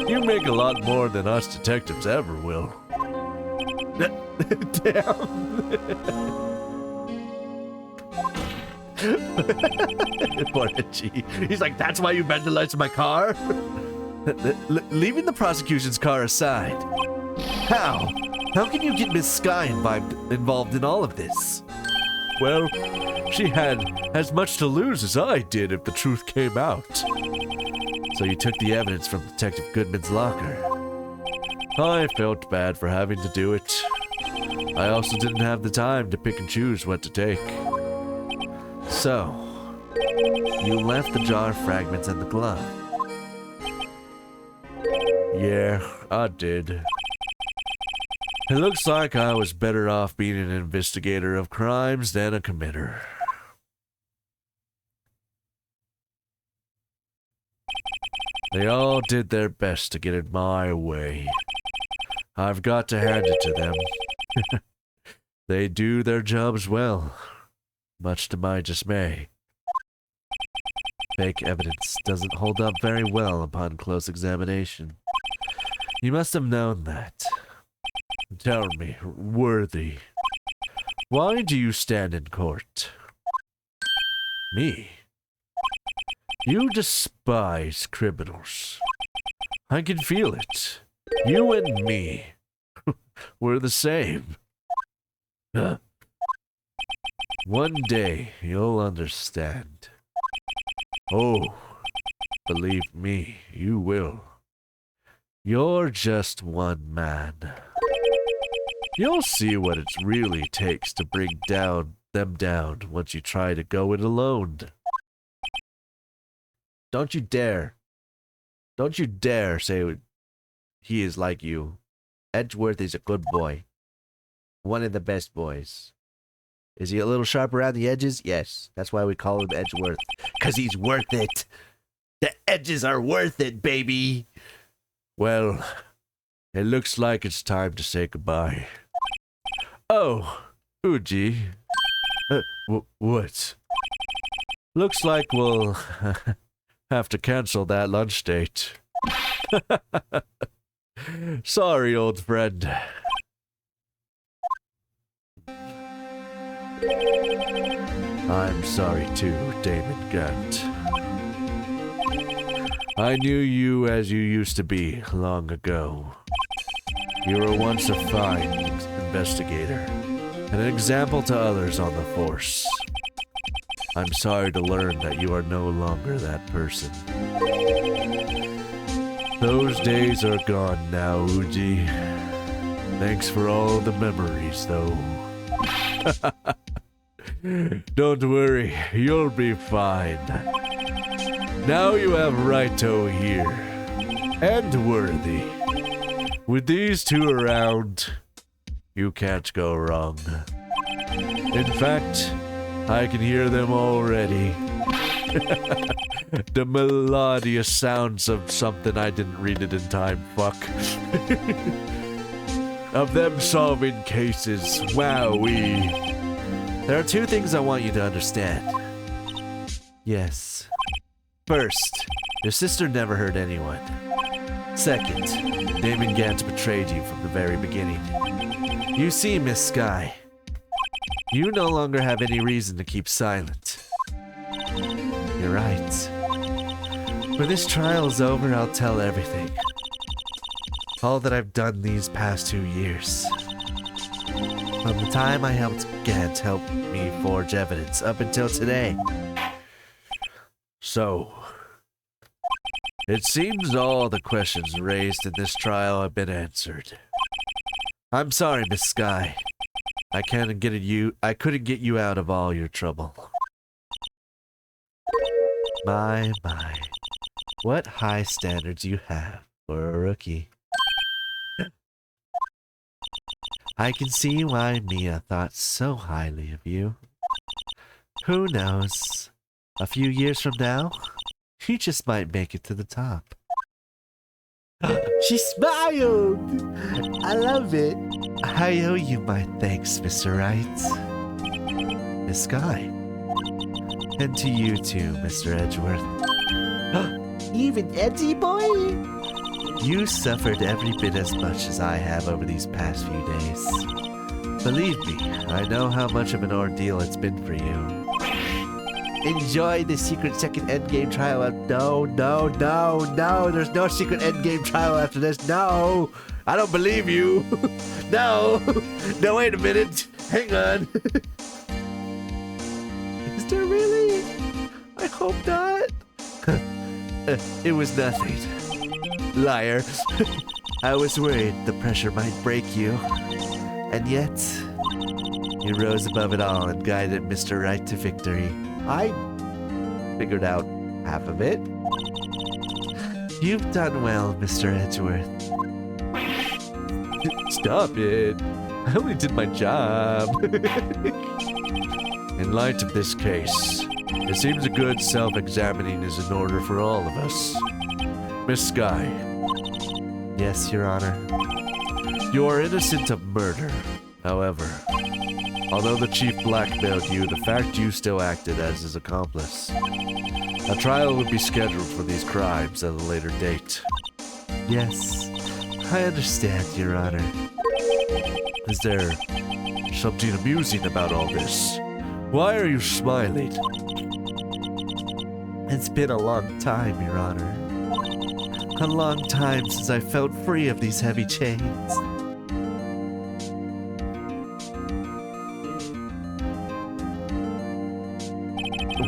You make a lot more than us detectives ever will. Damn. Poor G. He's like, that's why you vandalized my car? Leaving the prosecution's car aside. How? How can you get Miss Sky involved in all of this? Well, she had as much to lose as I did if the truth came out. So you took the evidence from Detective Goodman's locker. I felt bad for having to do it. I also didn't have the time to pick and choose what to take. So, you left the jar of fragments and the glove. Yeah, I did. It looks like I was better off being an investigator of crimes than a committer. They all did their best to get it my way. I've got to hand it to them. They do their jobs well, much to my dismay. Fake evidence doesn't hold up very well upon close examination. You must have known that. Tell me, Worthy, why do you stand in court? Me? You despise criminals. I can feel it. You and me. We're the same. One day, you'll understand. Oh, believe me, you will. You're just one man. You'll see what it really takes to bring them down once you try to go it alone. Don't you dare. Don't you dare say he is like you. Edgeworth is a good boy. One of the best boys. Is he a little sharp around the edges? Yes. That's why we call him Edgeworth. 'Cause he's worth it. The edges are worth it, baby. Well, it looks like it's time to say goodbye. Oh, Uji. What? Looks like we'll have to cancel that lunch date. Sorry, old friend. I'm sorry too, Damon Gant. I knew you as you used to be long ago. You were once a fine investigator, and an example to others on the force. I'm sorry to learn that you are no longer that person. Those days are gone now, Uji. Thanks for all the memories, though. Don't worry, you'll be fine. Now you have Wright here, and Worthy. With these two around, you can't go wrong. In fact, I can hear them already. The melodious sounds of something I didn't read it in time, fuck. Of them solving cases, wowee. There are two things I want you to understand. Yes. First, your sister never hurt anyone. Second, Damon Gant betrayed you from the very beginning. You see, Miss Sky, you no longer have any reason to keep silent. You're right. When this trial is over, I'll tell everything. All that I've done these past 2 years. From the time I helped Gant help me forge evidence up until today. So, it seems all the questions raised in this trial have been answered. I'm sorry, Miss Sky. I couldn't get you out of all your trouble. My. What high standards you have for a rookie. I can see why Mia thought so highly of you. Who knows? A few years from now, you just might make it to the top. She smiled! I love it. I owe you my thanks, Mr. Wright. Miss Sky. And to you too, Mr. Edgeworth. Even Edgy boy? You suffered every bit as much as I have over these past few days. Believe me, I know how much of an ordeal it's been for you. Enjoy the secret second endgame trial. No, there's no secret endgame trial after this. No, I don't believe you. no, wait a minute. Hang on. Is there really? I hope not. It was nothing. Liar. I was worried the pressure might break you. And yet, you rose above it all and guided Mr. Wright to victory. I figured out half of it. You've done well, Mr. Edgeworth. Stop it. I only did my job. In light of this case, it seems a good self-examining is in order for all of us. Miss Sky. Yes, Your Honor. You are innocent of murder. However, although the chief blackmailed you, the fact you still acted as his accomplice. A trial would be scheduled for these crimes at a later date. Yes, I understand, Your Honor. Is there something amusing about all this? Why are you smiling? It's been a long time, Your Honor. A long time since I felt free of these heavy chains.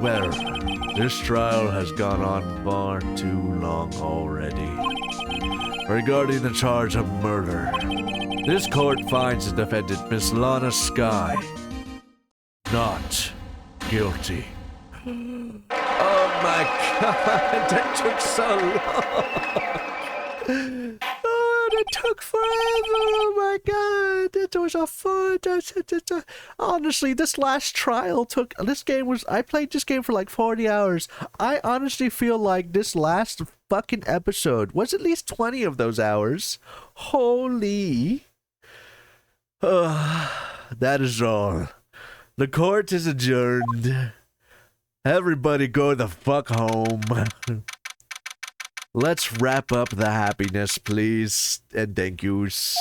Well, this trial has gone on far too long already. Regarding the charge of murder, this court finds the defendant, Miss Lana Sky, not guilty. Oh my God, that took so long. Oh, that took forever. Oh my God, that was a fun. Honestly, this last trial took. I played this game for like 40 hours. I honestly feel like this last fucking episode was at least 20 of those hours. Holy. That is all. The court is adjourned. Everybody go the fuck home. Let's wrap up the happiness, please, and thank yous.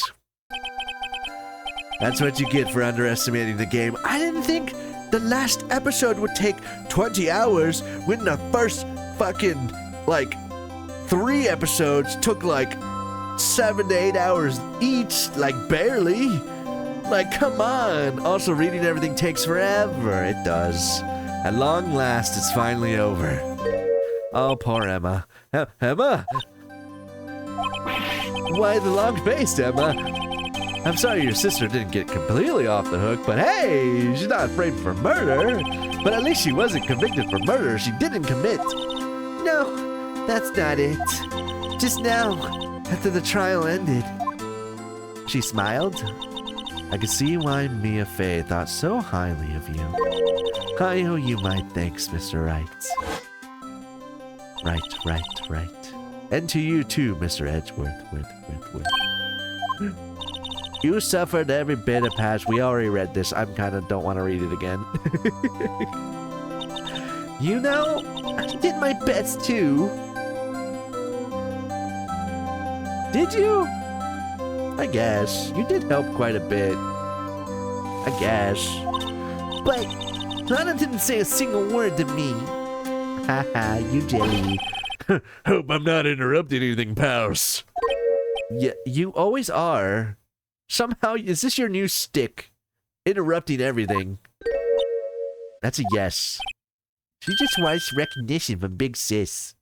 That's what you get for underestimating the game. I didn't think the last episode would take 20 hours when the first fucking, 3 episodes took 7 to 8 hours each, barely. Come on. Also, reading everything takes forever. It does. At long last, it's finally over. Oh, poor Emma. Emma? Why the long face, Emma? I'm sorry your sister didn't get completely off the hook, but hey, she's not framed for murder. But at least she wasn't convicted for murder. She didn't commit. No, that's not it. Just now, after the trial ended. She smiled. I could see why Mia Fey thought so highly of you. I owe you my thanks, Mr. Wright. Right. And to you too, Mr. Edgeworth. You suffered every bit of past. We already read this. I'm kind of don't want to read it again. You know, I did my best too. Did you? I guess. You did help quite a bit. I guess. But Lana didn't say a single word to me. Haha, you jelly. Hope I'm not interrupting anything, pals. Yeah, you always are. Somehow, is this your new stick? Interrupting everything. That's a yes. She just wants recognition from Big Sis.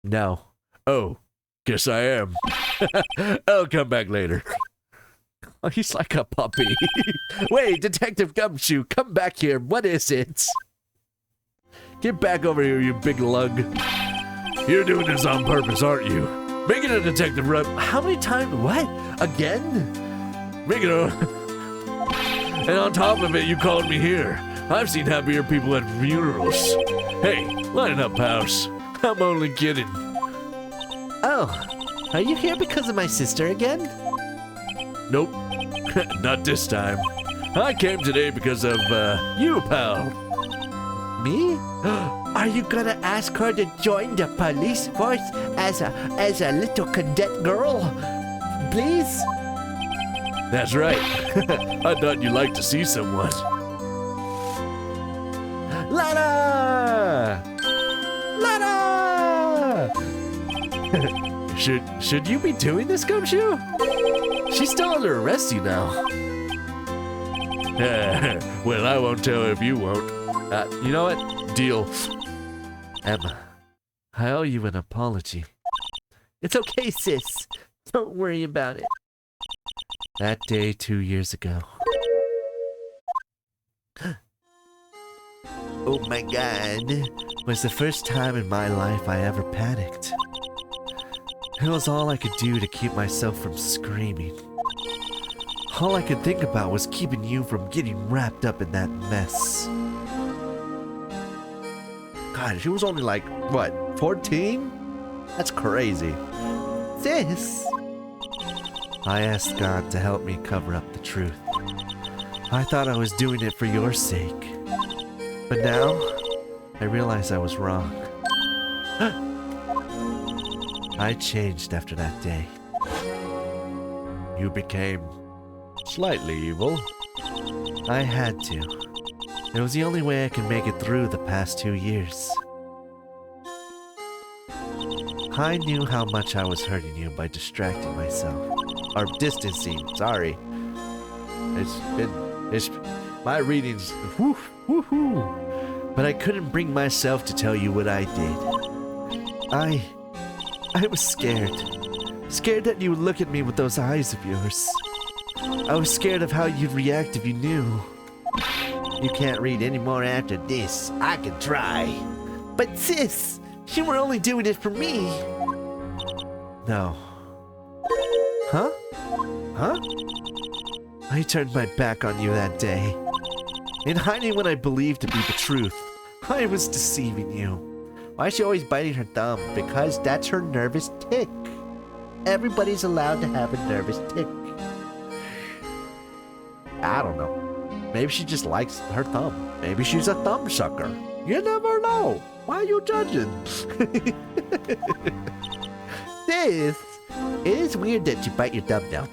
No. Oh, guess I am. I'll come back later. Oh, he's like a puppy. Wait, Detective Gumshoe, come back here. What is it? Get back over here, you big lug. You're doing this on purpose, aren't you? Make it a detective rep. How many times? What? Again? Make it a... And on top of it, you called me here. I've seen happier people at funerals. Hey, line up, pals. I'm only kidding. Oh, are you here because of my sister again? Nope. Not this time. I came today because of, you, pal. Me? Are you gonna ask her to join the police force as a little cadet girl? Please? That's right. I thought you'd like to see someone. Lana! Lana! Should you be doing this, Gumshoe? She's still under arrest, you know. Well, I won't tell if you won't. You know what? Deal. Emma, I owe you an apology. It's okay, sis. Don't worry about it. That day 2 years ago. Oh my god. Was the first time in my life I ever panicked. It was all I could do to keep myself from screaming. All I could think about was keeping you from getting wrapped up in that mess. God, she was only like, what, 14? That's crazy. Sis! I asked God to help me cover up the truth. I thought I was doing it for your sake. But now, I realize I was wrong. I changed after that day. You became slightly evil. I had to. It was the only way I could make it through the past 2 years. I knew how much I was hurting you by distracting myself. Or distancing, sorry. It's my readings, woohoo. But I couldn't bring myself to tell you what I did. I was scared. Scared that you would look at me with those eyes of yours. I was scared of how you'd react if you knew. You can't read any more after this. I could try. But sis, you were only doing it for me. No. Huh? Huh? I turned my back on you that day. In hiding what I believed to be the truth, I was deceiving you. Why is she always biting her thumb? Because that's her nervous tick. Everybody's allowed to have a nervous tick. I don't know. Maybe she just likes her thumb. Maybe she's a thumb sucker. You never know. Why are you judging? This, it is weird that you bite your thumb now.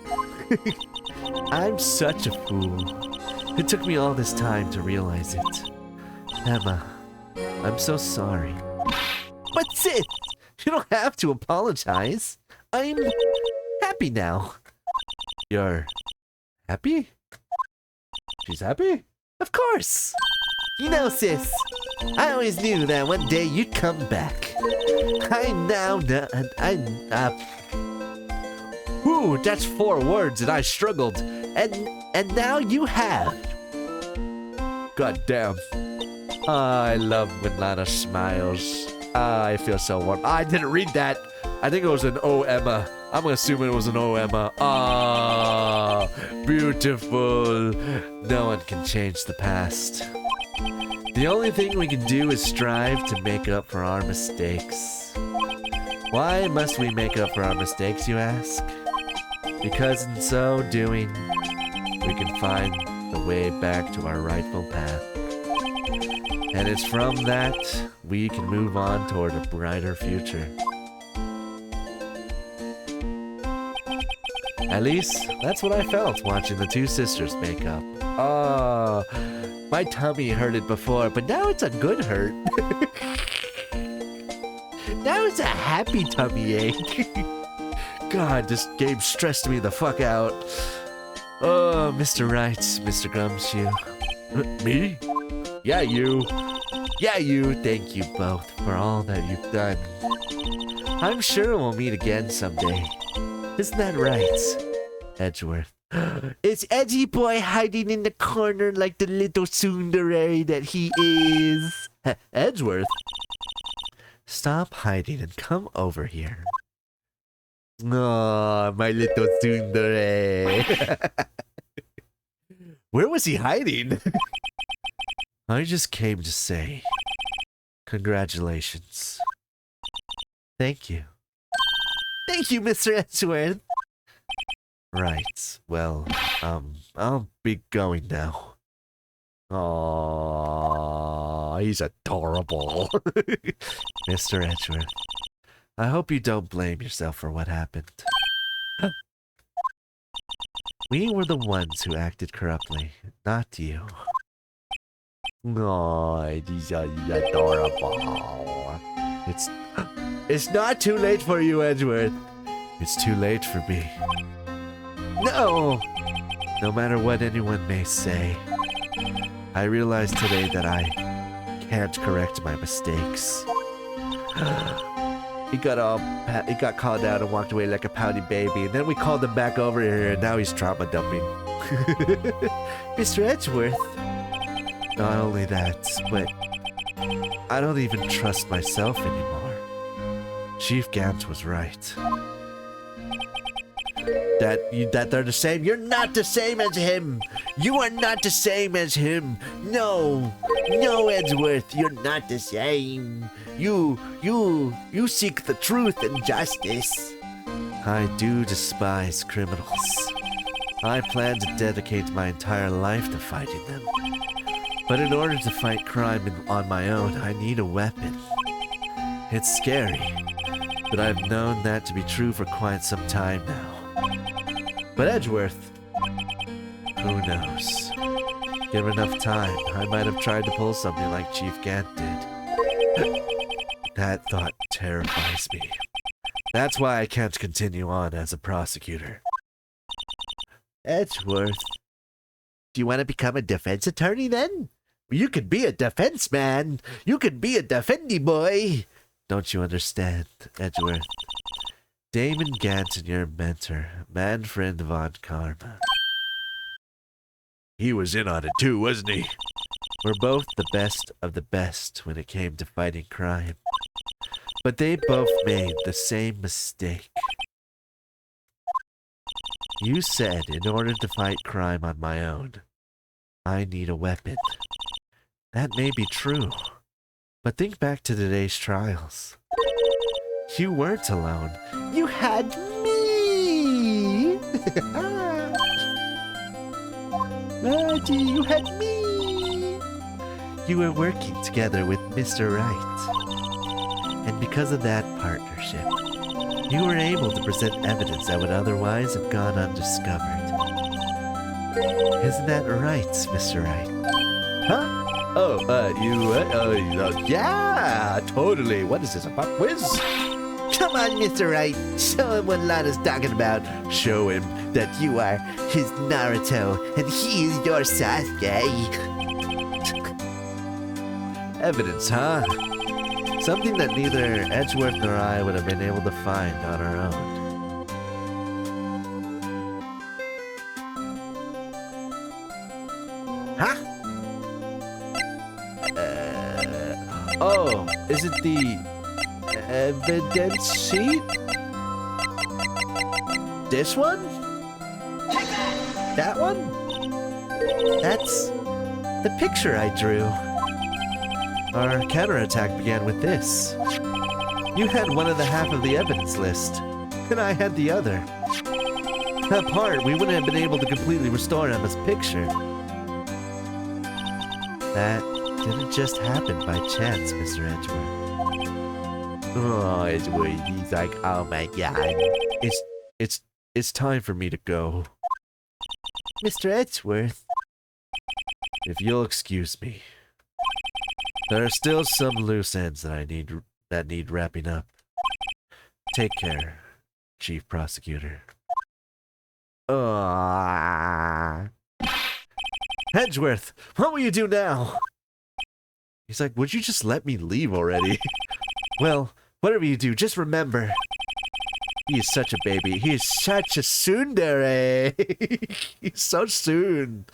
I'm such a fool. It took me all this time to realize it. Emma, I'm so sorry. But sis, you don't have to apologize. I'm happy now. You're happy? She's happy? Of course! You know, sis, I always knew that one day you'd come back. I now know... Ooh, that's 4 words and I struggled. And now you have. God damn. I love when Lana smiles. I feel so warm. I didn't read that. I think it was an O Emma. I'm assuming it was an O Emma. Ah, beautiful. No one can change the past. The only thing we can do is strive to make up for our mistakes. Why must we make up for our mistakes, you ask? Because in so doing, we can find the way back to our rightful path. And it's from that we can move on toward a brighter future. At least, that's what I felt watching the two sisters make up. Oh, my tummy hurted before, but now it's a good hurt. Now it's a happy tummy ache. God, this game stressed me the fuck out. Oh, Mr. Wright, Mr. Gumshoe. Me? Yeah, you. Yeah, you. Thank you both for all that you've done. I'm sure we'll meet again someday. Isn't that right, Edgeworth? Is Edgy Boy hiding in the corner like the little tsundere that he is? Edgeworth? Stop hiding and come over here. Oh, my little tsundere. Where was he hiding? I just came to say, congratulations. Thank you. Thank you, Mr. Edgeworth. Right. Well, I'll be going now. Aww, he's adorable. Mr. Edgeworth, I hope you don't blame yourself for what happened. We were the ones who acted corruptly, not you. Aww, he's adorable. It's not too late for you, Edgeworth. It's too late for me. No! No matter what anyone may say, I realized today that I can't correct my mistakes. He got called out and walked away like a pouty baby, and then we called him back over here, and now he's trauma dumping. Mr. Edgeworth. Not only that, but I don't even trust myself anymore. Chief Gant was right. That they're the same. You're not the same as him. You are not the same as him. No, Edgeworth, you're not the same. You seek the truth and justice. I do despise criminals. I plan to dedicate my entire life to fighting them. But in order to fight crime on my own, I need a weapon. It's scary, but I've known that to be true for quite some time now. But Edgeworth, who knows? Given enough time, I might have tried to pull something like Chief Gant did. That thought terrifies me. That's why I can't continue on as a prosecutor. Edgeworth, do you want to become a defense attorney then? You could be a defense man. You could be a defendy boy. Don't you understand, Edgeworth? Damon Gant and your mentor, Manfred von Karma. He was in on it too, wasn't he? We're both the best of the best when it came to fighting crime. But they both made the same mistake. You said in order to fight crime on my own, I need a weapon. That may be true, but think back to today's trials. You weren't alone. You had me! Reggie, you had me! You were working together with Mr. Wright. And because of that partnership, you were able to present evidence that would otherwise have gone undiscovered. Isn't that right, Mr. Wright? Huh? Yeah, totally. What is this, a pop quiz? Come on, Mr. Wright. Show him what Lana's talking about. Show him that you are his Naruto and he is your Sasuke. Evidence, huh? Something that neither Edgeworth nor I would have been able to find on our own. Huh? Oh, is it the evidence sheet? This one? That one? That's the picture I drew. Our counterattack began with this. You had one of the half of the evidence list, and I had the other. Apart, we wouldn't have been able to completely restore Emma's picture. That didn't just happen by chance, Mr. Edgeworth. Oh, Edgeworth, he's like, oh my god. It's time for me to go. Mr. Edgeworth. If you'll excuse me. There are still some loose ends that need wrapping up. Take care, Chief Prosecutor. Edgeworth, what will you do now? He's like, would you just let me leave already? Well, whatever you do, just remember. He is such a baby. He is such a tsundere. He's so soon.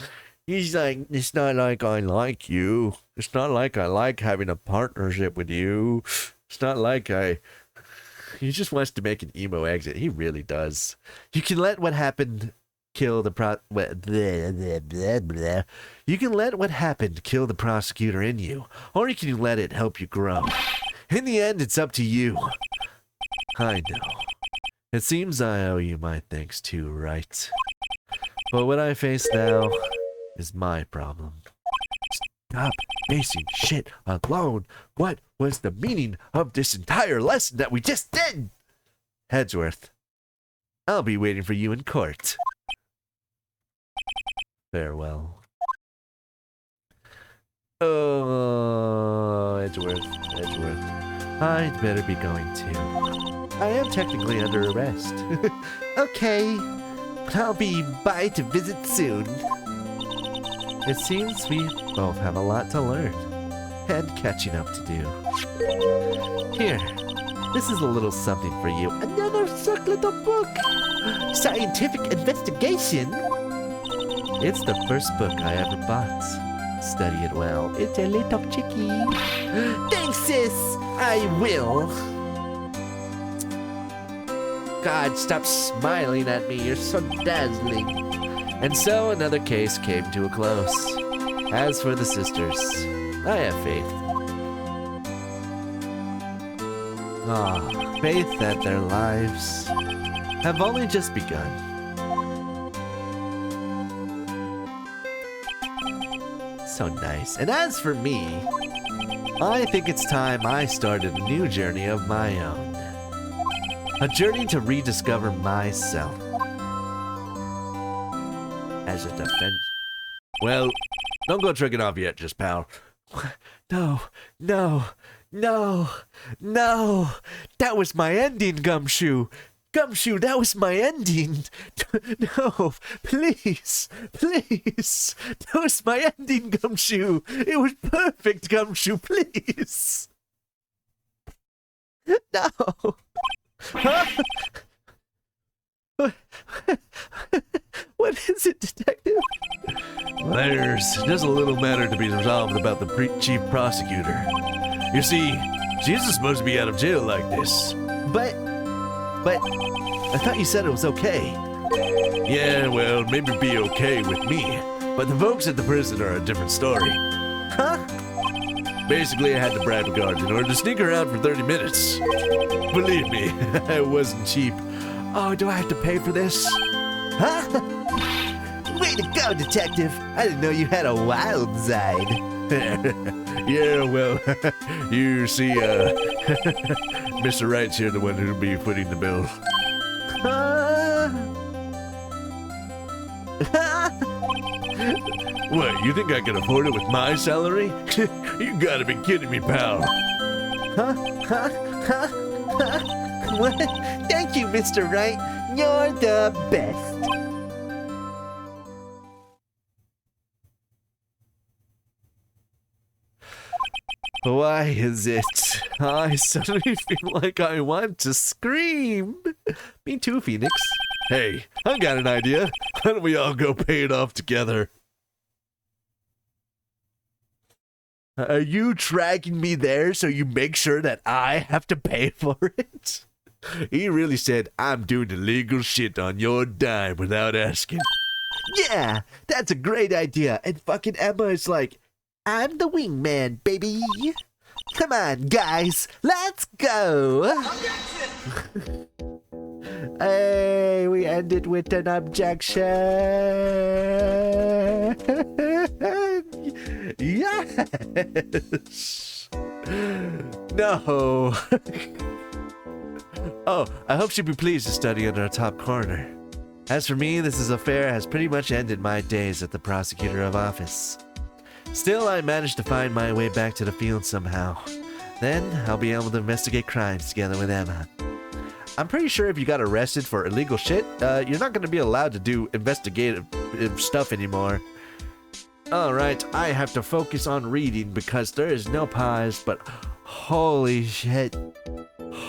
He's like, it's not like I like you. It's not like I like having a partnership with you. It's not like He just wants to make an emo exit. He really does. You can let what happened kill the You can let what happened kill the prosecutor in you, or you can let it help you grow. In the end, it's up to you. I know. It seems I owe you my thanks too, Wright? But what I face now is my problem. Stop facing shit alone. What was the meaning of this entire lesson that we just did? Edgeworth, I'll be waiting for you in court. Farewell. Oh, Edgeworth. I'd better be going too. I am technically under arrest. Okay, but I'll be by to visit soon. It seems we both have a lot to learn and catching up to do. Here, this is a little something for you. Another succulent book! Scientific investigation! It's the first book I ever bought. Study it well. It's a little chicky. Thanks, sis! I will! God, stop smiling at me. You're so dazzling. And so another case came to a close. As for the sisters, I have faith. Faith that their lives have only just begun. So nice. And as for me, I think it's time I started a new journey of my own. A journey to rediscover myself. As a defense. Well, don't go tricking off yet, just pal. No. That was my ending, Gumshoe. Gumshoe, that was my ending. No, please. That was my ending, Gumshoe. It was perfect, Gumshoe, please. No. Huh? What is it, detective? There's just a little matter to be resolved about the chief prosecutor. You see, she isn't supposed to be out of jail like this. But, I thought you said it was okay. Yeah, well, maybe be okay with me, but the folks at the prison are a different story. Huh? Basically, I had to bribe a guard in order to sneak around for 30 minutes. Believe me, it wasn't cheap. Oh, do I have to pay for this? Huh? Way to go, detective. I didn't know you had a wild side. Yeah, well, you see, Mr. Wright's here, the one who'll be footing the bill. What, you think I can afford it with my salary? You gotta be kidding me, pal. What? Thank you, Mr. Wright. You're the best. Why is it? I suddenly feel like I want to scream. Me too, Phoenix. Hey, I got an idea. Why don't we all go pay it off together? Are you dragging me there so you make sure that I have to pay for it? He really said, I'm doing illegal shit on your dime without asking. Yeah, that's a great idea. And fucking Emma is like, I'm the wingman, baby. Come on, guys, let's go. Hey, we ended with an objection. Yeah. Yes. No. Oh, I hope she'd be pleased to study under a top coroner. As for me, this affair has pretty much ended my days at the prosecutor of office. Still, I managed to find my way back to the field somehow. Then, I'll be able to investigate crimes together with Emma. I'm pretty sure if you got arrested for illegal shit, you're not going to be allowed to do investigative stuff anymore. Alright, I have to focus on reading because there is no pause, but holy shit.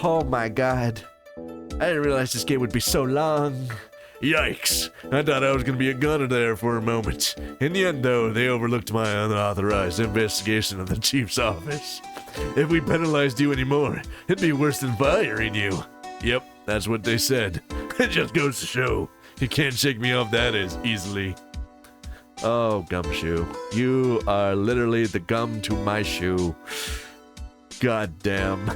Oh my god. I didn't realize this game would be so long. Yikes! I thought I was gonna be a gunner there for a moment. In the end, though, they overlooked my unauthorized investigation of the chief's office. If we penalized you anymore, it'd be worse than firing you. Yep, that's what they said. It just goes to show. You can't shake me off that as easily. Oh, Gumshoe. You are literally the gum to my shoe. God damn.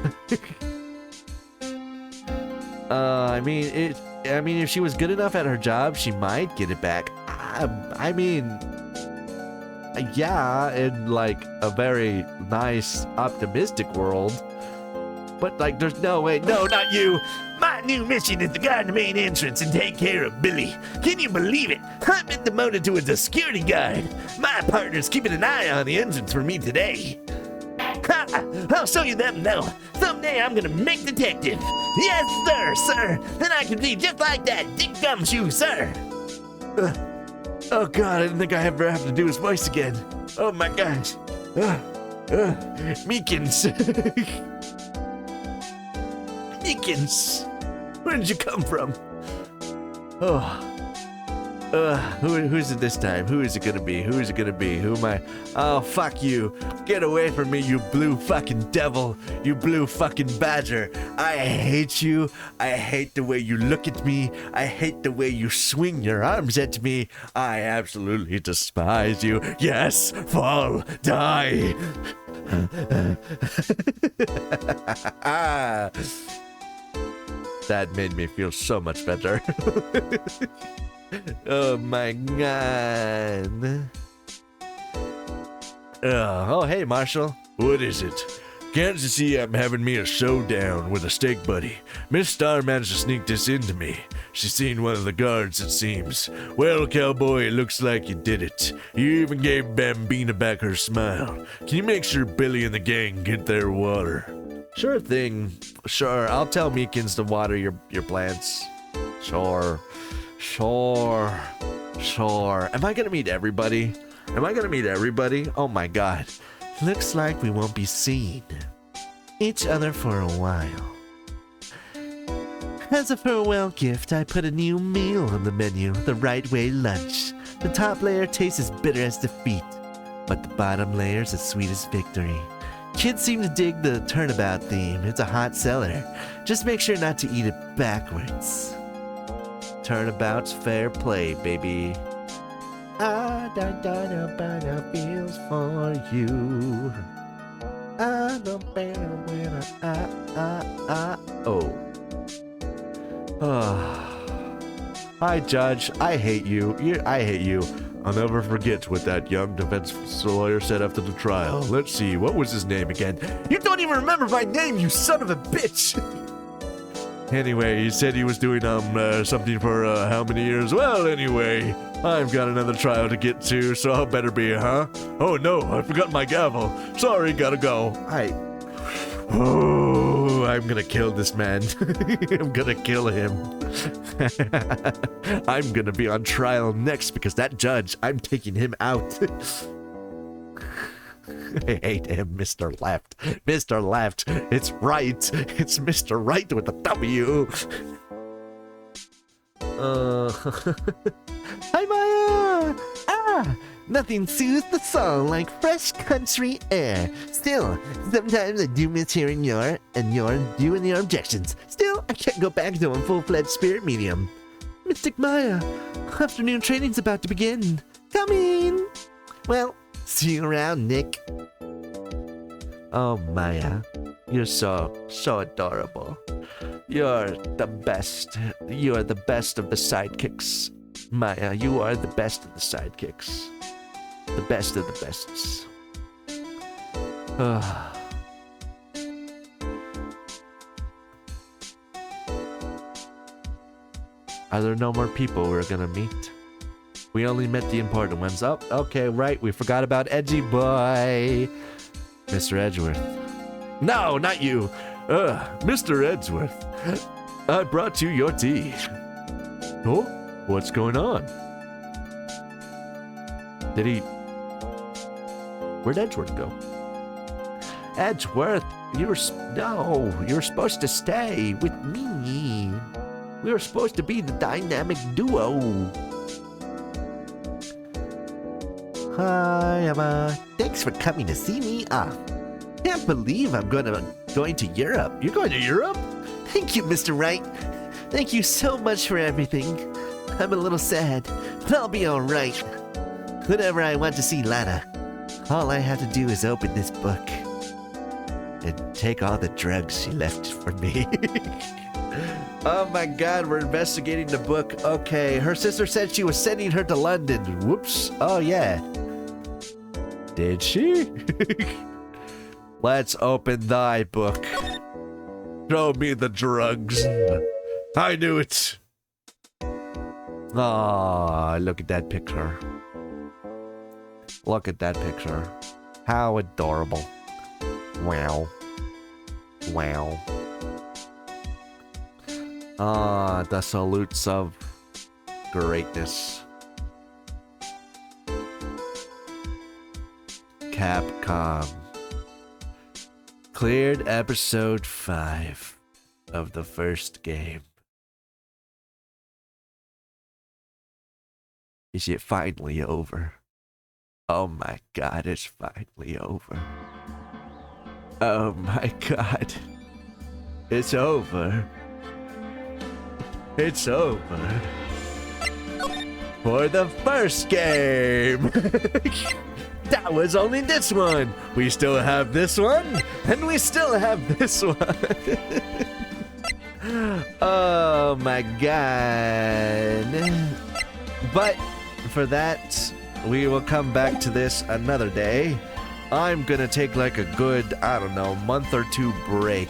I mean, if she was good enough at her job, she might get it back. I mean, yeah, in like a very nice, optimistic world. But like, there's no way. No, not you. My new mission is to guard the main entrance and take care of Billy. Can you believe it? I've been demoted to a security guard. My partner's keeping an eye on the entrance for me today. Ha! I'll show you them now. Someday I'm gonna make detective. Yes, sir. Then I can be just like that Dick Gumshoe, sir. Oh God, I didn't think I ever have to do his voice again. Oh my gosh. Meekins. Meekins. Where did you come from? Oh. Who's it this time? Who is it gonna be? Who is it gonna be? Who am I? Oh, fuck you. Get away from me, you blue fucking devil. You blue fucking badger. I hate you. I hate the way you look at me. I hate the way you swing your arms at me. I absolutely despise you. Yes, fall, die. That made me feel so much better. Oh my god. Oh, hey, Marshall. What is it? Can't you see I'm having me a showdown with a steak buddy? Miss Star managed to sneak this into me. She's seen one of the guards, it seems. Well, cowboy, it looks like you did it. You even gave Bambina back her smile. Can you make sure Billy and the gang get their water? Sure thing. Sure, I'll tell Meekins to water your plants. Sure. Am I gonna meet everybody? Oh my god. Looks like we won't be seeing each other for a while. As a farewell gift, I put a new meal on the menu, the Right Way lunch. The top layer tastes as bitter as defeat, but the bottom layer's as sweet as victory. Kids seem to dig the turnabout theme. It's a hot seller. Just make sure not to eat it backwards. Turnabout's fair play, baby. I don't feels for you. I don't better when Hi, Judge. I hate you. I hate you. I'll never forget what that young defense lawyer said after the trial. Let's see, what was his name again? You don't even remember my name, you son of a bitch! Anyway, he said he was doing something for how many years? Well, anyway, I've got another trial to get to, so I better be, huh? Oh no, I forgot my gavel. Sorry, gotta go. Oh, I'm gonna kill this man. I'm gonna kill him. I'm gonna be on trial next because that judge, I'm taking him out. I hate him, Mr. Left. Mr. Left. It's right. It's Mr. Right with a W. Hi, Maya. Nothing soothes the soul like fresh country air. Still, sometimes I do miss hearing you and your objections. Still, I can't go back to a full-fledged spirit medium. Mystic Maya, afternoon training's about to begin. Come in. Well, see you around, Nick. Oh, Maya, you're so adorable. You're the best. You are the best of the sidekicks. Maya, you are the best of the sidekicks. The best of the bests. Are there no more people we're gonna meet? We only met the important ones. Oh, okay, right. We forgot about Edgy Boy. Mr. Edgeworth. No, not you. Mr. Edgeworth. I brought you your tea. Oh, what's going on? Did he... Where'd Edgeworth go? Edgeworth, no, you're supposed to stay with me. We were supposed to be the dynamic duo. Hi, Emma. Thanks for coming to see me off. Can't believe I'm going to Europe. You're going to Europe? Thank you, Mr. Wright. Thank you so much for everything. I'm a little sad, but I'll be all right. Whenever I want to see Lana, all I have to do is open this book and take all the drugs she left for me. Oh my god, we're investigating the book. Okay, her sister said she was sending her to London. Whoops. Oh yeah. Did she? Let's open thy book. Show me the drugs. I knew it. Ah, look at that picture. Look at that picture. How adorable. Wow. Wow. Ah, the salutes of greatness. Capcom. Cleared episode 5 of the first game. Is it finally over? Oh my god, it's finally over. Oh my god. It's over. It's over. For the first game! That was only this one! We still have this one, and we still have this one! Oh my god. But for that, we will come back to this another day. I'm gonna take like a good, I don't know, month or two break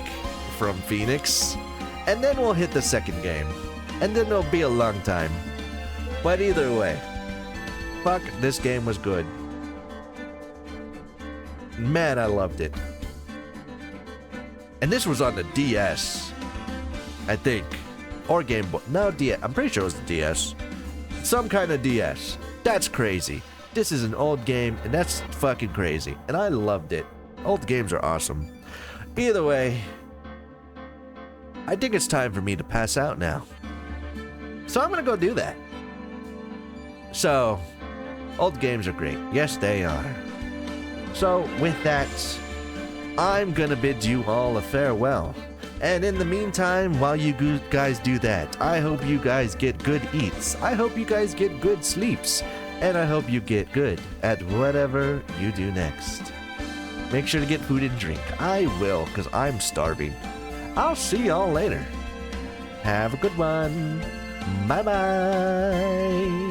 from Phoenix, and then we'll hit the second game. And then it'll be a long time. But either way, fuck, this game was good. Man, I loved it. And this was on the DS, I think. Or Game Boy. No, DS. I'm pretty sure it was the DS. Some kind of DS. That's crazy. This is an old game, and that's fucking crazy. And I loved it. Old games are awesome. Either way, I think it's time for me to pass out now. So I'm gonna go do that. So, old games are great. Yes, they are. So, with that, I'm gonna bid you all a farewell. And in the meantime, while you guys do that, I hope you guys get good eats. I hope you guys get good sleeps. And I hope you get good at whatever you do next. Make sure to get food and drink. I will, because I'm starving. I'll see y'all later. Have a good one. Bye-bye.